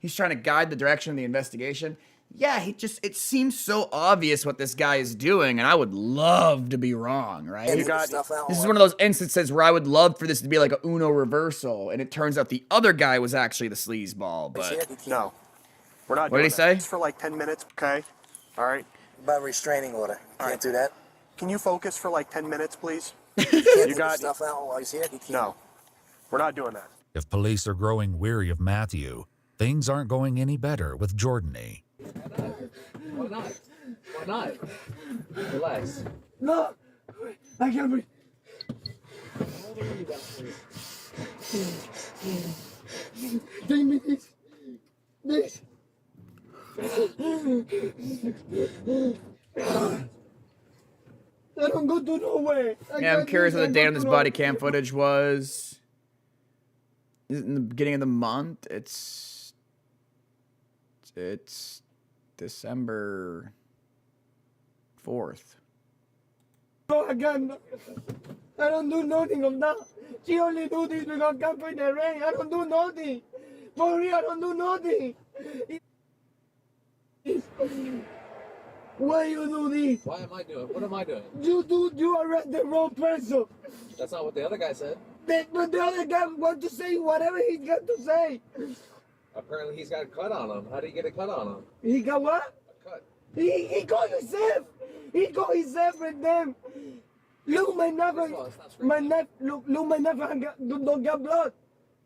He's trying to guide the direction of the investigation. Yeah, it seems so obvious what this guy is doing, and I would love to be wrong, right? This is one of those instances where I would love for this to be like a Uno reversal, and it turns out the other guy was actually the sleazeball, but... No. We're not What did he say? Just for like 10 minutes, okay? All right. By restraining order. Can't do that. Can you focus for like 10 minutes, please? You got stuff out while he's here. No. We're not doing that. If police are growing weary of Matthew, things aren't going any better with Jordany. Why not? Why not? Relax. No, I can't breathe. Take me this. This. I don't go to nowhere. Yeah, I'm curious what the date on this body cam footage was. Is it in the beginning of the month? It's December 4th. No, again. I don't do nothing of that. She only do this because I can't find the rain. I don't do nothing. For real, I don't do nothing. Why you do this? Why am I doing? What am I doing? You arrest the wrong person. That's not what the other guy said. But the other guy wants to say whatever he's got to say. Apparently he's got a cut on him. How do you get a cut on him? He got what? A cut. He got himself. He got himself with them. Look, my nephew. Look, my nephew don't got blood.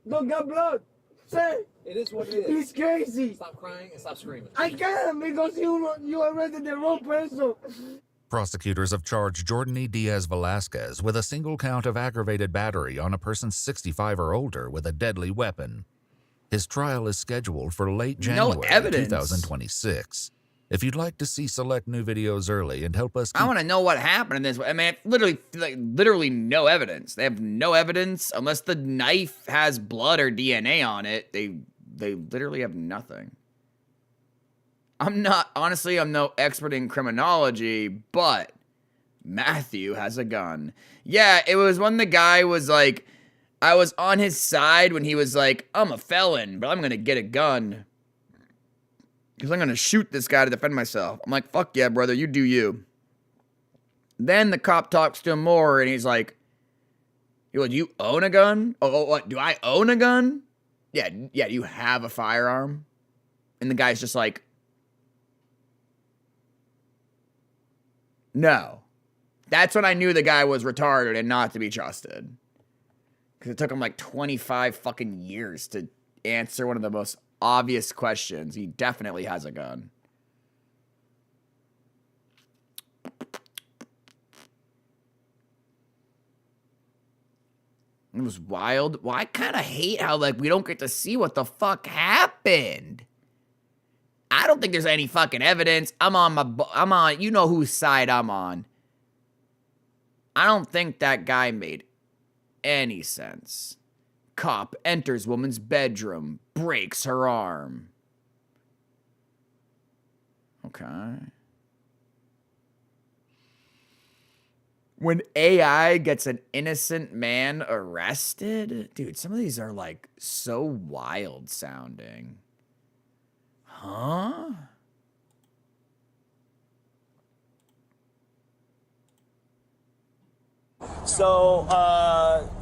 Don't got blood. Say. It is what it is. He's crazy. Stop crying and stop screaming. I can't because you arrested the wrong person. Prosecutors have charged Jordan E. Diaz Velasquez with a single count of aggravated battery on a person 65 or older with a deadly weapon. His trial is scheduled for late January 2026. If you'd like to see select new videos early and help us I want to know what happened in this. I mean, literally no evidence. They have no evidence unless the knife has blood or DNA on it. They literally have nothing. I'm no expert in criminology, but Matthew has a gun. Yeah, it was when the guy was like, I was on his side when he was like, I'm a felon, but I'm going to get a gun. Because I'm going to shoot this guy to defend myself. I'm like, fuck yeah, brother, you do you. Then the cop talks to him more, and he's like, do you own a gun? Oh, what, do I own a gun? Yeah, you have a firearm? And the guy's just like, no. That's when I knew the guy was retarded and not to be trusted. Because it took him like 25 fucking years to answer one of the most obvious questions. He definitely has a gun. It was wild. Well, I kind of hate how, like, we don't get to see what the fuck happened. I don't think there's any fucking evidence. I'm on, you know whose side I'm on. I don't think that guy made any sense. Cop enters woman's bedroom, breaks her arm. Okay. When AI gets an innocent man arrested? Dude, some of these are like so wild sounding. Huh? So,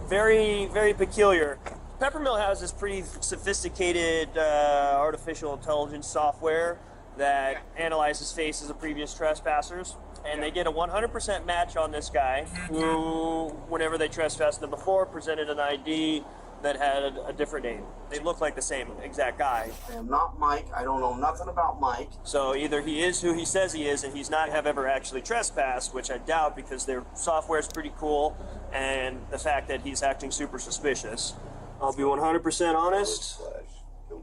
very, very peculiar. Peppermill has this pretty sophisticated artificial intelligence software that analyzes faces of previous trespassers, and they get a 100% match on this guy who, whenever they trespassed him before, presented an ID that had a different name. They look like the same exact guy. I am not Mike. I don't know nothing about Mike. So either he is who he says he is and he's not have ever actually trespassed, which I doubt because their software is pretty cool, and the fact that he's acting super suspicious. I'll be 100% honest.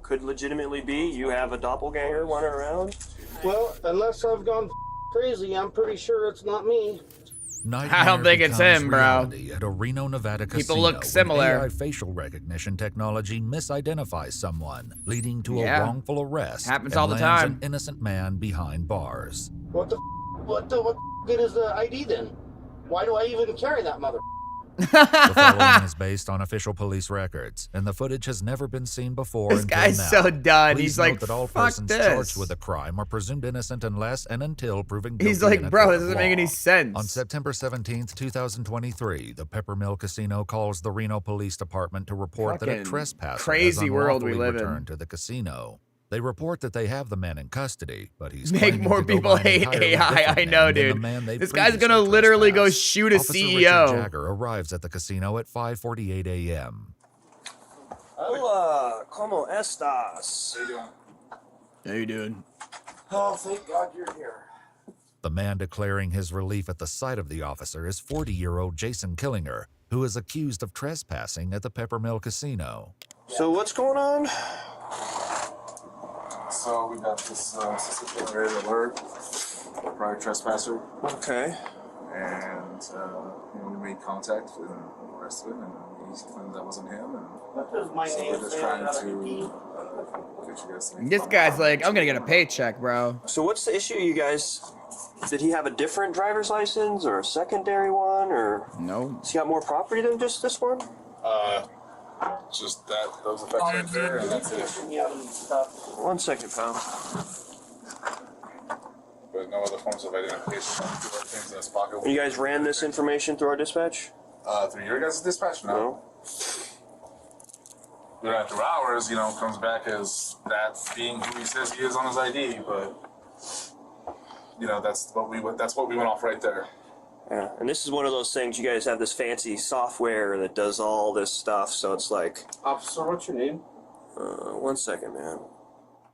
Could legitimately be you have a doppelganger running around. Well, unless I've gone crazy, I'm pretty sure it's not me. I don't think it's him, bro. At a Reno, Nevada casino, people look similar. AI facial recognition technology misidentifies someone, leading to a wrongful arrest. Happens and all the lands time. An innocent man behind bars. What good is the ID then? Why do I even carry that mother? The following is based on official police records, and the footage has never been seen before. This guy's now. so done. Please He's note like, that all fuck persons this. charged with a crime are presumed innocent unless and until proven guilty. He's like, in a bro, court this of doesn't make law. any sense. On September 17th, 2023, the Peppermill Casino calls the Reno Police Department to report that a Fucking trespasser crazy has world we unlawfully live in. returned to the casino. They report that they have the man in custody, but he's Make claiming more to go people by an hate entirely AI. different I know, name than the dude. man they This guy's previously gonna literally go trespassed. shoot a Officer CEO. Richard Jagger arrives at the casino at 5:48 a.m. Hola, ¿cómo estás? How you doing? Oh, thank God you're here. The man declaring his relief at the sight of the officer is 40-year-old Jason Killinger, who is accused of trespassing at the Peppermill Casino. So what's going on? So we got this suspicious alert, prior trespasser. Okay. And we made contact and arrested him, and he claimed that wasn't him. And What does my so name we're just say trying on to the ID? get you guys to This guy's like, I'm gonna get a paycheck, bro. So what's the issue, you guys? Did he have a different driver's license or a secondary one, or no? Has he got more property than just this one? Just that, those effects right there, and that's it. 1 second, pal. But no other forms of identification. Things in his pocket. You guys ran this information through our dispatch? Through your guys' dispatch? No. But after hours, comes back as that being who he says he is on his ID, but that's what we went off right there. Yeah, and this is one of those things, you guys have this fancy software that does all this stuff, so it's like... Officer, what's your name? 1 second, man.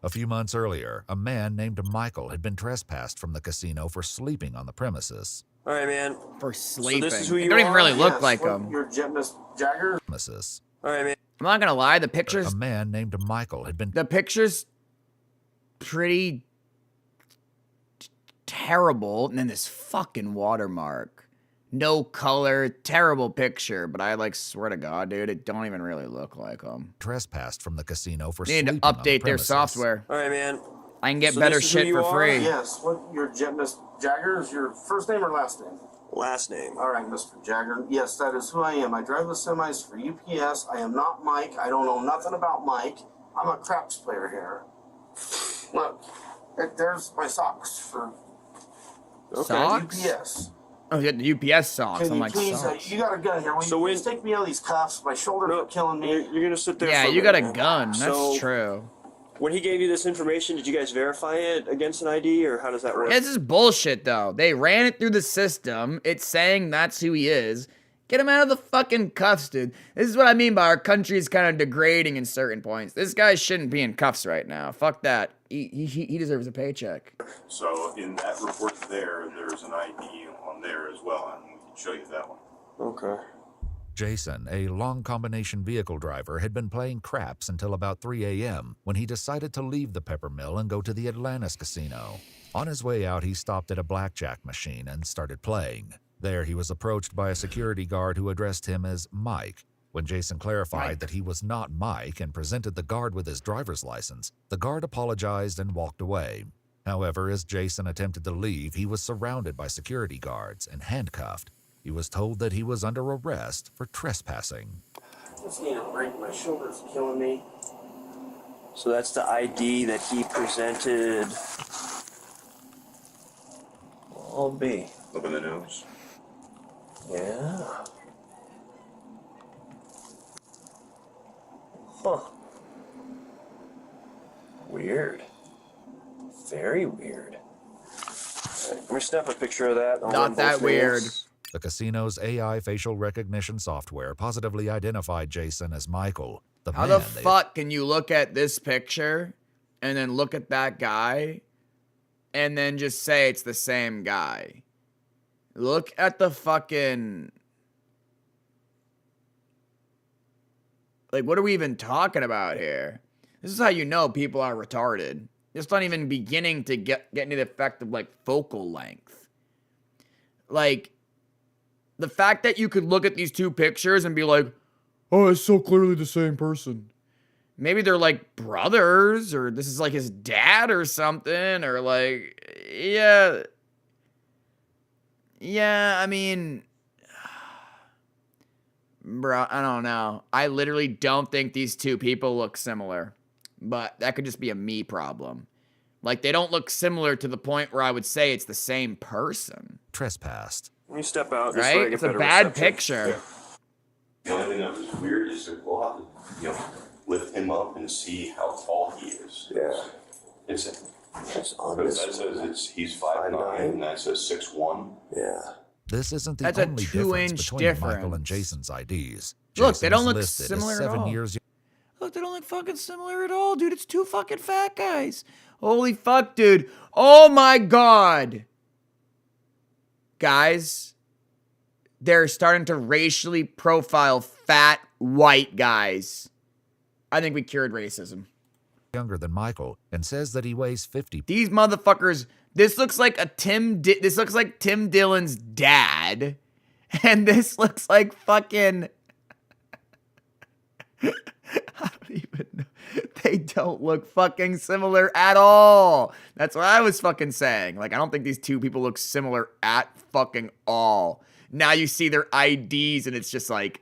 A few months earlier, a man named Michael had been trespassed from the casino for sleeping on the premises. All right, man. For sleeping. So this is who you don't even are? really look Yes. like What, him. You're Miss Jagger? Premises. All right, man. I'm not gonna lie, the pictures. A man named Michael had been. The picture's pretty terrible, and then this fucking watermark. No color, terrible picture, but I like swear to God, dude, it don't even really look like him. Trespassed from the casino for They need sleeping to on the update their premises. software. All right, man. I can get So better this is who shit you for are? free. Yes. What? You're Miss Jagger? Is your first name or last name? Last name. All right, Mr. Jagger. Yes, that is who I am. I drive the semis for UPS. I am not Mike. I don't know nothing about Mike. I'm a craps player here. Look, there's my socks for Socks? UPS. Oh, you got the UPS socks. Can I'm you like, please, socks. you got a gun here. Will So you when- please take me out of these cuffs? My shoulders are killing me. You're gonna sit there. Yeah, for you got a minute, man. gun. That's So, true. When he gave you this information, did you guys verify it against an ID, or how does that work? This is bullshit, though. They ran it through the system. It's saying that's who he is. Get him out of the fucking cuffs, dude. This is what I mean by our country is kind of degrading in certain points. This guy shouldn't be in cuffs right now. Fuck that. He deserves a paycheck. So in that report there's an ID on there as well, and we can show you that one. Okay. Jason, a long combination vehicle driver, had been playing craps until about 3 a.m. when he decided to leave the Peppermill and go to the Atlantis Casino. On his way out, he stopped at a blackjack machine and started playing. There, he was approached by a security guard who addressed him as Mike. When Jason clarified that he was not Mike and presented the guard with his driver's license, the guard apologized and walked away. However, as Jason attempted to leave, he was surrounded by security guards and handcuffed. He was told that he was under arrest for trespassing. I just need a break. My shoulder's killing me. So that's the ID that he presented. I'll be. Look in the news. Yeah. Huh. Weird. Very weird. Right, let me snap a picture of that. Not that weird. The casino's AI facial recognition software positively identified Jason as Michael, the How man the fuck can you look at this picture and then look at that guy and then just say it's the same guy? Look at the fucking... Like, what are we even talking about here? This is how you know people are retarded. It's not even beginning to get into the effect of, like, focal length. Like, the fact that you could look at these two pictures and be like, oh, it's so clearly the same person. Maybe they're, like, brothers, or this is, like, his dad or something, or, like, yeah. Yeah, I mean... Bro, I don't know. I literally don't think these two people look similar. But that could just be a me problem. Like, they don't look similar to the point where I would say it's the same person. Trespassed. Let me step out. Right? It's a bad picture. The only thing that was weird is that we'll have to, lift him up and see how tall he is. Yeah. It's on because this that says he's 5'9", and that says 6'1". Yeah. This isn't the That's a only 2-inch difference between difference. Michael and Jason's IDs. Look, they Jason don't is look listed as similar at 7 all. years Look, they don't look fucking similar at all, dude. It's two fucking fat guys. Holy fuck, dude. Oh my God. Guys, they're starting to racially profile fat white guys. I think we cured racism. younger than Michael and says that he weighs 50. These motherfuckers, this looks like this looks like Tim Dillon's dad. And this looks like fucking... I don't even know. They don't look fucking similar at all. That's what I was fucking saying. Like, I don't think these two people look similar at fucking all. Now you see their IDs and it's just like,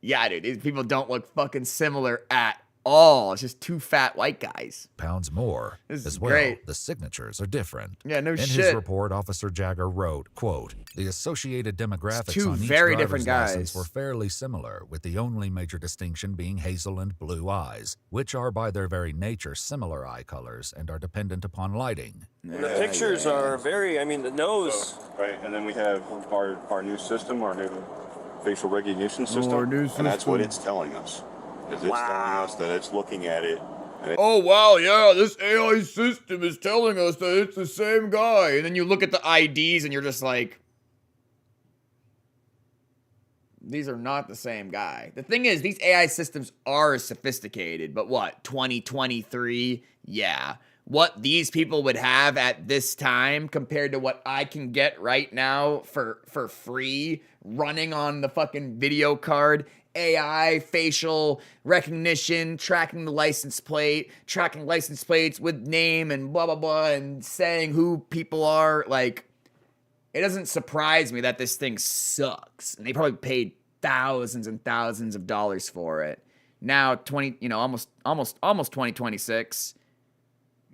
yeah, dude, these people don't look fucking similar at all. It's just two fat white guys. Pounds more. This is as well, great. the signatures are different. Yeah, no In shit. his report, Officer Jagger wrote, quote, "The associated demographics two on each very driver's different guys. license were fairly similar, with the only major distinction being hazel and blue eyes, which are by their very nature similar eye colors and are dependent upon lighting." The pictures are very, I mean, the nose. Right, and then we have our new system, our new facial recognition system, Our new and that's what system. it's telling us. Is it's telling us that it's looking at it Oh, wow, yeah, this AI system is telling us that it's the same guy. And then you look at the IDs and you're just like, these are not the same guy. The thing is, these AI systems are sophisticated, but what, 2023? Yeah. What these people would have at this time compared to what I can get right now for free running on the fucking video card, AI, facial recognition, tracking the license plate, tracking license plates with name and blah, blah, blah, and saying who people are. Like, it doesn't surprise me that this thing sucks. And they probably paid thousands and thousands of dollars for it. Now, almost 2026.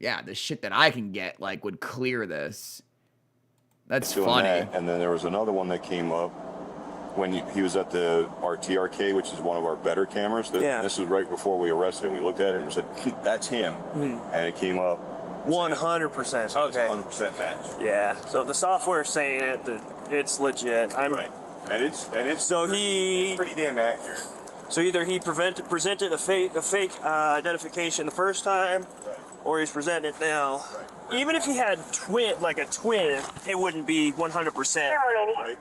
Yeah, the shit that I can get, like, would clear this. That's funny. And then there was another one that came up when he was at the RTRK, which is one of our better cameras. This was right before we arrested him. We looked at it and we said, that's him. And it came up. 100%. Okay. 100% match. Yeah. So the software's saying it, that it's legit. Right. And it's pretty damn accurate. So either he presented a fake identification the first time, or he's presenting it now. Right. Even if he had a twin, it wouldn't be 100%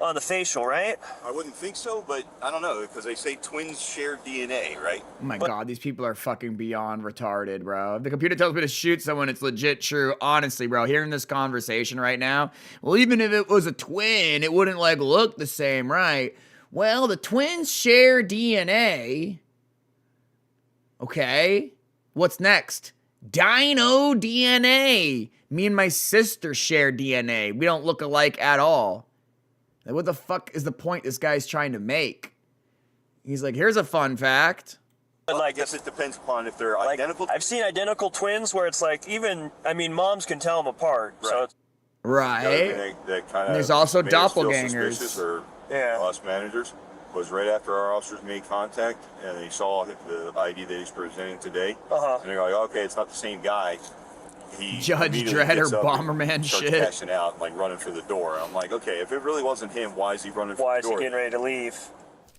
on the facial, right? I wouldn't think so, but I don't know, because they say twins share DNA, right? Oh my God, these people are fucking beyond retarded, bro. If the computer tells me to shoot someone, it's legit true. Honestly, bro, hearing this conversation right now, well, even if it was a twin, it wouldn't, like, look the same, right? Well, the twins share DNA. Okay. What's next? Dino DNA. Me and my sister share DNA. We don't look alike at all. Like, what the fuck is the point this guy's trying to make? He's like, here's a fun fact. Well, I guess it depends upon if they're identical. I've seen identical twins where it's like moms can tell them apart. Right. So right. That kind of there's also made us feel doppelgangers. Suspicious, or us managers, was right after our officers made contact and they saw the ID that he's presenting today. And they're like, okay, it's not the same guy. He Judge Dredd or Bomberman shit. Cashing out, like running for the door. I'm like, okay, if it really wasn't him, why is he running for the door? Why is he getting ready to leave?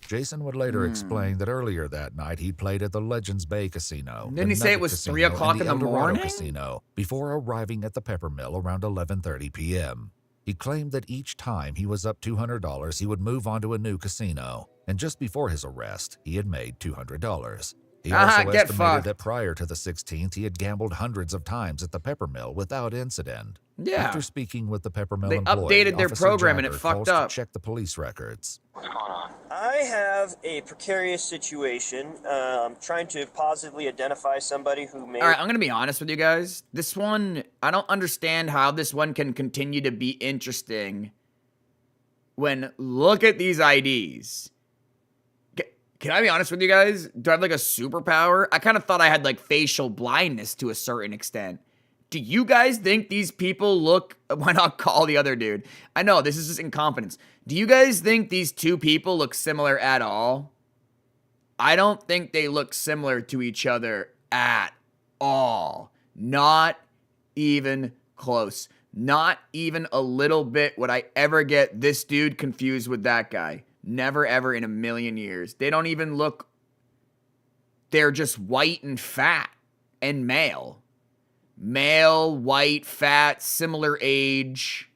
Jason would later explain that earlier that night he played at the Legends Bay Casino. Didn't he say it was 3 o'clock in the morning? Casino before arriving at the Peppermill around 11:30 p.m. He claimed that each time he was up $200, he would move on to a new casino. And just before his arrest, he had made $200. He also estimated that prior to the 16th, he had gambled hundreds of times at the Peppermill without incident. Yeah. After speaking with the Peppermill they employee, updated their Officer program and Jagger it fucked calls up. To check the police records. What's going on? I have a precarious situation. I'm trying to positively identify somebody who may... All right, I'm going to be honest with you guys. This one, I don't understand how this one can continue to be interesting when look at these IDs. Can I be honest with you guys? Do I have like a superpower? I kind of thought I had like facial blindness to a certain extent. Do you guys think these people look... Why not call the other dude? I know, this is just incompetence. Do you guys think these two people look similar at all? I don't think they look similar to each other at all. Not even close. Not even a little bit would I ever get this dude confused with that guy. Never, ever in a million years. They don't even look... They're just white and fat and male. Male, white, fat, similar age.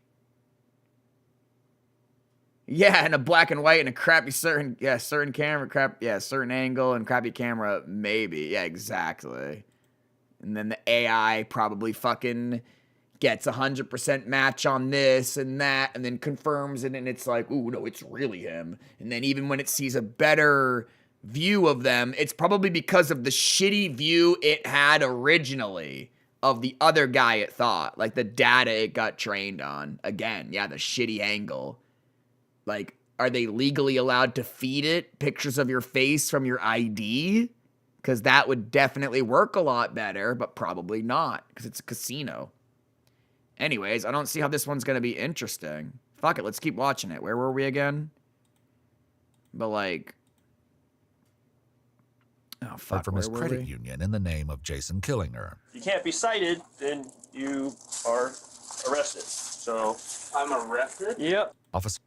Yeah, and a black and white and a crappy certain camera, certain angle and crappy camera, maybe. Yeah, exactly. And then the AI probably fucking gets 100% match on this and that, and then confirms it, and it's like, ooh, no, it's really him. And then even when it sees a better view of them, it's probably because of the shitty view it had originally of the other guy it thought. Like the data it got trained on. Again, yeah, the shitty angle. Like, are they legally allowed to feed it pictures of your face from your ID? Because that would definitely work a lot better, but probably not, because it's a casino. Anyways, I don't see how this one's going to be interesting. Fuck it, let's keep watching it. Where were we again? But like... Oh, fuck, from his credit union in the name of Jason Killinger. If you can't be cited, then you are arrested. So... I'm arrested? Yep. Officer...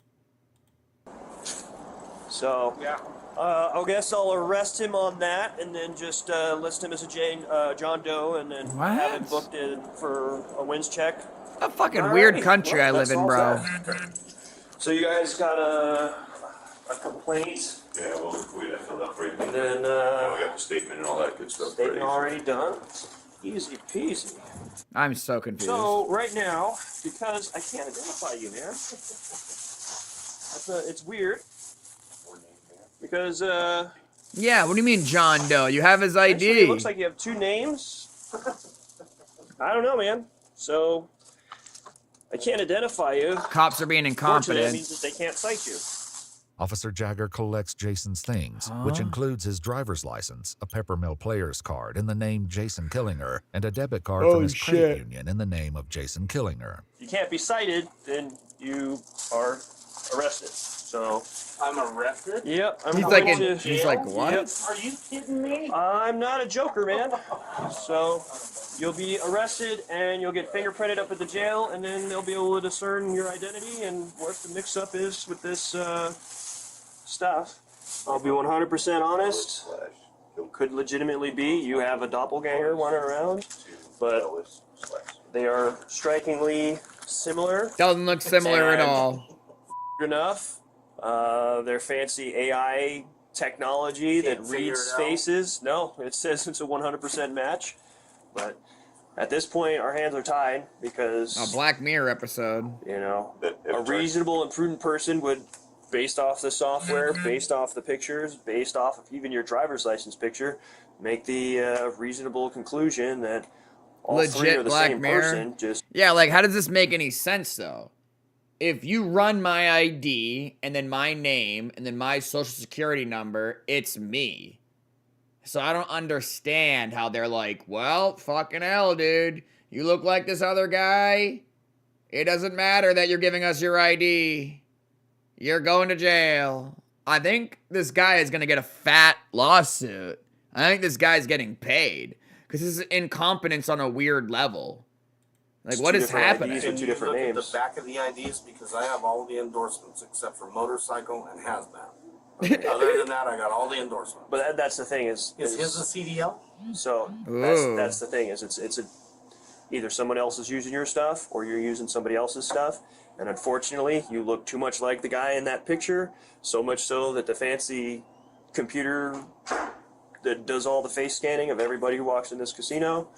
So... Yeah. I guess I'll arrest him on that, and then just list him as a John Doe, and then have him booked in for a wins check. A fucking weird country I live in, bro. So you guys got a complaint? Yeah, well, we got filled out right. And then we got the statement and all that good stuff. Statement already done. Easy peasy. I'm so confused. So right now, because I can't identify you, man, it's weird. Because yeah, what do you mean, John Doe? You have his ID. Actually, it looks like you have 2 names. I don't know, man. So I can't identify you. Cops are being Unfortunately, incompetent. that means that they can't cite you. Officer Jagger collects Jason's things, which includes his driver's license, a Peppermill player's card in the name Jason Killinger, and a debit card from his credit union in the name of Jason Killinger. If you can't be cited, then you are arrested. So I'm arrested? Yep. He's like, what? Yep. Are you kidding me? I'm not a joker, man. So you'll be arrested and you'll get fingerprinted up at the jail, and then they'll be able to discern your identity and what the mix-up is with this stuff. I'll be 100% honest. Could legitimately be you have a doppelganger running around, but they are strikingly similar. Doesn't look similar at all. Enough. Their fancy AI technology that reads faces. No, it says it's a 100% match. But at this point, our hands are tied because A Black Mirror episode. you know, a reasonable and prudent person would, based off the software, based off the pictures, based off of even your driver's license picture, make the reasonable conclusion that all 3 Legit are the Black same Mirror. person. Just Yeah, like, how does this make any sense, though? If you run my ID, and then my name, and then my social security number, it's me. So I don't understand how they're like, well, fucking hell, dude. You look like this other guy. It doesn't matter that you're giving us your ID. You're going to jail. I think this guy is going to get a fat lawsuit. I think this guy's getting paid. Because this is incompetence on a weird level. Like, what is happening? Two different Look names. at the back of the IDs because I have all the endorsements except for motorcycle and hazmat. Other than that, I got all the endorsements. But that's the thing Is his a CDL? So Ooh. that's the thing is it's either someone else is using your stuff or you're using somebody else's stuff, and unfortunately you look too much like the guy in that picture, so much so that the fancy computer that does all the face scanning of everybody who walks in this casino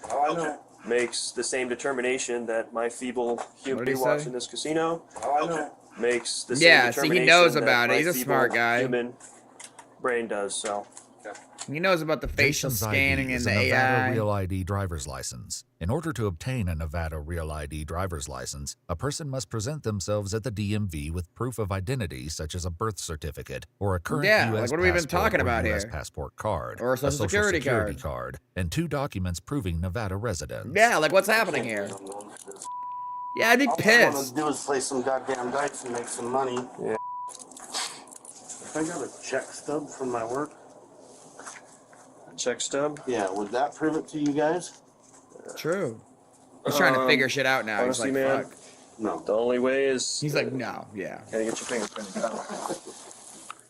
makes the same determination that my feeble human What did he walks say? in this casino makes the same Yeah, see, he determination knows that about it. my He's a feeble smart guy. Human brain does. So He knows about the facial Jason's scanning ID and is the a Nevada AI. Real ID driver's license. In order to obtain a Nevada Real ID driver's license, a person must present themselves at the DMV with proof of identity, such as a birth certificate or a current Yeah, U.S. like, what are we even passport talking or about U.S. here? passport card, Or a social security card, and 2 documents proving Nevada residence. Yeah, like, what's happening here? Yeah, I'd be All I pissed. want to do is play some goddamn dice and make some money. Yeah. If I got a check stub from my work. Check stub? Yeah, would that prove it to you guys? True. He's trying to figure shit out now. Honestly, He's like, man, fuck. No. The only way is He's like, no, yeah. gotta get your fingerprinted out.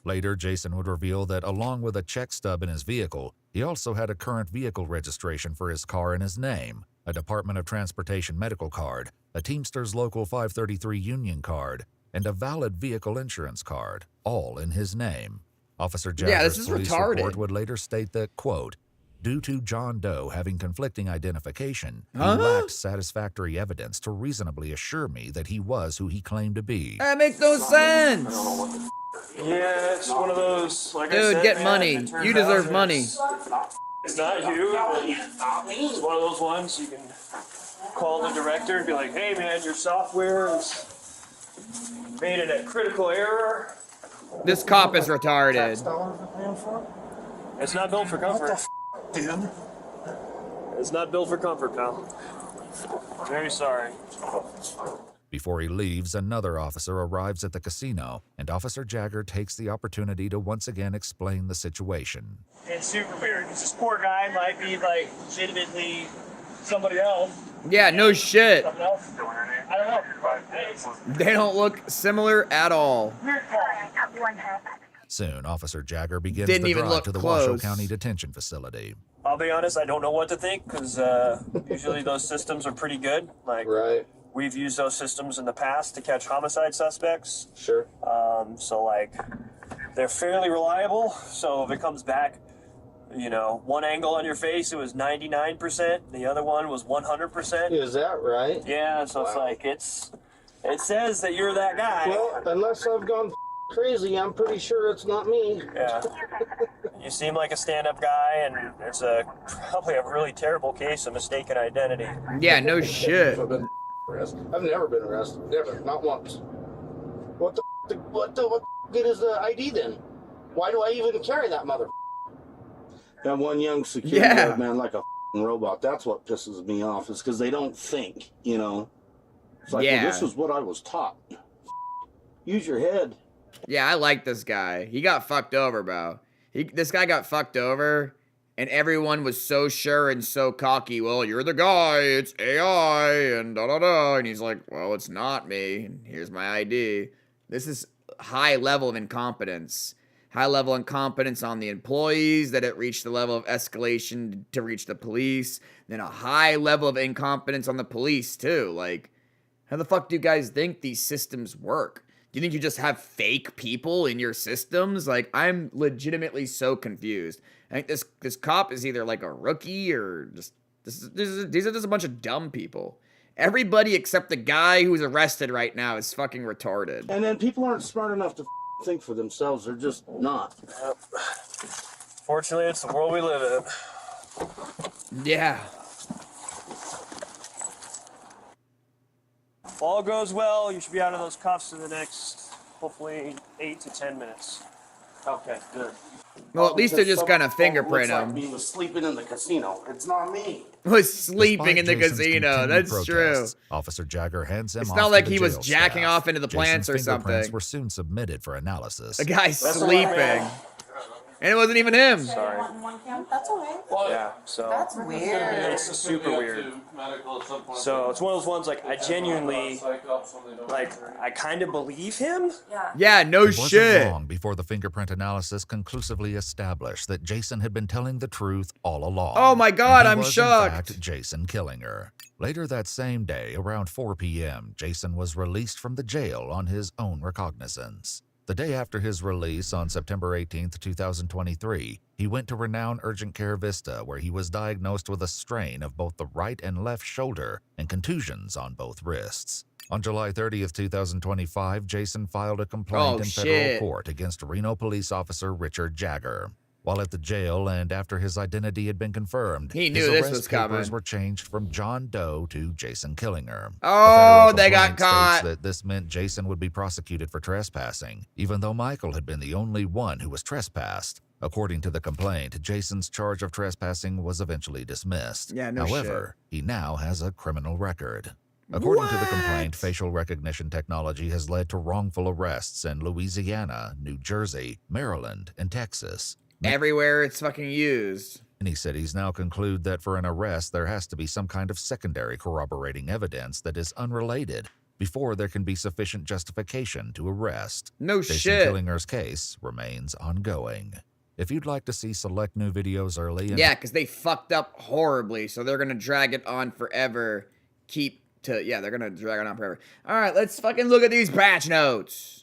Later, Jason would reveal that along with a check stub in his vehicle, he also had a current vehicle registration for his car in his name, a Department of Transportation medical card, a Teamsters Local 533 union card, and a valid vehicle insurance card, all in his name. Officer Yeah, this Jagger's is police retarded. report would later state that, quote, due to John Doe having conflicting identification, he Huh? lacked satisfactory evidence to reasonably assure me that he was who he claimed to be. That makes no sense. Yeah, it's one of those. Like I Dude, said, get man, money. it turns You deserve out money. It's not you. It's one of those ones you can call the director and be like, "Hey, man, your software is made in a critical error." This cop is retarded. It's not built for comfort. Dude. It's not built for comfort, pal. Very sorry. Before he leaves, another officer arrives at the casino, and Officer Jagger takes the opportunity to once again explain the situation. It's super weird because this poor guy might be like legitimately somebody else. Yeah, no shit. Something else. I don't know. They don't look similar at all. Soon, Officer Jagger begins Didn't the even drive look to the Washoe close. County Detention Facility. I'll be honest, I don't know what to think because usually those systems are pretty good. Like, we've used those systems in the past to catch homicide suspects. Sure. So, like, they're fairly reliable. So if it comes back, you know, one angle on your face, it was 99%. The other one was 100%. Is that right? Yeah, so it's like, it says that you're that guy. Well, unless I've gone crazy, I'm pretty sure it's not me. Yeah. You seem like a stand-up guy, and it's probably a really terrible case of mistaken identity. Yeah, no shit. I've never been arrested. Never. Not once. What the good is the ID then? Why do I even carry that mother? That one young security guard, man, like a robot. That's what pisses me off, is because they don't think, you know. It's like, well, this is what I was taught. Use your head. Yeah, I like this guy. He got fucked over, bro. This guy got fucked over, and everyone was so sure and so cocky. Well, you're the guy. It's AI, and da-da-da. And he's like, well, it's not me. And here's my ID. This is high level of incompetence. High level incompetence on the employees, that it reached the level of escalation to reach the police. Then a high level of incompetence on the police, too. Like, how the fuck do you guys think these systems work? Do you think you just have fake people in your systems? Like, I'm legitimately so confused. I think this cop is either like a rookie or just these are just a bunch of dumb people. Everybody except the guy who's arrested right now is fucking retarded. And then people aren't smart enough to think for themselves. They're just not. Fortunately, it's the world we live in. Yeah. If all goes well, you should be out of those cuffs in the next, hopefully, 8 to 10 minutes. Okay, good. Well, at least they're just gonna fingerprint him. He was sleeping in the casino. It's not me. Was sleeping in the Jason's casino. continued That's protests, true. Officer Jagger hands him It's off not to like the he was jail jacking staff. off into the plants Jason's or fingerprints something. were soon submitted for analysis. A guy sleeping. And it wasn't even him. Sorry. That's okay. Yeah, so. That's weird. It's super weird. So it's one of those ones, like, I genuinely, like, I kind of believe him. Yeah, no It wasn't shit. long before the fingerprint analysis conclusively established that Jason had been telling the truth all along. Oh my God, and he I'm was, shocked. In fact, Jason Killinger. Later that same day, around 4 p.m., Jason was released from the jail on his own recognizance. The day after his release on September 18, 2023, he went to renowned Urgent Care Vista, where he was diagnosed with a strain of both the right and left shoulder and contusions on both wrists. On July 30th, 2025, Jason filed a complaint in federal court against Reno police officer Richard Jagger. While at the jail and after his identity had been confirmed, He knew his this arrest was papers coming. were changed from John Doe to Jason Killinger. Oh, The federal they got complaint states caught. that this meant Jason would be prosecuted for trespassing, even though Michael had been the only one who was trespassed. According to the complaint, Jason's charge of trespassing was eventually dismissed. Yeah, no However, he now has a criminal record. According to the complaint, facial recognition technology has led to wrongful arrests in Louisiana, New Jersey, Maryland, and Texas. Everywhere it's fucking used. Many cities now conclude that for an arrest, there has to be some kind of secondary corroborating evidence that is unrelated before there can be sufficient justification to arrest. No Jason shit. Killinger's case remains ongoing. If you'd like to see select new videos early, and Yeah, because they fucked up horribly, so they're gonna drag it on forever. They're gonna drag it on forever. All right, let's fucking look at these patch notes.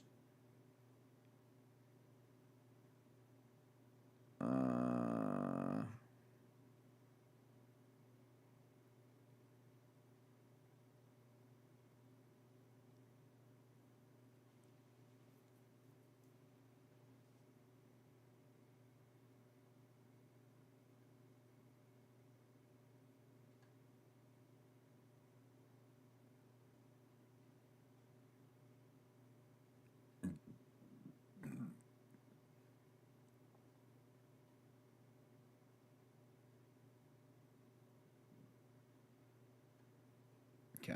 Okay.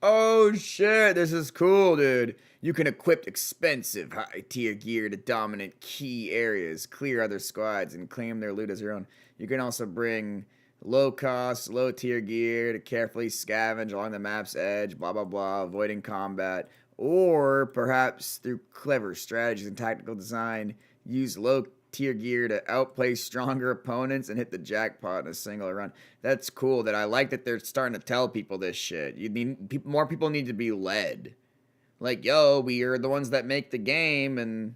Oh shit, this is cool, dude. You can equip expensive high-tier gear to dominate key areas, clear other squads, and claim their loot as your own. You can also bring low-cost, low-tier gear to carefully scavenge along the map's edge, blah, blah, blah, avoiding combat. Or, perhaps through clever strategies and tactical design, use low-tier gear to outplay stronger opponents and hit the jackpot in a single run. That's cool. That I like that they're starting to tell people this shit. More people need to be led. Like, yo, we are the ones that make the game, and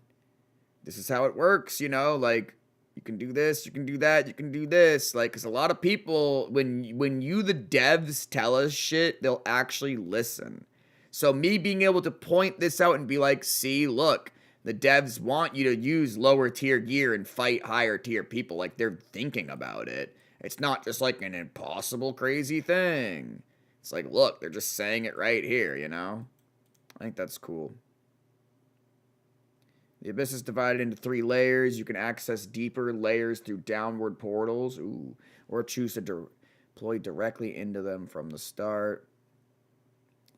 this is how it works, you know? Like, you can do this, you can do that, you can do this. Like, because a lot of people, when you, the devs, tell us shit, they'll actually listen. So me being able to point this out and be like, see, look, the devs want you to use lower tier gear and fight higher tier people. Like, they're thinking about it. It's not just like an impossible, crazy thing. It's like, look, they're just saying it right here, you know? I think that's cool. The Abyss is divided into 3 layers. You can access deeper layers through downward portals. Ooh. Or choose to deploy directly into them from the start.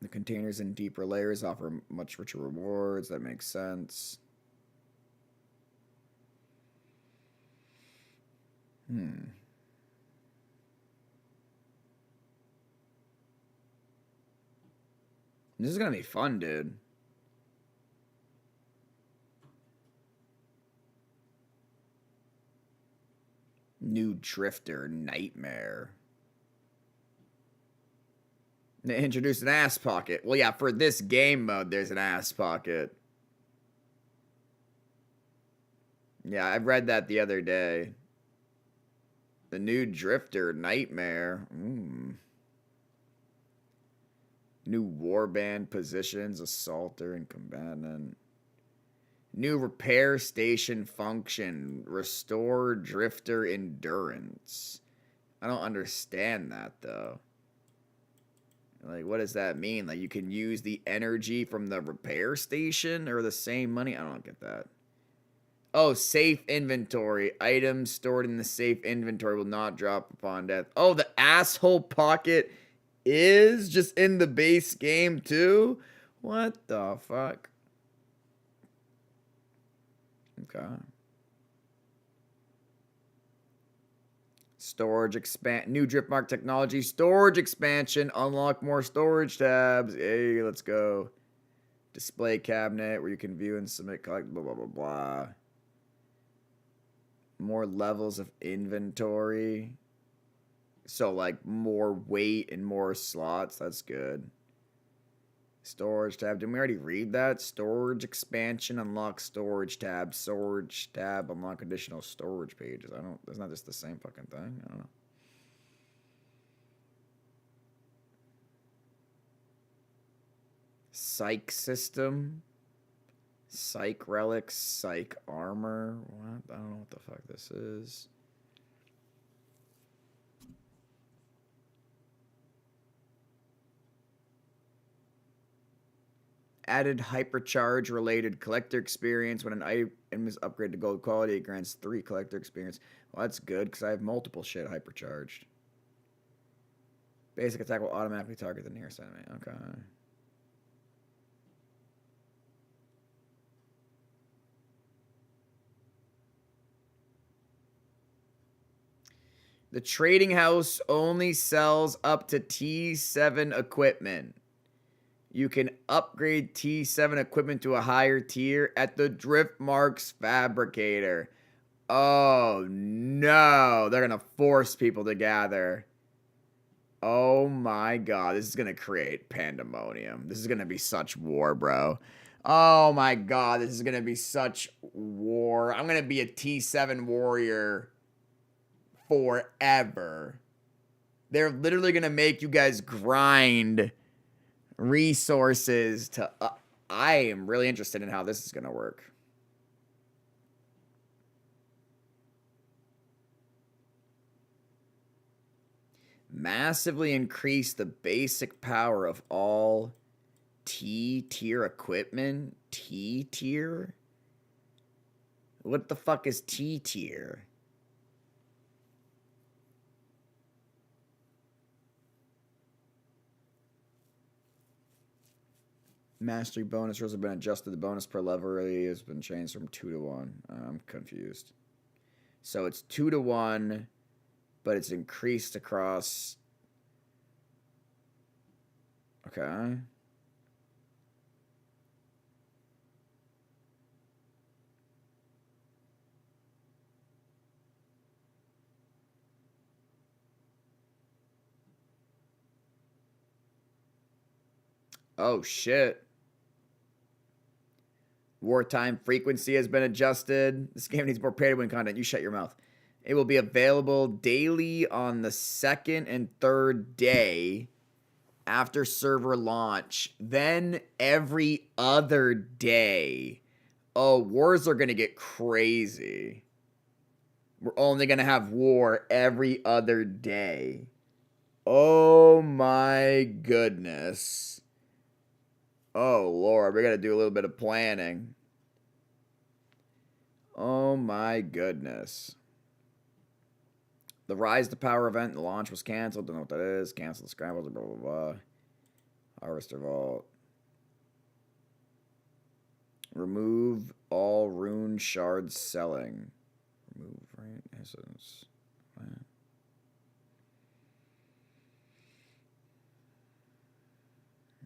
The containers in deeper layers offer much richer rewards. That makes sense. This is gonna be fun, dude. New Drifter Nightmare. They introduced an ass pocket. Well, yeah, for this game mode, there's an ass pocket. Yeah, I read that the other day. The new Drifter Nightmare. New warband positions, assaulter and combatant. New repair station function, restore drifter endurance. I don't understand that though. Like, what does that mean? Like, you can use the energy from the repair station or the same money? I don't get that. Oh, safe inventory. Items stored in the safe inventory will not drop upon death. Oh, the asshole pocket is just in the base game too? What the fuck? Okay. Storage expand. New Driftmark technology. Storage expansion. Unlock more storage tabs. Hey, let's go. Display cabinet where you can view and submit, collect, blah, blah, blah, blah. More levels of inventory. So, like, more weight and more slots. That's good. Storage tab. Didn't we already read that? Storage expansion. Unlock storage tab. Storage tab. Unlock additional storage pages. It's not just the same fucking thing. I don't know. Psych system. Psych relics. Psych armor. What? I don't know what the fuck this is. Added hypercharge related collector experience. When an item is upgraded to gold quality, it grants 3 collector experience. Well, that's good because I have multiple shit hypercharged. Basic attack will automatically target the nearest enemy. Okay. The trading house only sells up to T7 equipment. You can upgrade T7 equipment to a higher tier at the Driftmarks Fabricator. Oh, no. They're going to force people to gather. Oh, my God. This is going to create pandemonium. This is going to be such war, bro. Oh, my God. This is going to be such war. I'm going to be a T7 warrior forever. They're literally going to make you guys grind resources to I am really interested in how this is going to work. Massively increase the basic power of all T-tier equipment. T-tier? What the fuck is T-tier? Mastery bonus rules have been adjusted. The bonus per level has been changed from 2 to 1. I'm confused. So it's 2 to 1, but it's increased across. Okay. Oh, shit. Wartime frequency has been adjusted. This game needs more pay-to-win content. You shut your mouth. It will be available daily on the second and third day after server launch. Then every other day. Oh, wars are going to get crazy. We're only going to have war every other day. Oh my goodness. Oh, Lord, we got to do a little bit of planning. Oh, my goodness. The Rise to Power event, the launch was canceled. Don't know what that is. Cancel the scrambles, blah, blah, blah. Harvester Vault. Remove all rune shards selling. Remove right essence.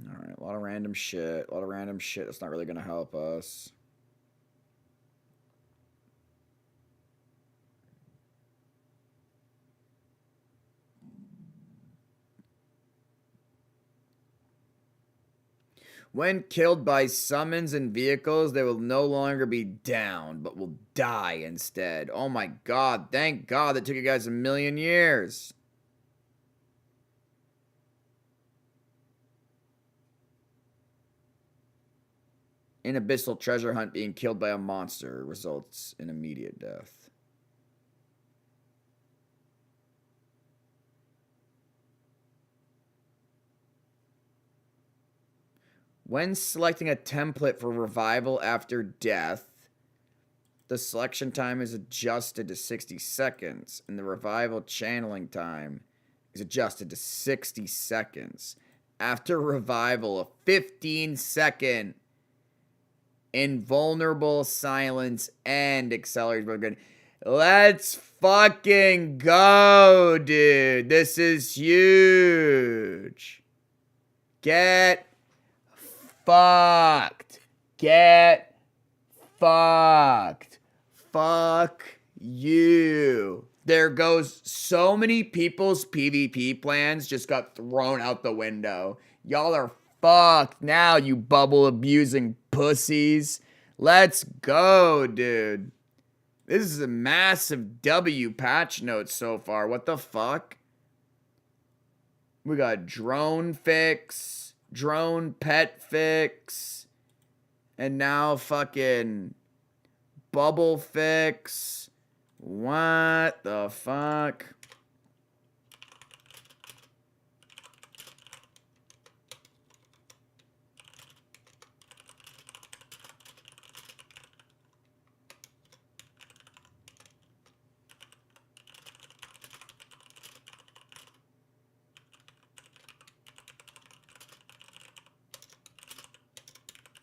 Alright, a lot of random shit. A lot of random shit that's not really going to help us. When killed by summons and vehicles, they will no longer be down, but will die instead. Oh my god, thank god that took you guys 1,000,000 years. An abyssal treasure hunt being killed by a monster results in immediate death. When selecting a template for revival after death, the selection time is adjusted to 60 seconds, and the revival channeling time is adjusted to 60 seconds. After revival, a 15-second invulnerable silence and accelerated. Let's fucking go, dude. This is huge. Get fucked. Get fucked. Fuck you. There goes so many people's PvP plans just got thrown out the window. Y'all are fucked now, you bubble abusing pussies. Let's go, dude. This is a massive W patch notes so far. What the fuck? We got drone fix, drone pet fix, and now fucking bubble fix. What the fuck?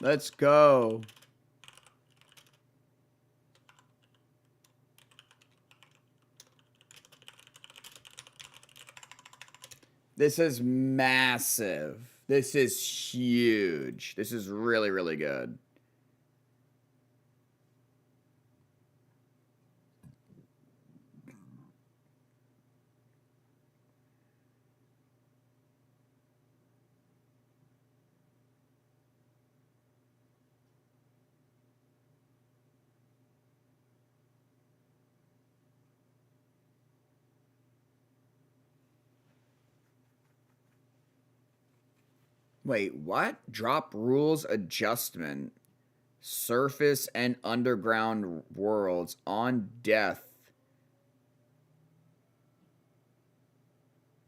Let's go. This is massive. This is huge. This is really, really good. Wait, what? Drop rules adjustment. Surface and underground worlds on death.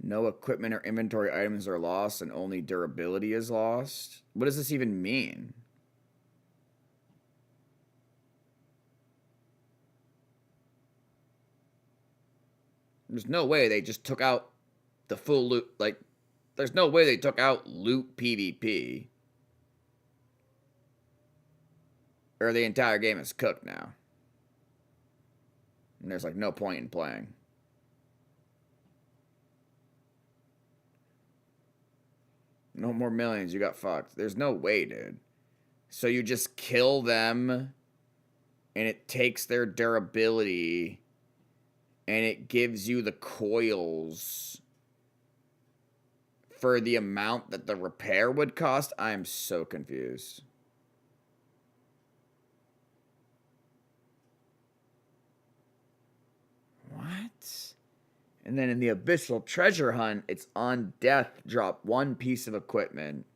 No equipment or inventory items are lost and only durability is lost. What does this even mean? There's no way they just took out the full loot. Like, there's no way they took out loot PvP. or the entire game is cooked now. And there's like no point in playing. No more millions, you got fucked. There's no way, dude. So you just kill them, and it takes their durability, and it gives you the coils for the amount that the repair would cost? I am so confused. What? And then in the Abyssal Treasure Hunt, it's on death, drop 1 piece of equipment.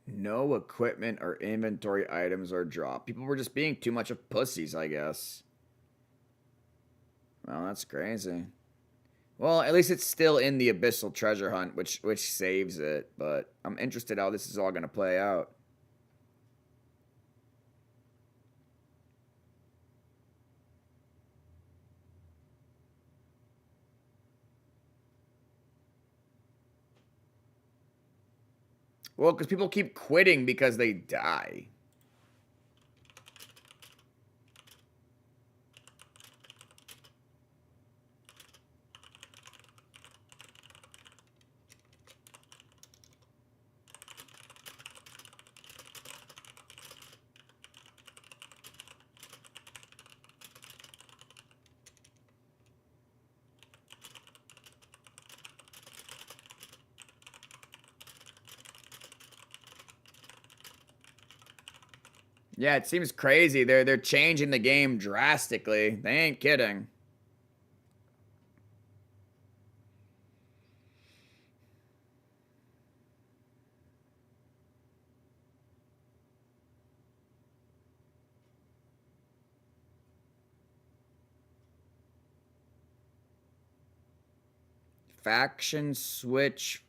No equipment or inventory items are dropped. People were just being too much of pussies, I guess. Well, that's crazy. Well, at least it's still in the Abyssal Treasure Hunt, which saves it. But I'm interested how this is all going to play out. Well, because people keep quitting because they die. Yeah, it seems crazy. They're changing the game drastically. They ain't kidding. Faction switch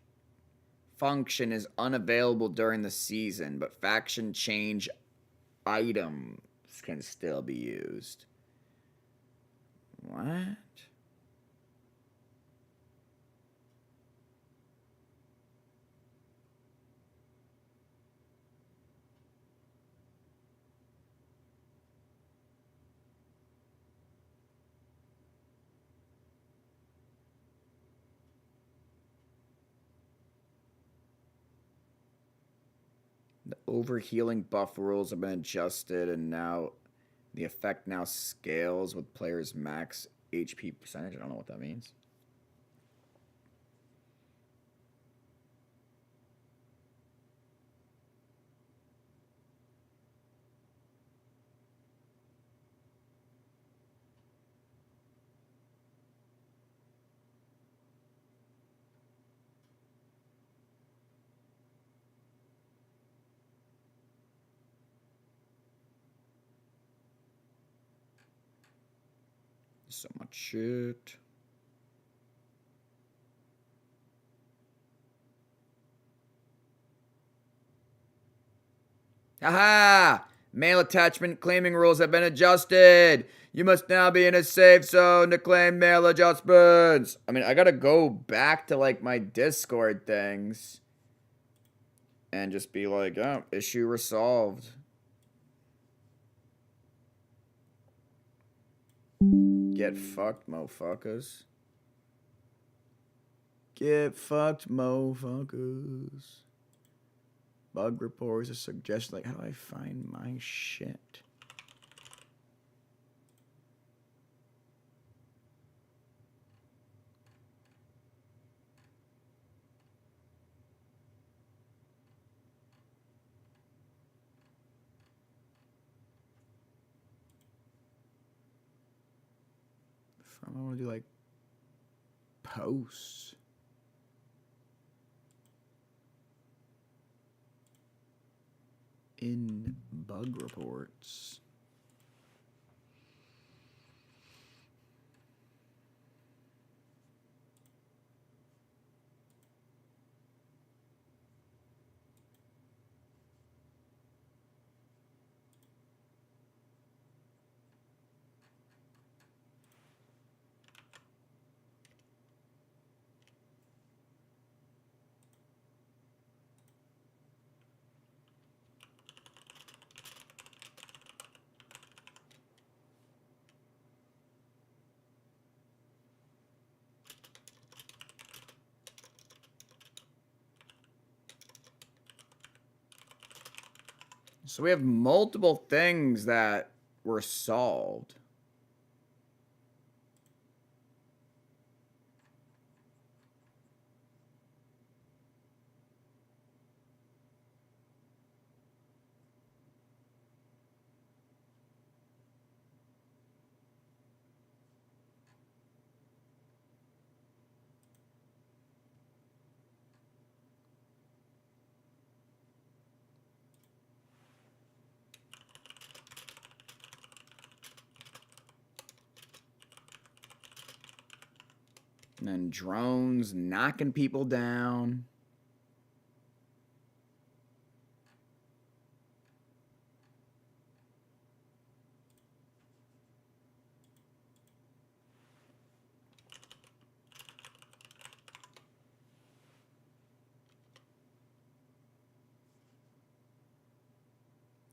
function is unavailable during the season, but faction change items can still be used. What? The overhealing buff rules have been adjusted, and now the effect now scales with players' max HP percentage. I don't know what that means. So much shit. Haha! Mail attachment claiming rules have been adjusted. You must now be in a safe zone to claim mail adjustments. I mean, I gotta go back to like my Discord things and just be like, oh, issue resolved. Get fucked, motherfuckers. Get fucked, motherfuckers. Bug reports, a suggestion. Like, how do I find my shit? I want to do like posts. In bug reports. So we have multiple things that were solved. And then drones knocking people down.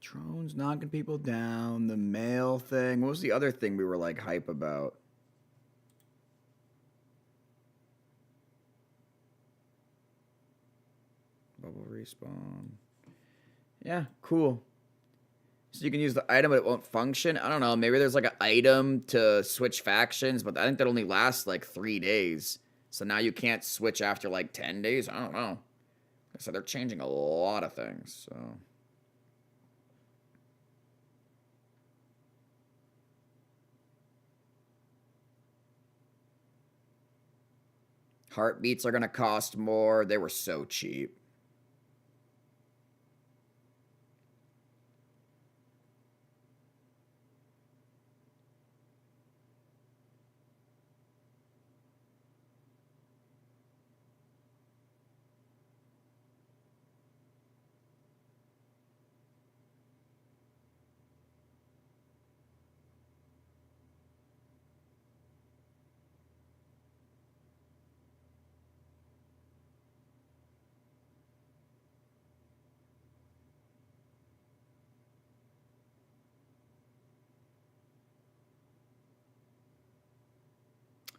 Drones knocking people down. The mail thing. What was the other thing we were like hype about? Bubble respawn. Yeah, cool. So you can use the item, but it won't function. I don't know. Maybe there's like an item to switch factions, but I think that only lasts like 3 days. So now you can't switch after like 10 days. I don't know. So they're changing a lot of things. So. Heartbeats are going to cost more. They were so cheap.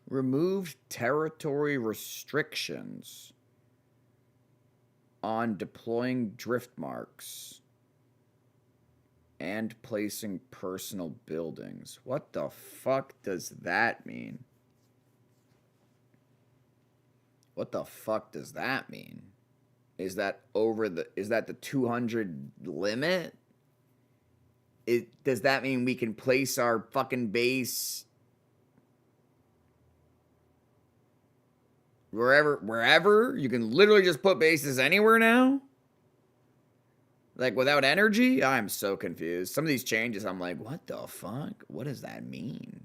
Removed territory restrictions on deploying drift marks and placing personal buildings. What the fuck does that mean? What the fuck does that mean? Is that the 200 limit? Does that mean we can place our fucking base wherever? You can literally just put bases anywhere now? Like, without energy? I'm so confused. Some of these changes, I'm like, what the fuck? What does that mean?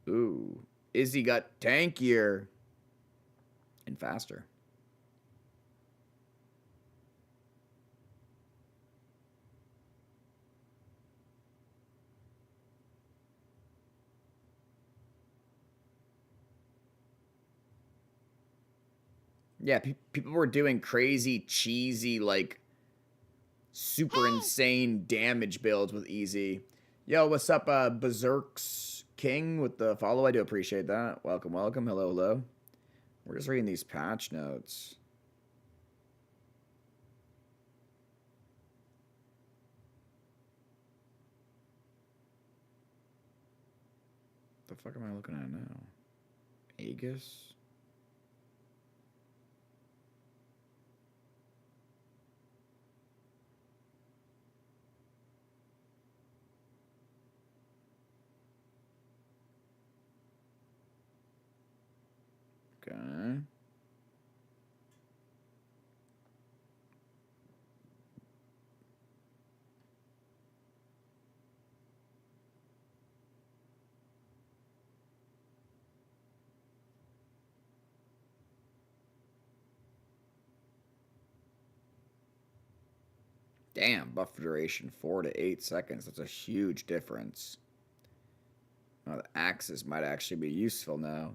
Ooh, Izzy got tankier and faster. Yeah, people were doing crazy, cheesy, like, super insane damage builds with Easy. Yo, what's up, Berserks King with the follow? I do appreciate that. Welcome, welcome. Hello, hello. We're just reading these patch notes. The fuck am I looking at now? Aegis? Okay. Damn, buff duration 4 to 8 seconds. That's a huge difference. Oh, the axes might actually be useful now.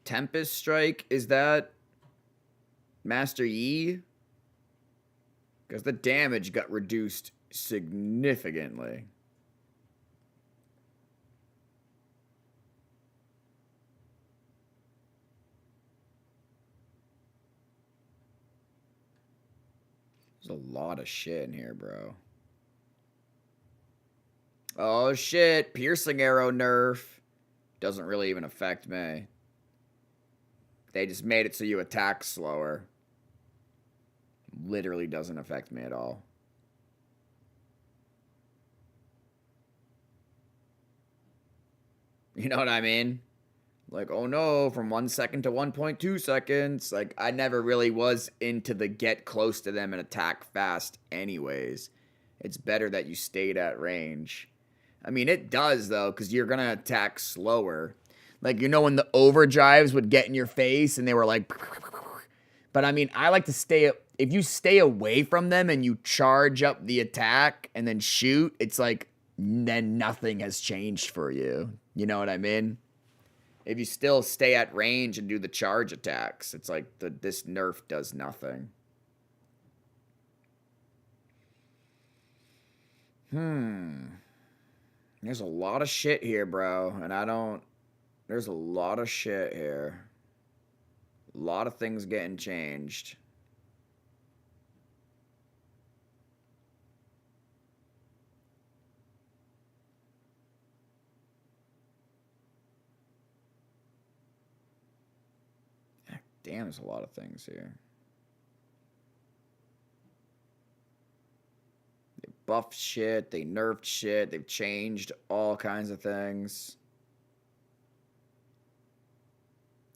Tempest Strike, is that Master Yi? Because the damage got reduced significantly. There's a lot of shit in here, bro. Oh shit, piercing arrow nerf. Doesn't really even affect me. They just made it so you attack slower. Literally doesn't affect me at all. You know what I mean? Like, oh no, from 1 second to 1.2 seconds. Like, I never really was into the get close to them and attack fast anyways. It's better that you stayed at range. I mean, it does, though, because you're going to attack slower. Like, you know when the overdrives would get in your face and they were like... But, I mean, I like to stay... If you stay away from them and you charge up the attack and then shoot, it's like, then nothing has changed for you. You know what I mean? If you still stay at range and do the charge attacks, it's like this nerf does nothing. There's a lot of shit here, bro. And I don't... There's a lot of shit here. A lot of things getting changed. Damn, there's a lot of things here. They buffed shit, they nerfed shit, they've changed all kinds of things.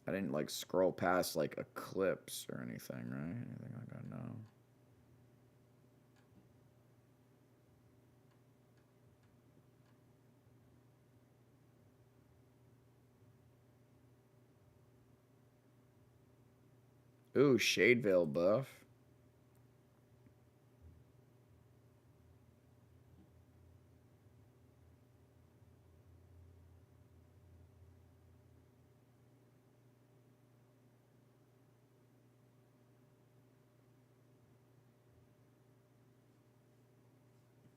I didn't, like, scroll past, like, Eclipse or anything, right? Anything like that? No. Ooh, Shadevale buff.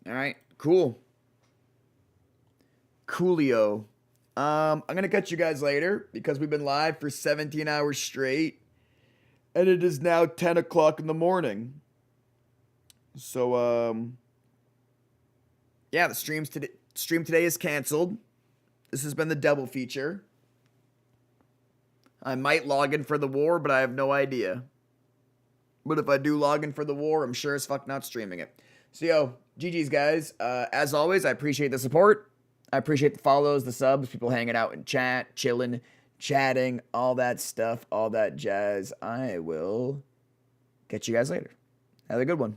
All right, cool. Coolio. I'm going to catch you guys later because we've been live for 17 hours straight. And it is now 10 o'clock in the morning. So, yeah, the stream today is canceled. This has been the double feature. I might log in for the war, but I have no idea. But if I do log in for the war, I'm sure as fuck not streaming it. So, yo, GG's, guys. As always, I appreciate the support. I appreciate the follows, the subs, people hanging out in chat, chilling, chatting, all that stuff, all that jazz. I will catch you guys later. Have a good one.